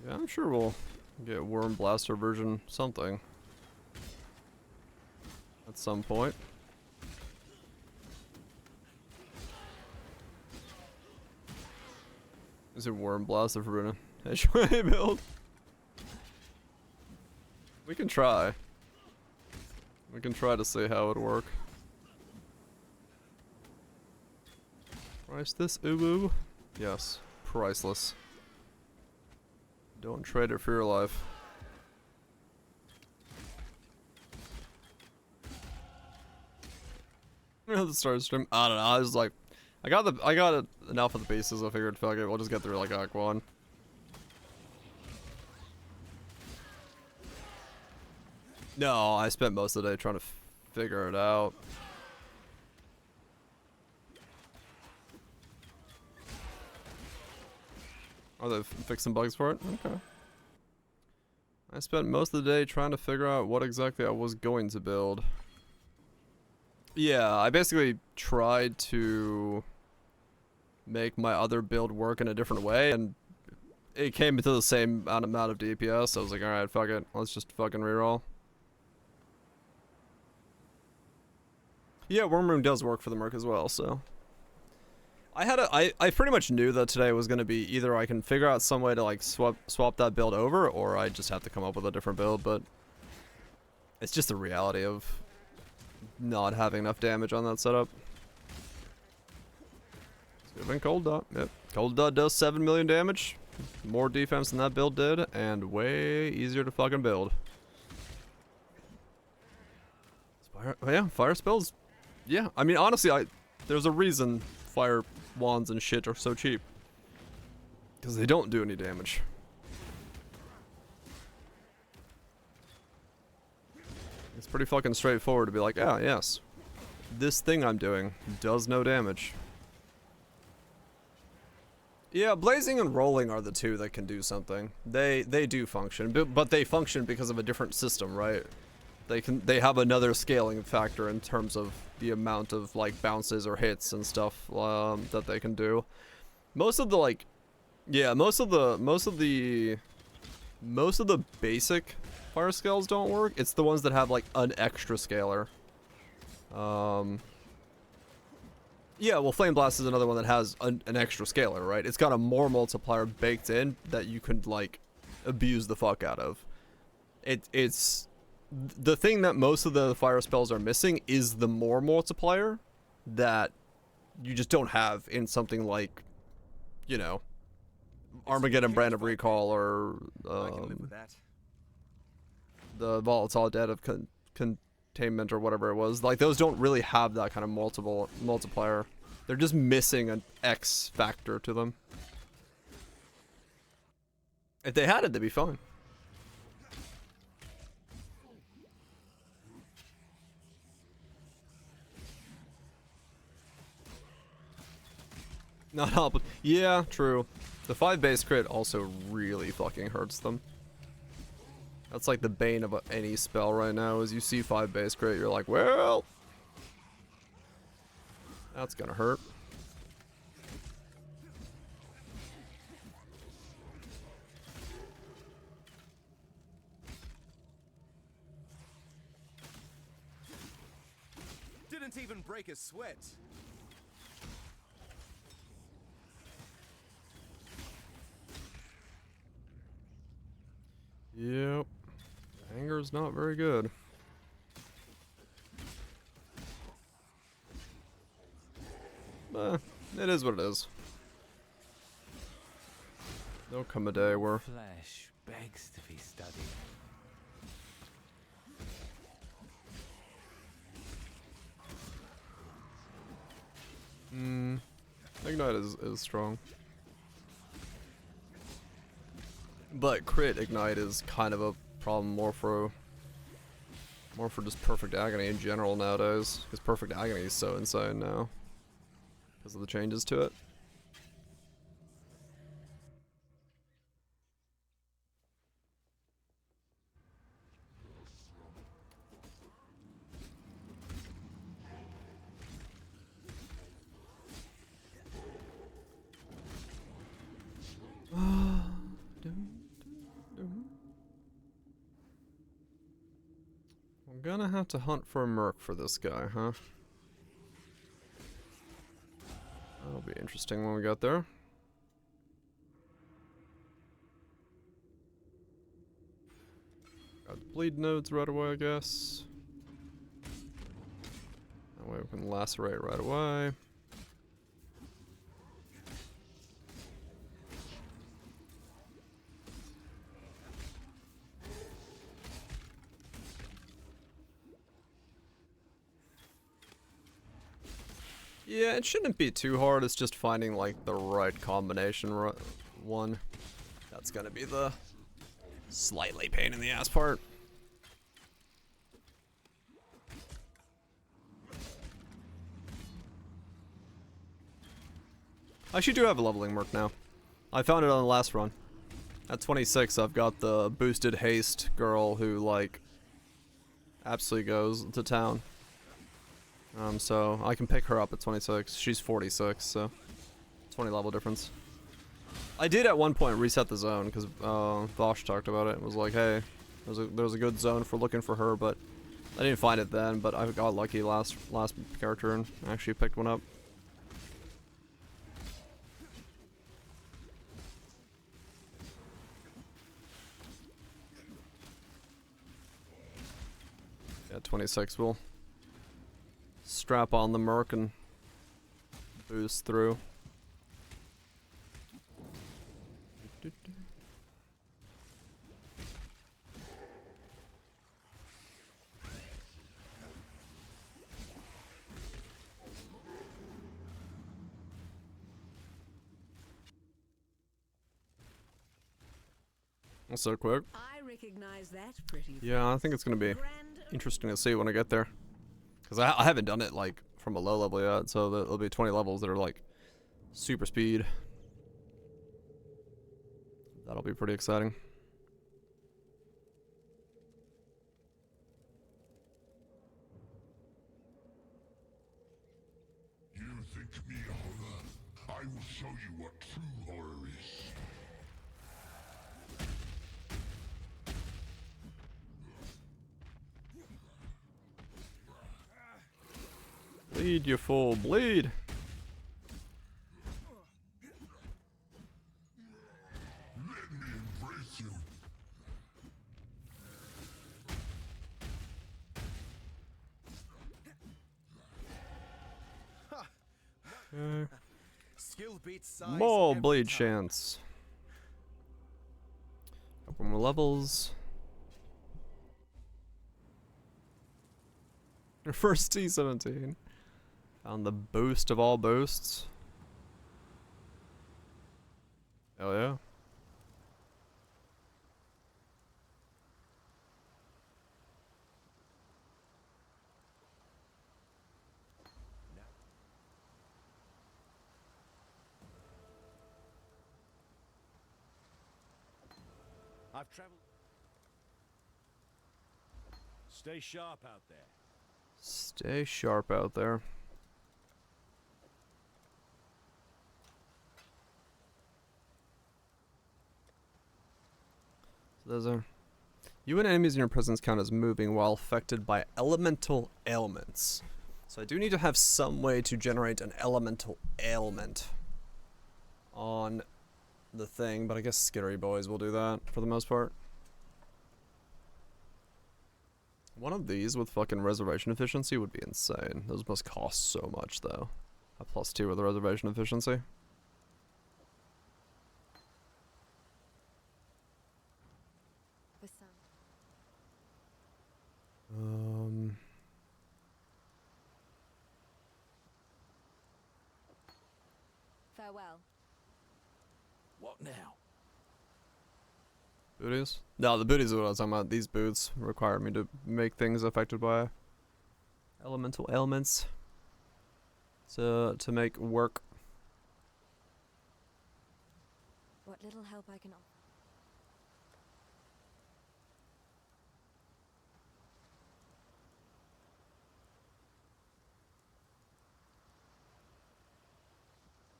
Yeah, I'm sure we'll get Worm Blaster version something at some point. Is it Worm Blaster for an HOA build? We can try. We can try to see how it would work. Price this uwu? Yes, priceless. Don't trade it for your life. The start stream. I don't know. I was like, I got enough of the pieces. I figured, fuck it, we'll just get through like Act 1. No, I spent most of the day trying to figure it out. Oh, they fixed some bugs for it? Okay. I spent most of the day trying to figure out what exactly I was going to build. Yeah, I basically tried to make my other build work in a different way, and it came to the same amount of DPS. I was like, alright, fuck it. Let's just fucking reroll. Yeah, Worm Room does work for the Merc as well, so. I pretty much knew that today was going to be either I can figure out some way to like swap that build over, or I just have to come up with a different build, but it's just the reality of not having enough damage on that setup. It's gonna been Cold Dot. Yep. Cold Dot does 7 million damage. More defense than that build did, and way easier to fucking build. Fire spells. Yeah, I mean, honestly, there's a reason fire wands and shit are so cheap. Because they don't do any damage. It's pretty fucking straightforward to be like, ah, yes. This thing I'm doing does no damage. Yeah, blazing and rolling are the two that can do something. They do function, but they function because of a different system, right? They have another scaling factor in terms of the amount of like bounces or hits and stuff that they can do. Most of the like, yeah, most of the basic fire scales don't work. It's the ones that have like an extra scaler. Yeah, well, Flame Blast is another one that has an extra scaler, right? It's got a more multiplier baked in that you can like abuse the fuck out of. It's the thing that most of the fire spells are missing is the more multiplier that you just don't have in something like, you know, Armageddon Brand of Recall or I can live with that. the Volatile Debt of Containment or whatever it was. Like, those don't really have that kind of multiplier. They're just missing an X factor to them. If they had it, they'd be fine. Not help. Yeah, true. The 5 base crit also really fucking hurts them. That's like the bane of any spell right now, is you see 5 base crit, you're like, well, that's gonna hurt. Didn't even break a sweat. Yep. Anger's not very good. It is what it is. There'll come a day where Flesh begs to be studied. Ignite is strong. But crit Ignite is kind of a problem more for just Perfect Agony in general nowadays. Because Perfect Agony is so insane now. Because of the changes to it. I'm gonna have to hunt for a Merc for this guy, huh? That'll be interesting when we get there. Got the bleed nodes right away, I guess. That way we can lacerate right away. Yeah, it shouldn't be too hard. It's just finding like the right combination one. That's gonna be the slightly pain in the ass part. I actually do have a leveling Merc now. I found it on the last run. At 26, I've got the boosted haste girl who, like, absolutely goes to town. So I can pick her up at 26. She's 46, so 20 level difference. I did at one point reset the zone because Vosh talked about it. It was like, hey, there's a good zone for looking for her, but I didn't find it then. But I got lucky last character and actually picked one up. Yeah, 26 will strap on the Merc and boost through. So quick. I recognize that pretty. Yeah, I think it's gonna be interesting to see when I get there, because I haven't done it like from a low level yet. So there'll be 20 levels that are like super speed. That'll be pretty exciting. You think me horror? I will show you what true horror is. Bleed, you fool, bleed! Let me embrace you. Skill beats size. More every bleed time. chance. Couple more levels. First T17. Found the boost of all boosts. Hell yeah. I've traveled. Stay sharp out there. Stay sharp out there. So those are... You and enemies in your presence count as moving while affected by elemental ailments. So I do need to have some way to generate an elemental ailment on the thing, but I guess Skittery Boys will do that for the most part. One of these with fucking reservation efficiency would be insane. Those must cost so much though. A +2 with the reservation efficiency. For some. Farewell. What now? Booties? No, the booties are what I was talking about. These boots require me to make things affected by elemental ailments to make work. What little help I can offer.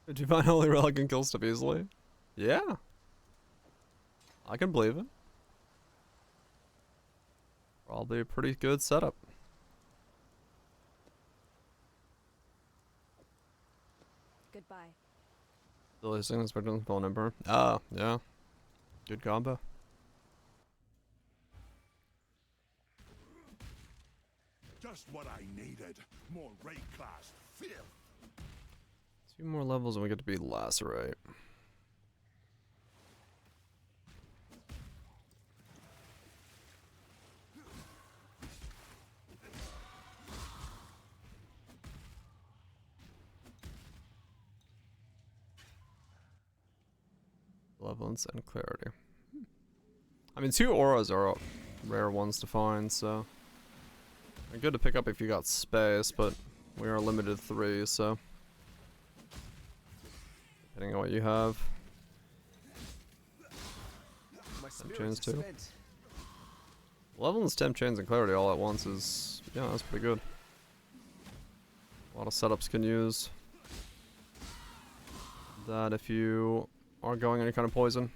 Did you find Holy Relic and kill stuff easily? Yeah. I can believe it. Probably a pretty good setup. Goodbye. The listing inspector and phone number. Ah, yeah. Good combo. Just what I needed. More raid class filth. 2 more levels and we get to be Lacerate. Benevolence and Clarity. I mean, 2 auras are rare ones to find, so they're good to pick up if you got space, but we are limited to 3, so depending on what you have. Stem spirit chains is too. spent. Leveling stem chains and clarity all at once is, yeah, that's pretty good. A lot of setups can use that if you are going any kind of poison.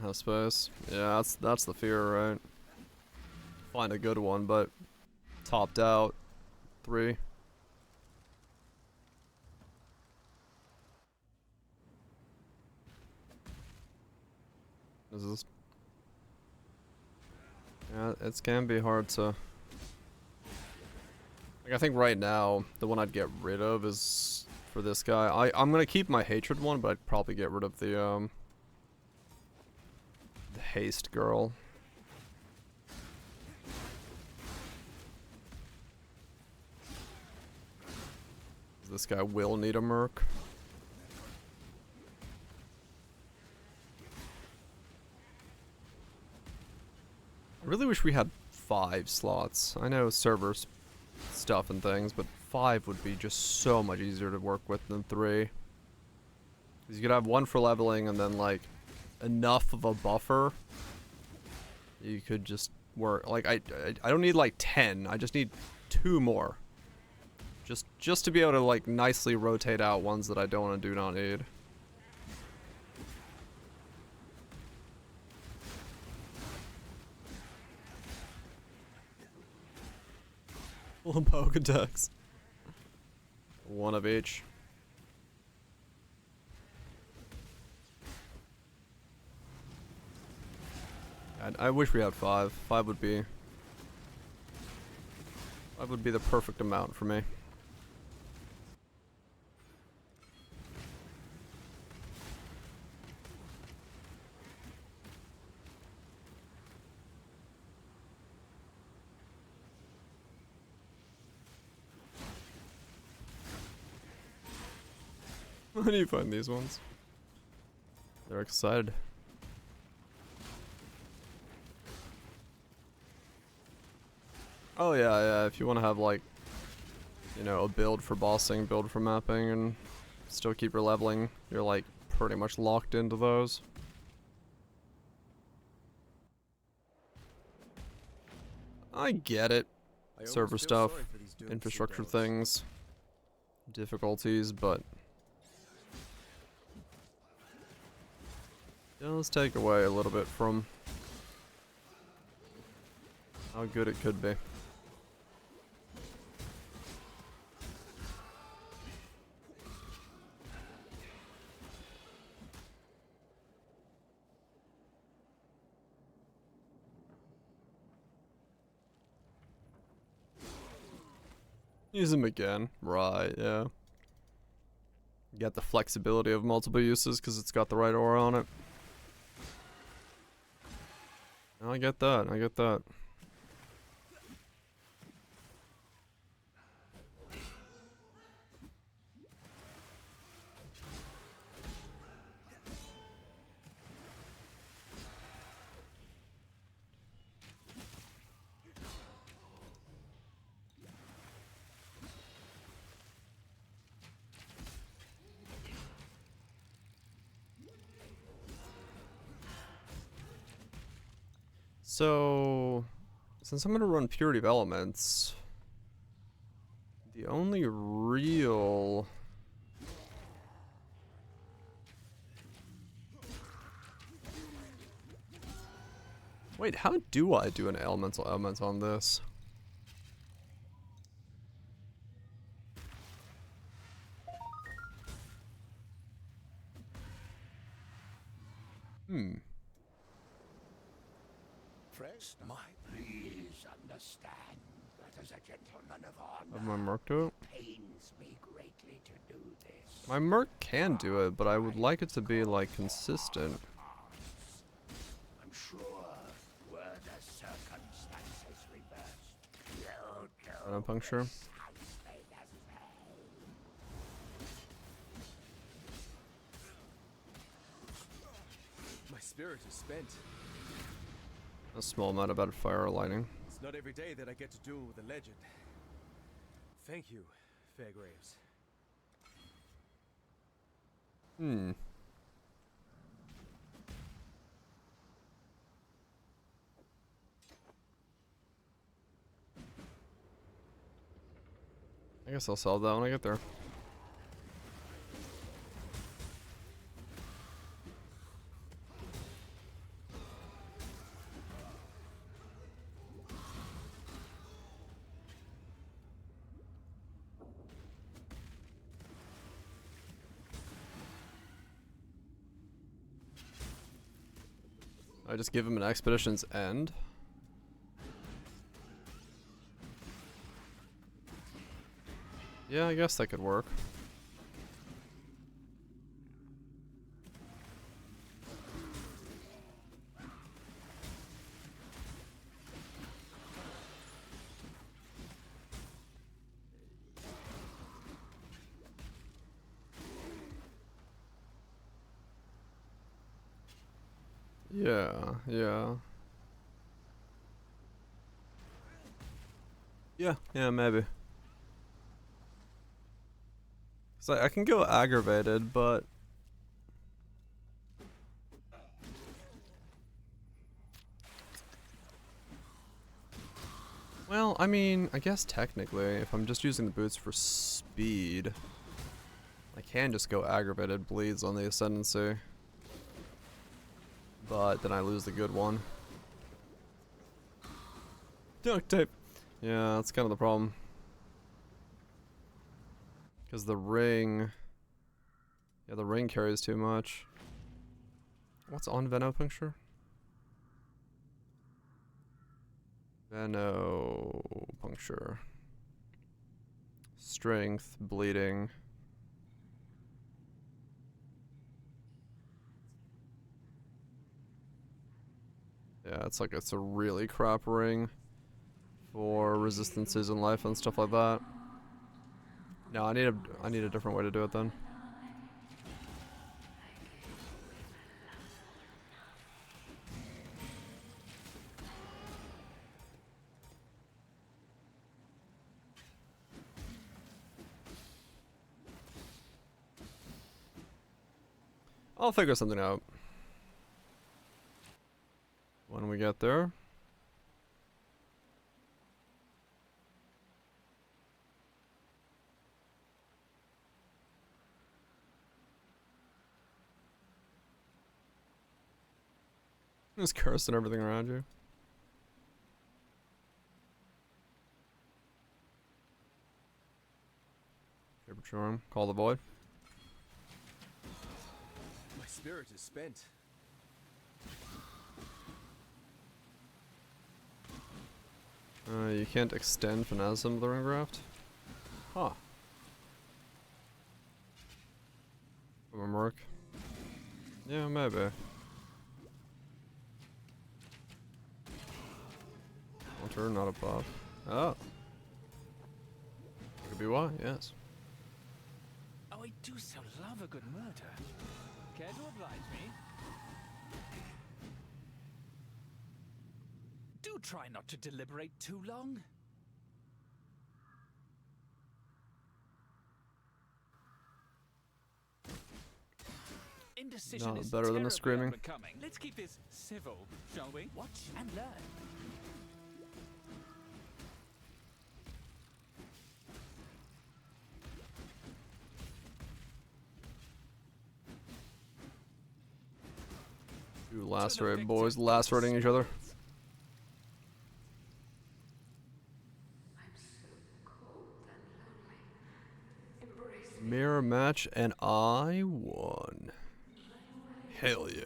Have space. Yeah, that's the fear, right? Find a good one, but topped out 3. This is, yeah, it can be hard to. Like, I think right now the one I'd get rid of is for this guy. I'm gonna keep my hatred one, but I'd probably get rid of the haste girl. This guy will need a merc. I really wish we had 5 slots. I know servers stuff and things, but 5 would be just so much easier to work with than 3. 'Cause you could have 1 for leveling and then like enough of a buffer. You could just work like I don't need like 10. I just need 2 more. Just to be able to like nicely rotate out ones that I don't and do not need. Full Pokedex. 1 of each. I wish we had 5. 5 would be the perfect amount for me. How do you find these ones? They're excited. Oh yeah, if you want to have like, you know, a build for bossing, build for mapping, and still keep your leveling, you're like pretty much locked into those. I get it. I almost Server feel stuff, sorry for these doomed infrastructure sea dogs. things, difficulties, but it does take away a little bit from how good it could be. Use them again. Right, yeah. Get the flexibility of multiple uses because it's got the right aura on it. I get that, I get that. So, since I'm going to run Purity of Elements, the only real... Wait, how do I do an elemental element on this? Please understand that as a gentleman of honor, Have my merc do it? pains me greatly to do this. My merc can do it, but I would like it to be, like, consistent. I'm sure were the circumstances reversed, you'd go Puncture. precisely the same. My spirit is spent. A small amount of bad fire or lightning. It's not every day that I get to duel with a legend. Thank you, Fairgraves. Hmm. I guess I'll solve that when I get there. I just give him an expedition's end. Yeah, I guess that could work. Yeah. Yeah, maybe. So I can go aggravated, but well, I mean, I guess technically, if I'm just using the boots for speed, I can just go aggravated bleeds on the ascendancy. But then I lose the good one. Duct tape. Yeah, that's kind of the problem. Because the ring... Yeah, the ring carries too much. What's on Venopuncture? Venopuncture. Strength, bleeding. Yeah, it's a really crap ring for resistances in life and stuff like that. No, I need a different way to do it then. I'll figure something out when we get there. There's cursed and everything around you. Paper charm. Call the void. My spirit is spent. You can't extend Phanasm with the ring graft? Huh. From work? Yeah, maybe. Counter, not a buff. Oh. That could be why, yes. Oh, I do so love a good murder. Care to oblige me? Do try not to deliberate too long. Indecision Not is better than the terribly screaming. unbecoming. Let's keep this civil, shall we? Watch and learn. You lacerate boys lacerating each other. Mirror match and I won. Hell yeah.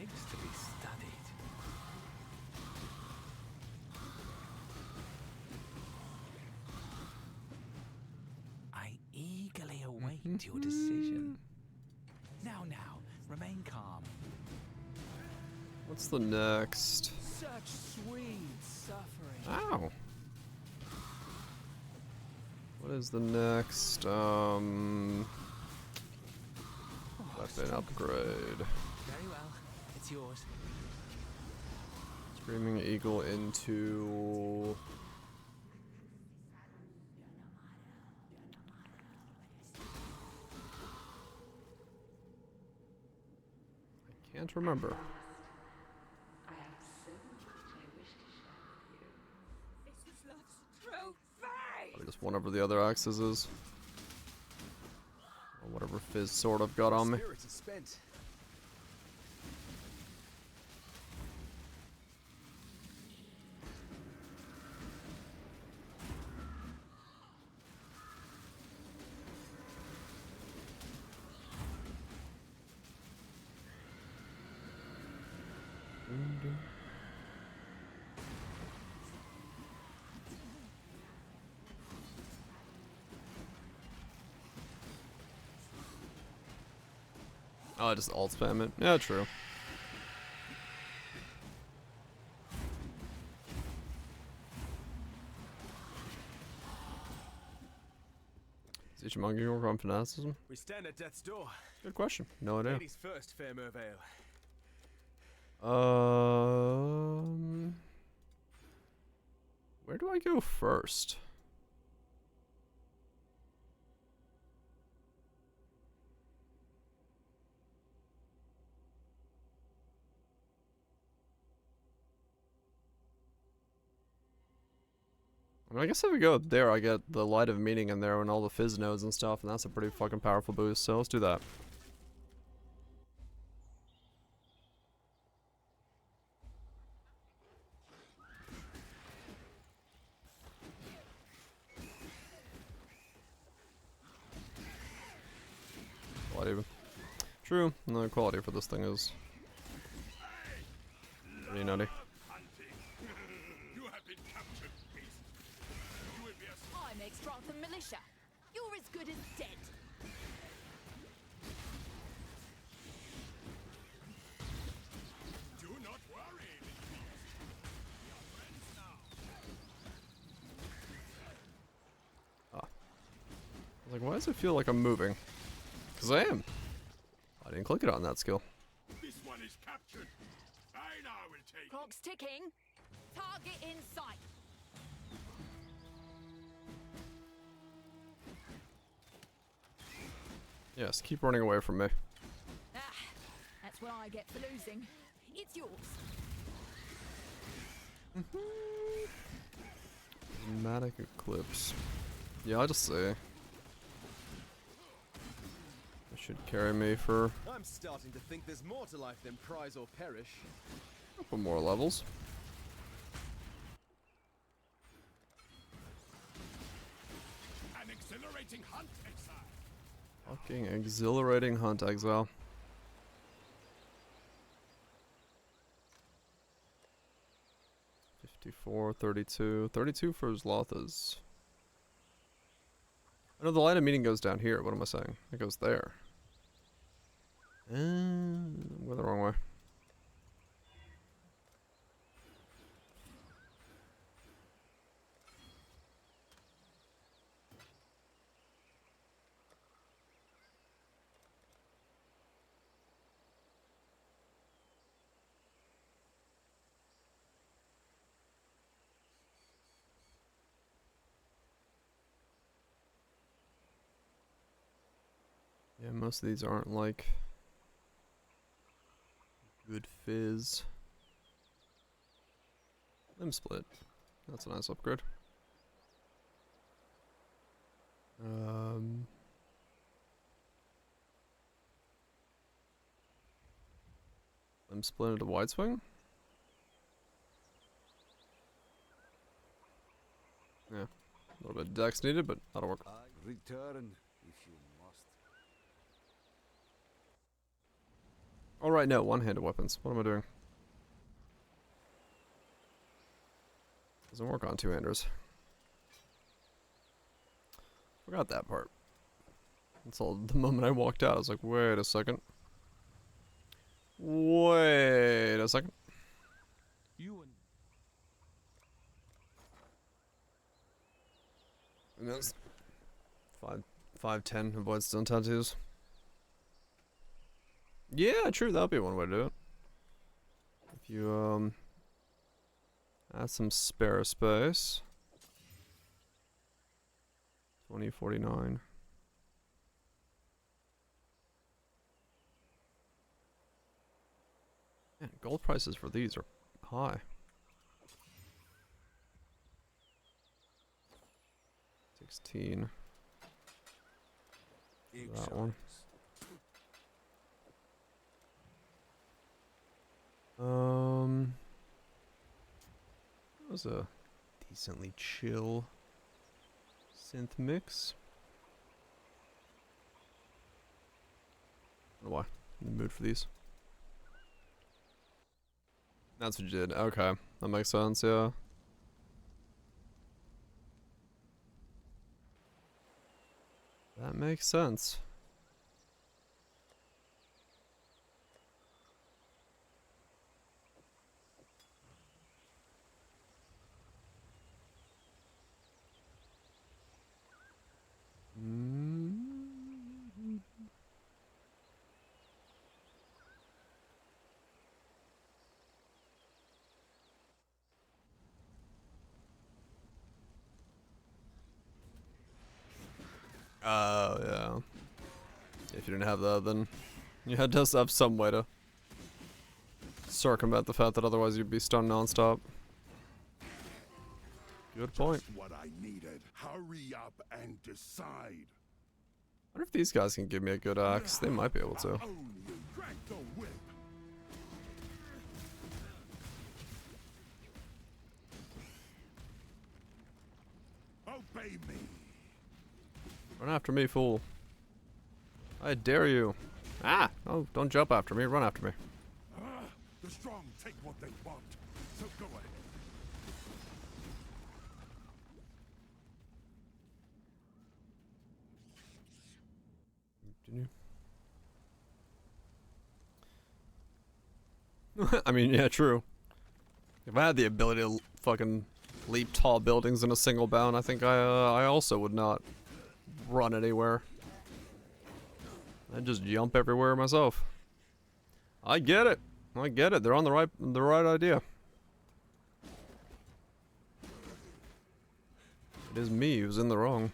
Lives to be studied. I eagerly await your decision. Now, remain calm. What's the next? Such sweet suffering. Ow. What is the next? Weapon upgrade. Very well. It's yours. Screaming Eagle into... I can't remember. Probably just one over the other axes is. Or whatever Fizz sort of got on me. Spirits are spent. Oh, I just alt spam it. Yeah, true. Is Ichimongi work on fanaticism? We stand at death's door. Good question. No idea. Ladies first, fair Mervale. Where do I go first? I mean, I guess if we go there, I get the Light of Meaning in there and all the Fizz nodes and stuff, and that's a pretty fucking powerful boost, so let's do that. Quality. True, the quality for this thing is pretty nutty. I'm ex-Grantham militia. You're as good as dead. Do not worry, Nicky. We are friends now. I was like, why does it feel like I'm moving? Because I am. I didn't click it on that skill. This one is captured. I now will take. Clock's ticking. Target in sight. Yes, keep running away from me. Ah, that's what I get for losing. It's yours. Dramatic Eclipse. Yeah, I just say. It should carry me for I'm starting to think there's more to life than prize or perish. a couple more levels. An exhilarating hunt, exile. Fucking exhilarating hunt, Exile. $54, $32. $32 for Zlotha's. I know the Light of Meaning goes down here. What am I saying? It goes there. I'm going the wrong way. Yeah, most of these aren't like good Fizz. Limb Split. That's a nice upgrade. Limb Split into Wide Swing? Yeah. A little bit of dex needed, but that'll work. Return if you must. All right, no, one-handed weapons. What am I doing? Doesn't work on two-handers. Forgot that part. Until the moment I walked out, I was like, wait a second. Wait a second. You and And that's 5'10", avoid stone tattoos. Yeah, true, that'd be one way to do it. If you, add some spare space. 2049. Man, gold prices for these are high. 16. That one. That was a decently chill synth mix. I don't know why. I'm in the mood for these. That's what you did. Okay. That makes sense, yeah. That makes sense. Oh, yeah. If you didn't have that, then you had to have some way to circumvent the fact that otherwise you'd be stunned nonstop. Good point. Just what I needed. Hurry up and decide. I wonder if these guys can give me a good axe. They might be able to. Own you. Crank the whip. Obey me. Run after me, fool. I dare you. Ah! Oh, don't jump after me. Run after me. The strong take what they want. So go ahead. I mean, yeah, true. If I had the ability to fucking leap tall buildings in a single bound, I think I also would not run anywhere. I'd just jump everywhere myself. I get it. I get it. They're on the right idea. It is me who's in the wrong.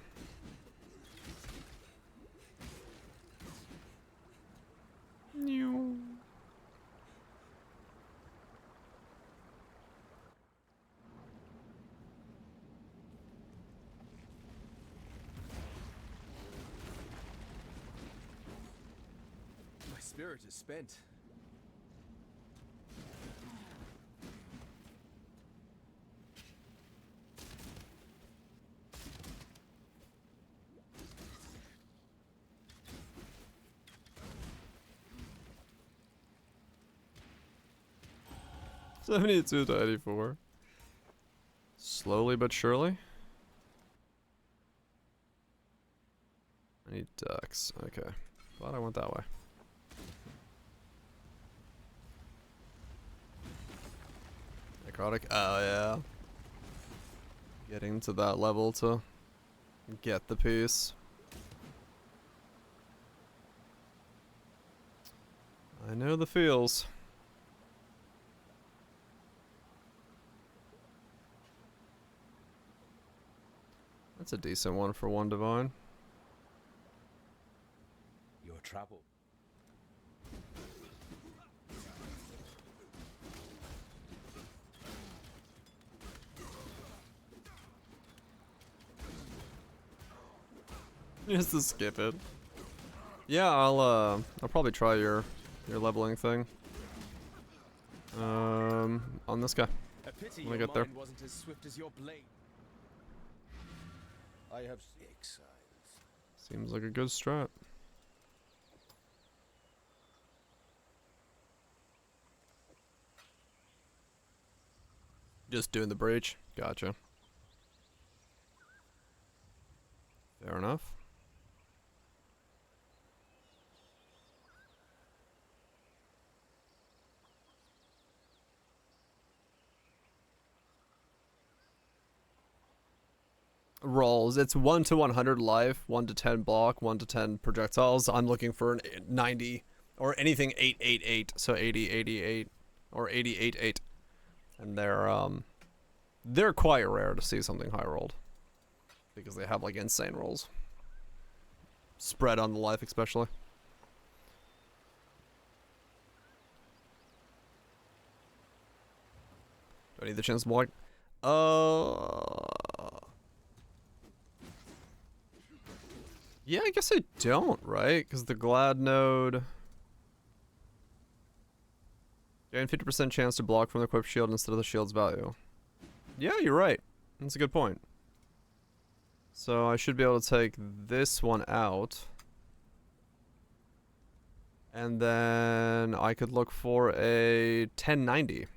My spirit is spent. $72 to 84. Slowly but surely. I need ducks. Okay. Glad I went that way. Necrotic. Oh, yeah. Getting to that level to get the piece. I know the feels. That's a decent one for one divine. Your trouble. Just to skip it. Yeah, I'll probably try your leveling thing. On this guy. A pity When I your get there. mind wasn't as swift as your blade. I have exiles. Seems like a good strat. Just doing the breach. Gotcha. Fair enough. Rolls. It's 1 to 100 life, 1 to 10 block, 1 to 10 projectiles. I'm looking for an 90 or anything 888, so 80, 88 or 88. And they're quite rare to see something high rolled because they have like insane rolls. Spread on the life especially. Do I need the chance to block? Yeah, I guess I don't, right? Because the Glad node... Gain 50% chance to block from the equipped shield instead of the shield's value. Yeah, you're right. That's a good point. So I should be able to take this one out. And then I could look for a 1090.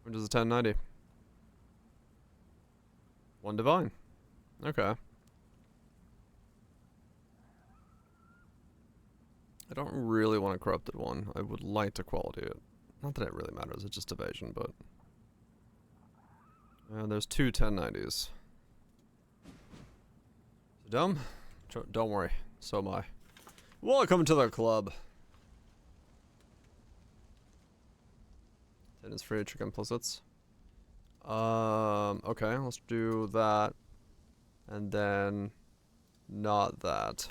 Which is a 1090? 1 divine. Okay. I don't really want a corrupted one. I would like to quality it. Not that it really matters, it's just evasion, but... there's 2 1090s. Dumb? Don't worry. So am I. Welcome to the club. 10 is free, trick implicits. Okay, let's do that. And then... not that.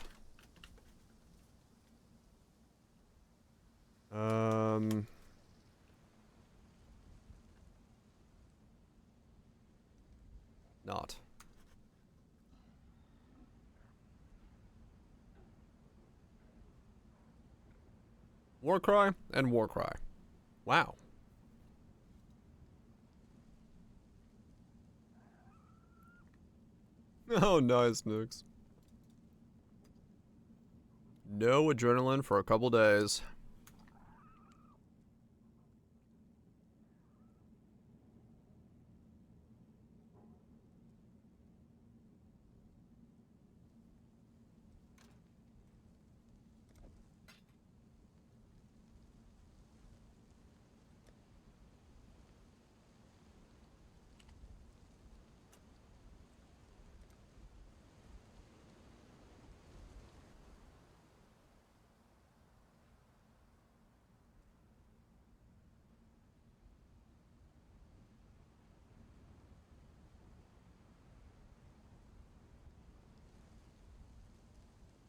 Not. Warcry and Warcry. Wow. Oh, nice, Nukes. No adrenaline for a couple days.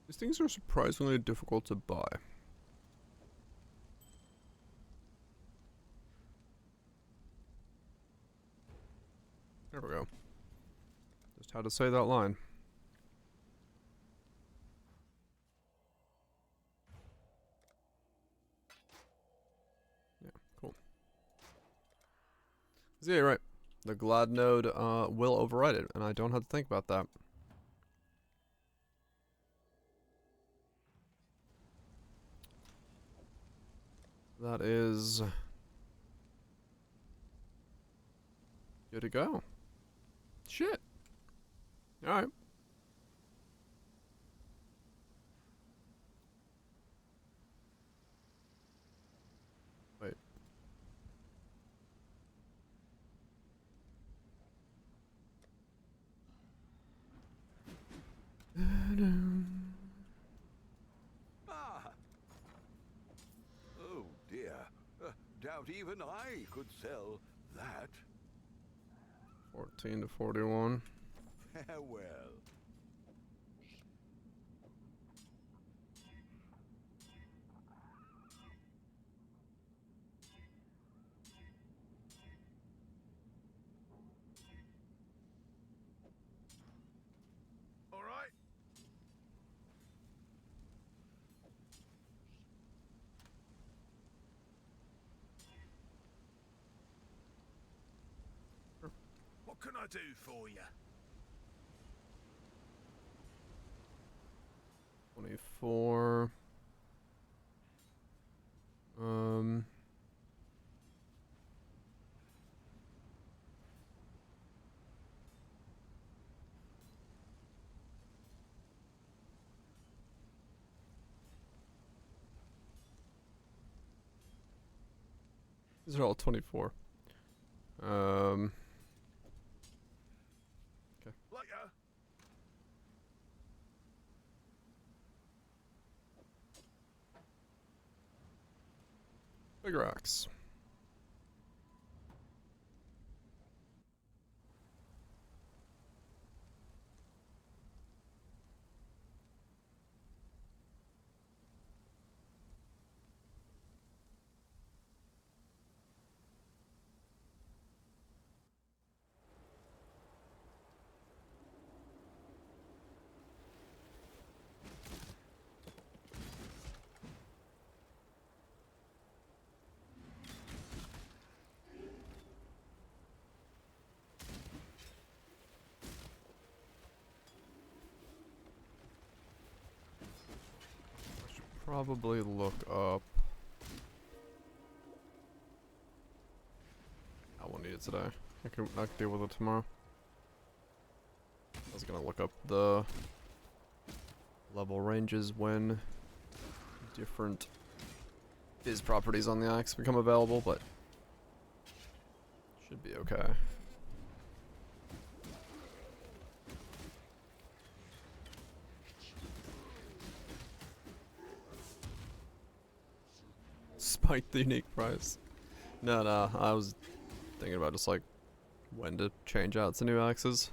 These things are surprisingly difficult to buy. There we go. Just how to say that line. Yeah, cool. So yeah, you're right. The Glad node will override it, and I don't have to think about that. That is good to go. Shit. Alright. Wait. Ah! Oh dear. Doubt even I could sell that. 14 to 41. Farewell. All right. What can I do for you? 24. These are all 24. Okay. Later. Bigger axe. Probably look up. I won't need it today. I can deal with it tomorrow. I was gonna look up the level ranges when different Fizz properties on the axe become available, but should be okay. Spike the unique price. No, I was thinking about just like when to change out to new axes.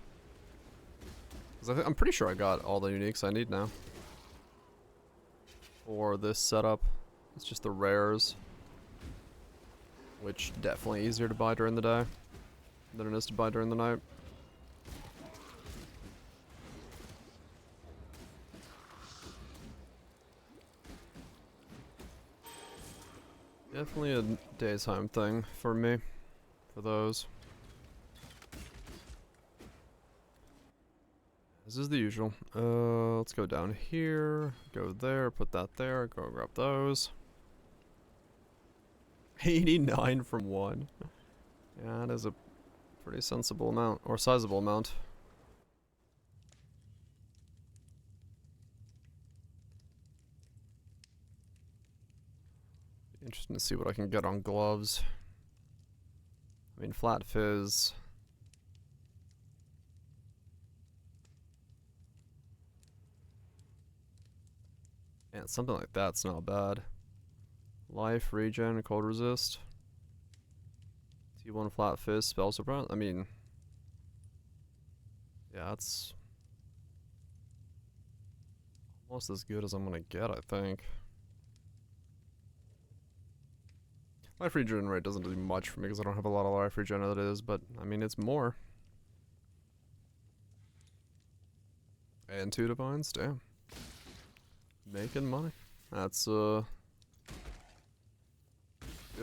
'Cause I'm pretty sure I got all the uniques I need now for this setup. It's just the rares, which definitely easier to buy during the day than it is to buy during the night. Definitely a daytime thing for me, for those. This is the usual. Let's go down here, go there, put that there, go grab those. 89 from 1. Yeah, that is a pretty sensible amount, or sizable amount. Interesting to see what I can get on gloves. I mean, flat fizz. And something like that's not bad. Life, regen, cold resist. T1 flat fizz, spell suppress. I mean, yeah, that's almost as good as I'm gonna get, I think. Life regen rate doesn't do much for me because I don't have a lot of life regen as it is, but I mean, it's more. And 2 divines, damn. Making money. That's good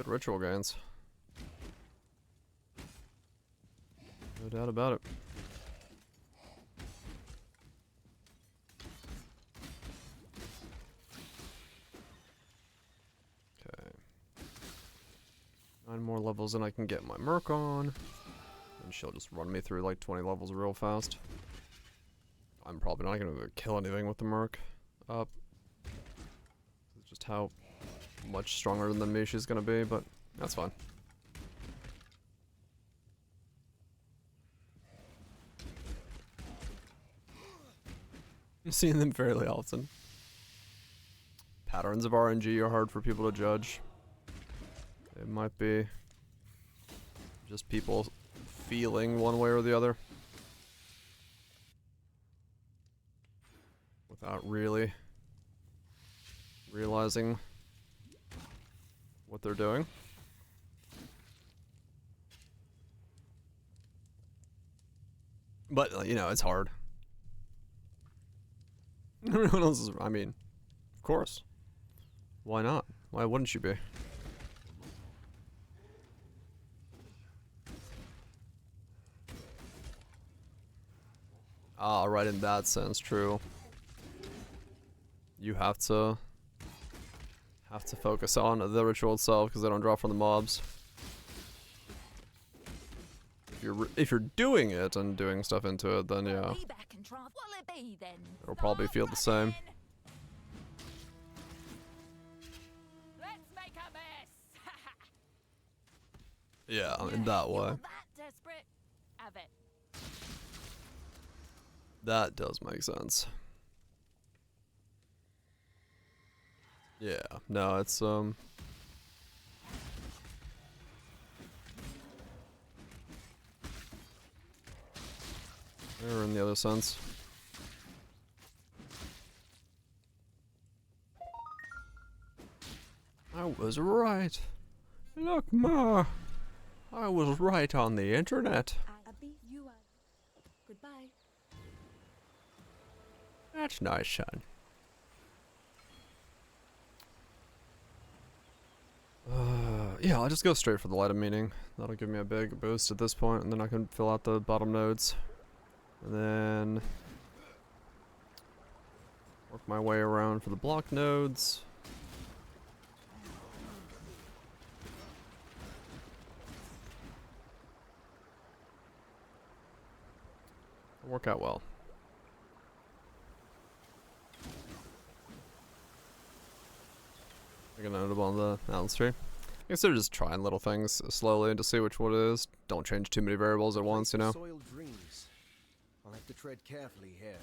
ritual gains. No doubt about it. Okay. 9 more levels and I can get my Merc on. And she'll just run me through like 20 levels real fast. I'm probably not gonna kill anything with the Merc up. It's just how much stronger than me she's gonna be, but that's fine. I'm seeing them fairly often. Patterns of RNG are hard for people to judge. It might be just people feeling one way or the other without really realizing what they're doing. But, you know, it's hard. Everyone else is, I mean, of course. Why not? Why wouldn't you be? Ah, right, in that sense, true. You have to focus on the ritual itself because they don't drop from the mobs. If you're doing it and doing stuff into it, then yeah, it'll probably feel the same. Let's make a mess. Yeah, in that way. You're that desperate? Have it. That does make sense. Yeah, no, it's Or in the other sense. I was right. Look, Ma. I was right on the internet. You are. Goodbye. That's nice, son. Yeah, I'll just go straight for the light of meaning. That'll give me a big boost at this point, and then I can fill out the bottom nodes. And then work my way around for the block nodes. It'll work out well. Make a note on the Atlas tree. I guess they're just trying little things slowly to see which one it is. Don't change too many variables at once, you know? Soiled dreams. I'll have to tread carefully here.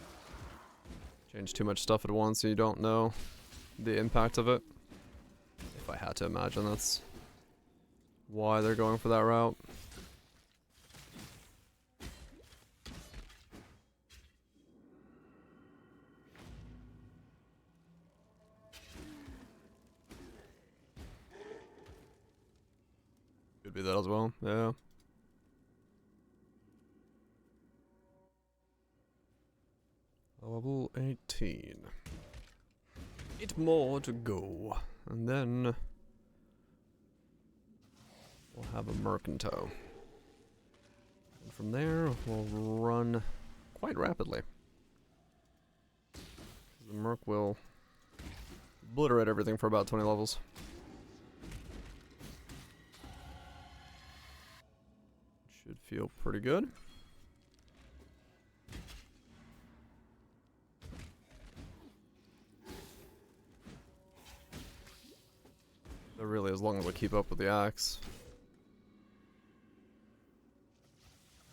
Change too much stuff at once and you don't know the impact of it. If I had to imagine, that's why they're going for that route. Could be that as well, yeah. Level 18. 8 more to go. And then we'll have a Mercantile. And from there, we'll run quite rapidly. The Merc will obliterate everything for about 20 levels. Should feel pretty good. But really, as long as I keep up with the axe,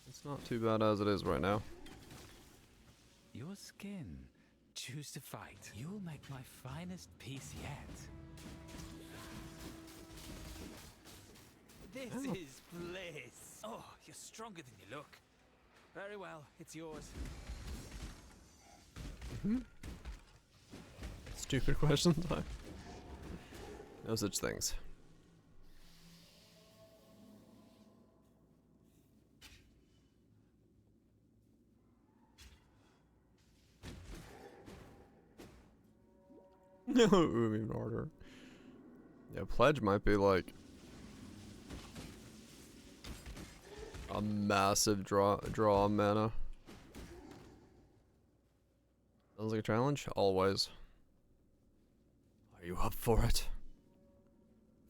it's not too bad as it is right now. Your skin. Choose to fight. You'll make my finest piece yet. This is bliss. Oh, you're stronger than you look. Very well, it's yours. Stupid questions. No such things. No, even harder. Yeah, Pledge might be like a massive draw mana. Sounds like a challenge? Always. Are you up for it?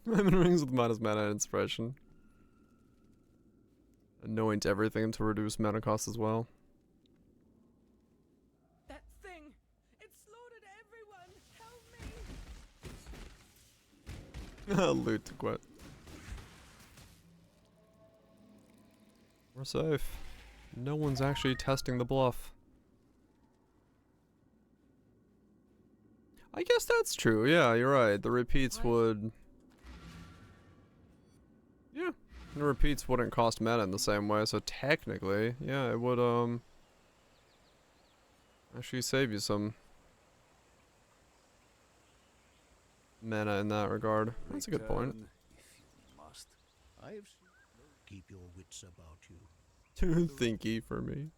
I'm in rings with minus mana and inspiration. Anoint everything to reduce mana cost as well. That thing! It slaughtered everyone! Help me! Loot to quit. We're safe. No one's actually testing the bluff. I guess that's true. Yeah, you're right. The repeats would... Yeah. The repeats wouldn't cost mana in the same way, so technically, yeah, it would, actually save you some mana in that regard. That's a good point. If you must. I have keep your wits about you. Too thinky for me.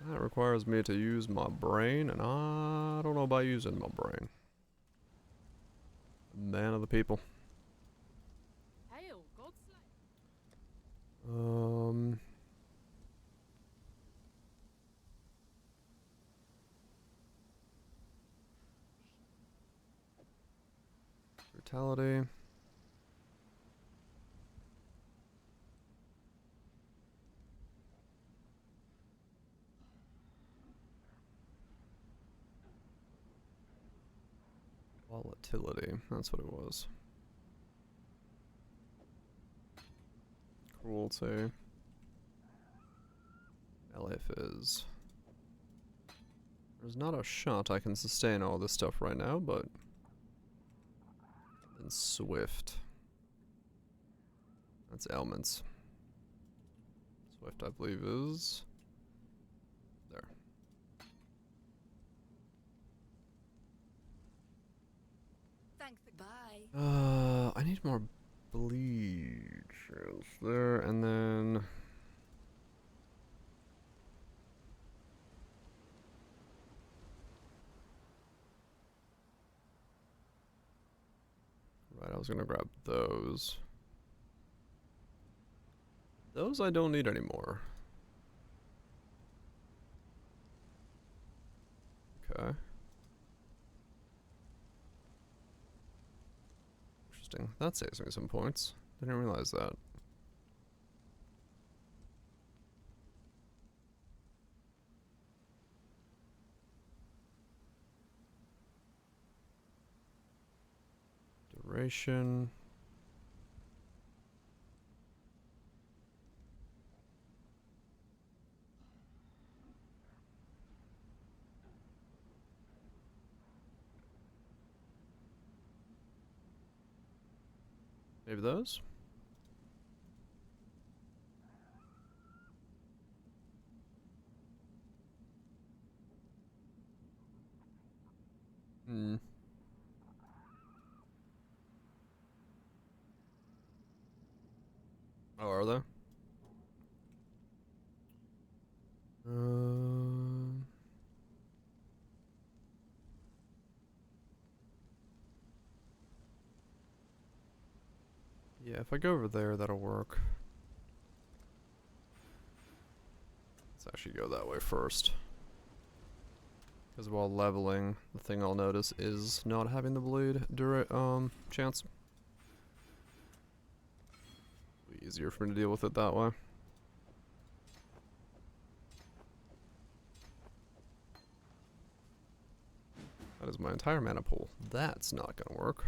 That requires me to use my brain, and I don't know about using my brain. Man of the people. Hail, Godslayer. Brutality. Volatility, that's what it was. Cruelty. LA Fizz. There's not a shot I can sustain all this stuff right now, but... Then Swift. That's ailments. Swift, I believe, is... there. Thanks. Bye. I need more bleaches there, and then... Right, I was gonna grab those. Those I don't need anymore. Okay. Interesting. That saves me some points. Didn't realize that. Duration. Maybe those? Hmm. Oh, are there? Yeah, if I go over there, that'll work. Let's actually go that way first. Because while leveling, the thing I'll notice is not having the bleed chance. Be easier for me to deal with it that way. That is my entire mana pool. That's not gonna work.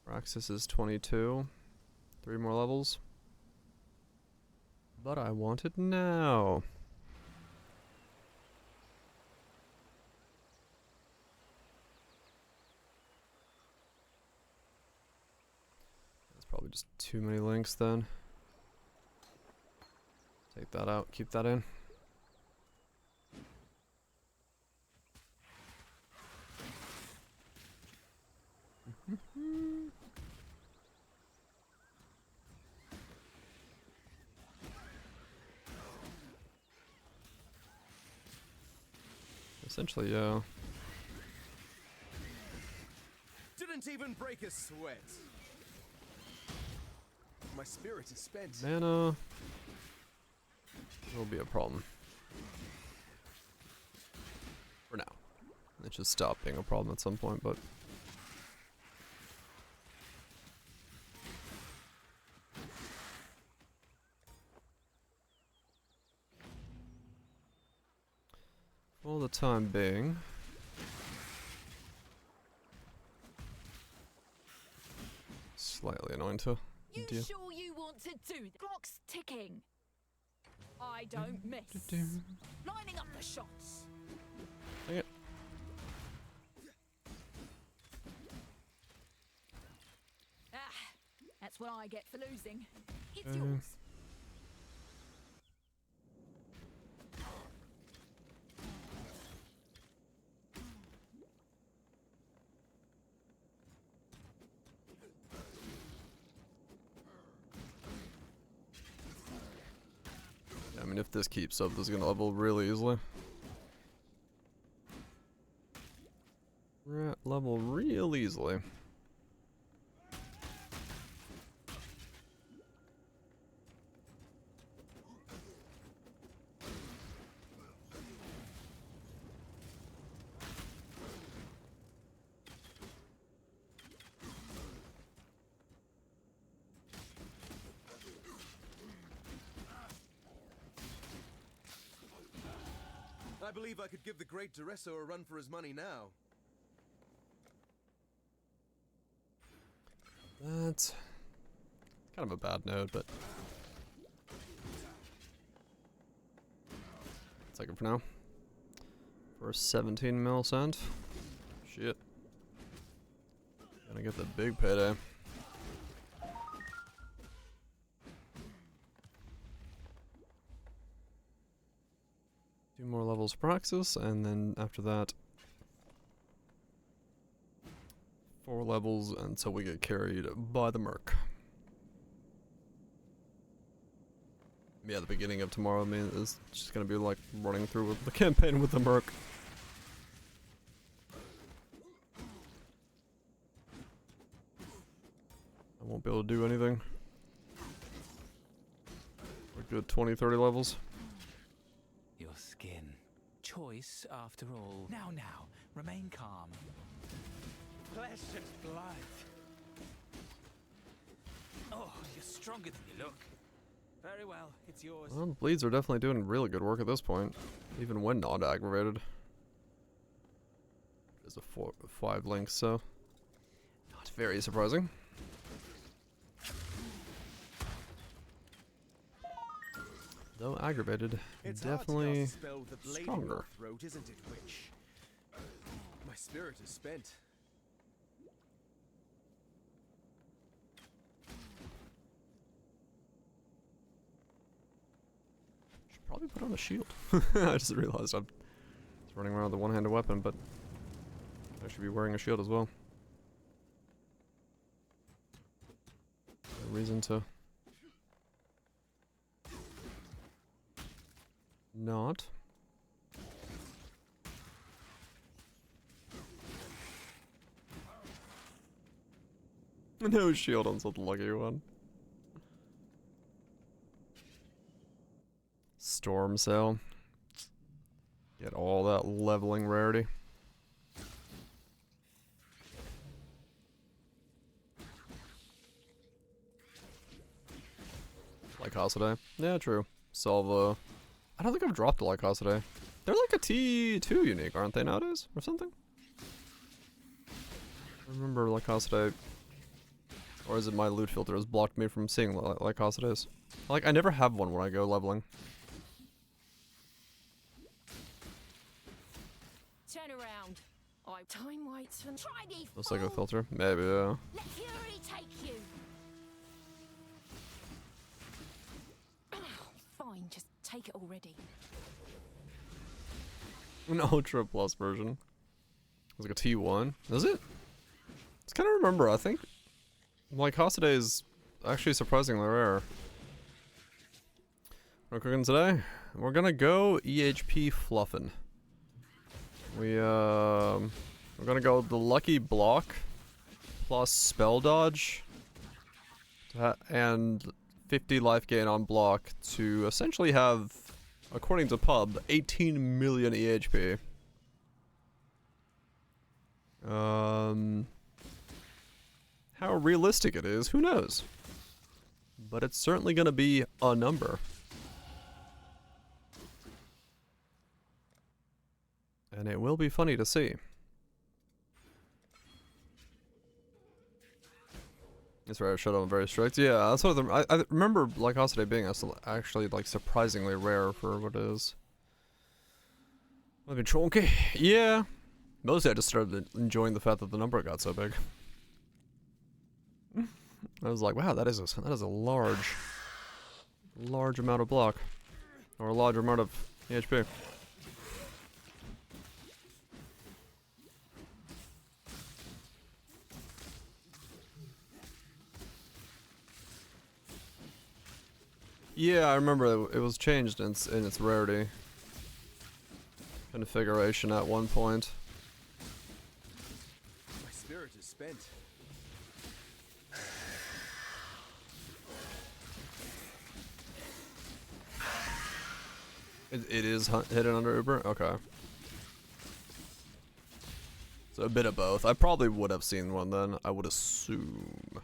Praxis is 22. 3 more levels. But I want it now. That's probably just too many links then. Take that out, keep that in. Essentially, yeah. Didn't even break a sweat. My spirit is spent. Mana will be a problem. For now. It should stop being a problem at some point, but... For the time being... Slightly annoying to You sure you want to do that? Clock's ticking. I don't miss. Lining up the shots. Dang it. Ah, that's what I get for losing. It's yours. I mean, if this keeps up, this is gonna level really easily. Level real easily. I believe I could give the great Duresso a run for his money now. That's kind of a bad node, but I'll take it for now. For a 17 mil cent. Shit. Gonna get the big payday. 2 more levels of praxis, and then after that, 4 levels until we get carried by the Merc. Yeah, the beginning of tomorrow, I mean, is just gonna be like running through the campaign with the Merc. I won't be able to do anything. A good 20-30 levels. Your skin. Choice, after all. Now, remain calm. Flesh and blood. Oh, you're stronger than you look. Very well, it's yours. Well, the bleeds are definitely doing really good work at this point, even when not aggravated. There's a 5 link, so not very surprising. Though aggravated, It's definitely hard to spell the blade in your stronger. throat, isn't it, witch? My spirit is spent. Should probably put on a shield. I just realized I'm just running around with a one-handed weapon, but I should be wearing a shield as well. No reason to not. No shield on such a lucky one. Storm Sail. Get all that leveling rarity. Lycosidae. Yeah, true. Salva. I don't think I've dropped a Lycosidae. They're like a T2 unique, aren't they nowadays? Or something? I remember Lycosidae. Or is it my loot filter has blocked me from seeing Lycosidaes? Like, I never have one when I go leveling. Turn around. Time waits for try me. Looks like a filter. Maybe, yeah. Let fury take you. Fine, just take it already. An Ultra Plus version. It's like a T1. Is it? It's kind of remember, I think Lycosidae is actually surprisingly rare. We're cooking today. We're gonna go EHP fluffin'. We're gonna go the lucky block plus spell dodge and 50 life gain on block to essentially have, according to pub, 18 million EHP. How realistic it is, who knows? But it's certainly gonna be a number. And it will be funny to see. That's right, Shadow very strict. Yeah, that's what I remember Lycosidae being actually like surprisingly rare for what it is. Maybe chunky. Yeah. Mostly I just started enjoying the fact that the number got so big. I was like, wow, that is a large amount of block. Or a large amount of EHP. Yeah, I remember it was changed in its rarity configuration at one point. My spirit is spent. It is hidden under Uber? Okay. So a bit of both. I probably would have seen one then, I would assume.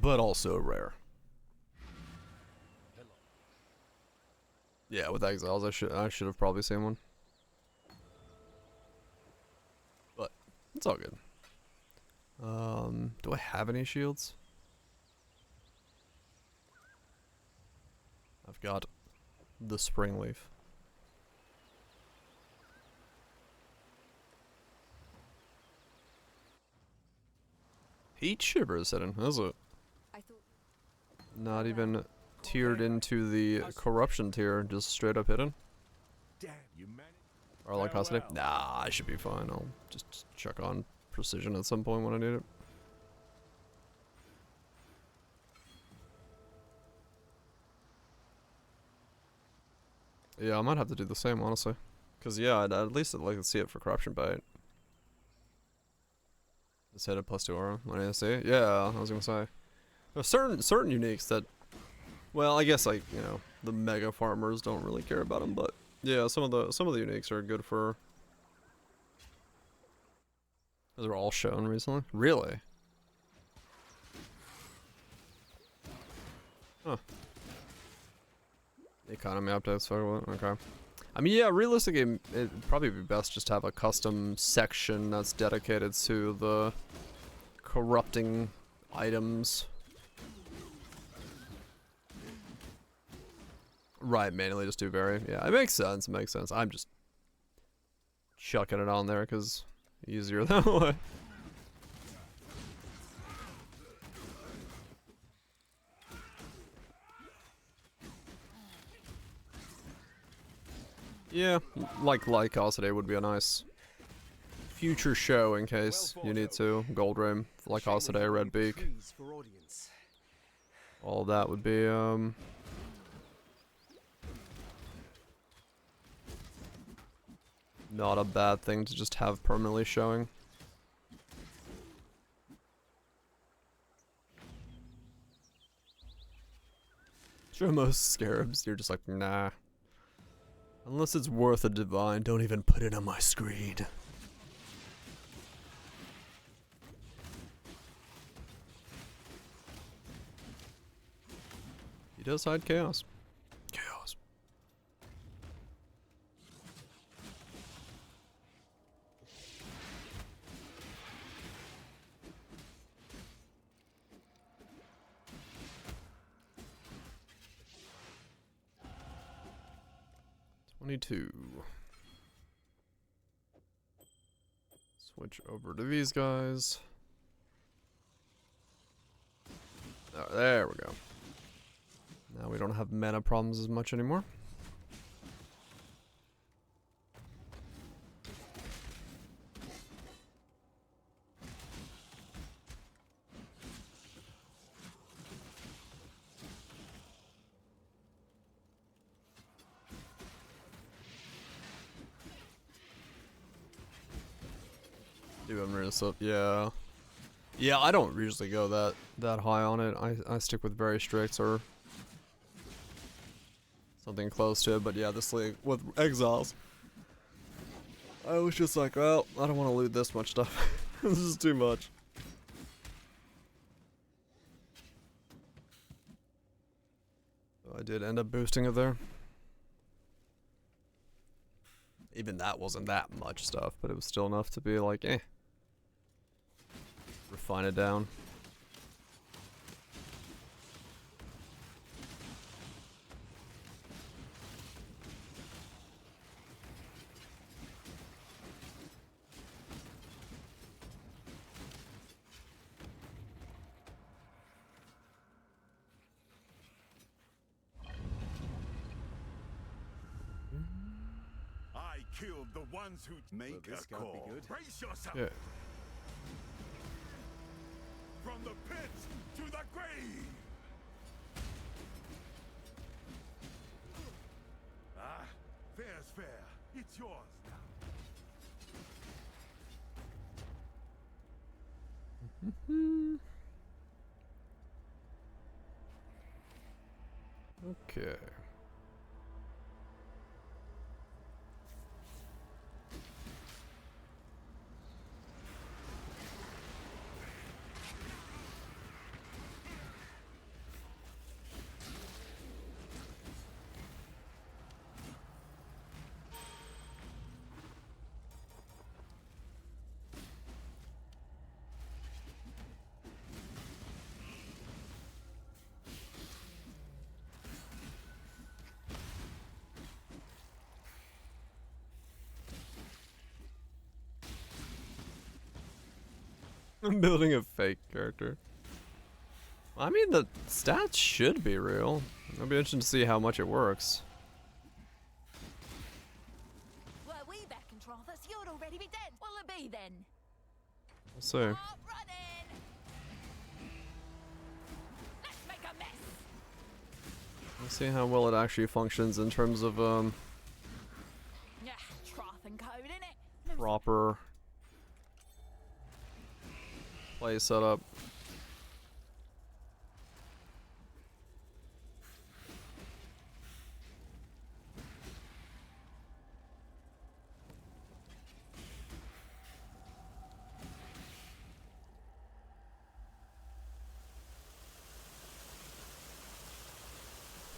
But also rare. Yeah, with Exiles I should have probably seen one. But it's all good. Do I have any shields? I've got the spring leaf. Heat shiver is hidden, is it? Not even tiered into the corruption tier, just straight up hidden. Or like custody? Nah, I should be fine. I'll just check on precision at some point when I need it. Yeah, I might have to do the same, honestly. Cause yeah, at least I'd like to see it for corruption bait. Just hit a +2 aura when I see it. Yeah, I was gonna say. There's certain uniques that, well, I guess like, you know, the mega farmers don't really care about them, but yeah, some of the uniques are good for. Those are all shown recently. Really? Huh. Economy updates, so what? Okay. I mean, yeah, realistically, it'd probably be best just to have a custom section that's dedicated to the corrupting items. Right, manually just do vary. Yeah, it makes sense, it makes sense. I'm just chucking it on there because easier that way. Yeah, like Lycosity would be a nice future show in case you need to. Gold Rim, Lycosity, Red Beak. All that would be, not a bad thing to just have permanently showing. Sure, most scarabs, you're just like, nah. Unless it's worth a divine, don't even put it on my screen. He does hide chaos. Chaos. Switch over to these guys. Oh, there we go. Now we don't have mana problems as much anymore. Yeah. Yeah, I don't usually go that high on it. I stick with very strict or something close to it, but yeah, this league with exiles, I was just like, well, I don't want to loot this much stuff. This is too much. I did end up boosting it there. Even that wasn't that much stuff, but it was still enough to be like, eh. Refine it down. I killed the ones who make a call. Brace yourself. Yeah. From the pit to the grave. Ah, fair's fair. It's yours now. Okay. I'm building a fake character. I mean, the stats should be real. It'll be interesting to see how much it works. Were we back in Trothus, you'd already be dead. Will it be then? We'll see. Start running! Let's make a mess! We'll see how well it actually functions in terms of Yeah, Troth and code, innit? proper play setup.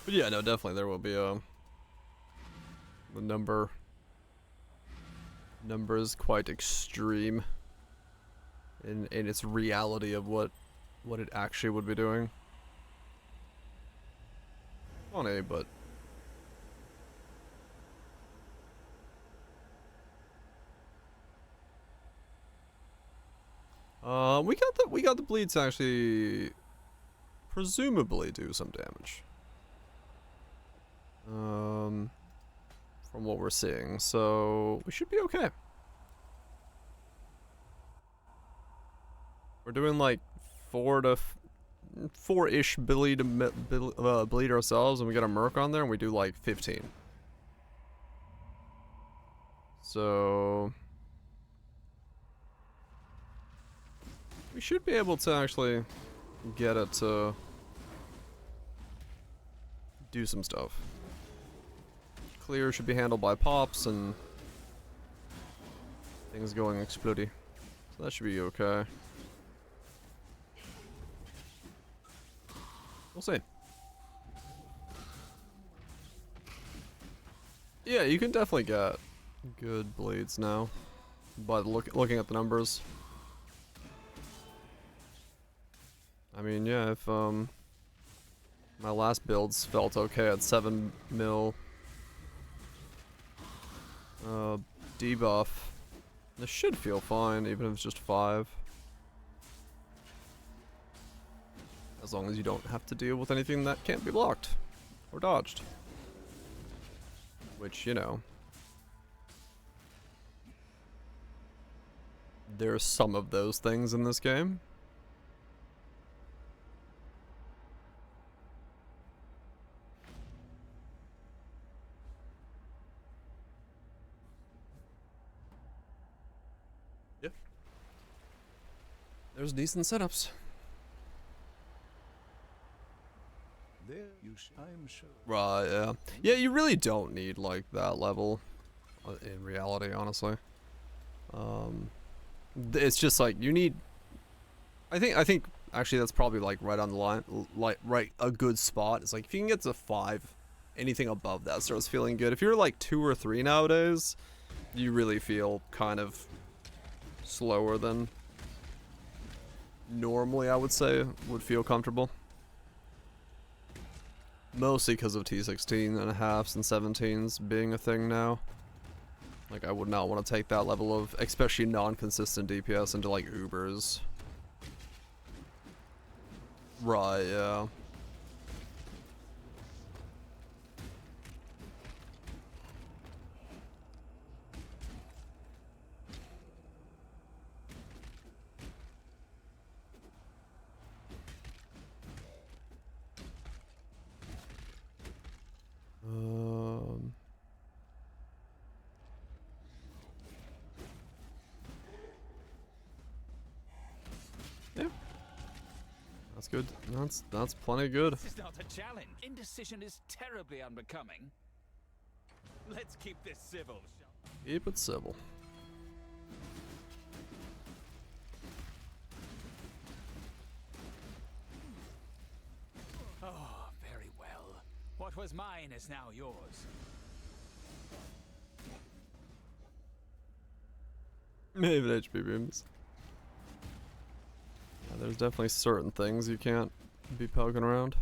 But yeah, no, definitely there will be the number is quite extreme in its reality of what it actually would be doing. Funny, but we got the bleed to actually presumably do some damage. From what we're seeing, so we should be okay. We're doing like 4-ish bleed ourselves, and we got a merc on there, and we do like 15. So we should be able to actually get it to do some stuff. Clear should be handled by pops and things going explodey. So that should be okay. We'll see. Yeah, you can definitely get good bleeds now by looking at the numbers. I mean, yeah, if my last builds felt okay at 7 mil debuff, this should feel fine even if it's just 5. As long as you don't have to deal with anything that can't be blocked or dodged. Which, you know, there's some of those things in this game. Yep. There's decent setups. There you see, I'm sure. Right, yeah. Yeah, you really don't need, like, that level in reality, honestly. It's just, like, you need... I think, actually, that's probably, like, right on the line, like, right, a good spot. It's like, if you can get to 5, anything above that starts feeling good. If you're, like, 2 or 3 nowadays, you really feel kind of slower than normally, I would say, would feel comfortable. Mostly because of T16 and halves and 17s being a thing now. Like, I would not want to take that level of, especially non-consistent DPS into, like, Ubers. Right, yeah. Yeah. That's good. That's plenty good. This is not a challenge. Indecision is terribly unbecoming. Let's keep this civil. Keep it civil. Oh, very well. What was mine is now yours. Maybe HP beams. Yeah, there's definitely certain things you can't be poking around.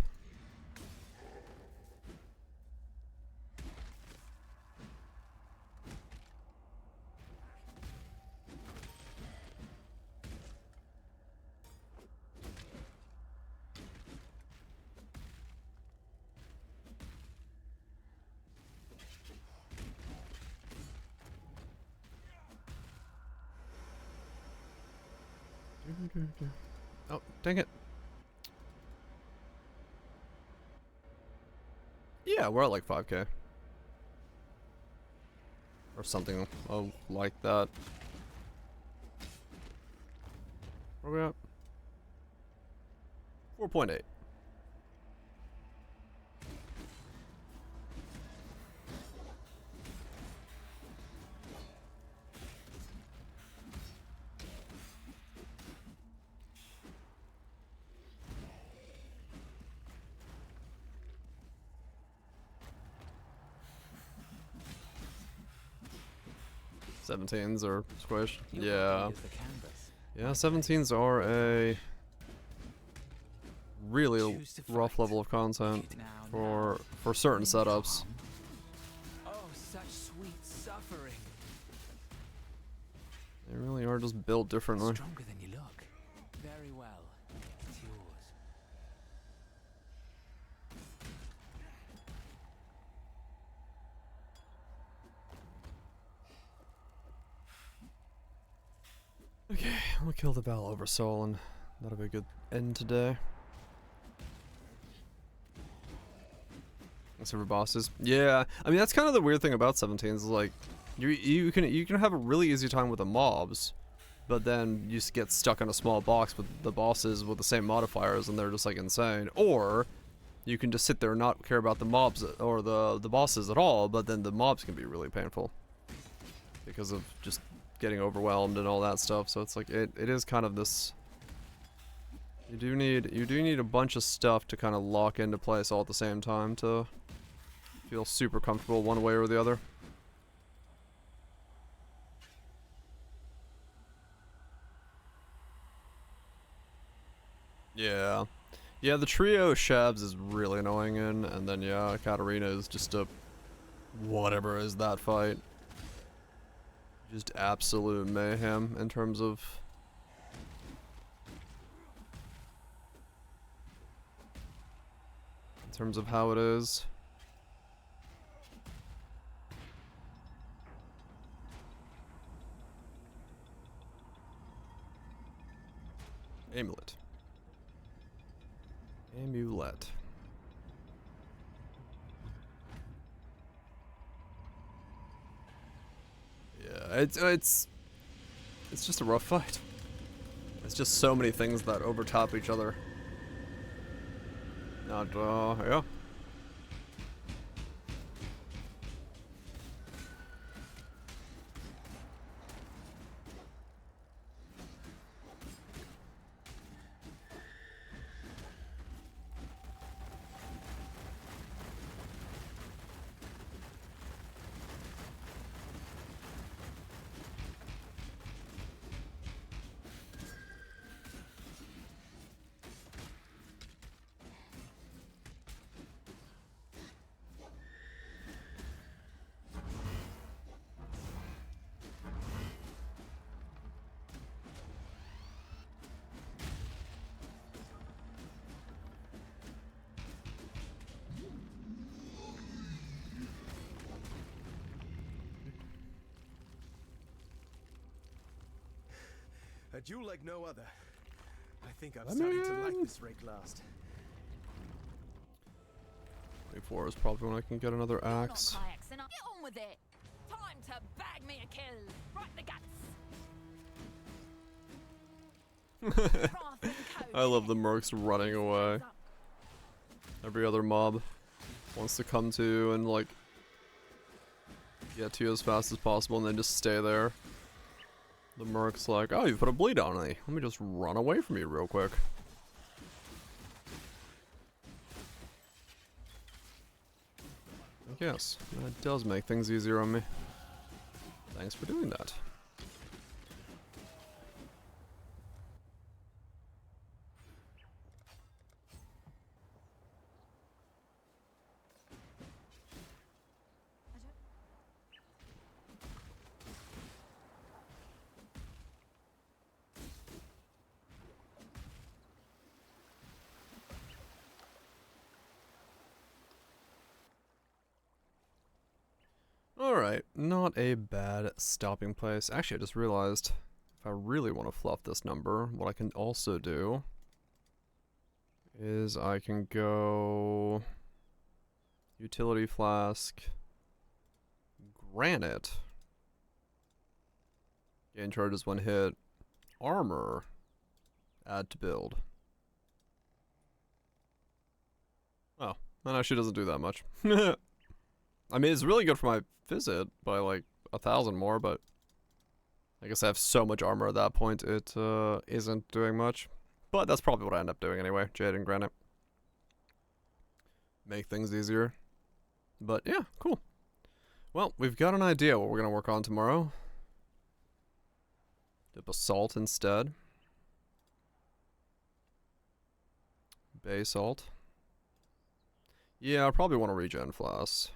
Oh, dang it. Yeah, we're at like 5K. Or something like that. Where are we at? 4.8. Seventeens are squished. Yeah. Yeah, 17s are a really rough level of content for certain setups. Oh, such sweet suffering. They really are just built differently. Stronger than you look. Very well. It's yours. Okay, we'll kill the Battle over Soul and that'll be a good end today. Silver bosses. Yeah, I mean that's kind of the weird thing about 17s is like you can have a really easy time with the mobs, but then you just get stuck in a small box with the bosses with the same modifiers and they're just like insane. Or you can just sit there and not care about the mobs or the bosses at all, but then the mobs can be really painful because of just getting overwhelmed and all that stuff. So it's like it is kind of this. You do need a bunch of stuff to kind of lock into place all at the same time to feel super comfortable one way or the other. Yeah. Yeah, the trio Shabs is really annoying and then yeah, Katarina is just a whatever is that fight. Just absolute mayhem in terms of how it is. Amulet. Amulet. Yeah, it's just a rough fight. It's just so many things that overtop each other. Not, yeah. A duel like no other. I think I'm starting to like this rake last. 24 is probably when I can get another axe. Get on with it. Time to bag me a kill. Right in the guts. I love the mercs running away. Every other mob wants to come to and like get to you as fast as possible and then just stay there. The merc's like, oh, you put a bleed on me. Let me just run away from you real quick. Yes, that does make things easier on me. Thanks for doing that. Alright, not a bad stopping place. Actually, I just realized if I really want to fluff this number, what I can also do is I can go utility flask, granite, gain charges one hit, armor, add to build. Oh, that actually doesn't do that much. I mean, it's really good for my visit by like 1,000 more, but I guess I have so much armor at that point, it isn't doing much. But that's probably what I end up doing anyway, jade and granite. Make things easier. But yeah, cool. Well, we've got an idea what we're going to work on tomorrow. Do basalt instead. Basalt. Yeah, I probably want to regen flasks.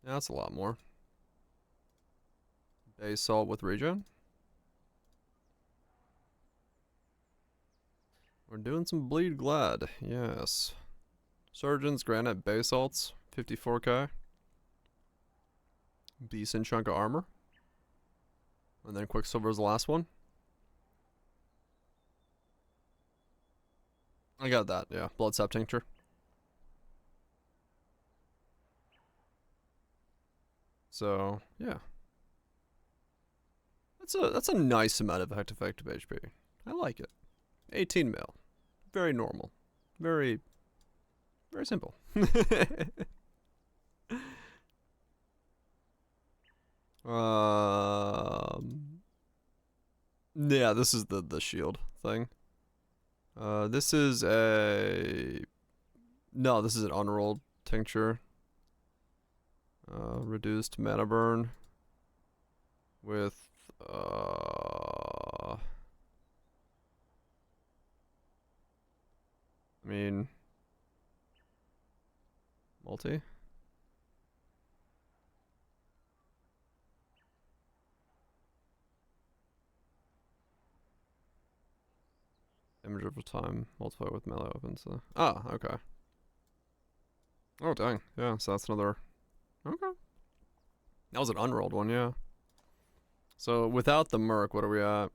Yeah, that's a lot more. Basalt with regen. We're doing some bleed glad, yes. Surgeons, granite, basalts, 54k. Decent chunk of armor. And then Quicksilver's the last one. I got that, yeah. Blood sap tincture. So, yeah. That's a nice amount of effective HP. I like it. 18 mil. Very normal. Very simple. Yeah, this is the shield thing. This is a... No, this is an unrolled tincture. Reduced mana burn. With, I mean... Multi? Damage over time, multiply with melee weapons. Ah, okay. Oh, dang. Yeah, so that's another... Okay. That was an unrolled one, yeah. So, without the merc, what are we at?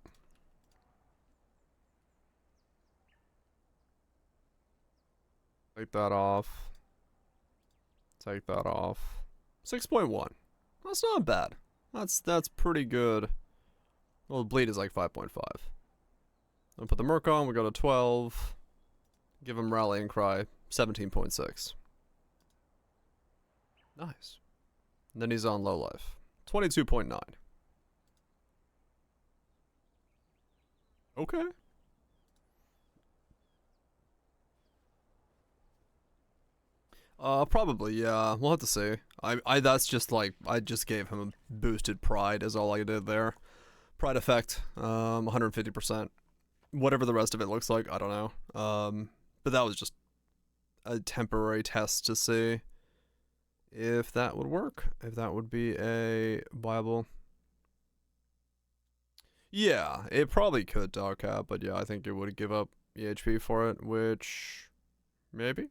Take that off. Take that off. 6.1. That's not bad. That's pretty good. Well, the bleed is like 5.5. I'll put the merc on, we go to 12. Give him rallying cry, 17.6. Nice. And then he's on low life. 22.9. Okay. Probably, yeah. We'll have to see. That's just like, I just gave him a boosted pride is all I did there. Pride effect, 150%. Whatever the rest of it looks like, I don't know. But that was just a temporary test to see if that would work. If that would be a viable... Yeah, it probably could dog cap, but yeah, I think it would give up EHP for it, which... Maybe?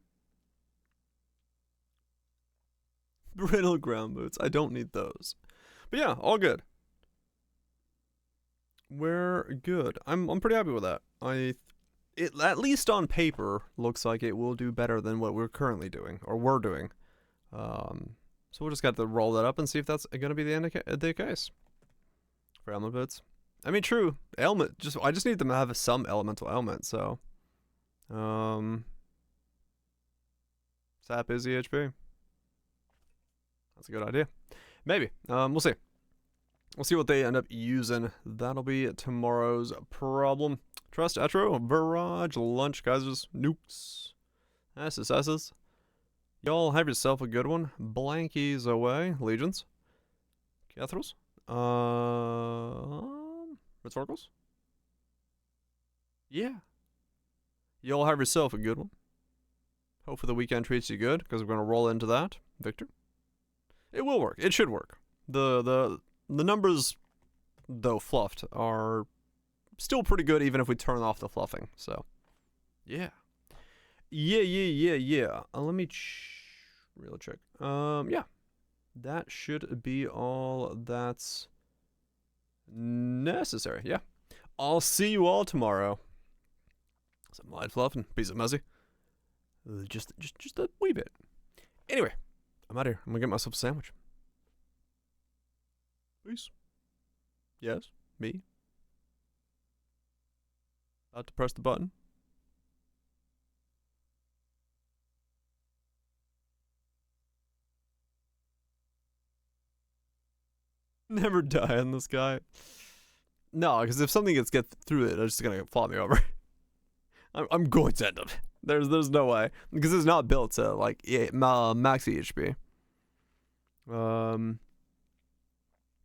Brittle ground boots. I don't need those. But yeah, all good. We're good. I'm pretty happy with that. It at least on paper looks like it will do better than what we're currently doing, or we're doing. So we'll just got to roll that up and see if that's going to be the case for element boots. I mean, true. Element. I just need them to have some elemental element. So, sap is EHP. That's a good idea. Maybe. We'll see. We'll see what they end up using. That'll be tomorrow's problem. Trust, Etro, Barrage, Lunch, Geysers, Nukes, SSSs. Y'all have yourself a good one. Blankies away. Legions. Cathrals. Rhetoricals. Yeah. Y'all have yourself a good one. Hopefully the weekend treats you good, because we're going to roll into that. Victor. It will work. It should work. The numbers, though fluffed, are still pretty good even if we turn off the fluffing. So, yeah. Yeah. Let me really check. Yeah. that should be all that's necessary. Yeah. I'll see you all tomorrow. Some light fluff and piece of messy. Just a wee bit. Anyway, I'm out of here. I'm gonna get myself a sandwich. Peace. Yes, me. About to press the button. Never die in the sky. No, because if something gets through it, it's just gonna fall me over. I'm going to end up. There's no way, because it's not built to like max HP.